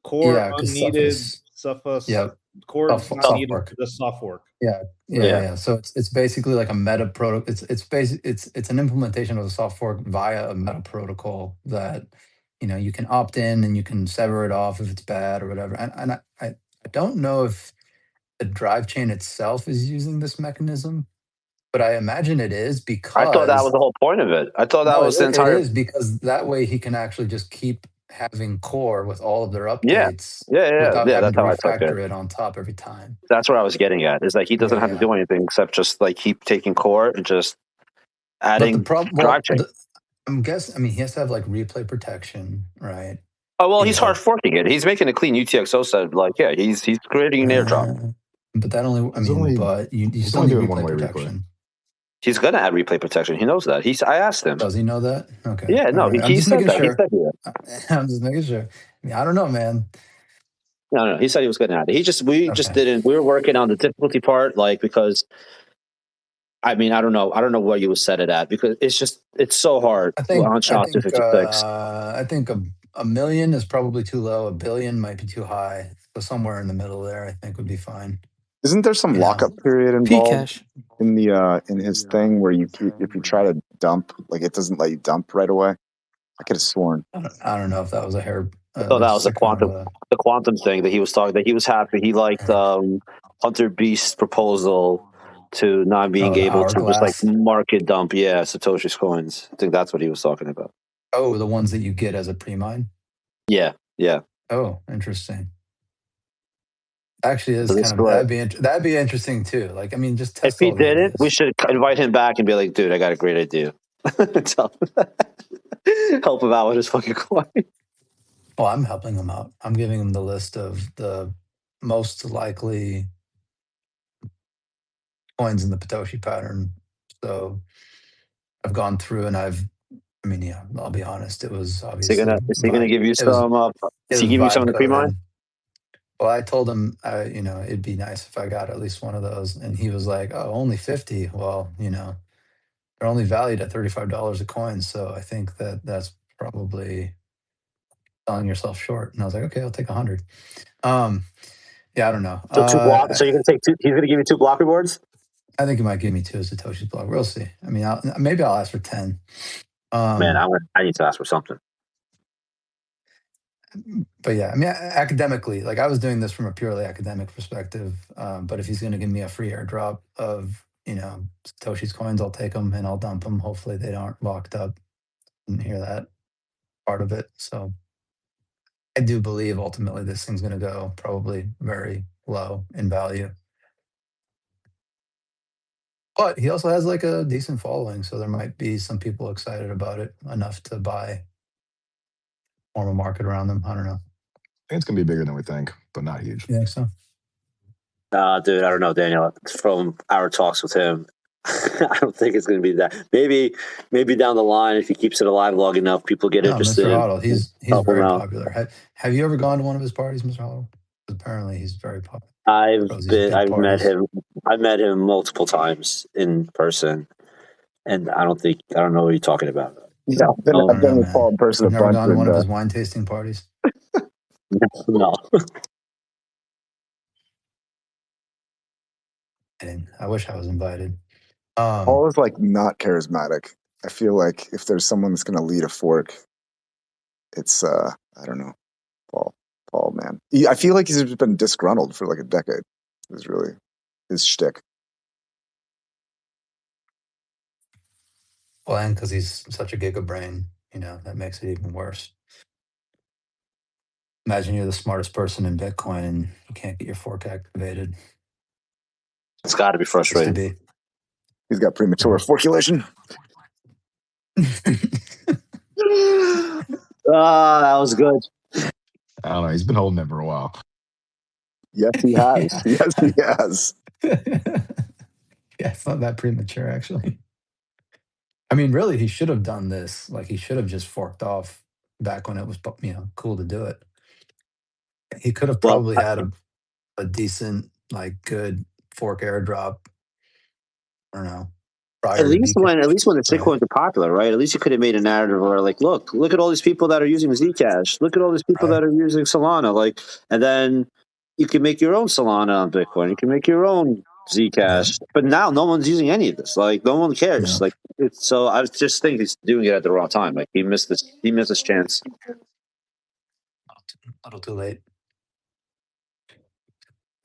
Core unneeded. Sufus. Yeah. Core not needed. The soft fork. Yeah. So it's basically like a meta protocol. It's an implementation of a soft fork via a meta protocol that you can opt in and you can sever it off if it's bad or whatever. And I don't know if the drive chain itself is using this mechanism. But I imagine it is because I thought that was the whole point of it. I thought that was the entire. It is because that way he can actually just keep having Core with all of their updates. Without having to refactor it on top every time. That's what I was getting at. Is like he doesn't have to do anything except just like keep taking Core and just adding drive chain. I'm guessing. I mean, he has to have like replay protection, right? Oh well, he's hard forking it. He's making a clean UTXO set. Like he's creating an airdrop. But that only. But you still need replay protection. He's going to add replay protection. He knows that. I asked him. Does he know that? Okay. Yeah, no, right. he said that. Sure. He said that. I'm just making sure. I don't know, man. No. He said he was going to add it. We just didn't. We were working on the difficulty part, like because. I mean, I don't know where you would set it at because it's so hard. I think on SHA 256. I think a million is probably too low. A billion might be too high. So somewhere in the middle there, I think would be fine. Isn't there some lockup period involved in the in his thing where if you try to dump, like it doesn't let you dump right away? I could have sworn. I don't know if that was a hair. I thought that was the quantum thing that he was talking. That he was happy. He liked Hunter Beast's proposal to not being able to just like market dump. Yeah, Satoshi's coins. I think that's what he was talking about. Oh, the ones that you get as a pre-mine. Yeah. Oh, interesting. Actually, is kind of that'd be interesting too. Like, I mean, just test. If he did it, we should invite him back and be like, "Dude, I got a great idea." Help him out with his fucking coin. Well, I'm helping him out. I'm giving him the list of the most likely coins in the Satoshi pattern. So I've gone through and I'll be honest. It was obviously. Is he gonna give you some? Is he give you some of the pre-mine? Well, I told him, it'd be nice if I got at least one of those. And he was like, oh, only 50. Well, they're only valued at $35 a coin. So I think that's probably selling yourself short. And I was like, okay, I'll take 100. I don't know. So 2 blocks. So you're going to take 2, he's going to give you 2 block rewards? I think he might give me 2 Satoshi's block. We'll see. I mean, maybe I'll ask for 10. Man, I need to ask for something. But yeah, I mean, academically, like I was doing this from a purely academic perspective. But if he's going to give me a free airdrop of, Satoshi's coins, I'll take them and I'll dump them. Hopefully they aren't locked up. Didn't hear that part of it. So I do believe ultimately this thing's going to go probably very low in value. But he also has like a decent following. So there might be some people excited about it enough to buy. Form a market around them. I don't know. I think it's gonna be bigger than we think, but not huge. You think so? Dude, I don't know, Daniel. From our talks with him, I don't think it's going to be that. Maybe down the line, if he keeps it alive long enough, people get interested. Mr. Hoddle, he's very popular. Have you ever gone to one of his parties, Mr. Hoddle? Apparently, he's very popular. I've met him. I've met him multiple times in person. And I don't know what you're talking about. Yeah, I've been with Paul in person I've a never bunch. gone to one of his wine tasting parties. No. And I wish I was invited. Paul is like not charismatic. I feel like if there's someone that's going to lead a fork, it's I don't know, Paul, man. I feel like he's just been disgruntled for like a decade. It was really his shtick. Well, and because he's such a gigabrain, that makes it even worse. Imagine you're the smartest person in Bitcoin and you can't get your fork activated. It's got to be frustrating. He's got premature forkulation. That was good. I don't know. He's been holding it for a while. Yes, he has. Yes, he has. Yeah, it's not that premature, actually. I mean, really, he should have done this. Like, he should have just forked off back when it was, cool to do it. He could have probably had a decent, like, good fork airdrop. I don't know. At least when the shitcoins are popular, right? At least you could have made a narrative where, like, look at all these people that are using Zcash. Look at all these people that are using Solana. Like, and then you can make your own Solana on Bitcoin. You can make your own Zcash. Yeah. But now no one's using any of this. Like, no one cares. Yeah. Like, so I just think he's doing it at the wrong time. Like, he missed this chance. A little too late.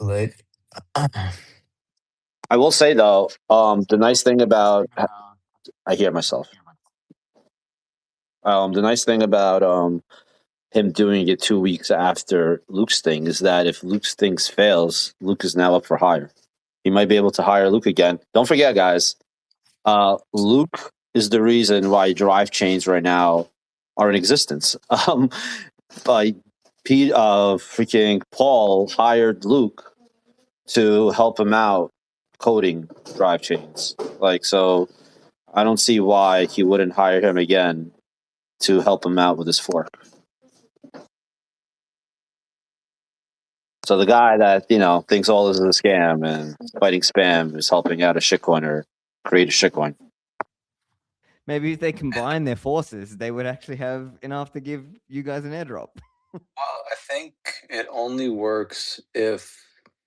Too late. I will say though, the nice thing about I hear myself. The nice thing about him doing it 2 weeks after Luke's thing is that if Luke's things fails, Luke is now up for hire. He might be able to hire Luke again. Don't forget, guys, Luke is the reason why drive chains right now are in existence. Freaking Paul hired Luke to help him out coding drive chains. Like, so I don't see why he wouldn't hire him again to help him out with his fork. So the guy that, thinks all this is a scam and fighting spam is helping out a shitcoiner create a shitcoin. Maybe if they combine their forces, they would actually have enough to give you guys an airdrop. Well, I think it only works if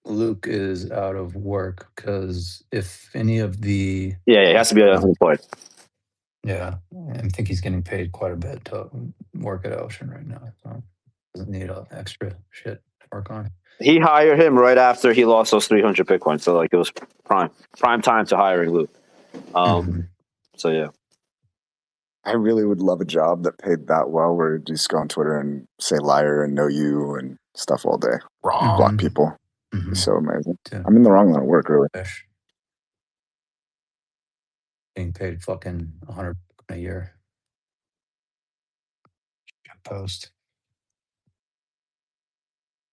Luke is out of work, because if any of the... Yeah, it has to be unemployed. Yeah, I think he's getting paid quite a bit to work at Ocean right now. So doesn't need extra shit to work on. He hired him right after he lost those 300 Bitcoin. So, like, it was prime time to hiring Luke. So, yeah. I really would love a job that paid that well, where you just go on Twitter and say liar and know you and stuff all day. Wrong. Block people. It'd be so amazing. Yeah. I'm in the wrong line of work, really. Being paid fucking $100 a year. Post.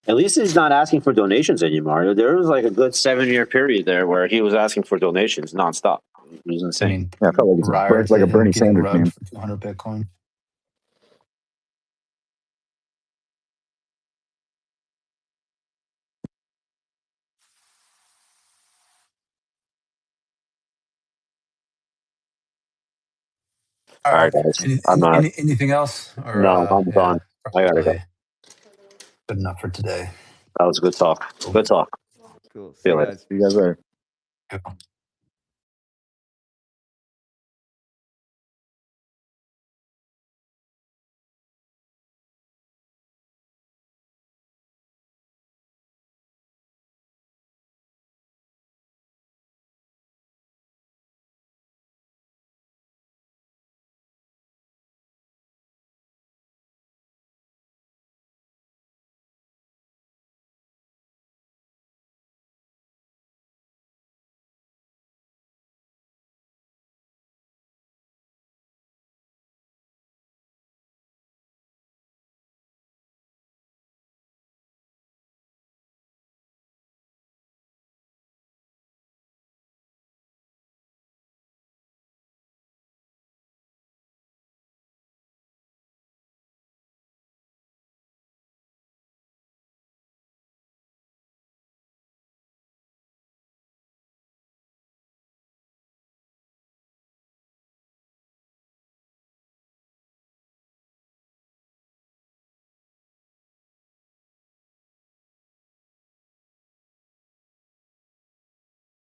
At least he's not asking for donations anymore. There was like a good 7-year period there where he was asking for donations nonstop. It was insane. I mean, yeah, I felt like it's like a Bernie Sanders meme. 200 Bitcoin. All right, guys. Anything else? Or, no, I'm done. I gotta go. Good enough for today. That was a good talk. Good talk. Cool. See you later.